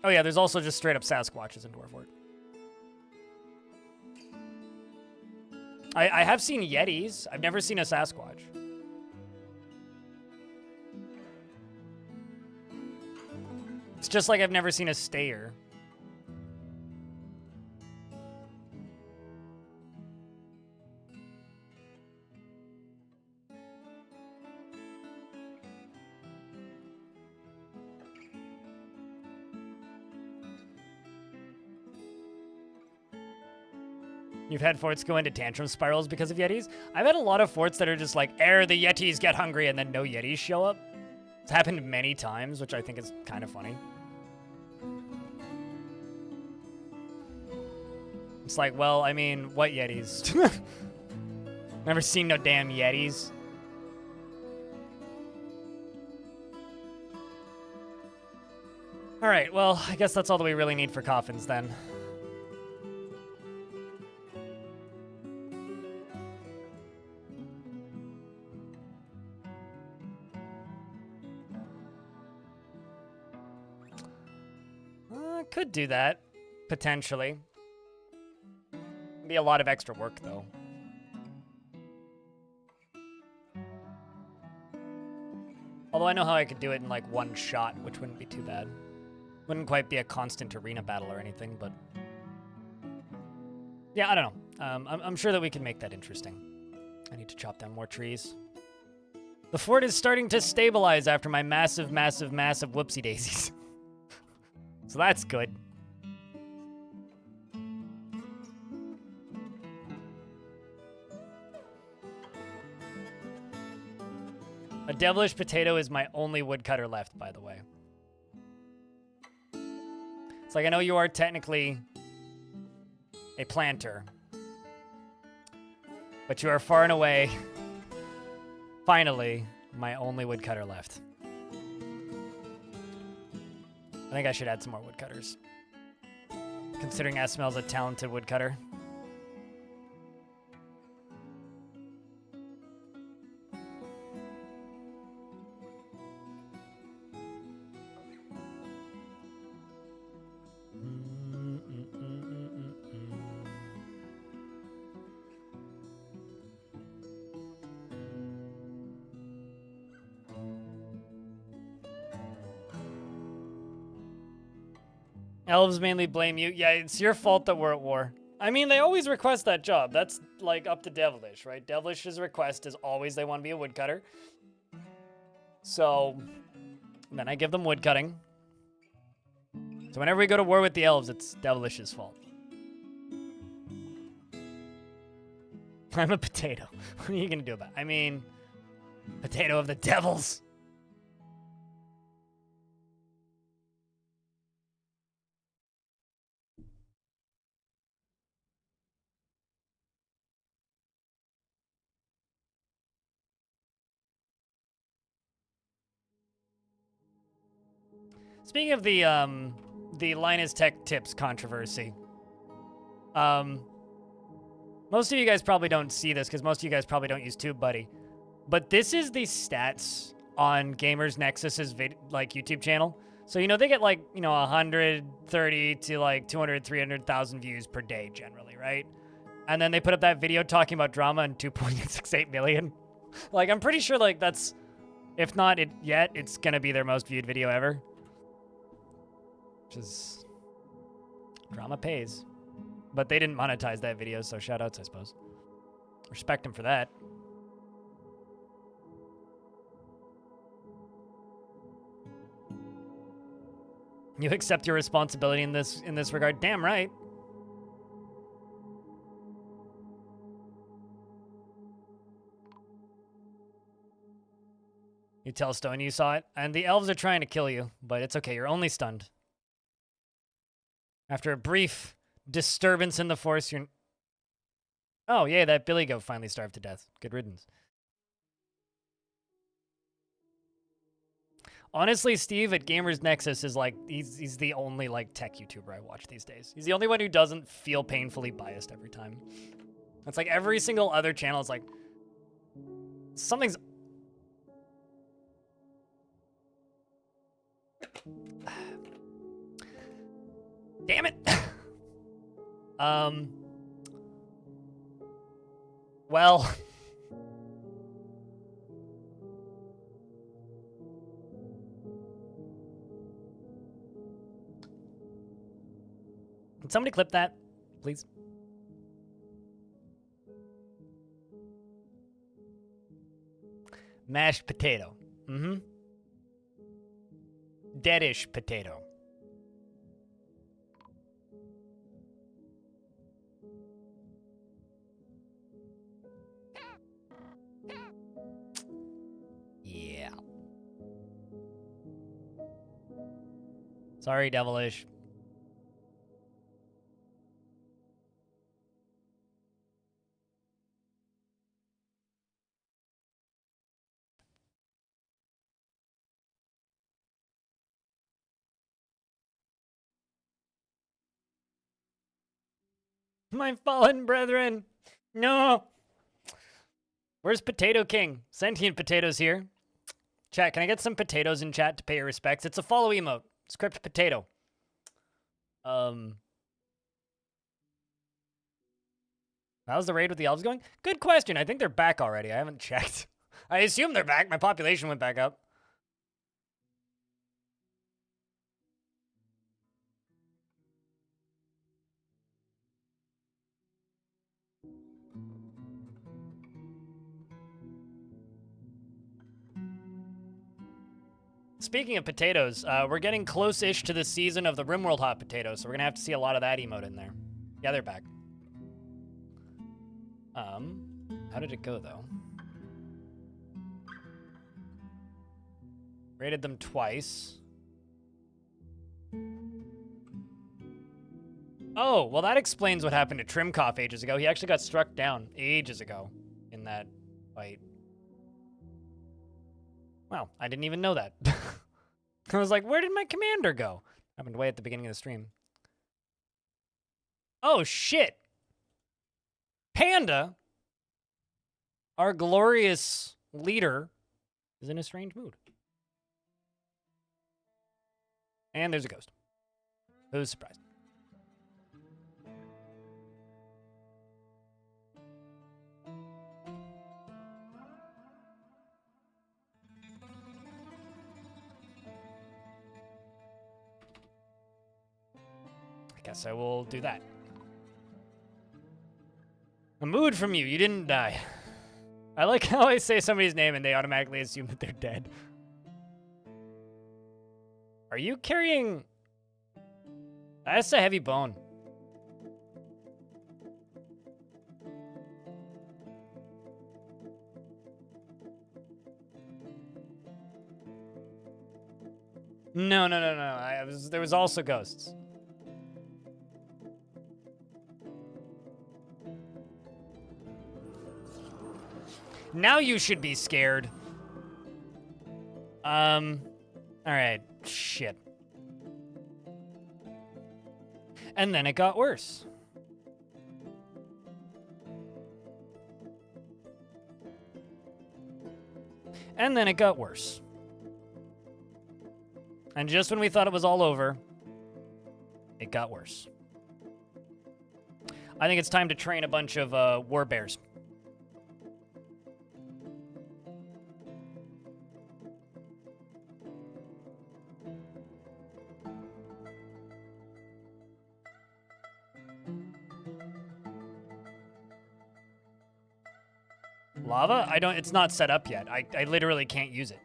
Oh yeah, there's also just straight up Sasquatches in Dwarf Fort. I have seen Yetis. I've never seen a Sasquatch. just like I've never seen a stayer. You've had forts go into tantrum spirals because of Yetis? I've had a lot of forts that are just like, the Yetis get hungry, and then no Yetis show up. It's happened many times, which I think is kind of funny. It's like, well, I mean, what Yetis? Never seen no damn Yetis. Alright, well, I guess that's all that we really need for coffins then. Could do that, potentially. Be a lot of extra work, though. Although I know how I could do it in, like, one shot, which wouldn't be too bad. Wouldn't quite be a constant arena battle or anything, but... yeah, I don't know. I'm sure that we can make that interesting. I need to chop down more trees. The fort is starting to stabilize after my massive whoopsie-daisies. So that's good. A devilish potato is my only woodcutter left, by the way. It's like, I know you are technically a planter, but you are far and away, finally, my only woodcutter left. I think I should add some more woodcutters, considering Esmel's a talented woodcutter. Elves mainly blame you. Yeah, it's your fault that we're at war. I mean, they always request that job. That's, like, up to Devilish, right? Devilish's request is always they want to be a woodcutter. So, then I give them woodcutting. So whenever we go to war with the elves, it's Devilish's fault. I'm a potato. What are you going to do about it? I mean, potato of the devils. Speaking of the Linus Tech Tips controversy, most of you guys probably don't see this because most of you guys probably don't use TubeBuddy, but this is the stats on Gamers Nexus's YouTube channel. So, you know, they get 130 to 200, 300,000 views per day generally, right? And then they put up that video talking about drama and 2.68 million. I'm pretty sure that's, if not it yet, it's gonna be their most viewed video ever. Which is, drama pays. But they didn't monetize that video, so shoutouts, I suppose. Respect them for that. You accept your responsibility in this regard. Damn right. You tell Stone you saw it, and the elves are trying to kill you, but it's okay, you're only stunned. After a brief disturbance in the force, you're... Oh, yeah, that billy goat finally starved to death. Good riddance. Honestly, Steve at Gamers Nexus is he's the only tech YouTuber I watch these days. He's the only one who doesn't feel painfully biased every time. It's like every single other channel is like, something's... Damn it! Well... somebody clip that, please? Mashed potato. Mm-hmm. Deadish potato. Yeah. Sorry, devilish. My fallen brethren. No. Where's Potato King? Sentient potatoes here. Chat, can I get some potatoes in chat to pay your respects? It's a follow emote. Script potato. How's the raid with the elves going? Good question. I think they're back already. I haven't checked. I assume they're back. My population went back up. Speaking of potatoes, we're getting close-ish to the season of the Rimworld hot potato, so we're gonna have to see a lot of that emote in there. Yeah, they're back. How did it go, though? Raided them twice. Oh, well, that explains what happened to Trimcoff ages ago. He actually got struck down ages ago in that fight. Wow, I didn't even know that. I was like, where did my commander go? Happened way at the beginning of the stream. Oh, shit. Panda, our glorious leader, is in a strange mood. And there's a ghost. Who's surprised? I guess I will do that. A mood from you. You didn't die. I like how I say somebody's name and they automatically assume that they're dead. Are you carrying... That's a heavy bone. No. There was also ghosts. Now you should be scared. Alright. Shit. And then it got worse. And then it got worse. And just when we thought it was all over, it got worse. I think it's time to train a bunch of war bears. Lava? It's not set up yet. I literally can't use it.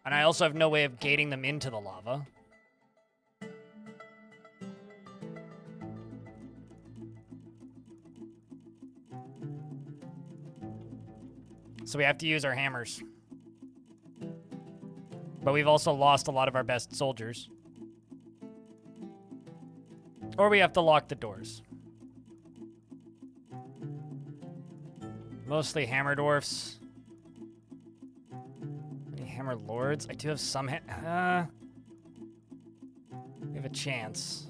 And I also have no way of gating them into the lava. So we have to use our hammers. But we've also lost a lot of our best soldiers. Or we have to lock the doors. Mostly hammer dwarfs. Any hammer lords? I do have some we have a chance.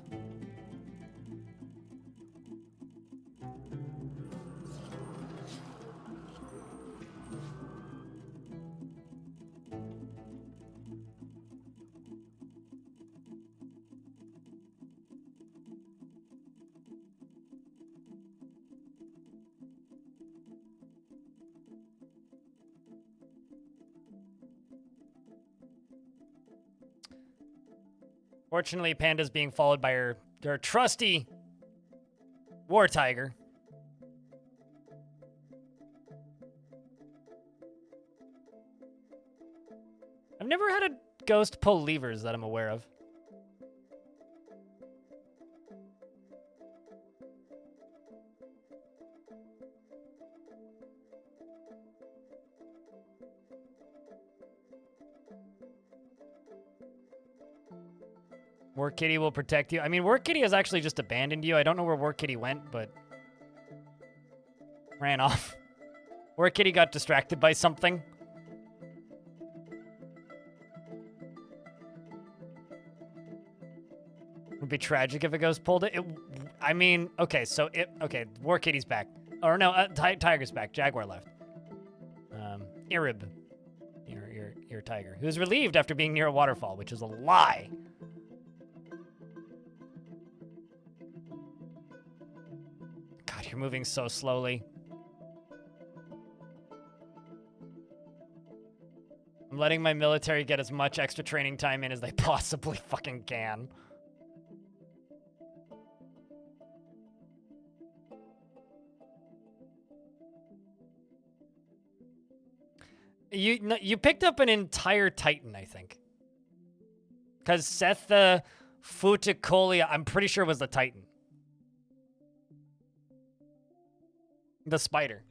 Fortunately, Panda's being followed by her trusty war tiger. I've never had a ghost pull levers that I'm aware of. War Kitty will protect you. I mean, War Kitty has actually just abandoned you. I don't know where War Kitty went, but ran off. War Kitty got distracted by something. Would be tragic if a ghost pulled it. I mean, okay, so okay, War Kitty's back. Or no, Tiger's back. Jaguar left. Irib, your tiger, who's relieved after being near a waterfall, which is a lie. God, you're moving so slowly. I'm letting my military get as much extra training time in as they possibly fucking can. You picked up an entire Titan, I think. Because Seth the Futicolia, I'm pretty sure was the Titan. The spider.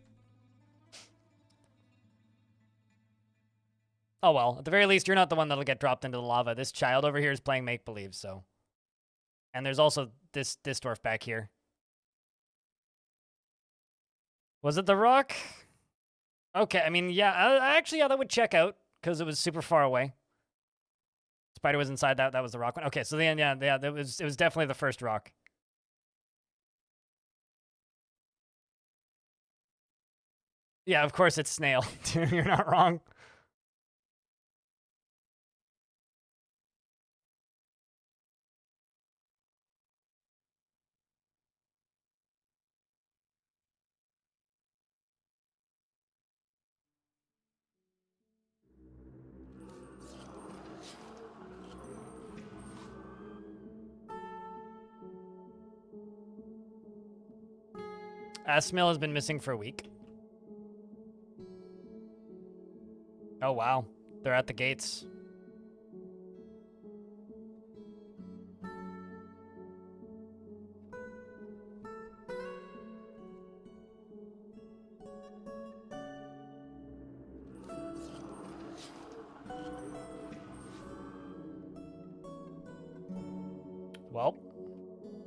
Oh well, at the very least, you're not the one that'll get dropped into the lava. This child over here is playing make-believe, so. And there's also this dwarf back here. Was it the rock? Okay, I mean, yeah, actually, yeah, that would check out, because it was super far away. Spider was inside that was the rock one. Okay, so then, yeah, it was definitely the first rock. Yeah, of course it's snail. You're not wrong. Asmil has been missing for a week. Oh, wow. They're at the gates. Well,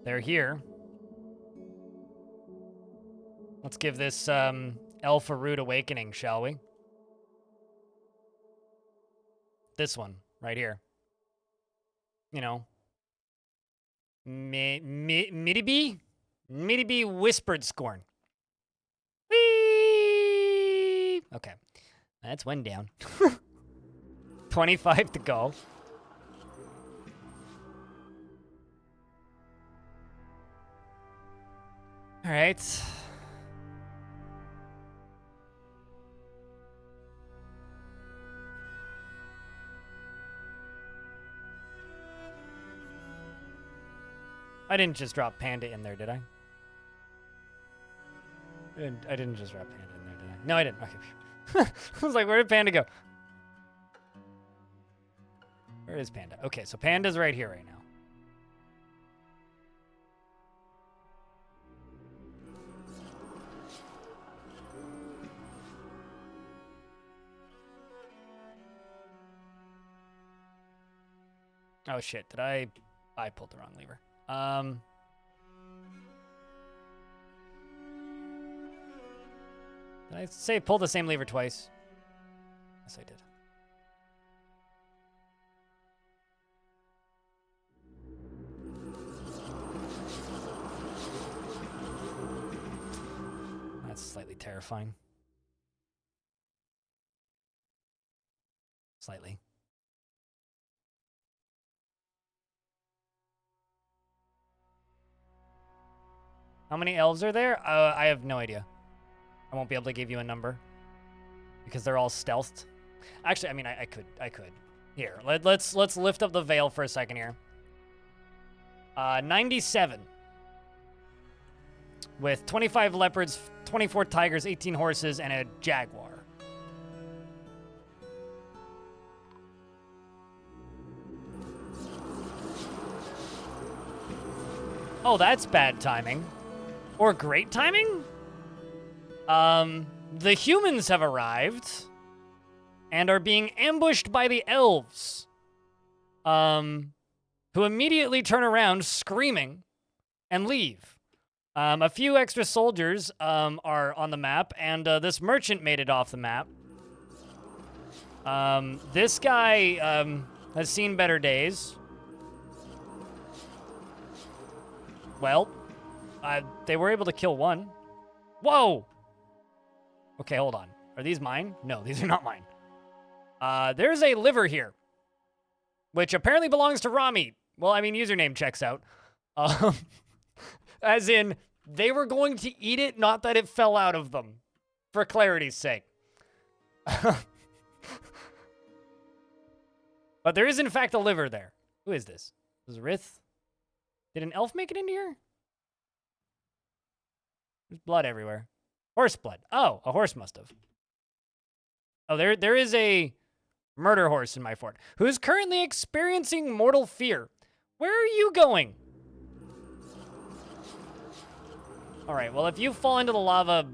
they're here. Let's give this elf a rude awakening, shall we? This one, right here. You know. Midibi whispered scorn. Whee! Okay. That's one down. 25 to go. All right. I didn't just drop Panda in there, did I? I didn't just drop Panda in there, did I? No, I didn't. Okay. I was like, where did Panda go? Where is Panda? Okay, so Panda's right here right now. Oh shit, did I pulled the wrong lever. Did I say pull the same lever twice? Yes, I did. That's slightly terrifying. Slightly. How many elves are there? I have no idea. I won't be able to give you a number because they're all stealthed. Actually, I mean, I could. Here, let's lift up the veil for a second here. 97. With 25 leopards, 24 tigers, 18 horses, and a jaguar. Oh, that's bad timing. Or great timing? The humans have arrived and are being ambushed by the elves. Who immediately turn around screaming and leave. A few extra soldiers are on the map, and this merchant made it off the map. This guy has seen better days. Well, they were able to kill one. Whoa! Okay, hold on. Are these mine? No, these are not mine. There's a liver here, which apparently belongs to Rami. Well, I mean, username checks out. As in, they were going to eat it, not that it fell out of them, for clarity's sake. But there is, in fact, a liver there. Who is this? This is Rith. Did an elf make it into here? There's blood everywhere. Horse blood. Oh, a horse must have. Oh, there is a murder horse in my fort who's currently experiencing mortal fear. Where are you going? All right, well, if you fall into the lava,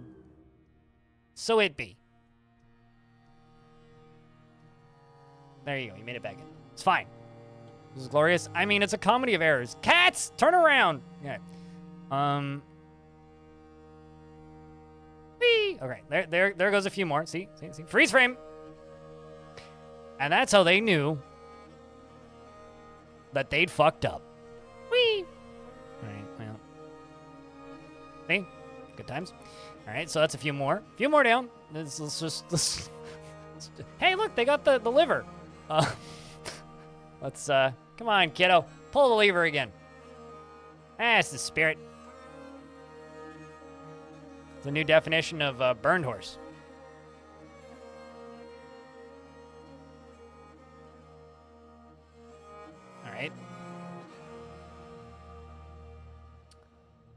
so it be. There you go. You made it back in. It's fine. This is glorious. I mean, it's a comedy of errors. Cats, turn around. Okay. Whee! Okay, there goes a few more. See? Freeze frame. And that's how they knew that they'd fucked up. Whee! All right, well. See? Good times. All right, so that's a few more. A few more down. Let's just... Hey, look, they got the liver. Let's, come on, kiddo. Pull the lever again. That's the spirit. It's a new definition of burned horse. All right.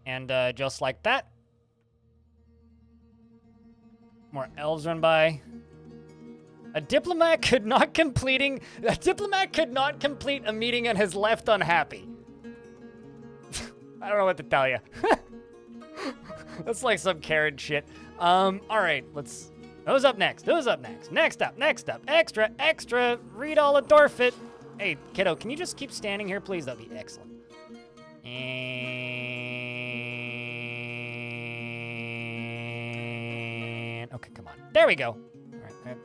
And just like that, more elves run by. A diplomat could not complete a meeting and has left unhappy. I don't know what to tell you. That's like some Karen shit. All right, who's up next? Next up. Extra, read all of Dwarf it. Hey, kiddo, can you just keep standing here, please? That'd be excellent. And okay, come on. There we go. All right.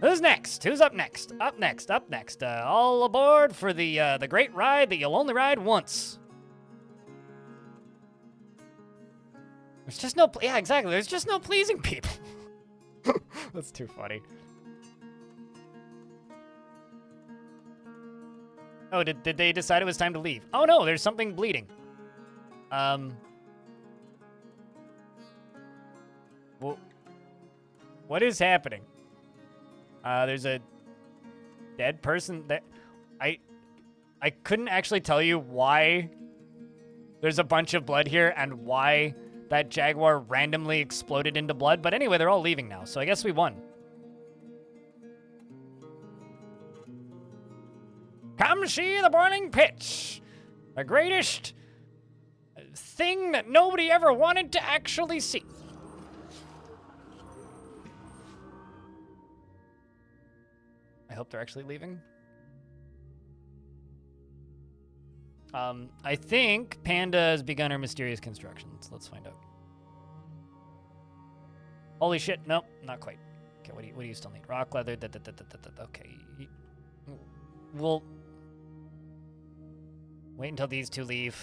Who's next? Who's up next? Up next. All aboard for the great ride that you'll only ride once. There's just no... Yeah, exactly. There's just no pleasing people. That's too funny. Oh, did they decide it was time to leave? Oh, no, there's something bleeding. Well, what is happening? There's a dead person that... I couldn't actually tell you why there's a bunch of blood here and why that jaguar randomly exploded into blood. But anyway, they're all leaving now, so I guess we won. Come see the boiling pitch. The greatest thing that nobody ever wanted to actually see. I hope they're actually leaving. I think Panda has begun her mysterious constructions. Let's find out. Holy shit, nope, not quite. Okay, what do you still need? Rock leather, okay. We'll wait until these two leave.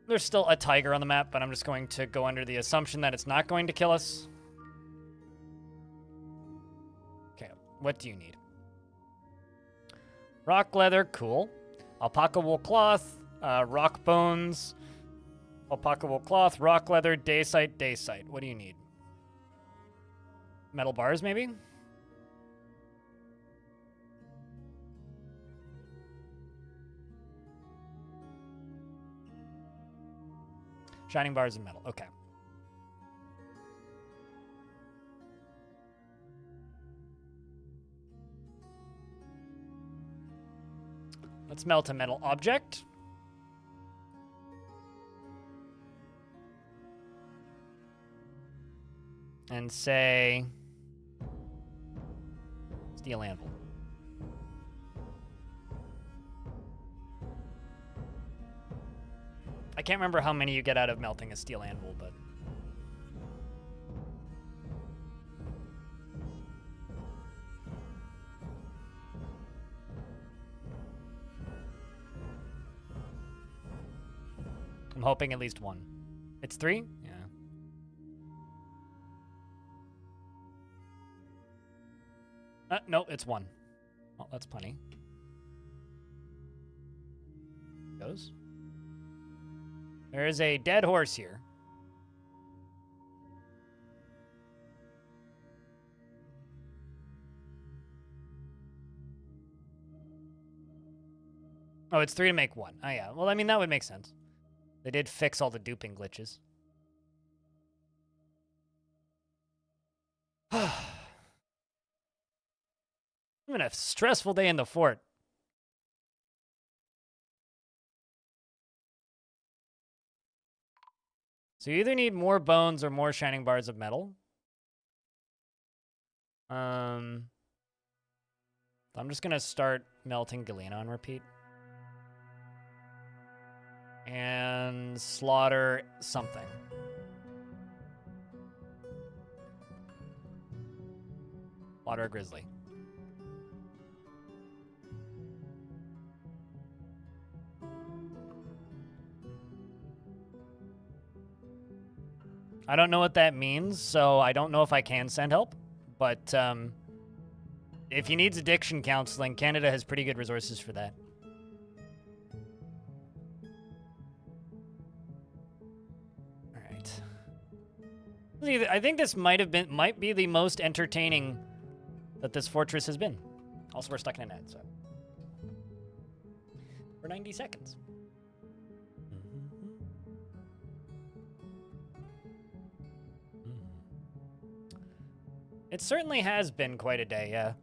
There's still a tiger on the map, but I'm just going to go under the assumption that it's not going to kill us. Okay, what do you need? Rock leather, cool. Alpaca wool cloth, rock bones, alpaca wool cloth, rock leather, dacite. What do you need? Metal bars, maybe? Shining bars of metal. Okay. Let's melt a metal object. And say steel anvil. I can't remember how many you get out of melting a steel anvil, but I'm hoping at least one. It's 3? Yeah. No, it's 1. Oh, that's plenty. Goes. There is a dead horse here. Oh, it's 3 to make 1. Oh, yeah. Well, I mean, that would make sense. They did fix all the duping glitches. It's been a stressful day in the fort. So you either need more bones or more shining bars of metal. I'm just gonna start melting galena on repeat. And slaughter something. Slaughter a grizzly. I don't know what that means, so I don't know if I can send help. But if he needs addiction counseling, Canada has pretty good resources for that. All right. I think this might be the most entertaining that this fortress has been. Also, we're stuck in an ad, so for 90 seconds. It certainly has been quite a day, yeah.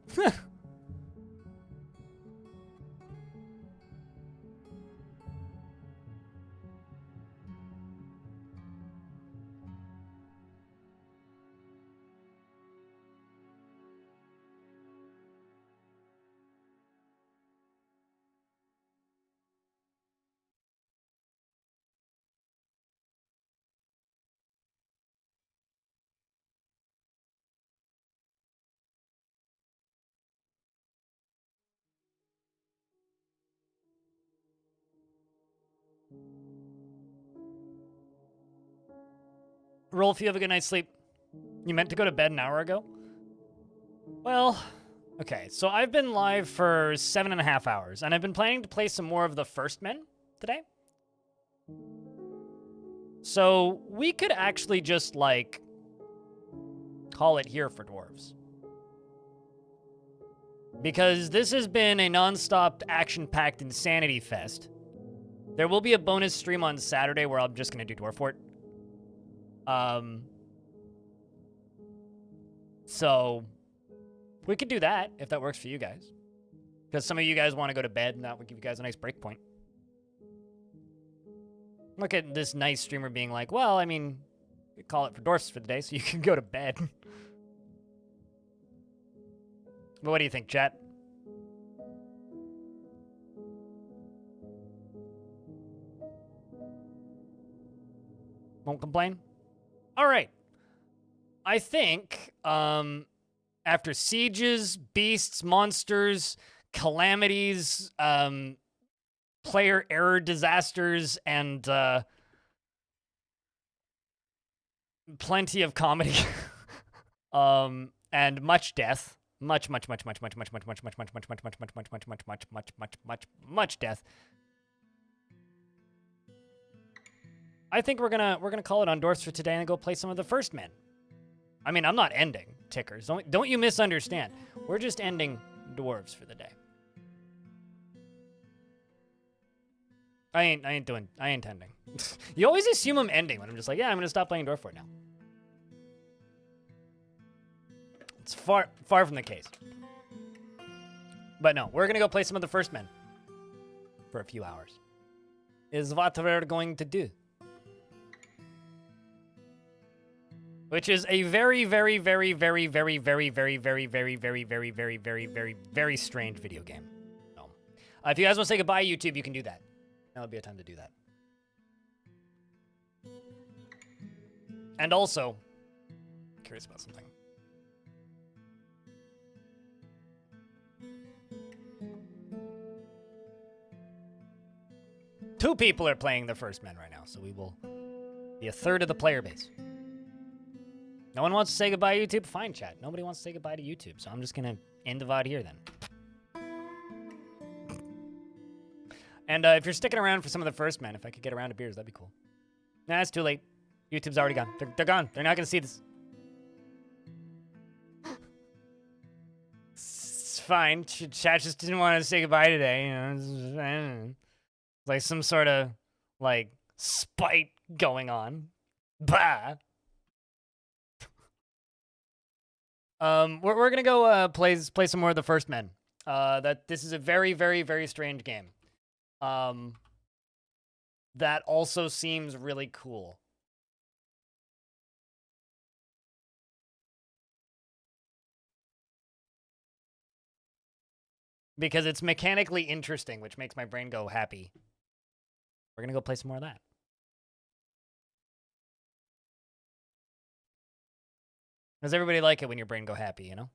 Rolf, you have a good night's sleep. You meant to go to bed an hour ago? Well, okay, so I've been live for 7.5 hours, and I've been planning to play some more of the First Men today. So we could actually just, like, call it here for Dwarves. Because this has been a non-stop action-packed insanity fest. There will be a bonus stream on Saturday where I'm just going to do Dwarf Fort. So we could do that if that works for you guys. Because some of you guys want to go to bed, and that would give you guys a nice break point. Look at this nice streamer being like, well, I mean, you call it for Dwarfs for the day so you can go to bed. But what do you think, chat? Won't complain? All right. I think after sieges, beasts, monsters, calamities, player error disasters, and plenty of comedy, and much death, much death. I think we're gonna call it on Dwarfs for today and go play some of the First Men. I mean, I'm not ending tickers. Don't you misunderstand. We're just ending Dwarves for the day. I ain't ending. You always assume I'm ending when I'm just like, yeah, I'm gonna stop playing Dwarf for it now. It's far from the case. But no, we're gonna go play some of the First Men for a few hours. Is what we're going to do. Which is a very, very, very, very, very, very, very, very, very, very, very, very, very, very, very strange video game. So, if you guys want to say goodbye, YouTube, you can do that. Now would be a time to do that. And also, curious about something. Two people are playing the First Men right now, so we will be a third of the player base. No one wants to say goodbye to YouTube? Fine, chat. Nobody wants to say goodbye to YouTube, so I'm just going to end the VOD here then. And if you're sticking around for some of the First Men, if I could get around to beers, that'd be cool. Nah, it's too late. YouTube's already gone. They're gone. They're not going to see this. It's fine. Chat just didn't want to say goodbye today. You know, it's like some sort of, like, spite going on. Bah! We're gonna go play some more of the First Men. This is a very, very, very strange game. That also seems really cool. Because it's mechanically interesting, which makes my brain go happy. We're gonna go play some more of that. Does everybody like it when your brain go happy, you know?